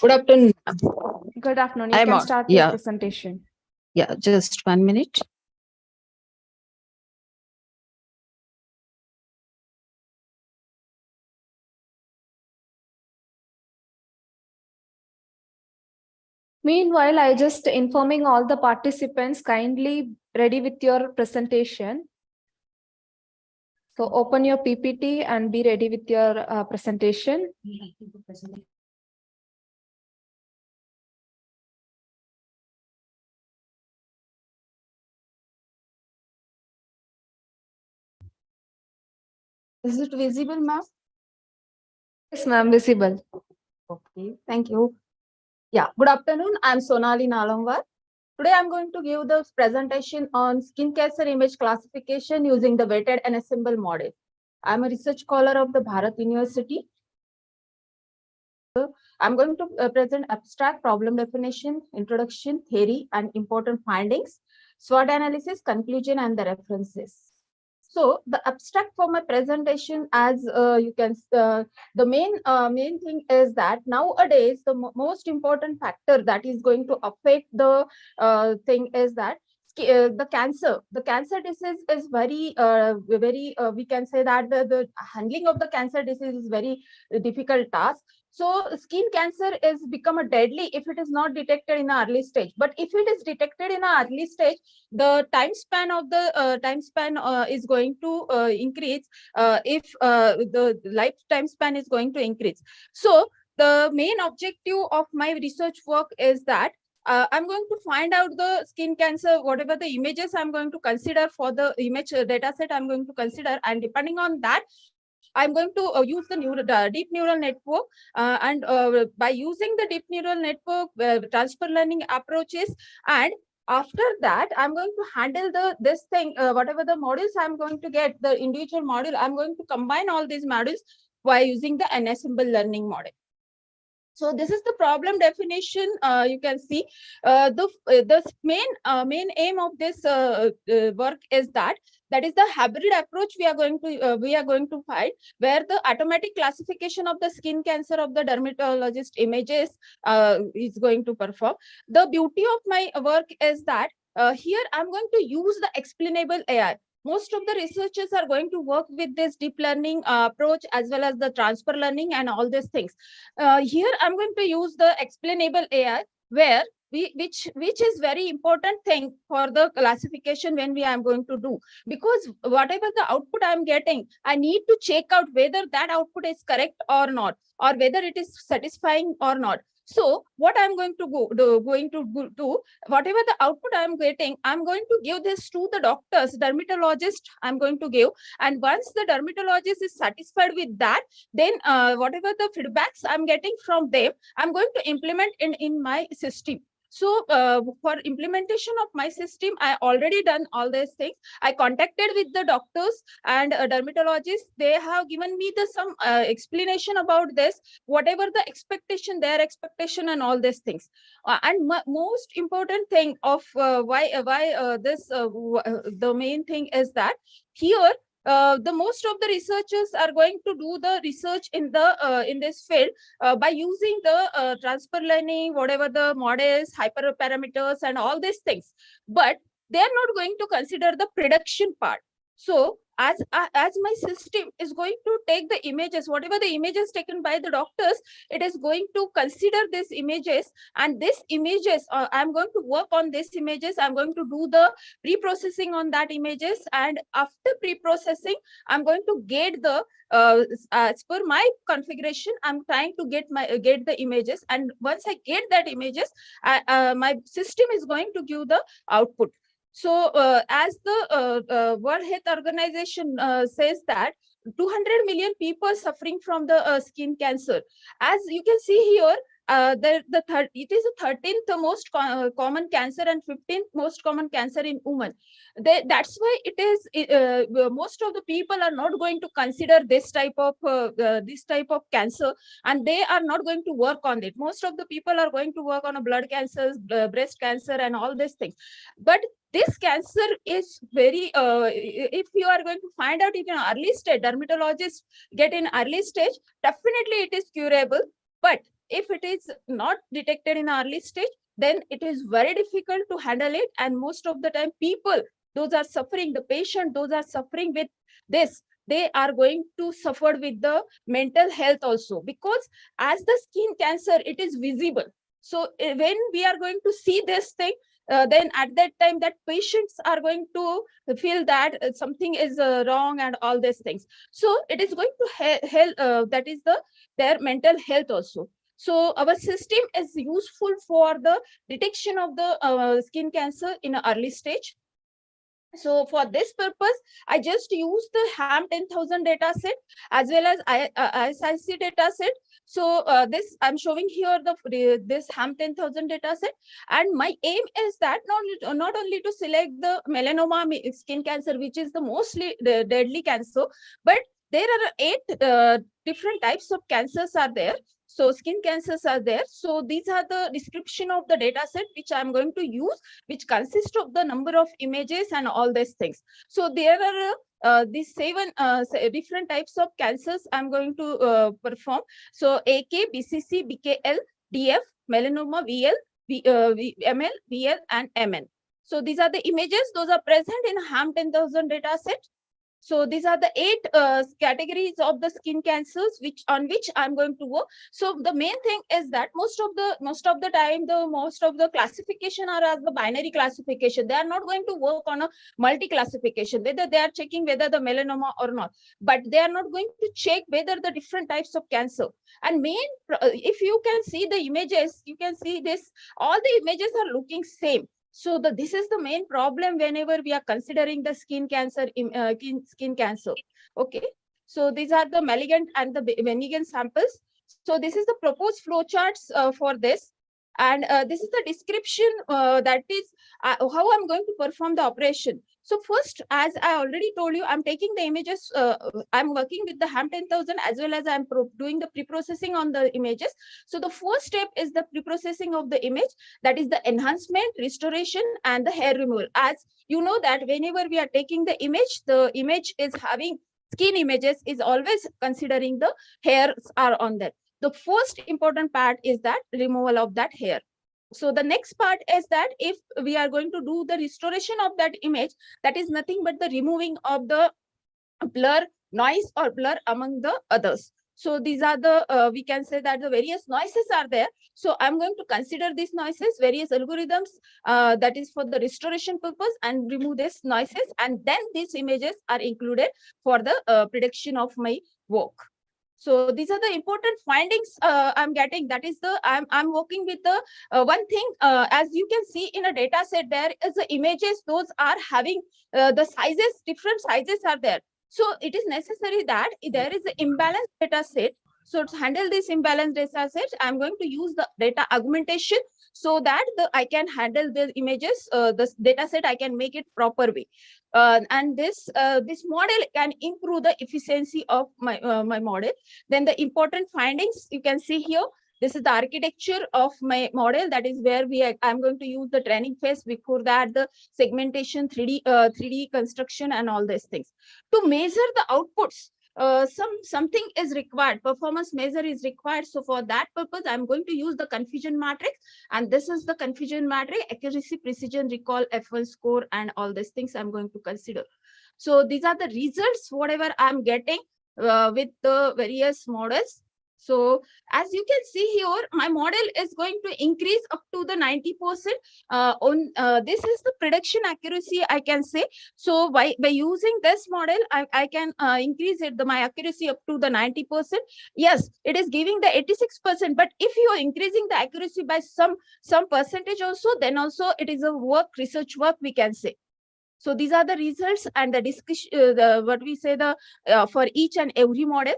[SPEAKER 4] Good afternoon.
[SPEAKER 1] Good afternoon. You can start your presentation.
[SPEAKER 4] Yeah, just 1 minute.
[SPEAKER 1] Meanwhile, I just informing all the participants, kindly ready with your presentation. So open your PPT and be ready with your presentation.
[SPEAKER 4] Is it visible, ma'am?
[SPEAKER 1] Yes, ma'am, visible.
[SPEAKER 4] Okay, thank you. Yeah, good afternoon. I'm Sonali Nalamwar. Today I'm going to give the presentation on skin cancer image classification using the weighted and ensemble model. I'm a research scholar of the Bharat University. I'm going to present abstract problem definition, introduction, theory, and important findings, SWOT analysis, conclusion, and the references. So the abstract for my presentation, as you can, the main thing is that nowadays the most important factor that is going to affect the thing is that the cancer disease is very we can say that the handling of the cancer disease is very difficult task. So skin cancer is become a deadly if it is not detected in an early stage. But if it is detected in an early stage, the time span of the is going to increase. If the lifetime span is going to increase. So the main objective of my research work is that I'm going to find out the skin cancer, whatever the images I'm going to consider for the image data set I'm going to consider, and depending on that, I'm going to use the deep neural network and by using the deep neural network transfer learning approaches, and after that I'm going to handle this thing whatever the modules I'm going to get, the individual module, I'm going to combine all these modules by using the ensemble learning model. So this is the problem definition. You can see the main aim of this work is that is the hybrid approach we are going to find, where the automatic classification of the skin cancer of the dermatologist images is going to perform. The beauty of my work is that here I'm going to use the explainable AI. Most of the researchers are going to work with this deep learning approach as well as the transfer learning and all these things. Here I'm going to use the explainable AI, where which is very important thing for the classification when we am going to do, because whatever the output I'm getting, I need to check out whether that output is correct or not, or whether it is satisfying or not. So what I'm going to do, whatever the output I'm getting, I'm going to give this to the doctors, dermatologist I'm going to give. And once the dermatologist is satisfied with that, then whatever the feedbacks I'm getting from them, I'm going to implement in my system. So for implementation of my system, I already done all these things. I contacted with the doctors and dermatologists. They have given me some explanation about this, whatever the expectation, their expectation and all these things. And most important thing of why the main thing is that here the most of the researchers are going to do the research in this field by using the transfer learning, whatever the models, hyperparameters, and all these things. But they are not going to consider the prediction part. So as my system is going to take the images, whatever the images taken by the doctors, it is going to consider these images, and these images, I'm going to work on these images. I'm going to do the pre-processing on that images, and after pre-processing, I'm going to get the as per my configuration, I'm trying to get the images, and once I get that images, my system is going to give the output. So as the World Health Organization says that 200 million people suffering from the skin cancer. As you can see here, it is the 13th most common cancer and 15th most common cancer in women. That's why it is most of the people are not going to consider this type of cancer, and they are not going to work on it. Most of the people are going to work on a blood cancers, breast cancer, and all these things. But this cancer is very, if you are going to find out it in early stage, dermatologists get in early stage, definitely it is curable. But if it is not detected in early stage, then it is very difficult to handle it. And most of the time people, those are suffering, the patient, those are suffering with this, they are going to suffer with the mental health also, because as the skin cancer, it is visible. So when we are going to see this thing, then at that time that patients are going to feel that something is wrong and all these things. So it is going to help, that is their mental health also. So our system is useful for the detection of the skin cancer in an early stage. So for this purpose, I just use the HAM 10,000 data set as well as ISIC data set. So this I'm showing here this HAM 10,000 data set, and my aim is that not only to select the melanoma skin cancer, which is the mostly deadly cancer, but there are 8 different types of cancers are there. So skin cancers are there. So these are the description of the data set which I'm going to use, which consists of the number of images and all these things. So there are these 7 different types of cancers I'm going to perform. So AK, BCC, BKL, DF, melanoma, VL, ML, VL, and MN. So these are the images. Those are present in HAM 10,000 data set. So these are the 8 categories of the skin cancers on which I'm going to work. So the main thing is that most of the time the classification are as the binary classification. They are not going to work on a multi classification, whether they are checking whether the melanoma or not, but they are not going to check whether the different types of cancer. And if you can see the images, you can see this, all the images are looking same. So this is the main problem whenever we are considering the skin cancer. Okay, so these are the malignant and the benign samples. So this is the proposed flowcharts for this, and this is the description that is how I'm going to perform the operation. So first, as I already told you, I'm taking the images. I'm working with the HAM 10,000 as well as I'm doing the pre-processing on the images. So the first step is the pre-processing of the image, that is the enhancement, restoration, and the hair removal. As you know that whenever we are taking the image is having skin images is always considering the hairs are on that. The first important part is that removal of that hair. So the next part is that if we are going to do the restoration of that image, that is nothing but the removing of the blur, noise, or blur among the others. So these are the, we can say that the various noises are there. So I'm going to consider these noises, various algorithms that is for the restoration purpose, and remove these noises. And then these images are included for the prediction of my work. So these are the important findings I'm getting. That is I'm working with the one thing, as you can see in a data set, there is the images, those are having the sizes, different sizes are there. So it is necessary that there is an imbalanced data set. So to handle this imbalanced data set, I'm going to use the data augmentation so that I can handle the images, this data set, I can make it proper way. And this model can improve the efficiency of my model. Then the important findings you can see here. This is the architecture of my model. That is where I'm going to use the training phase. Before that, the segmentation, 3D construction, and all these things. To measure the outputs, something is required. Performance measure is required. So for that purpose, I'm going to use the confusion matrix. And this is the confusion matrix: accuracy, precision, recall, F1 score, and all these things I'm going to consider. So these are the results, whatever I'm getting with the various models. So as you can see here, my model is going to increase up to the 90%. This is the prediction accuracy, I can say. So by using this model, I can increase my accuracy up to the 90%. Yes, it is giving the 86%, but if you are increasing the accuracy by some percentage also, then also it is a research work, we can say. So these are the results and the discussion, what we say for each and every model.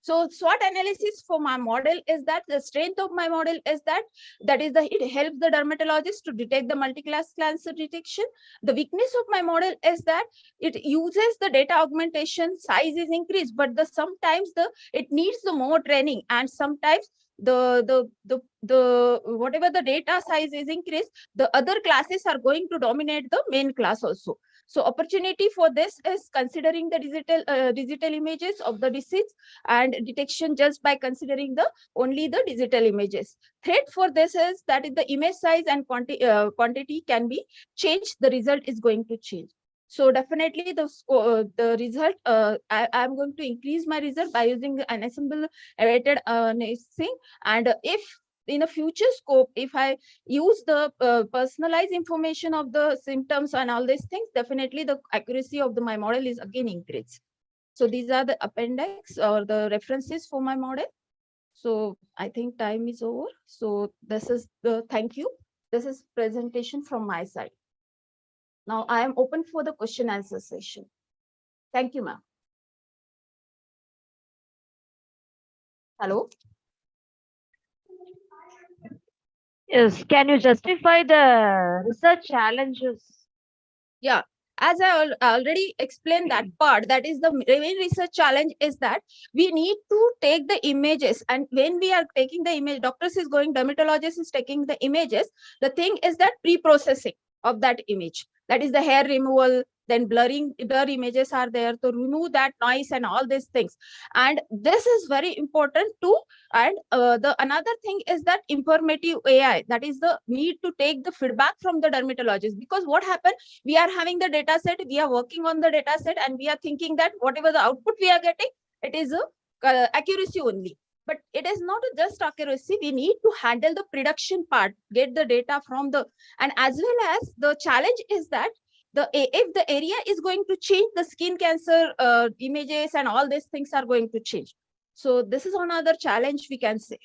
[SPEAKER 4] So SWOT analysis for my model is that the strength of my model is that it helps the dermatologist to detect the multi-class cancer detection. The weakness of my model is that it uses the data augmentation, size is increased, but sometimes it needs the more training, and sometimes whatever the data size is increased, the other classes are going to dominate the main class also. So opportunity for this is considering the digital images of the disease and detection just by considering only the digital images. Threat for this is that if the image size and quantity can be changed, the result is going to change. So definitely the result, I'm going to increase my result by using an ensemble awaited thing. And if in a future scope, if I use the personalized information of the symptoms and all these things, definitely the accuracy of my model is again increased. So these are the appendix or the references for my model. So I think time is over. So this is thank you. This is presentation from my side. Now I am open for the question answer session. Thank you, ma'am. Hello.
[SPEAKER 22] Yes, can you justify the research challenges?
[SPEAKER 4] Yeah, as I already explained that part, that is the main research challenge is that we need to take the images, and when we are taking the image, dermatologist is taking the images. The thing is that pre-processing of that image, that is the hair removal, then blur images are there to remove that noise and all these things. And this is very important too. And the another thing is that informative AI, that is the need to take the feedback from the dermatologist, because what happened, we are having the data set, we are working on the data set, and we are thinking that whatever the output we are getting, it is accuracy only. But it is not just accuracy. We need to handle the production part, get the data from and as well as the challenge is that if the area is going to change, the skin cancer images and all these things are going to change. So this is another challenge we can say.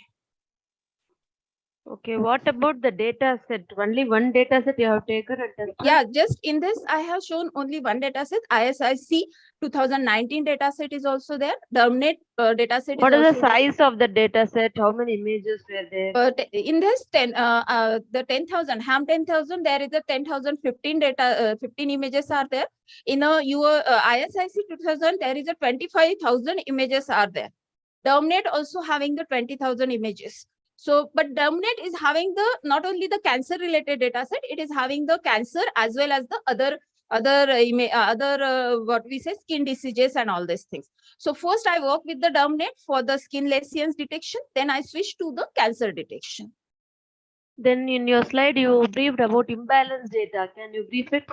[SPEAKER 22] Okay, what about the data set? Only one data set you have taken and tested?
[SPEAKER 4] Yeah, just in this, I have shown only one data set. ISIC 2019 data set is also there. DermNet data set
[SPEAKER 22] What
[SPEAKER 4] is
[SPEAKER 22] is
[SPEAKER 4] also
[SPEAKER 22] the size of the data set? How many images were there?
[SPEAKER 4] in this the 10,000 ham 10,000, there is a 10,015 data 15 images are there. In your ISIC 2000, there is a 25,000 images are there. DermNet also having the 20,000 images. So, but DermNet is having not only the cancer related data set, it is having the cancer as well as the other what we say skin diseases and all these things. So first I work with the DermNet for the skin lesions detection, then I switch to the cancer detection.
[SPEAKER 22] Then in your slide, you briefed about imbalanced data. Can you brief it?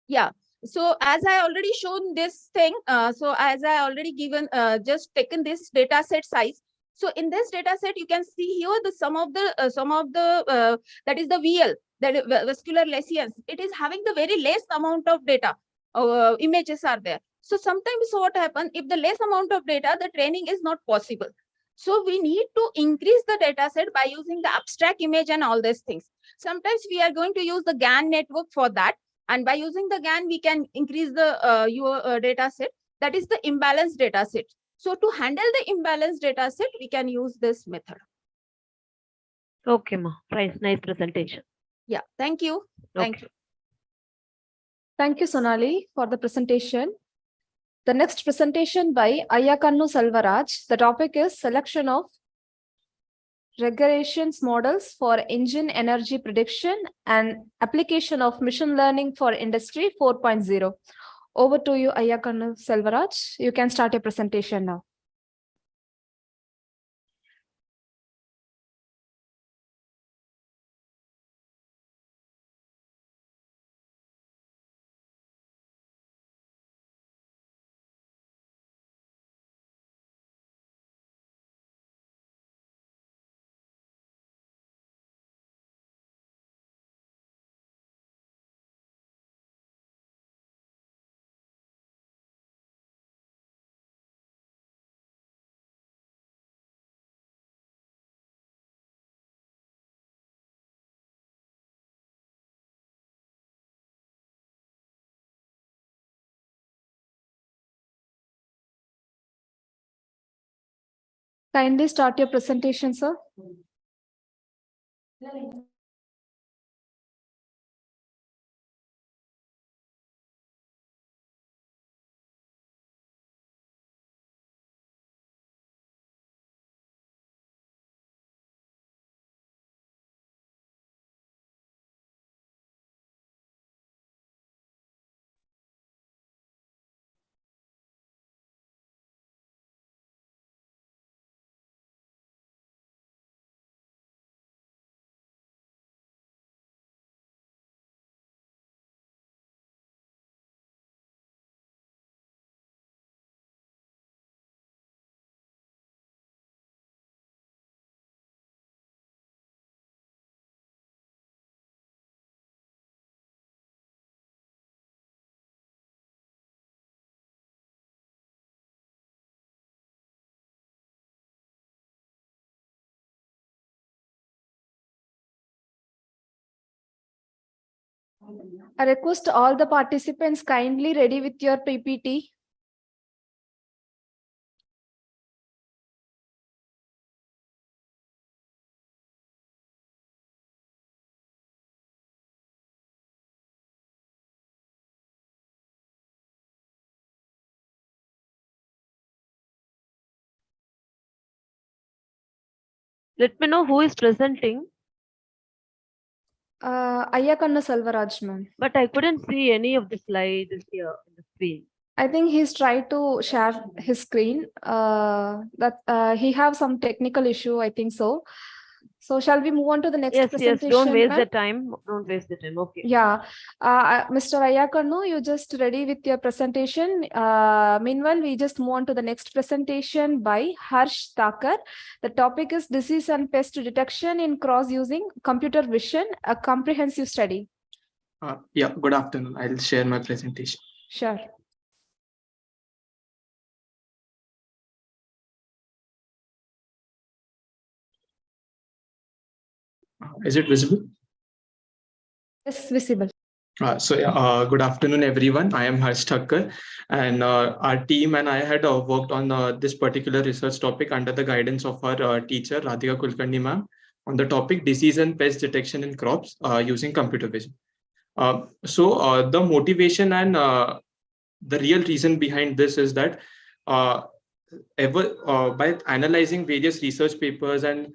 [SPEAKER 4] Yeah. So as I already shown this thing, so as I already given, just taken this data set size. So in this data set, you can see here the some of the that is the VL, that is vascular lesions. It is having the very less amount of data. Images are there. So sometimes what happens, if the less amount of data, the training is not possible. So we need to increase the data set by using the abstract image and all these things. Sometimes we are going to use the GAN network for that. And by using the GAN, we can increase the your data set. That is the imbalanced data set. So to handle the imbalanced data set, we can use this method.
[SPEAKER 22] Okay, ma. Nice presentation.
[SPEAKER 4] Yeah, thank you. Thank you.
[SPEAKER 1] Thank you, Sonali, for the presentation. The next presentation by Ayakannu Selvaraj. The topic is selection of regressions models for engine energy prediction and application of machine learning for industry 4.0. Over to you, Ayakannu Selvaraj. You can start your presentation now. Kindly start your presentation, sir. I request all the participants kindly ready with your PPT.
[SPEAKER 22] Let me know who is presenting.
[SPEAKER 1] Ayakanna Selvaraj, ma'am.
[SPEAKER 22] But I couldn't see any of the slides here on the screen.
[SPEAKER 1] I think he's tried to share his screen. He have some technical issue, I think so. So shall we move on to the next presentation?
[SPEAKER 22] Yes, don't waste
[SPEAKER 1] ma'am?
[SPEAKER 22] the time. Don't waste the time. Okay.
[SPEAKER 1] Yeah, Mr. Ayakannu, you just ready with your presentation. Meanwhile, we just move on to the next presentation by Harsh Thakur. The topic is disease and pest detection in cross using computer vision, a comprehensive study.
[SPEAKER 6] Yeah, good afternoon. I'll share my presentation.
[SPEAKER 1] Sure.
[SPEAKER 6] Is it visible?
[SPEAKER 1] Yes, visible.
[SPEAKER 6] Good afternoon, everyone. I am Harsh Thakur, and our team and I had worked on this particular research topic under the guidance of our teacher, Radhika Kulkarni ma'am, on the topic disease and pest detection in crops using computer vision. The motivation and the real reason behind this is that by analyzing various research papers and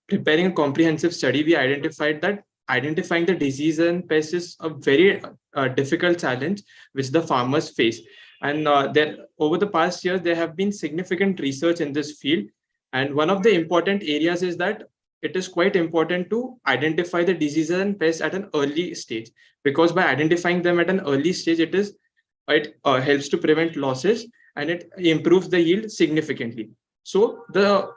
[SPEAKER 6] preparing a comprehensive study, we identified that identifying the disease and pests is a very difficult challenge which the farmers face. And over the past years, there have been significant research in this field. And one of the important areas is that it is quite important to identify the diseases and pests at an early stage, because by identifying them at an early stage, it helps to prevent losses and it improves the yield significantly. So the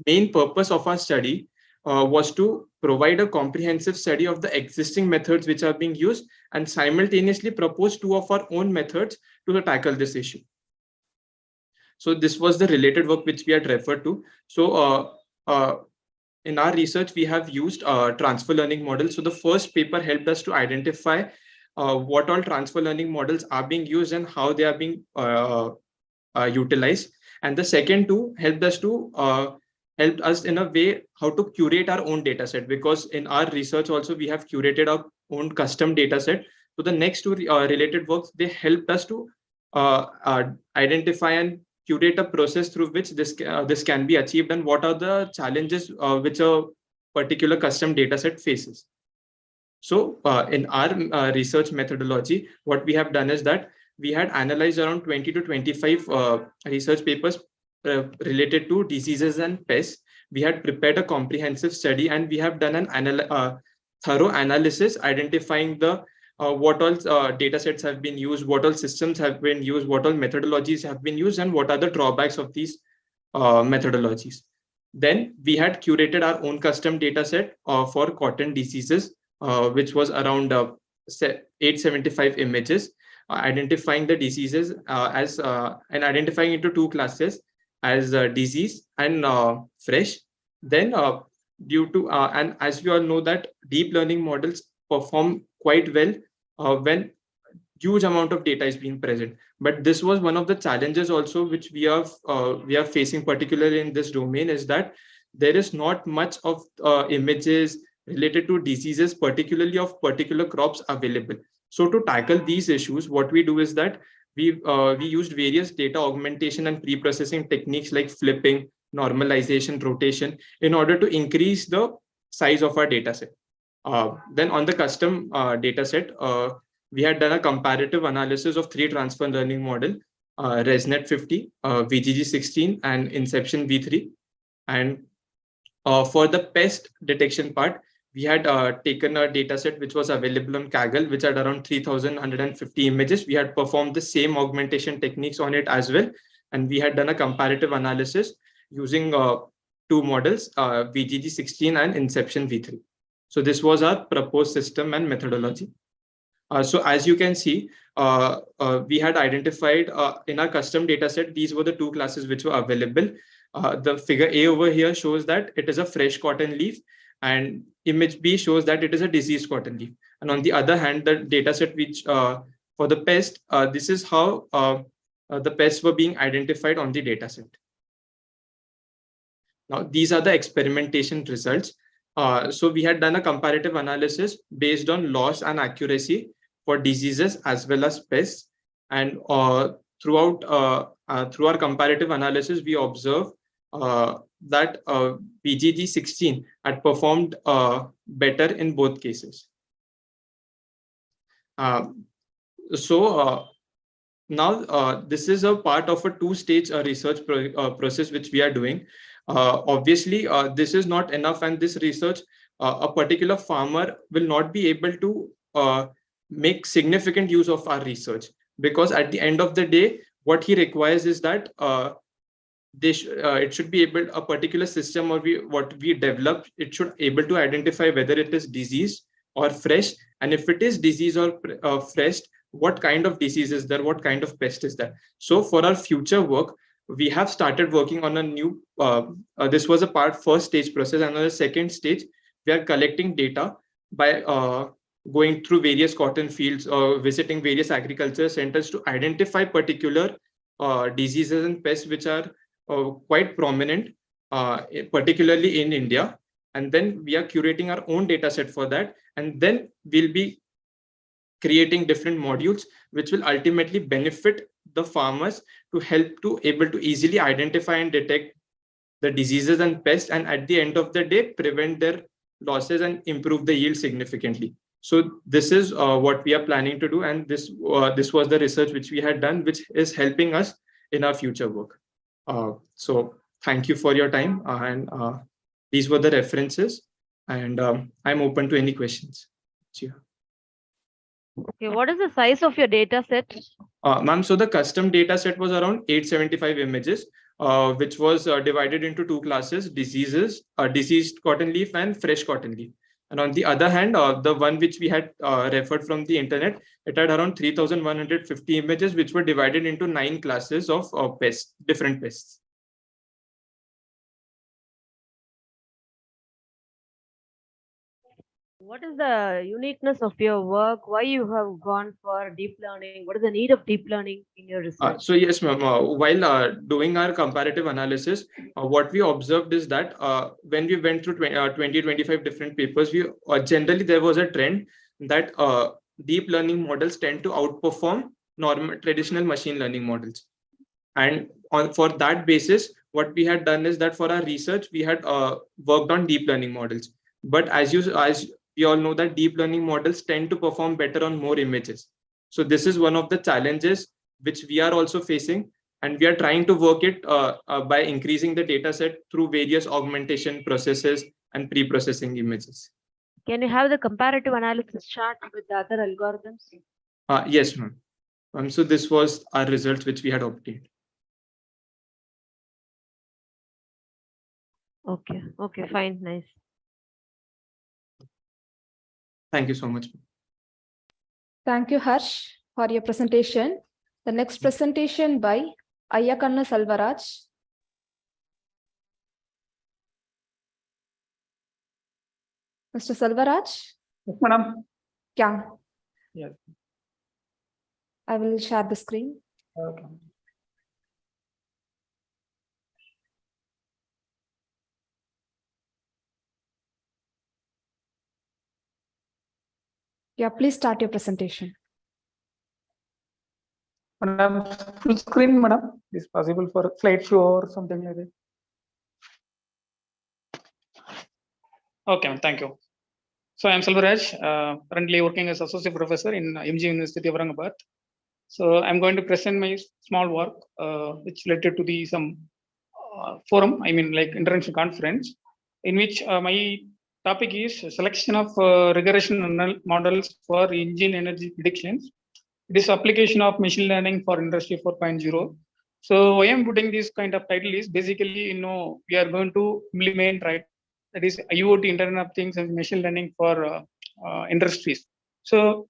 [SPEAKER 6] main purpose of our study was to provide a comprehensive study of the existing methods which are being used and simultaneously propose two of our own methods to tackle this issue. So this was the related work which we had referred to. So in our research, we have used transfer learning models. So the first paper helped us to identify what all transfer learning models are being used and how they are being utilized. And the second two helped us in a way how to curate our own data set, because in our research also we have curated our own custom data set. So the next two related works, they helped us to identify and curate a process through which this can be achieved and what are the challenges which a particular custom data set faces. So in our research methodology, what we have done is that we had analyzed around 20 to 25 research papers related to diseases and pests. We had prepared a comprehensive study and we have done an thorough analysis identifying the what all data sets have been used, what all systems have been used, what all methodologies have been used, and what are the drawbacks of these methodologies. Then we had curated our own custom data set for cotton diseases, which was around 875 images, identifying the diseases and identifying into two classes as disease and fresh. Then and as we all know that deep learning models perform quite well when huge amount of data is being present. But this was one of the challenges also which we are facing, particularly in this domain, is that there is not much of images related to diseases, particularly of particular crops, available. So to tackle these issues, what we do is that we used various data augmentation and pre-processing techniques like flipping, normalization, rotation, in order to increase the size of our data set. Then on the custom data set, we had done a comparative analysis of 3 transfer learning model, ResNet 50, VGG 16, and Inception V3. And for the pest detection part, we had taken a data set which was available on Kaggle, which had around 3,150 images. We had performed the same augmentation techniques on it as well. And we had done a comparative analysis using 2 models, VGG 16 and Inception V3. So this was our proposed system and methodology. So as you can see, we had identified in our custom data set, these were the 2 classes which were available. The figure A over here shows that it is a fresh cotton leaf, and image B shows that it is a diseased cotton leaf. And on the other hand, the data set which for the pest, this is how the pests were being identified on the data set. Now, these are the experimentation results. So we had done a comparative analysis based on loss and accuracy for diseases as well as pests. And through our comparative analysis, we observed that VGG 16 had performed better in both cases. Now, this is a part of a 2-stage research process which we are doing. Obviously, this is not enough, and this research, a particular farmer will not be able to make significant use of our research, because at the end of the day, what he requires is that it should be able, a particular system or what we develop, it should able to identify whether it is disease or fresh, and if it is disease or fresh, what kind of disease is there, what kind of pest is there. So for our future work, we have started working on a new, this was a first stage process, and on the second stage, we are collecting data by going through various cotton fields or visiting various agriculture centers to identify particular diseases and pests which are quite prominent, particularly in India. And then we are curating our own data set for that. And then we'll be creating different modules which will ultimately benefit the farmers to help to able to easily identify and detect the diseases and pests, and at the end of the day, prevent their losses and improve the yield significantly. So this is what we are planning to do, and this was the research which we had done, which is helping us in our future work. So thank you for your time, and these were the references, and I'm open to any questions.
[SPEAKER 22] Okay, what is the size of your data set?
[SPEAKER 6] Ma'am, so the custom data set was around 875 images, which was divided into 2 classes: diseases, diseased cotton leaf and fresh cotton leaf. And on the other hand, the one which we had referred from the internet, it had around 3,150 images, which were divided into 9 classes of pests, different pests.
[SPEAKER 22] What is the uniqueness of your work? Why you have gone for deep learning? What is the need of deep learning in your research?
[SPEAKER 6] So yes, ma'am, while doing our comparative analysis, what we observed is that when we went through 25 different papers, we generally there was a trend that deep learning models tend to outperform normal traditional machine learning models. And for that basis, what we had done is that for our research, we had worked on deep learning models. But as we all know that deep learning models tend to perform better on more images. So this is one of the challenges which we are also facing, and we are trying to work it by increasing the data set through various augmentation processes and pre-processing images.
[SPEAKER 22] Can you have the comparative analysis chart with the other algorithms?
[SPEAKER 6] Yes, ma'am. So this was our results which we had obtained.
[SPEAKER 22] Okay, fine, nice.
[SPEAKER 6] Thank you so much.
[SPEAKER 1] Thank you, Harsh, for your presentation. The next presentation by Ayyakanna Selvaraj. Mr. Selvaraj?
[SPEAKER 8] Yes, madam.
[SPEAKER 1] Yeah.
[SPEAKER 8] Yes.
[SPEAKER 1] I will share the screen.
[SPEAKER 8] Okay.
[SPEAKER 1] Yeah, please start your presentation.
[SPEAKER 8] Madam, full screen, madam. Is possible for slideshow or something like that? Okay, thank you. So I'm Selvaraj, currently working as associate professor in MG University of Aurangabad. So I'm going to present my small work, which related to the some forum, I mean like international conference, in which my topic is selection of regression models for engine energy predictions. It is application of machine learning for industry 4.0. So why I'm putting this kind of title is basically, we are going to implement, right? That is IoT, Internet of Things, and machine learning for industries. So,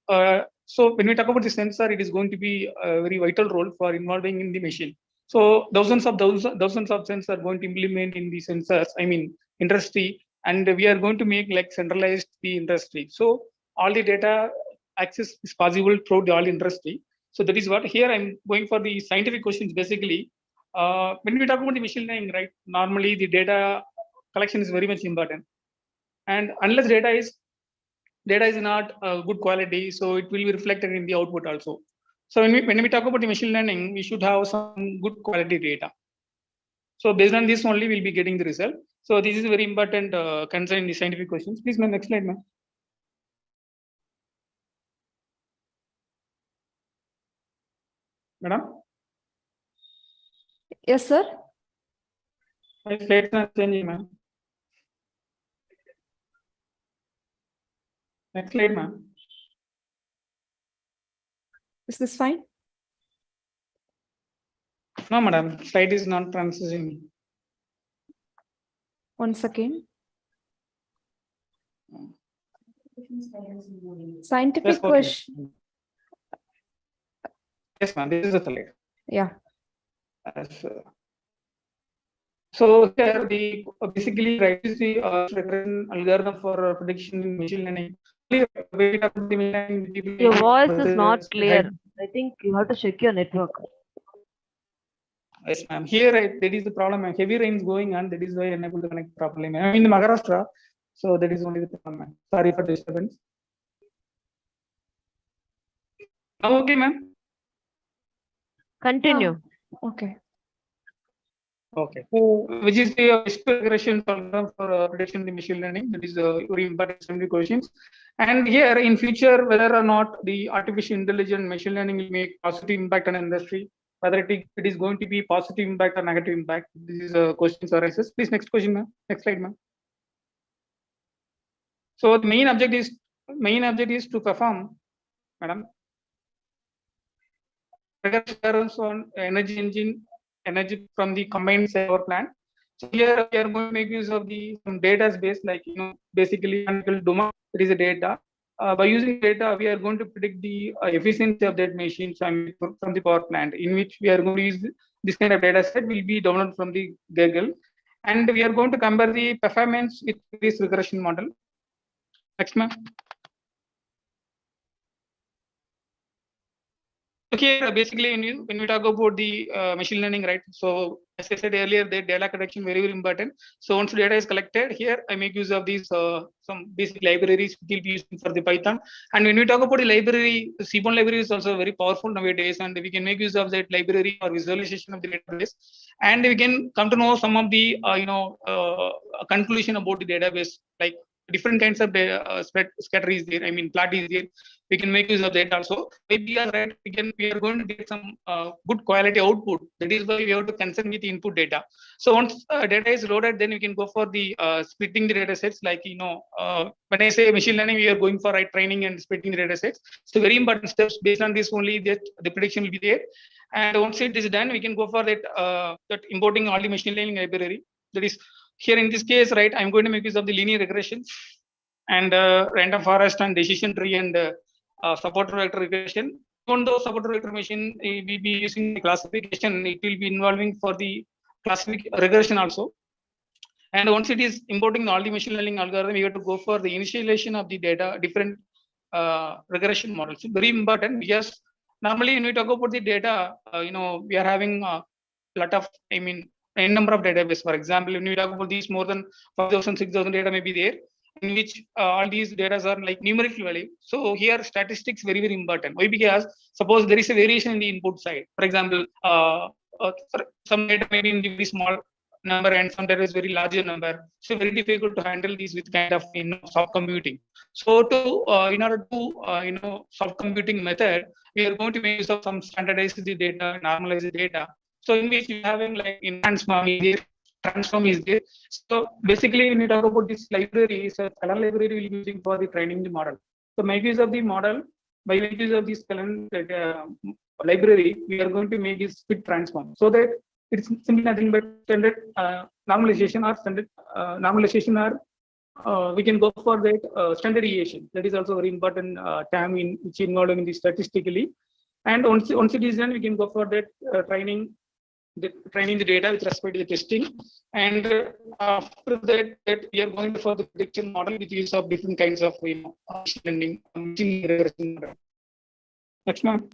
[SPEAKER 8] so when we talk about the sensor, it is going to be a very vital role for involving in the machine. So thousands of sensors are going to implement in the sensors, I mean industry, and we are going to make like centralized the industry. So all the data access is possible throughout the all industry. So that is what here I'm going for the scientific questions. Basically, when we talk about the machine learning, right? Normally the data collection is very much important, and unless data is not good quality, so it will be reflected in the output also. So when we talk about the machine learning, we should have some good quality data. So based on this only, we'll be getting the result. So this is a very important concern in the scientific questions. Please, ma'am, next slide, ma'am. Madam?
[SPEAKER 1] Yes, sir.
[SPEAKER 8] My slides are changing, ma'am. Next slide, ma'am.
[SPEAKER 1] Is this fine?
[SPEAKER 8] No, madam. Slide is not transitioning.
[SPEAKER 1] One second. Scientific
[SPEAKER 8] Yes, okay.
[SPEAKER 1] question.
[SPEAKER 8] Yes, ma'am. This is the slide.
[SPEAKER 1] Yeah.
[SPEAKER 8] So here we basically write the regression algorithm for prediction in machine learning.
[SPEAKER 22] Your voice is not clear. I think you have to check your network.
[SPEAKER 8] Yes, ma'am. Here that is the problem. Heavy rain is going on. That is why I'm unable to connect properly. I'm in Maharashtra, so that is only the problem. Sorry for disturbance. Now, okay, ma'am.
[SPEAKER 22] Continue.
[SPEAKER 1] Okay.
[SPEAKER 8] Okay. So, which is the regression algorithm for prediction in the machine learning? That is very important scientific questions. And here, in future, whether or not the artificial intelligence machine learning will make positive impact on industry, whether it is going to be positive impact or negative impact. This is questions arises. Please, next question, ma'am. Next slide, ma'am. So the main objective is to perform, madam, regressions on energy from the combined power plant. So here we are going to make use of the some data base, like basically domain. It is a data. By using data, we are going to predict the efficiency of that machine from the power plant, in which we are going to use this kind of data set will be downloaded from the Google, and we are going to compare the performance with this regression model. Next, ma'am. So here, basically, when we talk about the machine learning, right? So as I said earlier, the data collection very, very important. So once data is collected, here I make use of these some basic libraries we'll be using for the Python. And when we talk about the library, the Seaborn library is also very powerful nowadays, and we can make use of that library for visualization of the database. And we can come to know some of the conclusion about the database, like different kinds of scatter is there. I mean, plot is there. We can make use of that also. Maybe we are right. We are going to get some good quality output. That is why we have to concern with the input data. So once data is loaded, then we can go for the splitting the data sets. Like when I say machine learning, we are going for training and splitting the data sets. So very important steps. Based on this only, that the prediction will be there. And once it is done, we can go for that importing all the machine learning library. That is here in this case, right? I'm going to make use of the linear regression and random forest and decision tree and support vector regression. On the support vector machine, we will be using the classification. It will be involving for the classific regression also. And once it is importing all the machine learning algorithm, we have to go for the initialization of the data, different regression models. Very important because Normally, when we talk about the data, we are having a lot of, n number of database. For example, when we talk about these, more than 5,000, 6,000 data may be there, in which all these data are like numerical value. So here statistics very, very important. Why? Because suppose there is a variation in the input side. For example, for some data maybe in very small number and some data is very larger number. So very difficult to handle these with kind of soft computing. So to in order to soft computing method, we are going to make use of some standardized data, normalized data. So in which you having like in transform is there. So basically, when you talk about this library, so Kalan library will be using for the training the model. So make use of the model, by make use of this Kalan library, we are going to make this fit transform. So that it's simply nothing but standard normalization or standard normalization, or we can go for that standardization. That is also very important term in which involved in the statistically. And once it is done, we can go for that training the data with respect to the testing. And after that, we are going for the prediction model with use of different kinds of machine regression model. Next, ma'am.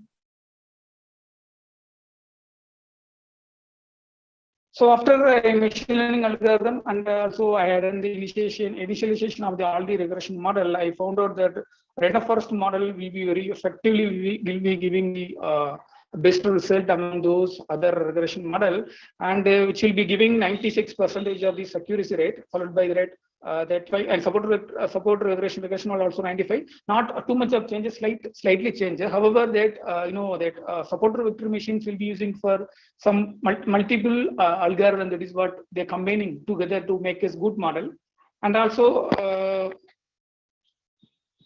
[SPEAKER 8] So after machine learning algorithm, and also I had done the initialization of all the regression model, I found out that random forest model will be very effectively will be giving the best result among those other regression model, and which will be giving 96% of the accuracy rate, followed by the rate and support regression model also 95. Not too much of changes, slightly change. However, that supporter vector machines will be using for some multiple algorithm. That is what they're combining together to make a good model. And also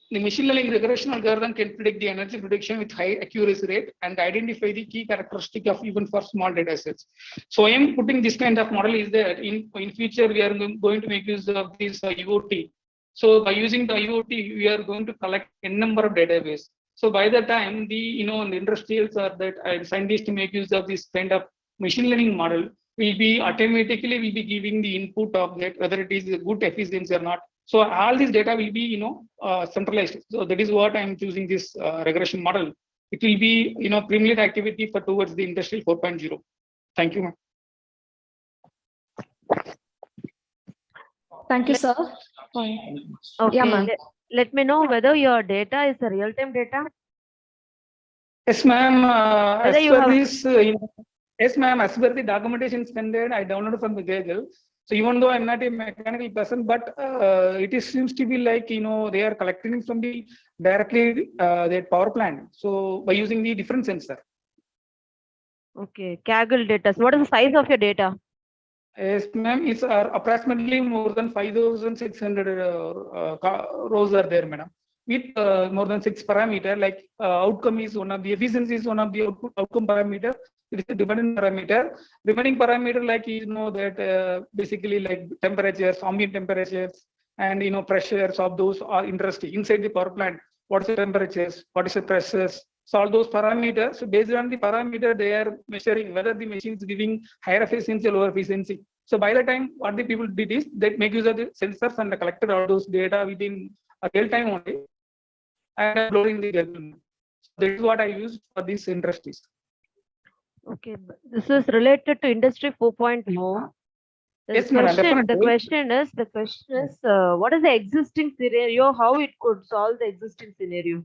[SPEAKER 8] the machine learning regression algorithm can predict the energy prediction with high accuracy rate and identify the key characteristic of even for small data sets. So I am putting this kind of model is that in future we are going to make use of this IoT. So by using the IoT, we are going to collect n number of database. So by the time the the industrials or that scientists make use of this kind of machine learning model, will be automatically giving the input of that whether it is a good efficiency or not. So all this data will be centralized. So that is what I am choosing this regression model. It will be preeminent activity for towards the industry 4.0. Thank you, ma'am.
[SPEAKER 1] Thank you, sir.
[SPEAKER 22] Okay,
[SPEAKER 1] Yeah, ma'am.
[SPEAKER 22] let me know whether your data is a real-time data.
[SPEAKER 8] Yes, ma'am. As
[SPEAKER 22] Whether you
[SPEAKER 8] per
[SPEAKER 22] have
[SPEAKER 8] this, yes, ma'am. As per the documentation standard, I downloaded from the Google. So even though I'm not a mechanical person, but it seems to be like they are collecting from the directly their power plant. So by using the different sensor.
[SPEAKER 22] okay, Kaggle data. So what is the size of your data?
[SPEAKER 8] Yes, ma'am. It's approximately more than 5,600 rows are there, madam. With more than 6 parameter, like outcome is one of the efficiency is one of the outcome parameter. It is a dependent parameter. Remaining parameter like that basically like temperatures, ambient temperatures, and pressures of those are interesting inside the power plant. What is the temperatures? What is the pressures? So all those parameters, so based on the parameter, they are measuring whether the machine is giving higher efficiency or lower efficiency. So by the time what the people did is they make use of the sensors and collected all those data within a real time only and uploading the Google. So that is what I used for these industries.
[SPEAKER 22] Okay, this is related to industry 4.0.
[SPEAKER 8] Yes, madam,
[SPEAKER 22] The
[SPEAKER 8] definitely.
[SPEAKER 22] question is, what is the existing scenario? How it could solve the existing scenario?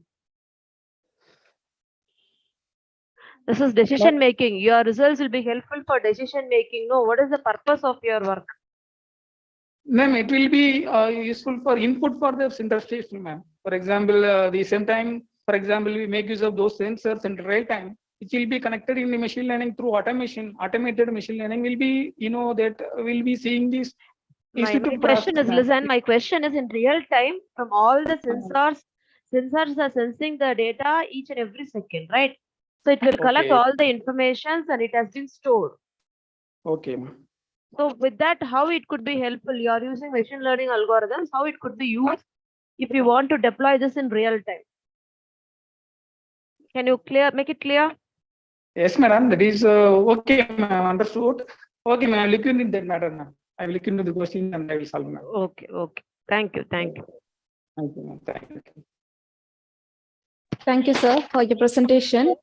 [SPEAKER 22] This is decision making. Your results will be helpful for decision making. No, what is the purpose of your work?
[SPEAKER 8] Ma'am, it will be useful for input for the industries, ma'am. For example, the same time, for example, we make use of those sensors in real time. It will be connected in the machine learning through automation. Automated machine learning will be, that will be seeing this.
[SPEAKER 22] My question is, listen, my question is in real time from all the sensors are sensing the data each and every second, right? So it will collect all the informations and it has been stored.
[SPEAKER 8] Okay.
[SPEAKER 22] So with that, how it could be helpful? You are using machine learning algorithms, how it could be used if you want to deploy this in real time. Can you make it clear?
[SPEAKER 8] Yes, madam. That is okay, ma'am. Understood. Okay, ma'am. Look into that matter, ma'am. I will look into the question and I will solve, ma'am.
[SPEAKER 22] Okay. Thank you.
[SPEAKER 8] Thank you, ma'am. Thank you.
[SPEAKER 1] Thank you, sir, for your presentation.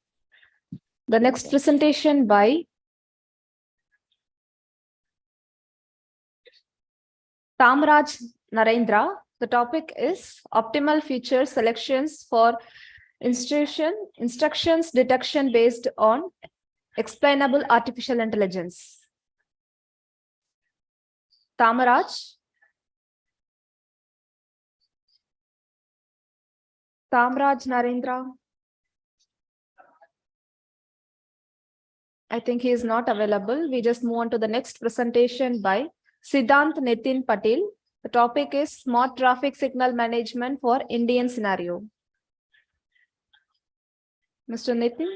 [SPEAKER 1] The next presentation by Tamraj Narendra. The topic is optimal feature selections for instructions detection based on explainable artificial intelligence. Tamraj. Tamraj Narendra. I think he is not available. We just move on to the next presentation by Siddhant Nitin Patel. The topic is smart traffic signal management for Indian scenario. Mr. Nitin.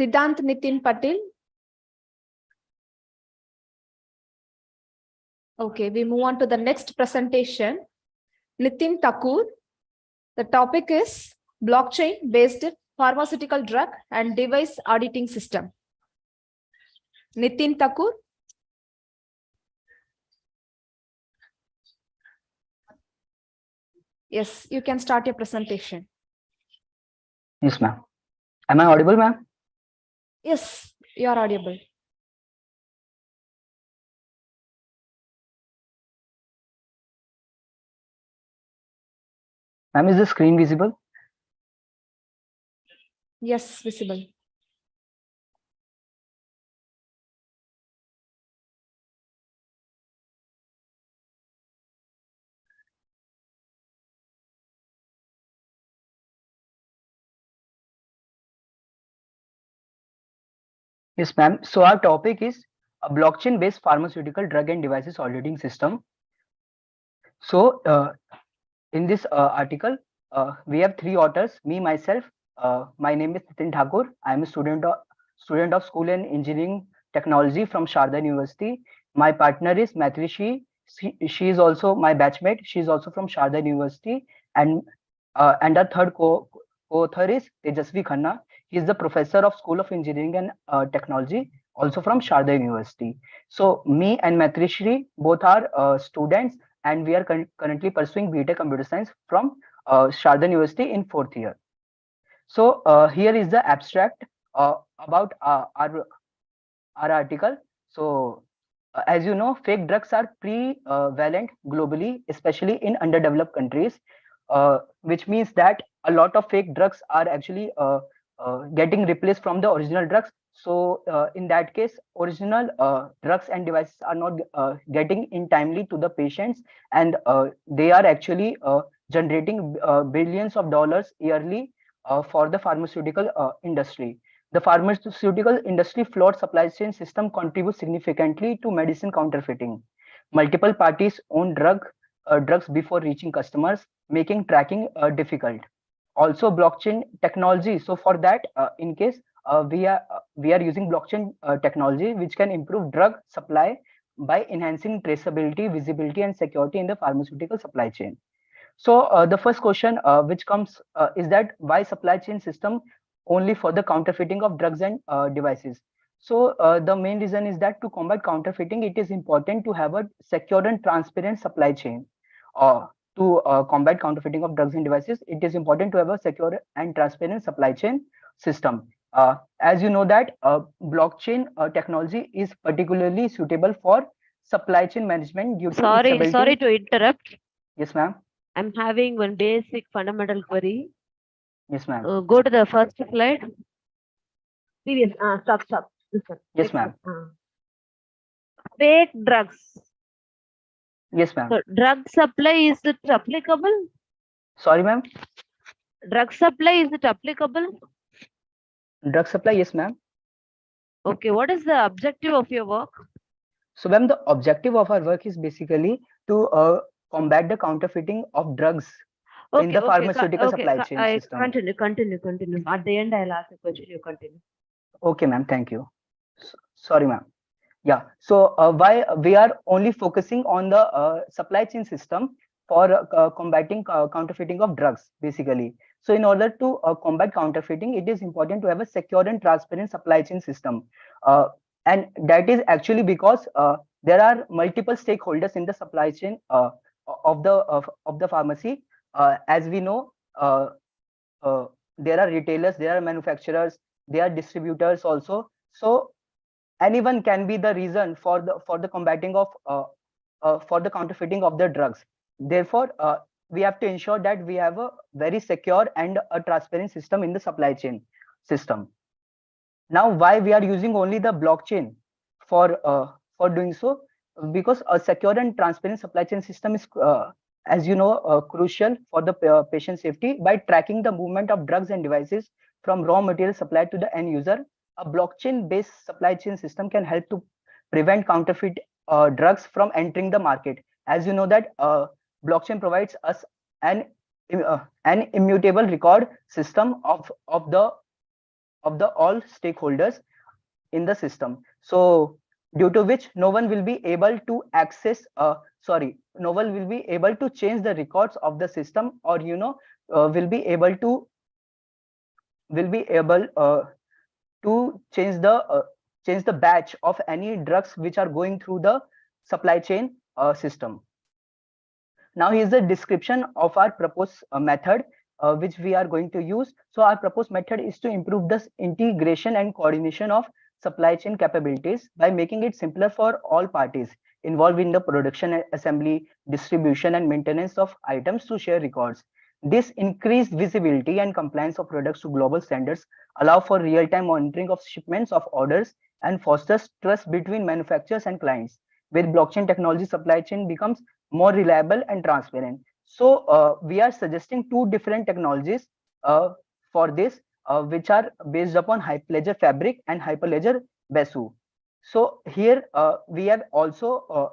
[SPEAKER 1] Siddhant Nitin Patel. Okay, we move on to the next presentation. Nitin Thakur. The topic is blockchain-based pharmaceutical drug and device auditing system. Nitin Thakur. Yes, you can start your presentation.
[SPEAKER 10] Yes, ma'am. Am I audible, ma'am?
[SPEAKER 1] Yes, you are audible.
[SPEAKER 10] Ma'am, is the screen visible?
[SPEAKER 1] Yes, visible.
[SPEAKER 10] Yes, ma'am. So our topic is a blockchain-based pharmaceutical drug and devices auditing system. So in this article, we have three authors, me, myself. My name is Nitin Thakur. I am a student of School and Engineering Technology from Sharda University. My partner is Matrishi. She is also my batchmate. She is also from Sharda University. And our third co-author is Tejasvi Khanna. He is the professor of School of Engineering and Technology, also from Sharda University. So me and Matrishi both are students, and we are currently pursuing BTech Computer Science from Sharda University in 4th year. So here is the abstract about our article. So as you know, fake drugs are prevalent globally, especially in underdeveloped countries, which means that a lot of fake drugs are actually getting replaced from the original drugs. So in that case, original drugs and devices are not getting in timely to the patients, and they are actually generating billions of dollars yearly for the pharmaceutical industry. The pharmaceutical industry flawed supply chain system contributes significantly to medicine counterfeiting. Multiple parties own drugs before reaching customers, making tracking difficult. Also, blockchain technology. So for that, in case we are using blockchain technology, which can improve drug supply by enhancing traceability, visibility, and security in the pharmaceutical supply chain. So the first question which comes is that why supply chain system only for the counterfeiting of drugs and devices? So the main reason is that to combat counterfeiting, it is important to have a secure and transparent supply chain. To combat counterfeiting of drugs and devices, it is important to have a secure and transparent supply chain system. As you know that blockchain technology is particularly suitable for supply chain management due to its ability.
[SPEAKER 22] Sorry to interrupt.
[SPEAKER 10] Yes, ma'am.
[SPEAKER 22] I'm having one basic fundamental query.
[SPEAKER 10] Yes, ma'am.
[SPEAKER 22] Go to the first slide. Previous. Stop. Listen.
[SPEAKER 10] Yes, ma'am.
[SPEAKER 22] Fake drugs.
[SPEAKER 10] Yes, ma'am.
[SPEAKER 22] So drug supply, is it applicable?
[SPEAKER 10] Sorry, ma'am.
[SPEAKER 22] Drug supply, is it applicable?
[SPEAKER 10] Drug supply, yes, ma'am.
[SPEAKER 22] Okay, what is the objective of your work?
[SPEAKER 10] So, ma'am, the objective of our work is basically to combat the counterfeiting of drugs in the pharmaceutical supply chain system.
[SPEAKER 22] Continue. At the end, I'll ask a question. You continue.
[SPEAKER 10] Okay, ma'am. Thank you. Sorry, ma'am. Yeah. So why we are only focusing on the supply chain system for combating counterfeiting of drugs, basically. So in order to combat counterfeiting, it is important to have a secure and transparent supply chain system. And that is actually because there are multiple stakeholders in the supply chain the pharmacy. As we know, there are retailers, there are manufacturers, there are distributors also. So anyone can be the reason for the combating of for the counterfeiting of the drugs. Therefore, we have to ensure that we have a very secure and a transparent system in the supply chain system. Now, why we are using only the blockchain for doing so? Because a secure and transparent supply chain system is, as you know, crucial for the patient safety. By tracking the movement of drugs and devices from raw material supplied to the end user, a blockchain-based supply chain system can help to prevent counterfeit drugs from entering the market. As you know that blockchain provides us an immutable record system of the all stakeholders in the system. So due to which no one will be able to access no one will be able to change the records of the system, or will be able to change the batch of any drugs which are going through the supply chain system. Now here's the description of our proposed method which we are going to use. So our proposed method is to improve this integration and coordination of supply chain capabilities by making it simpler for all parties involved in the production, assembly, distribution, and maintenance of items to share records. This increased visibility and compliance of products to global standards allow for real-time monitoring of shipments of orders and fosters trust between manufacturers and clients. With blockchain technology, supply chain becomes more reliable and transparent. So we are suggesting two different technologies for this, which are based upon Hyperledger Fabric and Hyperledger Besu. So here we have also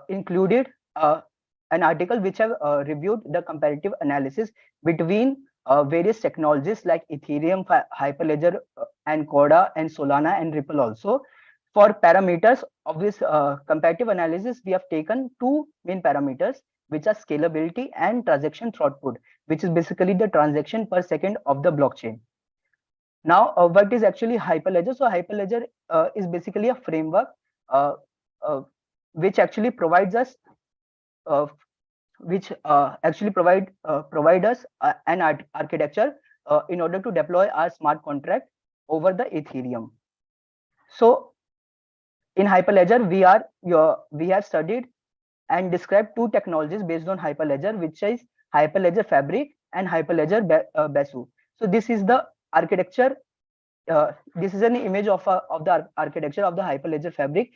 [SPEAKER 10] included an article which have reviewed the comparative analysis between various technologies like Ethereum, Hyperledger, and Corda, and Solana, and Ripple also. For parameters of this comparative analysis, we have taken two main parameters, which are scalability and transaction throughput, which is basically the transaction per second of the blockchain. Now, what is actually Hyperledger? So Hyperledger is basically a framework which actually provides us provide us an architecture in order to deploy our smart contract over the Ethereum. So in Hyperledger, we have studied and described two technologies based on Hyperledger, which is Hyperledger Fabric and Hyperledger Besu. So this is the architecture. This is an image of the architecture of the Hyperledger Fabric,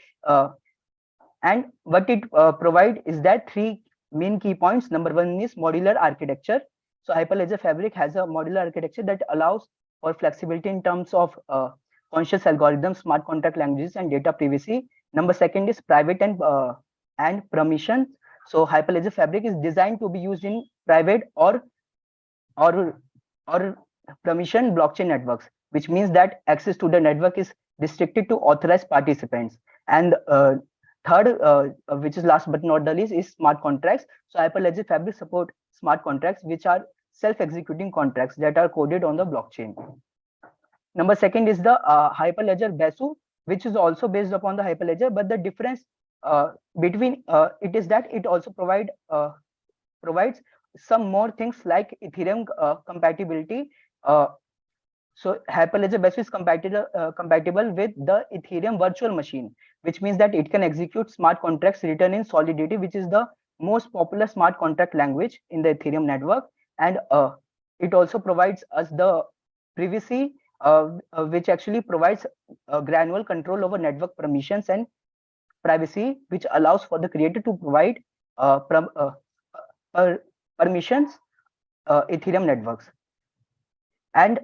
[SPEAKER 10] and what it provides is that three main key points. Number one is modular architecture. So Hyperledger Fabric has a modular architecture that allows for flexibility in terms of conscious algorithms, smart contract languages, and data privacy. Number second is private and permissions. So Hyperledger Fabric is designed to be used in private or permission blockchain networks, which means that access to the network is restricted to authorized participants. And third, which is last but not the least, is smart contracts. So Hyperledger Fabric support smart contracts, which are self-executing contracts that are coded on the blockchain. Number second is the Hyperledger Besu, which is also based upon the Hyperledger, but the difference between it is that it also provides some more things like Ethereum compatibility. So Hyperledger Besu is compatible with the Ethereum virtual machine, which means that it can execute smart contracts written in Solidity, which is the most popular smart contract language in the Ethereum network. And it also provides us the privacy, which actually provides granular control over network permissions and privacy, which allows for the creator to provide permissions Ethereum networks. And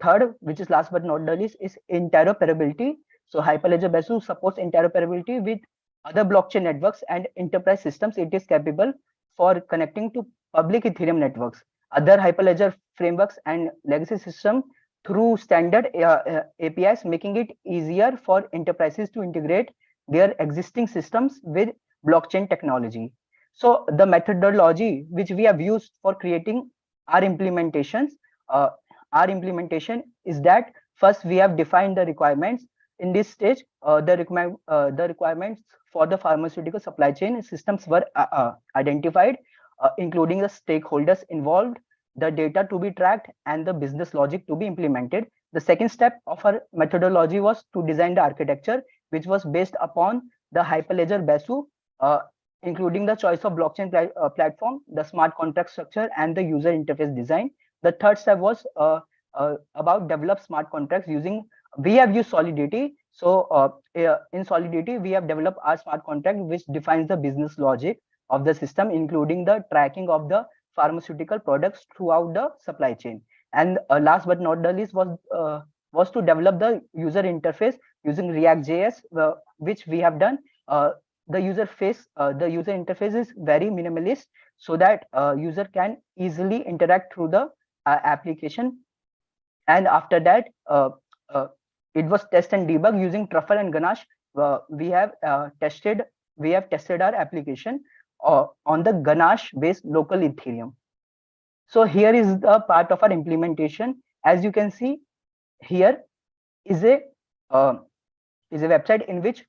[SPEAKER 10] third, which is last but not the least, is interoperability. So Hyperledger Besu supports interoperability with other blockchain networks and enterprise systems. It is capable for connecting to public Ethereum networks, other Hyperledger frameworks, and legacy system through standard APIs, making it easier for enterprises to integrate their existing systems with blockchain technology. So the methodology which we have used for creating our implementations, our implementation is that first we have defined the requirements in this stage, the requirements for the pharmaceutical supply chain systems were identified, including the stakeholders involved, the data to be tracked, and the business logic to be implemented. The second step of our methodology was to design the architecture, which was based upon the Hyperledger Besu, including the choice of blockchain platform, the smart contract structure, and the user interface design. The third step was about develop smart contracts using, we have used Solidity. So in Solidity, we have developed our smart contract, which defines the business logic of the system, including the tracking of the pharmaceutical products throughout the supply chain. And last but not the least was to develop the user interface using React.js, which we have done. The user interface is very minimalist, so that user can easily interact through the application. And after that, it was test and debug using Truffle and Ganache. We have tested our application on the Ganache based local Ethereum. So here is the part of our implementation. As you can see, here is a website in which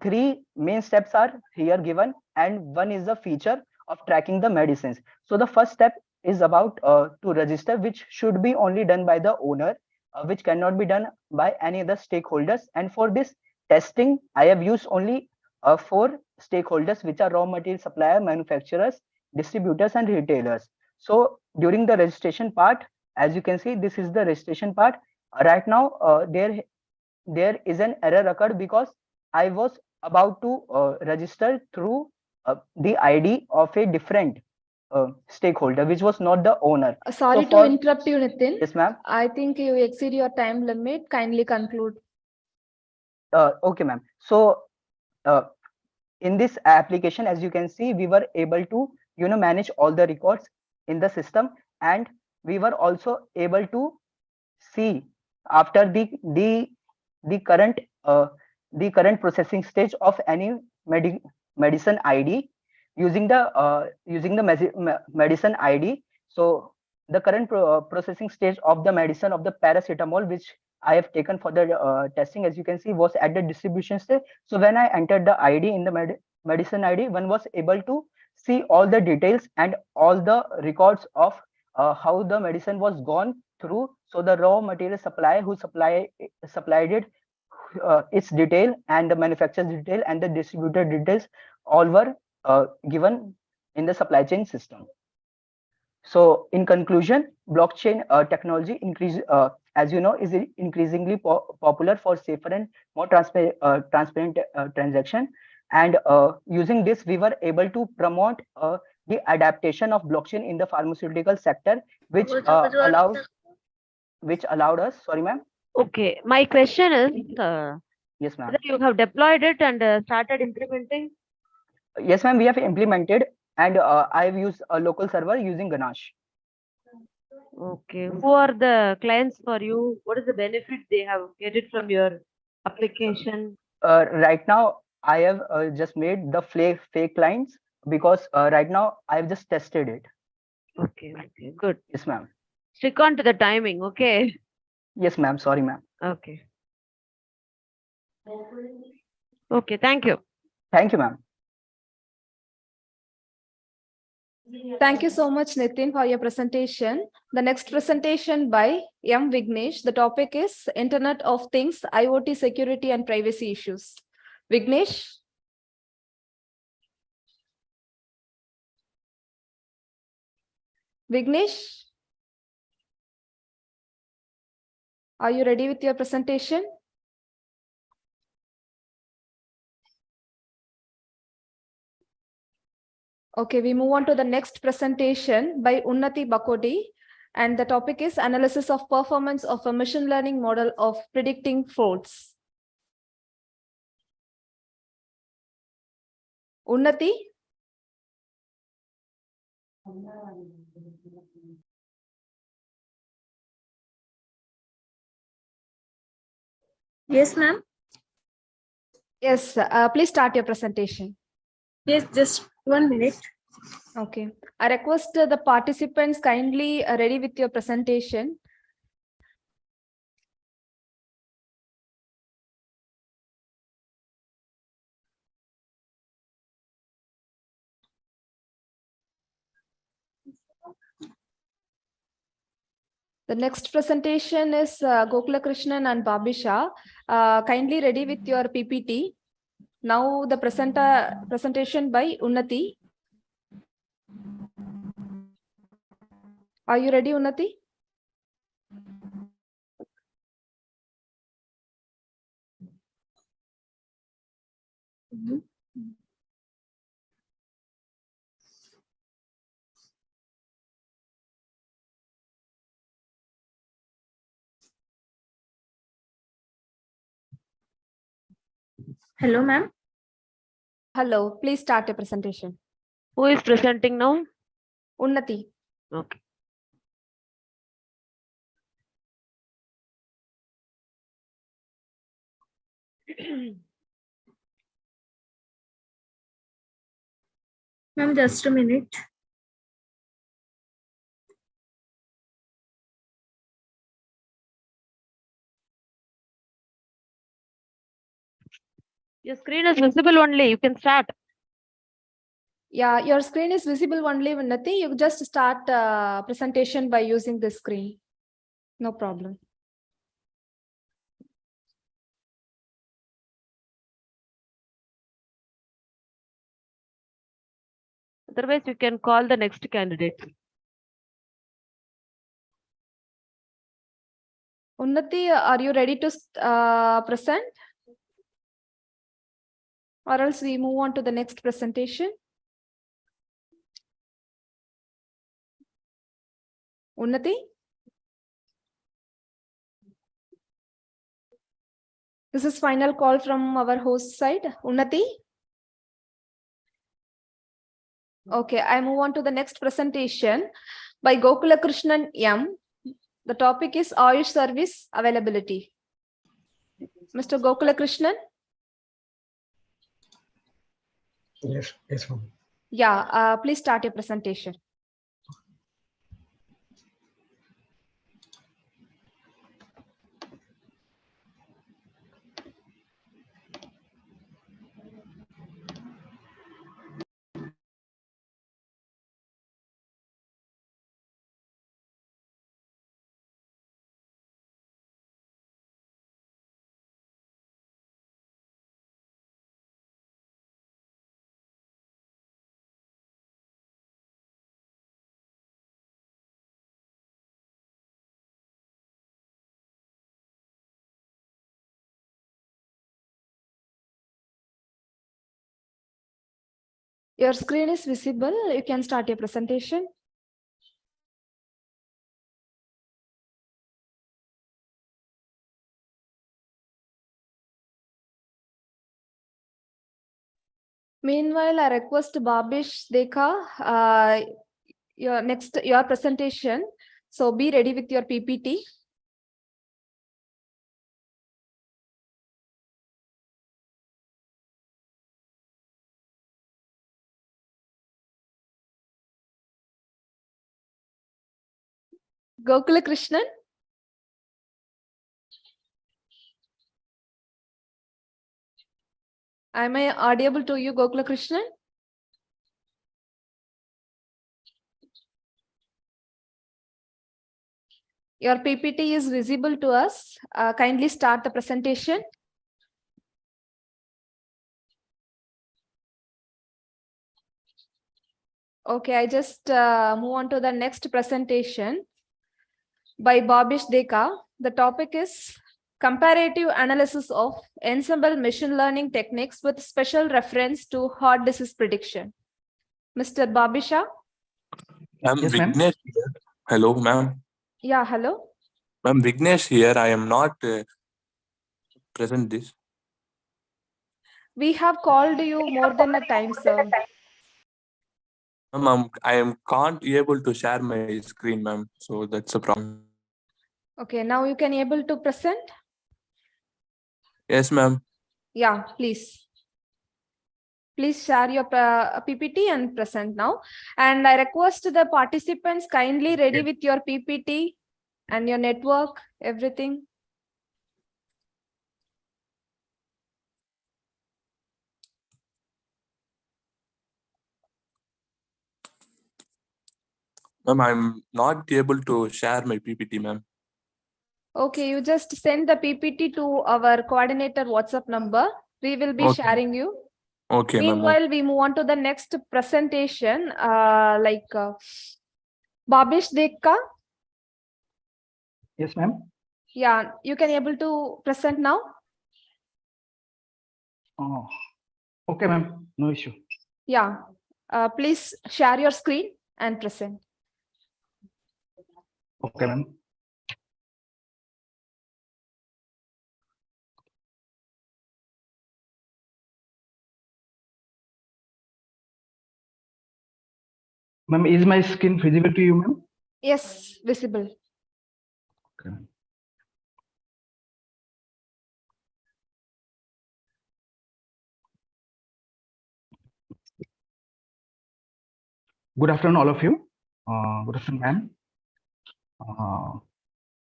[SPEAKER 10] three main steps are here given, and one is the feature of tracking the medicines. So the first step is about to register, which should be only done by the owner, which cannot be done by any other stakeholders. And for this testing, I have used only 4 stakeholders, which are raw material supplier, manufacturers, distributors, and retailers. So during the registration part, as you can see, this is the registration part. Right now, there is an error occurred because I was about to register through the ID of a different stakeholder, which was not the owner.
[SPEAKER 1] Sorry to interrupt you, Nitin.
[SPEAKER 10] Yes, ma'am.
[SPEAKER 1] I think you exceed your time limit. Kindly conclude.
[SPEAKER 10] Okay, ma'am. So in this application, as you can see, we were able to manage all the records in the system, and we were also able to see after the current processing stage of any medicine ID using the medicine ID. So the current processing stage of the medicine of the paracetamol, which I have taken for the testing, as you can see, was at the distribution stage. So when I entered the ID in the medicine ID, one was able to see all the details and all the records of how the medicine was gone through. So the raw material supplier who supplied it, its detail, and the manufacturer's detail, and the distributor details, all were given in the supply chain system. So in conclusion, blockchain technology as you know, is increasingly popular for safer and more transparent transaction. And using this, we were able to promote the adaptation of blockchain in the pharmaceutical sector, which allowed us. Sorry, ma'am.
[SPEAKER 22] Okay, my question is,
[SPEAKER 10] yes, ma'am.
[SPEAKER 22] whether you have deployed it and started implementing?
[SPEAKER 10] Yes, ma'am, we have implemented, and I've used a local server using Ganache.
[SPEAKER 22] Okay, who are the clients for you? What is the benefit they have get it from your application?
[SPEAKER 10] Right now, I have just made the fake clients, because right now I've just tested it.
[SPEAKER 22] Okay, good.
[SPEAKER 10] Yes, ma'am.
[SPEAKER 22] Stick on to the timing, okay?
[SPEAKER 10] Yes, ma'am. Sorry, ma'am.
[SPEAKER 22] Okay. Okay, thank you.
[SPEAKER 10] Thank you, ma'am.
[SPEAKER 1] Thank you so much, Nitin, for your presentation. The next presentation by M. Vignesh. The topic is Internet of Things, IoT security and privacy issues. Vignesh. Vignesh, are you ready with your presentation? Okay, we move on to the next presentation by Unnati Bakodi, and the topic is analysis of performance of a machine learning model of predicting frauds. Unnati?
[SPEAKER 11] Yes, ma'am.
[SPEAKER 1] Yes, please start your presentation.
[SPEAKER 11] Yes, just 1 minute.
[SPEAKER 1] Okay, I request the participants kindly ready with your presentation. The next presentation is Gokula Krishnan and Babisha. Kindly ready with your PPT. Now the presentation by Unnati. Are you ready, Unnati?
[SPEAKER 11] Hello, ma'am.
[SPEAKER 1] Hello, please start your presentation.
[SPEAKER 22] Who is presenting now?
[SPEAKER 1] Unnati.
[SPEAKER 22] Okay.
[SPEAKER 11] Ma'am, just a minute.
[SPEAKER 22] Your screen is visible only. You can start.
[SPEAKER 1] Yeah, your screen is visible only, Unnati. You just start presentation by using the screen. No problem.
[SPEAKER 22] Otherwise, you can call the next candidate.
[SPEAKER 1] Unnati, are you ready to present? Or else we move on to the next presentation. Unnati? This is final call from our host side. Unnati? Okay, I move on to the next presentation by Gokula Krishnan M. The topic is Ayush service availability. Mr. Gokula Krishnan?
[SPEAKER 13] Yes, ma'am.
[SPEAKER 1] Yeah, please start your presentation. Your screen is visible. You can start your presentation. Meanwhile, I request Babish Dekha, your presentation. So be ready with your PPT. Gokula Krishnan. Am I audible to you, Gokula Krishnan? Your PPT is visible to us. Kindly start the presentation. Okay, I just move on to the next presentation by Babish Dekha. The topic is comparative analysis of ensemble machine learning techniques with special reference to heart disease prediction. Mr. Babisha?
[SPEAKER 15] I'm
[SPEAKER 10] Yes, ma'am.
[SPEAKER 15] Vignesh here. Hello, ma'am.
[SPEAKER 1] Yeah, hello.
[SPEAKER 15] I'm Vignesh here. I am not present this.
[SPEAKER 1] We have called you more than a time, sir.
[SPEAKER 15] Ma'am, I can't able to share my screen, ma'am. So that's a problem.
[SPEAKER 1] Okay, now you can able to present?
[SPEAKER 15] Yes, ma'am.
[SPEAKER 1] Yeah, please. Please share your PPT and present now. And I request the participants kindly ready with your PPT and your network, everything.
[SPEAKER 15] Ma'am, I'm not able to share my PPT, ma'am.
[SPEAKER 1] Okay, you just send the PPT to our coordinator WhatsApp number. We will be
[SPEAKER 15] Okay.
[SPEAKER 1] sharing you.
[SPEAKER 15] Okay, ma'am.
[SPEAKER 1] Meanwhile, we move on to the next presentation. Babish Dekka.
[SPEAKER 10] Yes, ma'am.
[SPEAKER 1] Yeah, you can able to present now.
[SPEAKER 10] Oh, okay, ma'am. No issue.
[SPEAKER 1] Yeah, please share your screen and present.
[SPEAKER 10] Okay, ma'am. Ma'am, is my screen visible to you, ma'am?
[SPEAKER 1] Yes, visible.
[SPEAKER 10] Okay. Good afternoon, all of you. Good afternoon, ma'am.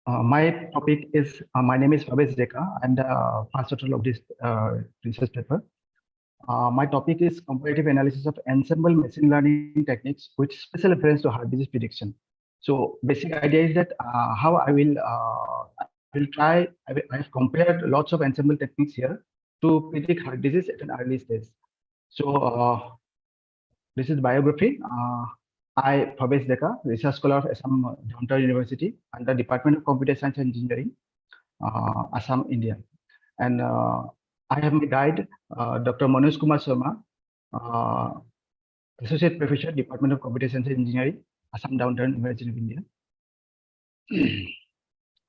[SPEAKER 10] My topic is, my name is Babish Dekka. I'm the first author of this research paper. My topic is comparative analysis of ensemble machine learning techniques with special reference to heart disease prediction. So basic idea is that how I have compared lots of ensemble techniques here to predict heart disease at an early stage. So this is biography. I, Babish Dekka, research scholar of Assam Downtown University and the Department of Computer Science and Engineering, Assam, India. And I have my guide, Dr. Manoj Kumar Sharma, Associate Professor, Department of Computer Science and Engineering, Assam Downtown University of India.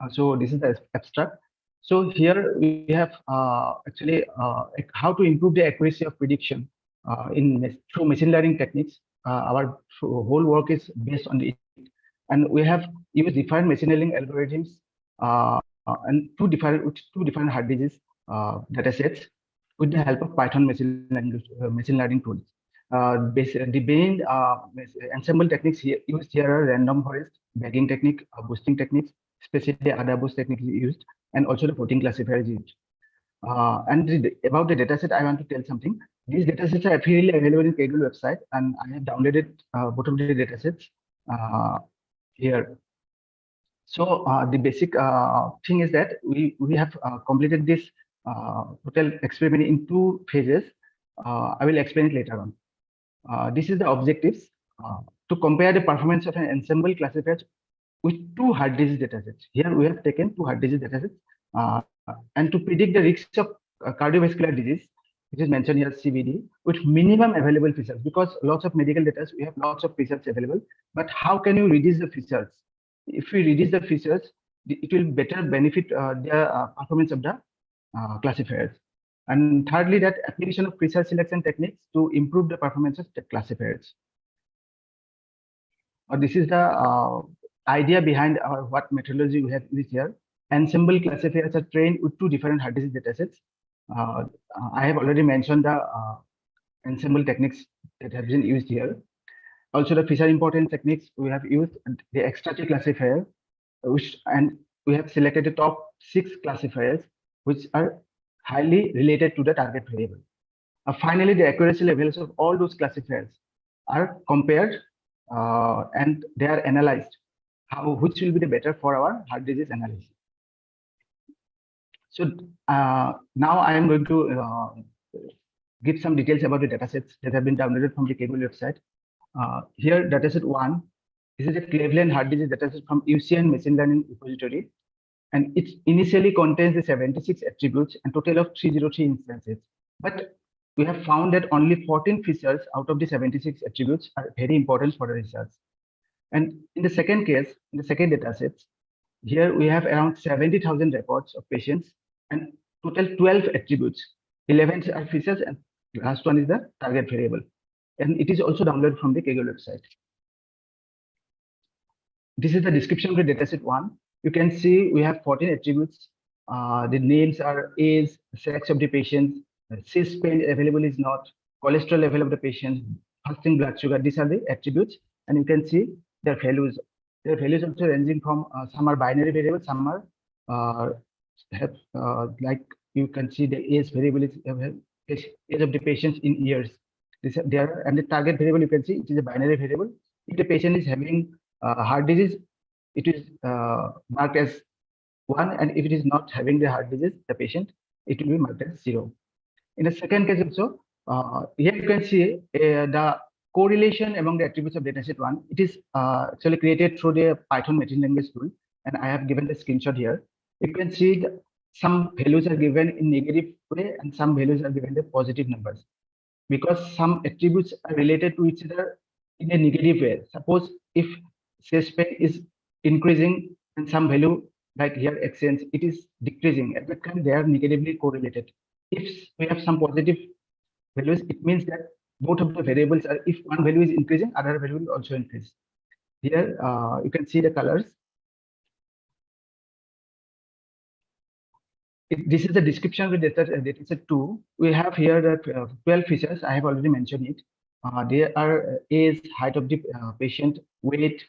[SPEAKER 10] So this is the abstract. So here we have how to improve the accuracy of prediction through machine learning techniques. Our whole work is based on it, and we have used different machine learning algorithms and two different heart disease data sets with the help of Python machine learning tools. The main ensemble techniques here used here are random forest, bagging technique, boosting techniques, especially other boost techniques used, and also the voting classifiers used. About the dataset, I want to tell something. These datasets are freely available in Kaggle website, and I have downloaded both of the datasets here. So the basic thing is that we have completed this total experiment in 2 phases. I will explain it later on. This is the objectives to compare the performance of an ensemble classifier with 2 heart disease datasets. Here we have taken 2 heart disease datasets and to predict the risks of cardiovascular disease, which is mentioned here CVD, with minimum available features. Because lots of medical data, we have lots of features available, but how can you reduce the features? If we reduce the features, it will better benefit the performance of the classifiers. And thirdly, that application of feature selection techniques to improve the performance of the classifiers. This is the idea behind what methodology we have used here. Ensemble classifiers are trained with 2 different heart disease datasets. I have already mentioned the ensemble techniques that have been used here. Also, the feature important techniques we have used the extractive classifier, and we have selected the top 6 classifiers which are highly related to the target variable. Finally, the accuracy levels of all those classifiers are compared and they are analyzed. Which will be the better for our heart disease analysis. So now I am going to give some details about the datasets that have been downloaded from the Kaggle website. Here, dataset 1, this is a Cleveland heart disease dataset from UCN machine learning repository, and it initially contains the 76 attributes and total of 303 instances. But we have found that only 14 features out of the 76 attributes are very important for the research. And in the second case, in the second dataset, here we have around 70,000 records of patients and total 12 attributes. 11 are features and last one is the target variable. And it is also downloaded from the Kaggle website. This is the description of the dataset 1. You can see we have 14 attributes. The names are age, sex of the patient, cyst pain available is not, cholesterol level of the patient, fasting blood sugar. These are the attributes, and you can see their values. Their values also ranging from some are binary variables, some are like you can see the age variable is age of the patients in years. And the target variable you can see it is a binary variable. If the patient is having
[SPEAKER 12] heart disease, it is marked as 1, and if it is not having the heart disease, the patient, it will be marked as 0. In the second case also, here you can see the correlation among the attributes of dataset 1. It is actually created through the Python machine language tool, and I have given the screenshot here. You can see some values are given in negative way and some values are given the positive numbers, because some attributes are related to each other in a negative way. Suppose if chest pain is increasing and some value like here exchange, it is decreasing, at that time they are negatively correlated. If we have some positive values, it means that both of the variables are, if one value is increasing, other value will also increase. Here you can see the colors. This is the description with dataset 2. We have here the 12 features. I have already mentioned it. There are age, height of the patient, weight,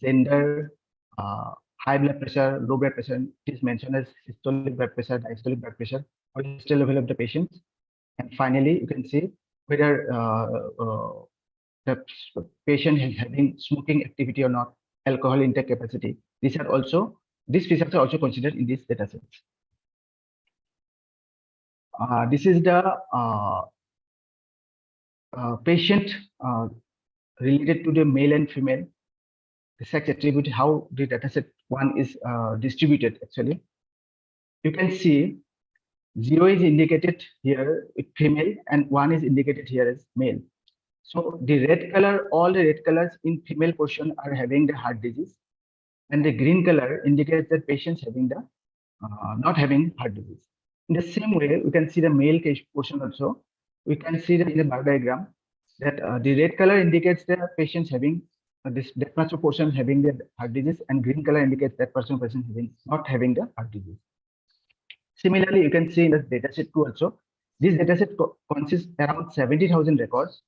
[SPEAKER 12] gender, high blood pressure, low blood pressure. It is mentioned as systolic blood pressure, diastolic blood pressure, cholesterol level of the patient. And finally, you can see whether the patient is having smoking activity or not, alcohol intake capacity. These features are also considered in these datasets. This is the patient related to the male and female, the sex attribute, how the dataset 1 is distributed actually. You can see 0 is indicated here with female and 1 is indicated here as male. So the red color, all the red colors in female portion are having the heart disease, and the green color indicates that patients having the not having heart disease. In the same way, we can see the male case portion also. We can see that in the bar diagram that the red color indicates the patients having that much of portion having the heart disease, and green color indicates that person having not having the heart disease. Similarly, you can see in the dataset 2 also. This dataset consists around 70,000 records,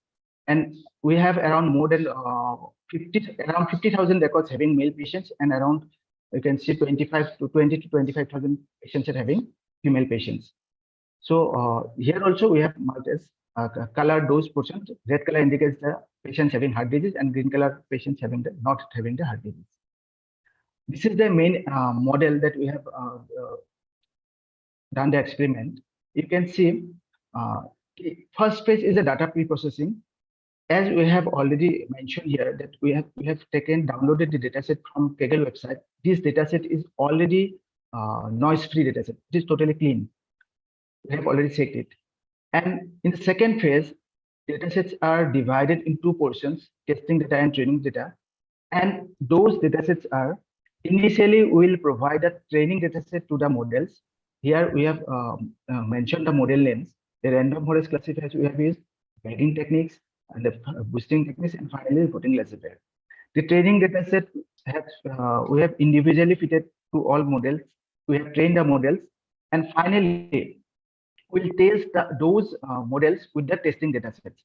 [SPEAKER 12] and we have around more than 50,000 records having male patients, and around you can see 20 to 25,000 patients are having female patients. So here also we have marked as color dose portion. Red color indicates the patients having heart disease, and green color patients having the not having the heart disease. This is the main model that we have done the experiment. You can see first phase is the data pre-processing. As we have already mentioned here that we have downloaded the dataset from Kaggle website. This dataset is already noise-free dataset. It is totally clean. We have already checked it. And in the second phase, datasets are divided in 2 portions: testing data and training data. And those datasets are initially we will provide a training dataset to the models. Here we have mentioned the model names. The random forest classifiers we have used, bagging techniques, and the boosting techniques, and finally voting classifier. The training dataset we have individually fitted to all models. We have trained the models, and finally we'll test those models with the testing datasets.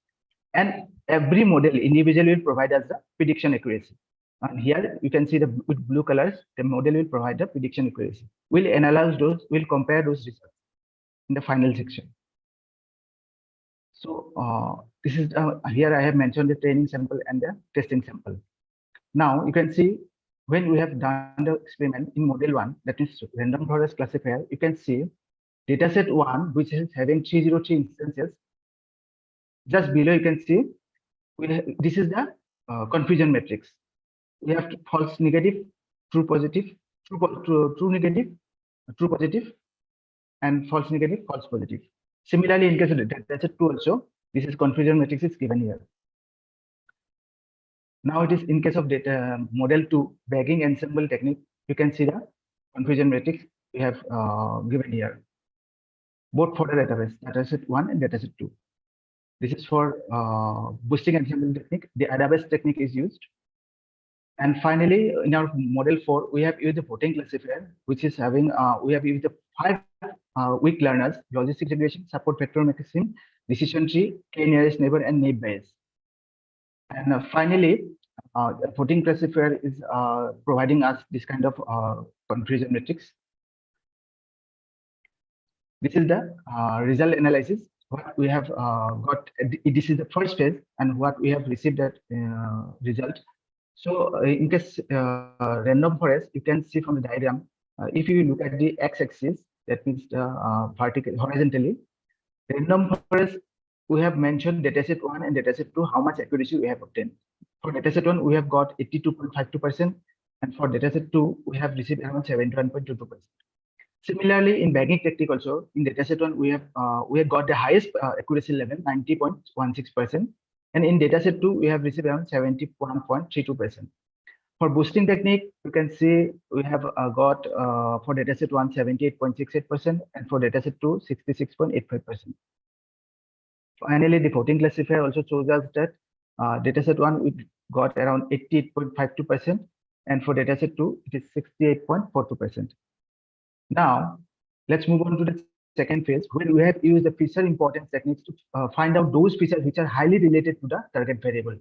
[SPEAKER 12] And every model individually will provide us the prediction accuracy. And here you can see with blue colors, the model will provide the prediction accuracy. We'll analyze those, we'll compare those results in the final section. So this is here I have mentioned the training sample and the testing sample. Now you can see when we have done the experiment in model 1, that is random forest classifier, you can see dataset 1, which is having 303 instances. Just below you can see this is the confusion matrix. We have false negative, true positive, true negative, true positive, and false negative, false positive. Similarly, in case of dataset 2 also, this is confusion matrix is given here. Now it is in case of data model 2 bagging ensemble technique. You can see the confusion matrix we have given here, both for the database, dataset 1 and dataset 2. This is for boosting ensemble technique. The database technique is used. And finally, in our model 4, we have used the voting classifier, which is having we have used the 5 weak learners: logistic regression, support vector maximum, decision tree, k nearest neighbor, and naive bayes. And finally, the voting classifier is providing us this kind of confusion matrix. This is the result analysis. What we have got, this is the first phase, and what we have received that result. So in case random forest, you can see from the diagram, if you look at the x-axis, that means the vertical horizontally, random forest, we have mentioned dataset 1 and dataset 2, how much accuracy we have obtained. For dataset 1, we have got 82.52%, and for dataset 2, we have received around 71.22%. Similarly, in bagging technique also, in dataset 1, we have got the highest accuracy level, 90.16%, and in dataset 2, we have received around 71.32%. For boosting technique, you can see we have got for dataset 1 78.68%, and for dataset 2 66.85%. Finally, the voting classifier also shows us that dataset 1 we got around 88.52%, and for dataset 2 it is 68.42%. Now let's move on to the second phase, where we have used the feature importance techniques to find out those features which are highly related to the target variable.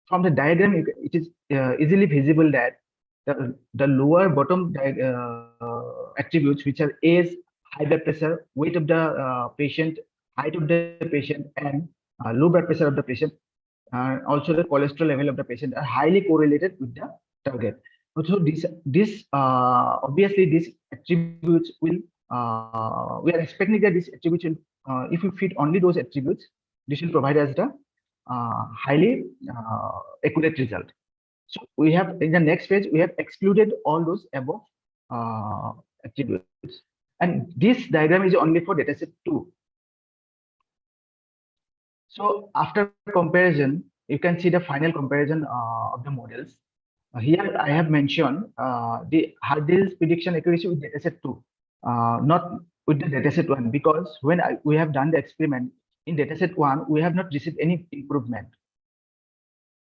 [SPEAKER 12] From the diagram, it is easily visible that the lower bottom attributes, which are age, high blood pressure, weight of the patient, height of the patient, and low blood pressure of the patient, also the cholesterol level of the patient, are highly correlated with the target. Also, obviously these attributes will we are expecting that these attributes will, if we fit only those attributes, this will provide us the highly accurate result. So we have, in the next phase, we have excluded all those above attributes, and this diagram is only for dataset 2. So after comparison, you can see the final comparison of the models. Here I have mentioned the hard disease prediction accuracy with dataset 2, not with the dataset 1, because when we have done the experiment in dataset 1, we have not received any improvement.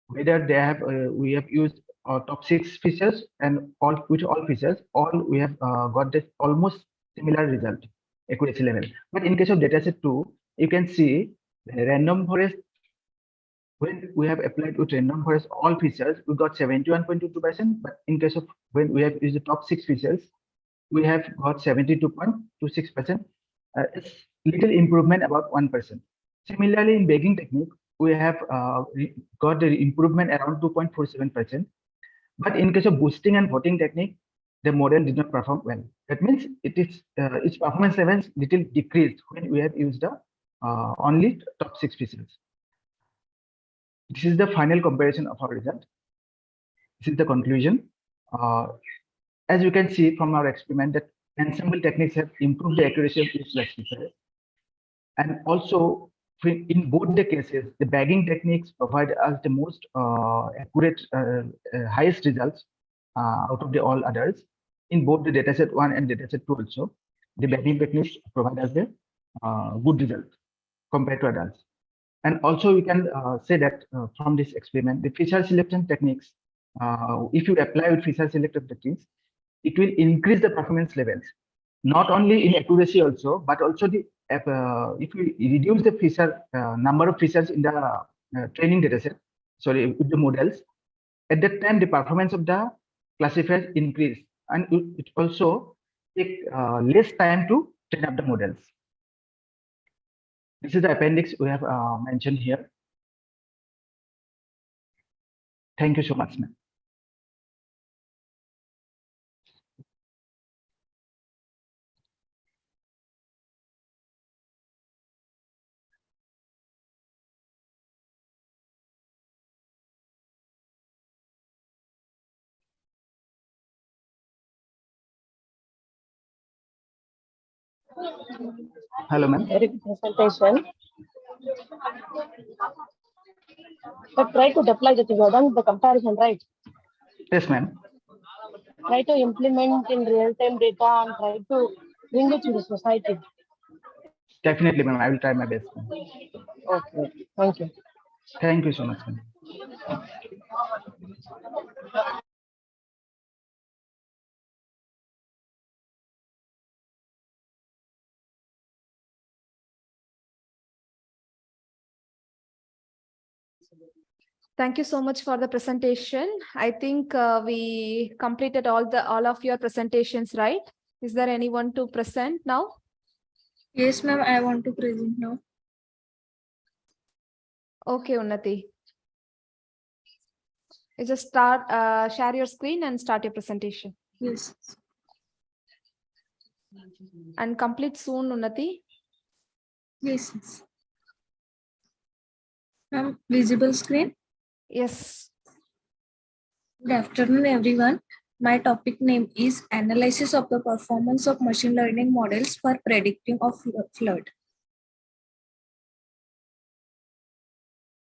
[SPEAKER 12] Whether they have we have used top 6 features, and all features, we have got this almost similar result accuracy level. But in case of dataset 2, you can see the random forest. When we have applied with random forest all features, we got 71.22%. But in case of when we have used the top 6 features, we have got 72.26%. It's little improvement, about 1%. Similarly, in bagging technique, we have got the improvement around 2.47%. But in case of boosting and voting technique, the model did not perform well. That means its performance levels little decreased when we have used the only top 6 features. This is the final comparison of our result. This is the conclusion. As you can see from our experiment, that ensemble techniques have improved the accuracy of each classifier. And also, in both the cases, the bagging techniques provide us the most accurate, highest results out of the all others. In both the dataset 1 and dataset 2 also, the bagging techniques provide us the good result compared to others. And also we can say that from this experiment, the feature selection techniques, if you apply with feature selection techniques, it will increase the performance levels, not only in accuracy also, but also the if we reduce the feature number of features in the training dataset, sorry, with the models, at that time the performance of the classifiers increase, and it also take less time to train up the models. This is the appendix we have mentioned here. Thank you so much, ma'am. Hello, ma'am.
[SPEAKER 22] Very good presentation. But try to deploy that you have done the comparison, right?
[SPEAKER 12] Yes, ma'am.
[SPEAKER 22] Try to implement in real-time data and try to bring it to the society.
[SPEAKER 12] Definitely, ma'am. I will try my best.
[SPEAKER 22] Okay. Thank you.
[SPEAKER 12] Thank you so much, ma'am.
[SPEAKER 1] Thank you so much for the presentation. I think we completed all of your presentations, right? Is there anyone to present now?
[SPEAKER 11] Yes, ma'am. I want to present now.
[SPEAKER 1] Okay, Unnati. You just start, share your screen and start your presentation.
[SPEAKER 11] Yes.
[SPEAKER 1] And complete soon, Unnati.
[SPEAKER 11] Yes. Visible screen?
[SPEAKER 1] Yes.
[SPEAKER 11] Good afternoon, everyone. My topic name is Analysis of the Performance of Machine Learning Models for Predicting of Flood.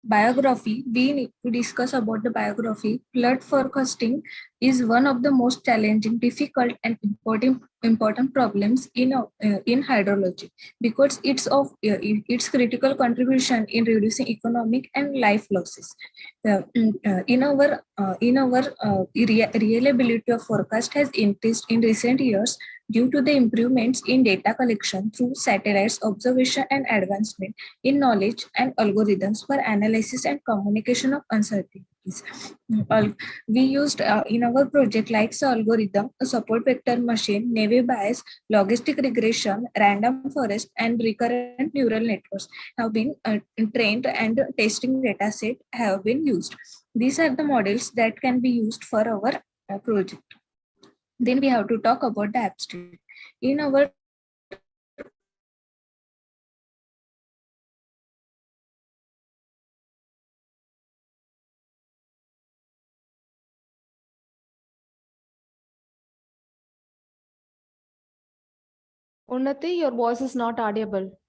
[SPEAKER 11] Biography. We need to discuss about the biography. Flood forecasting is one of the most challenging, difficult, and important problems in hydrology because it's of its critical contribution in reducing economic and life losses. In our reliability of forecast has increased in recent years due to the improvements in data collection through satellites, observation, and advancement in knowledge and algorithms for analysis and communication of uncertainties. We used in our project likes algorithm, a support vector machine, naive Bayes, logistic regression, random forest, and recurrent neural networks have been trained and testing data set have been used. These are the models that can be used for our project. Then we have to talk about the abstract. In our
[SPEAKER 1] Unnati, your voice is not audible.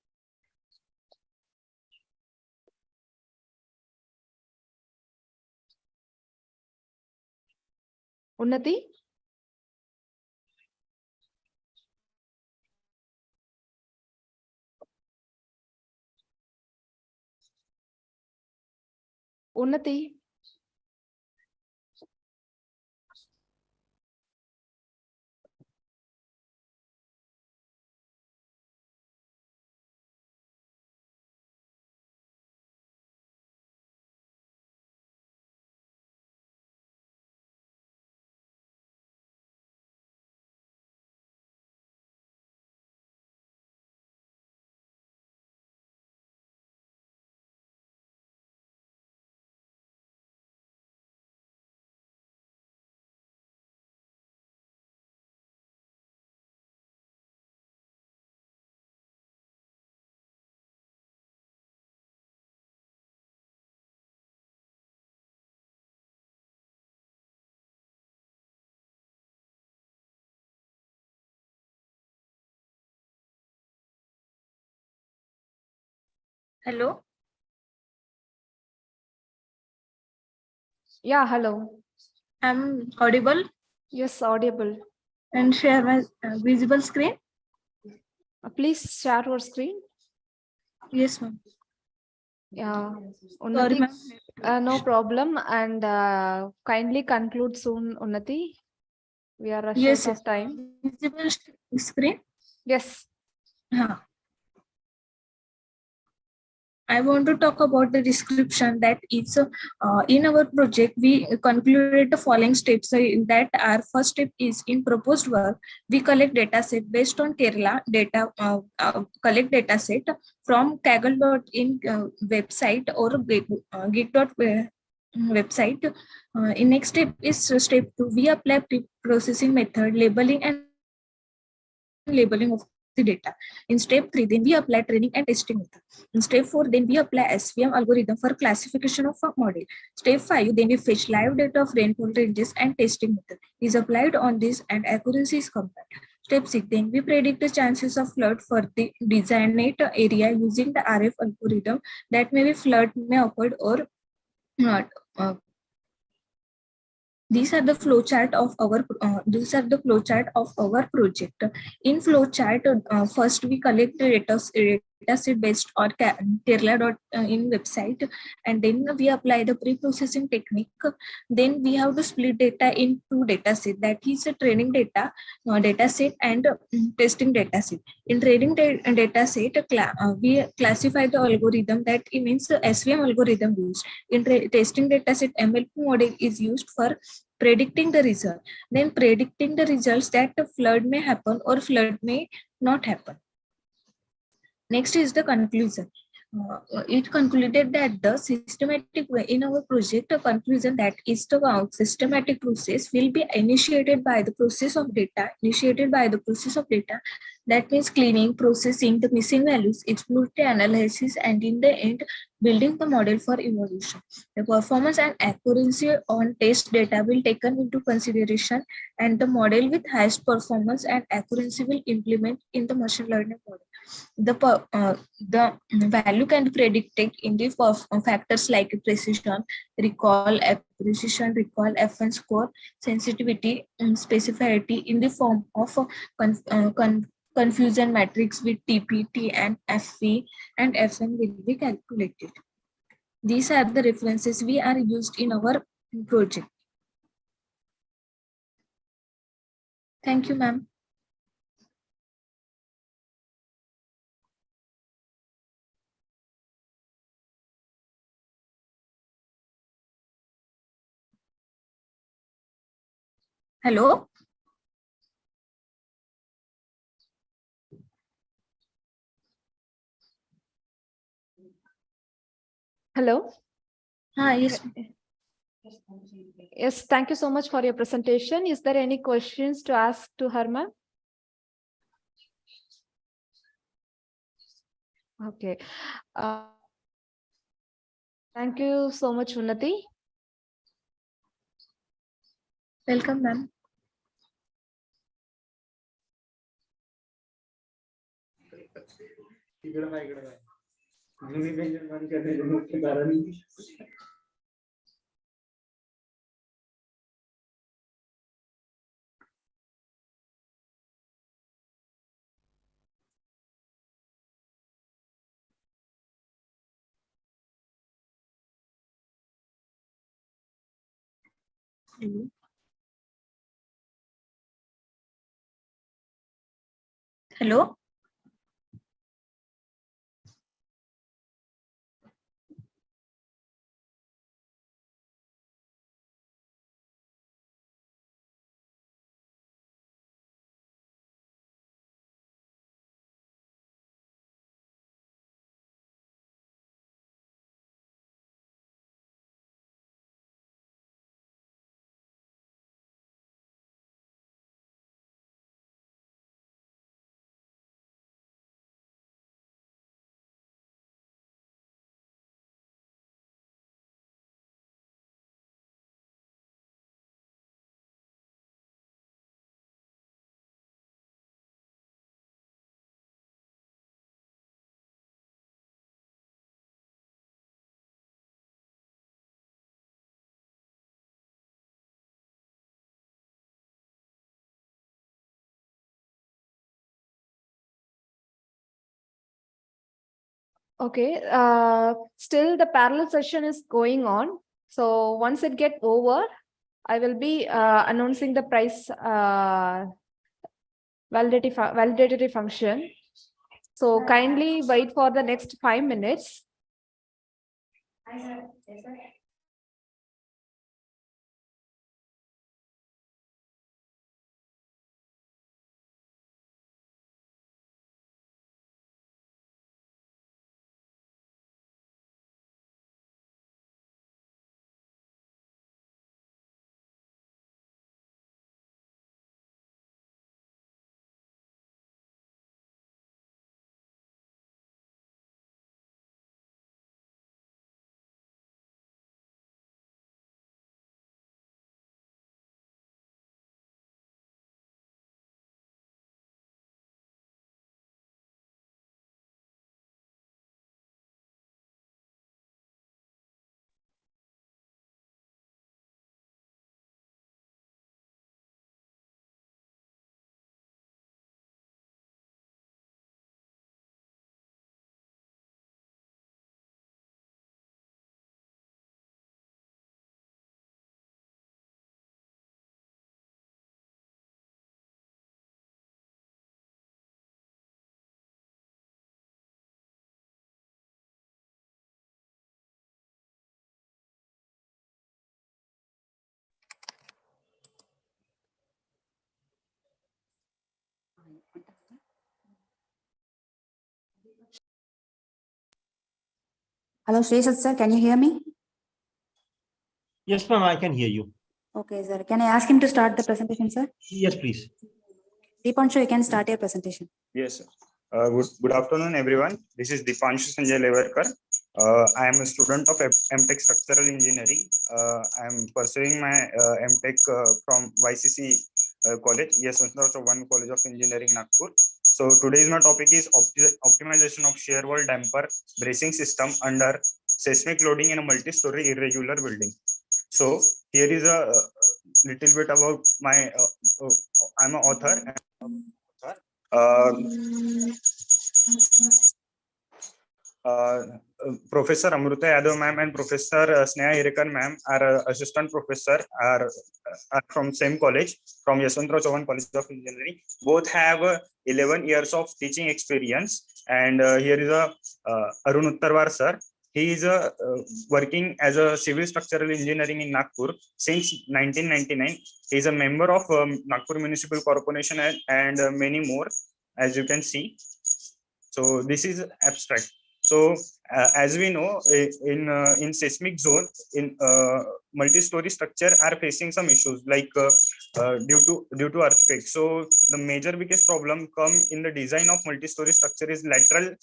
[SPEAKER 1] Unnati? Unnati?
[SPEAKER 11] hello.
[SPEAKER 1] Yeah, hello.
[SPEAKER 11] I'm audible.
[SPEAKER 1] Yes, audible.
[SPEAKER 11] And share my visible screen.
[SPEAKER 1] Please share your screen.
[SPEAKER 11] Yes, ma'am.
[SPEAKER 1] Yeah,
[SPEAKER 11] Sorry,
[SPEAKER 1] Unnati,
[SPEAKER 11] ma'am.
[SPEAKER 1] no problem. And kindly conclude soon, Unnati. We are short
[SPEAKER 11] Yes,
[SPEAKER 1] of time.
[SPEAKER 11] Visible screen.
[SPEAKER 1] Yes.
[SPEAKER 11] I want to talk about the description that is in our project. We concluded the following steps. So that our first step is in proposed work. We collect data set based on Kerala data. Collect data set from Kaggle.in website or Git website. In next step is step 2. We apply pre-processing method, labeling and labeling of the data. In step 3, then we apply training and testing method. In step 4, then we apply SVM algorithm for classification of a model. Step 5, then we fetch live data of rainfall ranges and testing method is applied on this and accuracy is compared. Step 6, then we predict the chances of flood for the designated area using the RF algorithm that may be flood may occur or not. These are the flowchart of our project. In flowchart, first we collect the data set based on Kerala.in website, and then we apply the pre-processing technique. Then we have to split data in two data set, that is a training data set and testing data set. In training data set, we classify the algorithm, that means the SVM algorithm used. In testing data set, MLP model is used for predicting the result. Then predicting the results that the flood may happen or flood may not happen. Next is the conclusion. It concluded that the systematic way in our project, a conclusion that is the systematic process will be initiated by the process of data, that means cleaning, processing the missing values, exploratory analysis, and in the end, building the model for evolution. The performance and accuracy on test data will taken into consideration, and the model with highest performance and accuracy will implement in the machine learning model. The value can be predicted in the factors like precision, recall, FN score, sensitivity, and specificity in the form of confusion matrix with TPT and FV and FN will be calculated. These are the references we are used in our project. Thank you, ma'am. Hello.
[SPEAKER 1] Hello.
[SPEAKER 11] Yes.
[SPEAKER 1] Yes, thank you so much for your presentation. Is there any questions to ask to her, ma'am? Okay. Thank you so much, Unnati.
[SPEAKER 11] Welcome, ma'am. Hello.
[SPEAKER 1] Okay, still the parallel session is going on. So once it gets over, I will be announcing the price validatory function. So kindly wait for the next 5 minutes.
[SPEAKER 14] Hello, Shreyas sir, can you hear me?
[SPEAKER 5] Yes, ma'am, I can hear you.
[SPEAKER 14] Okay, sir. Can I ask him to start the presentation, sir?
[SPEAKER 5] Yes, please.
[SPEAKER 14] Dipanshu, you can start your presentation.
[SPEAKER 16] Yes, sir. Good afternoon, everyone. This is Dipanshu Sanjay Levarkar. I am a student of MTech Structural Engineering. I am pursuing my MTech from YCC College, One College of Engineering, Nagpur. So today's my topic is optimization of shear wall damper bracing system under seismic loading in a multi-story irregular building. So here is a little bit about my. I'm an author. Professor Amruta Yadav ma'am and Professor Sneha Irekar ma'am are assistant professor are from same college, from Yashwantrao Chauhan College of Engineering. Both have 11 years of teaching experience. And here is a Arun Uttarwar sir. He is working as a civil structural engineering in Nagpur since 1999. He is a member of Nagpur Municipal Corporation and many more, as you can see. So this is abstract. So as we know, in seismic zone, in multi-story structure are facing some issues like due to earthquake. So the major biggest problem come in the design of multi-story structure is lateral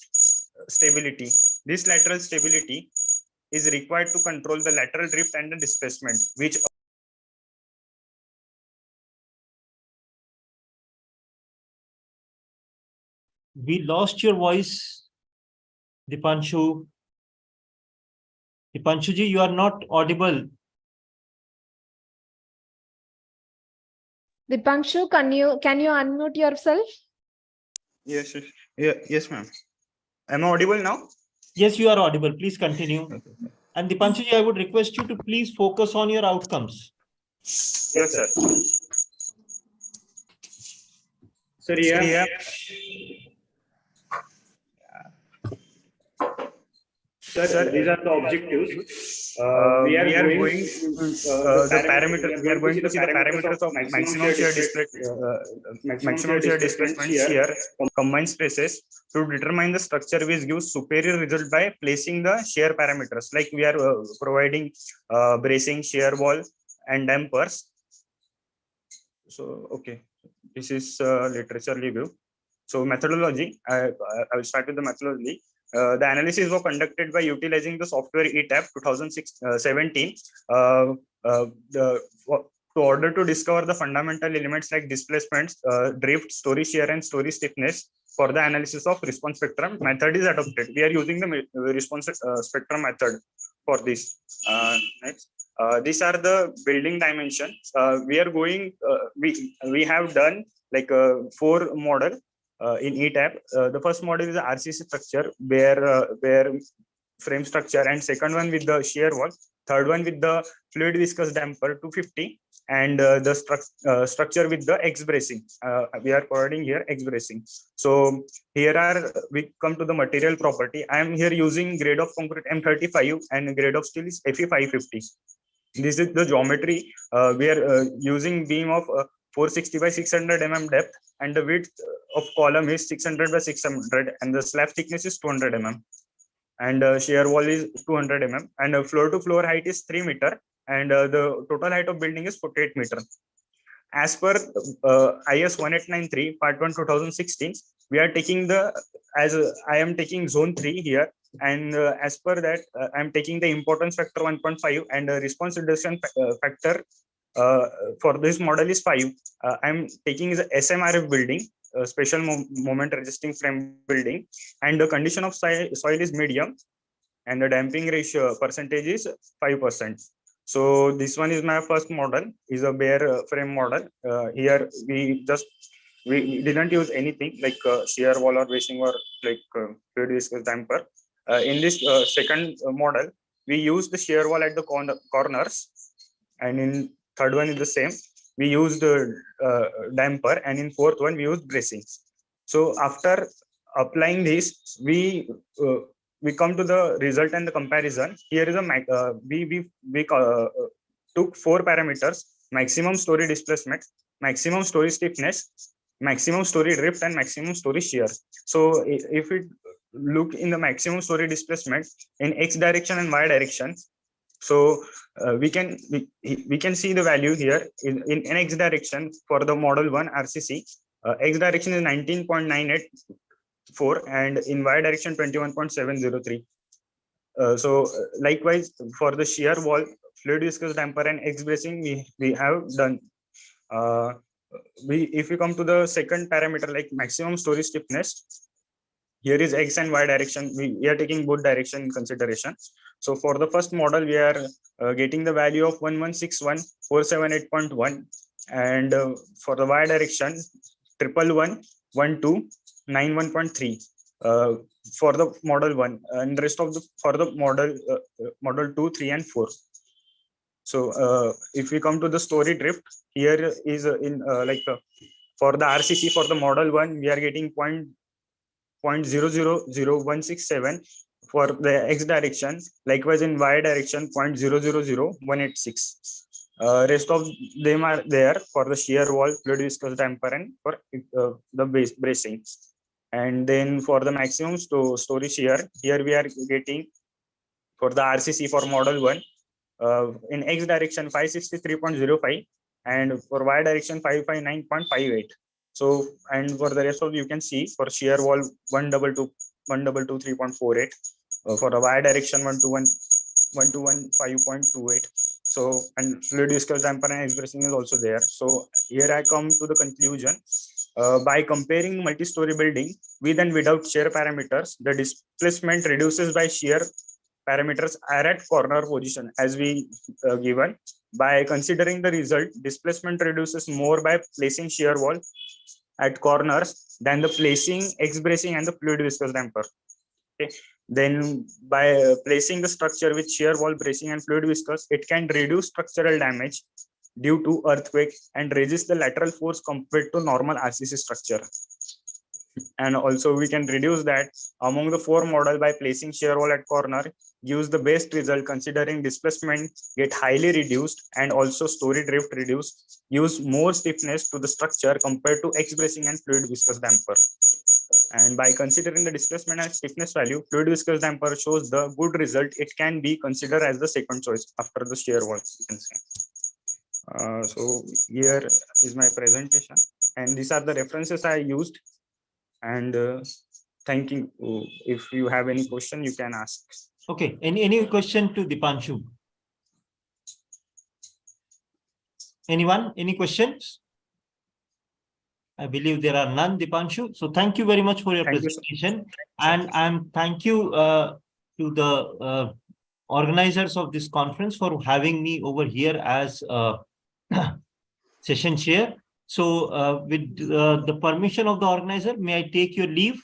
[SPEAKER 16] stability. This lateral stability is required to control the lateral drift and the displacement, which
[SPEAKER 5] We lost your voice, Dipanshu. Dipanshuji, you are not audible.
[SPEAKER 1] Dipanshu, can you unmute yourself?
[SPEAKER 16] yes, yes, ma'am. Am I audible now?
[SPEAKER 5] Yes, you are audible. Please continue. Okay. And Dipanshuji, I would request you to please focus on your outcomes.
[SPEAKER 16] Yes, sir. Sir, Sir, these are the objectives. We are going the parameters. We are going to see the parameters of maximum shear displacement shear combined spaces to determine the structure which gives superior result by placing the shear parameters. Like we are providing bracing, shear wall, and dampers. So okay, this is literature review. So methodology. I will start with the methodology. The analysis was conducted by utilizing the software ETAP 2017 to order to discover the fundamental elements like displacements, drift, story shear, and story stiffness for the analysis of response spectrum. Method is adopted. We are using the response spectrum method for this. Next. These are the building dimensions. We are going. We have done like 4 model. In ETAP, the first model is the RCC structure, where frame structure, and second one with the shear wall, third one with the fluid viscous damper 250, and the structure with the X bracing. We are providing here X bracing. So here we come to the material property. I am here using grade of concrete M35 and grade of steel is Fe550. This is the geometry. We are using beam of 460 by 600 mm depth, and the width of column is 600 by 600, and the slab thickness is 200 mm, and shear wall is 200 mm, and floor to floor height is 3 meter, and the total height of building is 48 meter. As per IS 1893 part 1 2016, we are taking I am taking zone 3 here, and as per that I am taking the importance factor 1.5 and response reduction factor for this model is 5. I'm taking the SMRF building, special moment resisting frame building, and the condition of soil is medium, and the damping ratio percentage is 5%. So this one is my first model, is a bare frame model. Here we didn't use anything like shear wall or bracing or like fluid viscous damper. In this second model, we use the shear wall at the corners, and in third one is the same. We used damper, and in fourth one we used bracing. So after applying this, we come to the result and the comparison. Here is a we took 4 parameters: maximum story displacement, maximum story stiffness, maximum story drift, and maximum story shear. So if it look in the maximum story displacement in X direction and Y direction. So we can see the value here in X direction for the model 1 RCC. X direction is 19.984 and in Y direction 21.703. So likewise for the shear wall, fluid viscous damper and X bracing we have done. If we come to the second parameter like maximum story stiffness, here is X and Y direction. We are taking both direction in consideration. So for the first model, we are getting the value of 1161,478.1, and for the Y direction 111,129.1.3 for the model 1, and the rest of the for the model 2, 3, and 4. So if we come to the story drift, here is for the RCC for the model 1, we are getting 0.000167 for the X direction. Likewise in Y direction 0.000186. Rest of them are there for the shear wall, fluid viscous damper, and for the base bracing. And then for the maximum story shear, here we are getting for the RCC for model 1 in X direction 563.05 and for Y direction 559.58. So, and for the rest of you can see for shear wall 122.3.48, for the Y direction 115.28. So, and fluid viscous damper and X bracing is also there. So here I come to the conclusion. By comparing multi-story building with and without shear parameters, the displacement reduces by shear parameters are at corner position as we given. By considering the result, displacement reduces more by placing shear wall at corners than the placing X bracing and the fluid viscous damper. Okay. Then by placing the structure with shear wall, bracing, and fluid viscous, it can reduce structural damage due to earthquake and resist the lateral force compared to normal RCC structure. And also we can reduce that among the 4 model by placing shear wall at corner gives the best result considering displacement get highly reduced and also story drift reduced, use more stiffness to the structure compared to X bracing and fluid viscous damper. And by considering the displacement and stiffness value, fluid viscous damper shows the good result. It can be considered as the second choice after the shear wall, you can say. So here is my presentation, and these are the references I used. And thank you. If you have any question, you can ask.
[SPEAKER 5] Okay. Any question to Dipanshu? Anyone? Any questions? I believe there are none, Dipanshu. So thank you very much for your presentation. And thank you to the organizers of this conference for having me over here as session chair. So with the permission of the organizer, may I take your leave?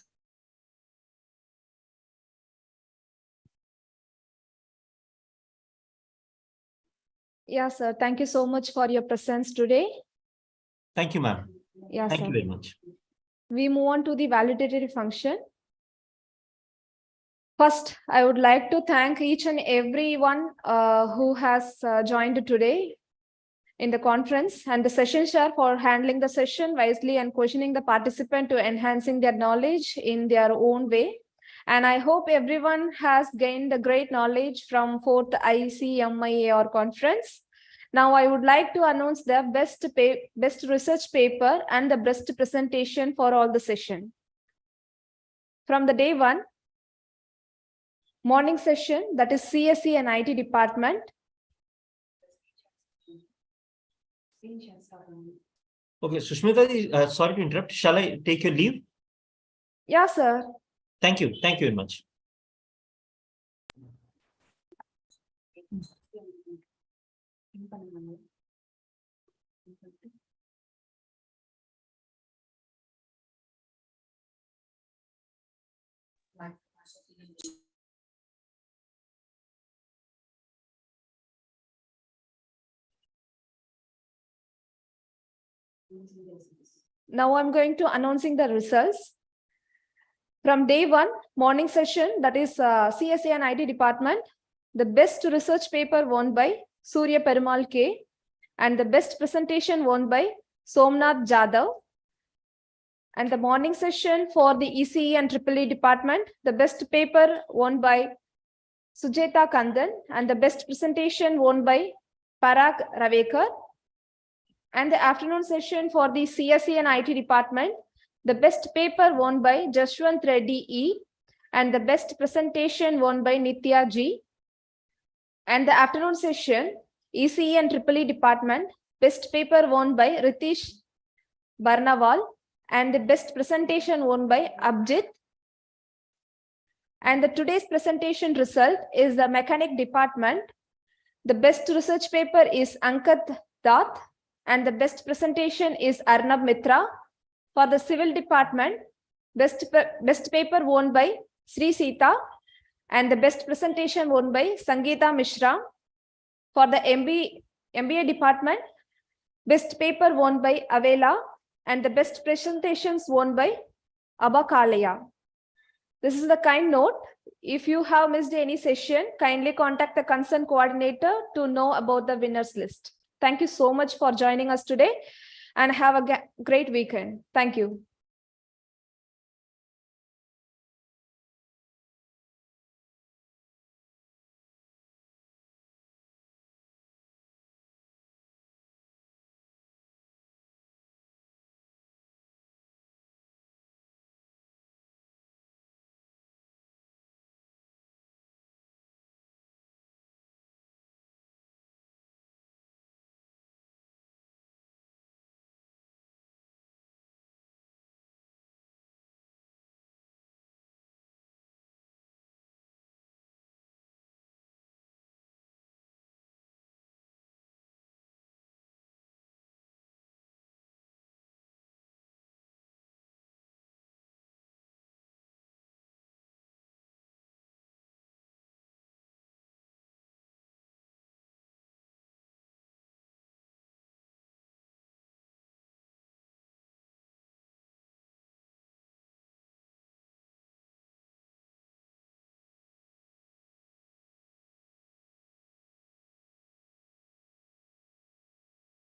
[SPEAKER 1] Yes, sir. Thank you so much for your presence today.
[SPEAKER 5] Thank you, ma'am.
[SPEAKER 1] Yes,
[SPEAKER 5] thank
[SPEAKER 1] sir.
[SPEAKER 5] you very much.
[SPEAKER 1] We move on to the validatory function. First, I would like to thank each and everyone who has joined today in the conference, and the session chair for handling the session wisely and questioning the participant to enhancing their knowledge in their own way. And I hope everyone has gained a great knowledge from 4th ICMIAR conference. Now I would like to announce the best research paper and the best presentation for all the session. From the day 1, morning session, that is CSE and IT department.
[SPEAKER 5] Okay, Sushmita, sorry to interrupt. Shall I take your leave?
[SPEAKER 1] Yeah, sir.
[SPEAKER 5] Thank you. Thank you very much.
[SPEAKER 1] Now I'm going to announcing the results. From day 1, morning session, that is CSA and IT department, the best research paper won by Surya Perumal K, and the best presentation won by Somnath Jadhav. And the morning session for the ECE and EEE department, the best paper won by Sujeta Kandan and the best presentation won by Parag Ravekar. And the afternoon session for the CSE and IT department, the best paper won by Jashwant Reddy E and the best presentation won by Nitya G. And the afternoon session, ECE and EEE department, best paper won by Ritish Barnawal and the best presentation won by Abjit. And the today's presentation result is the mechanic department. The best research paper is Ankat Dath and the best presentation is Arnab Mitra. For the civil department, best paper won by Sri Sita and the best presentation won by Sangeeta Mishra. For the MBA department, best paper won by Avela and the best presentations won by Abba Kalaya. This is the kind note. If you have missed any session, kindly contact the concerned coordinator to know about the winners list. Thank you so much for joining us today and have a great weekend. Thank you.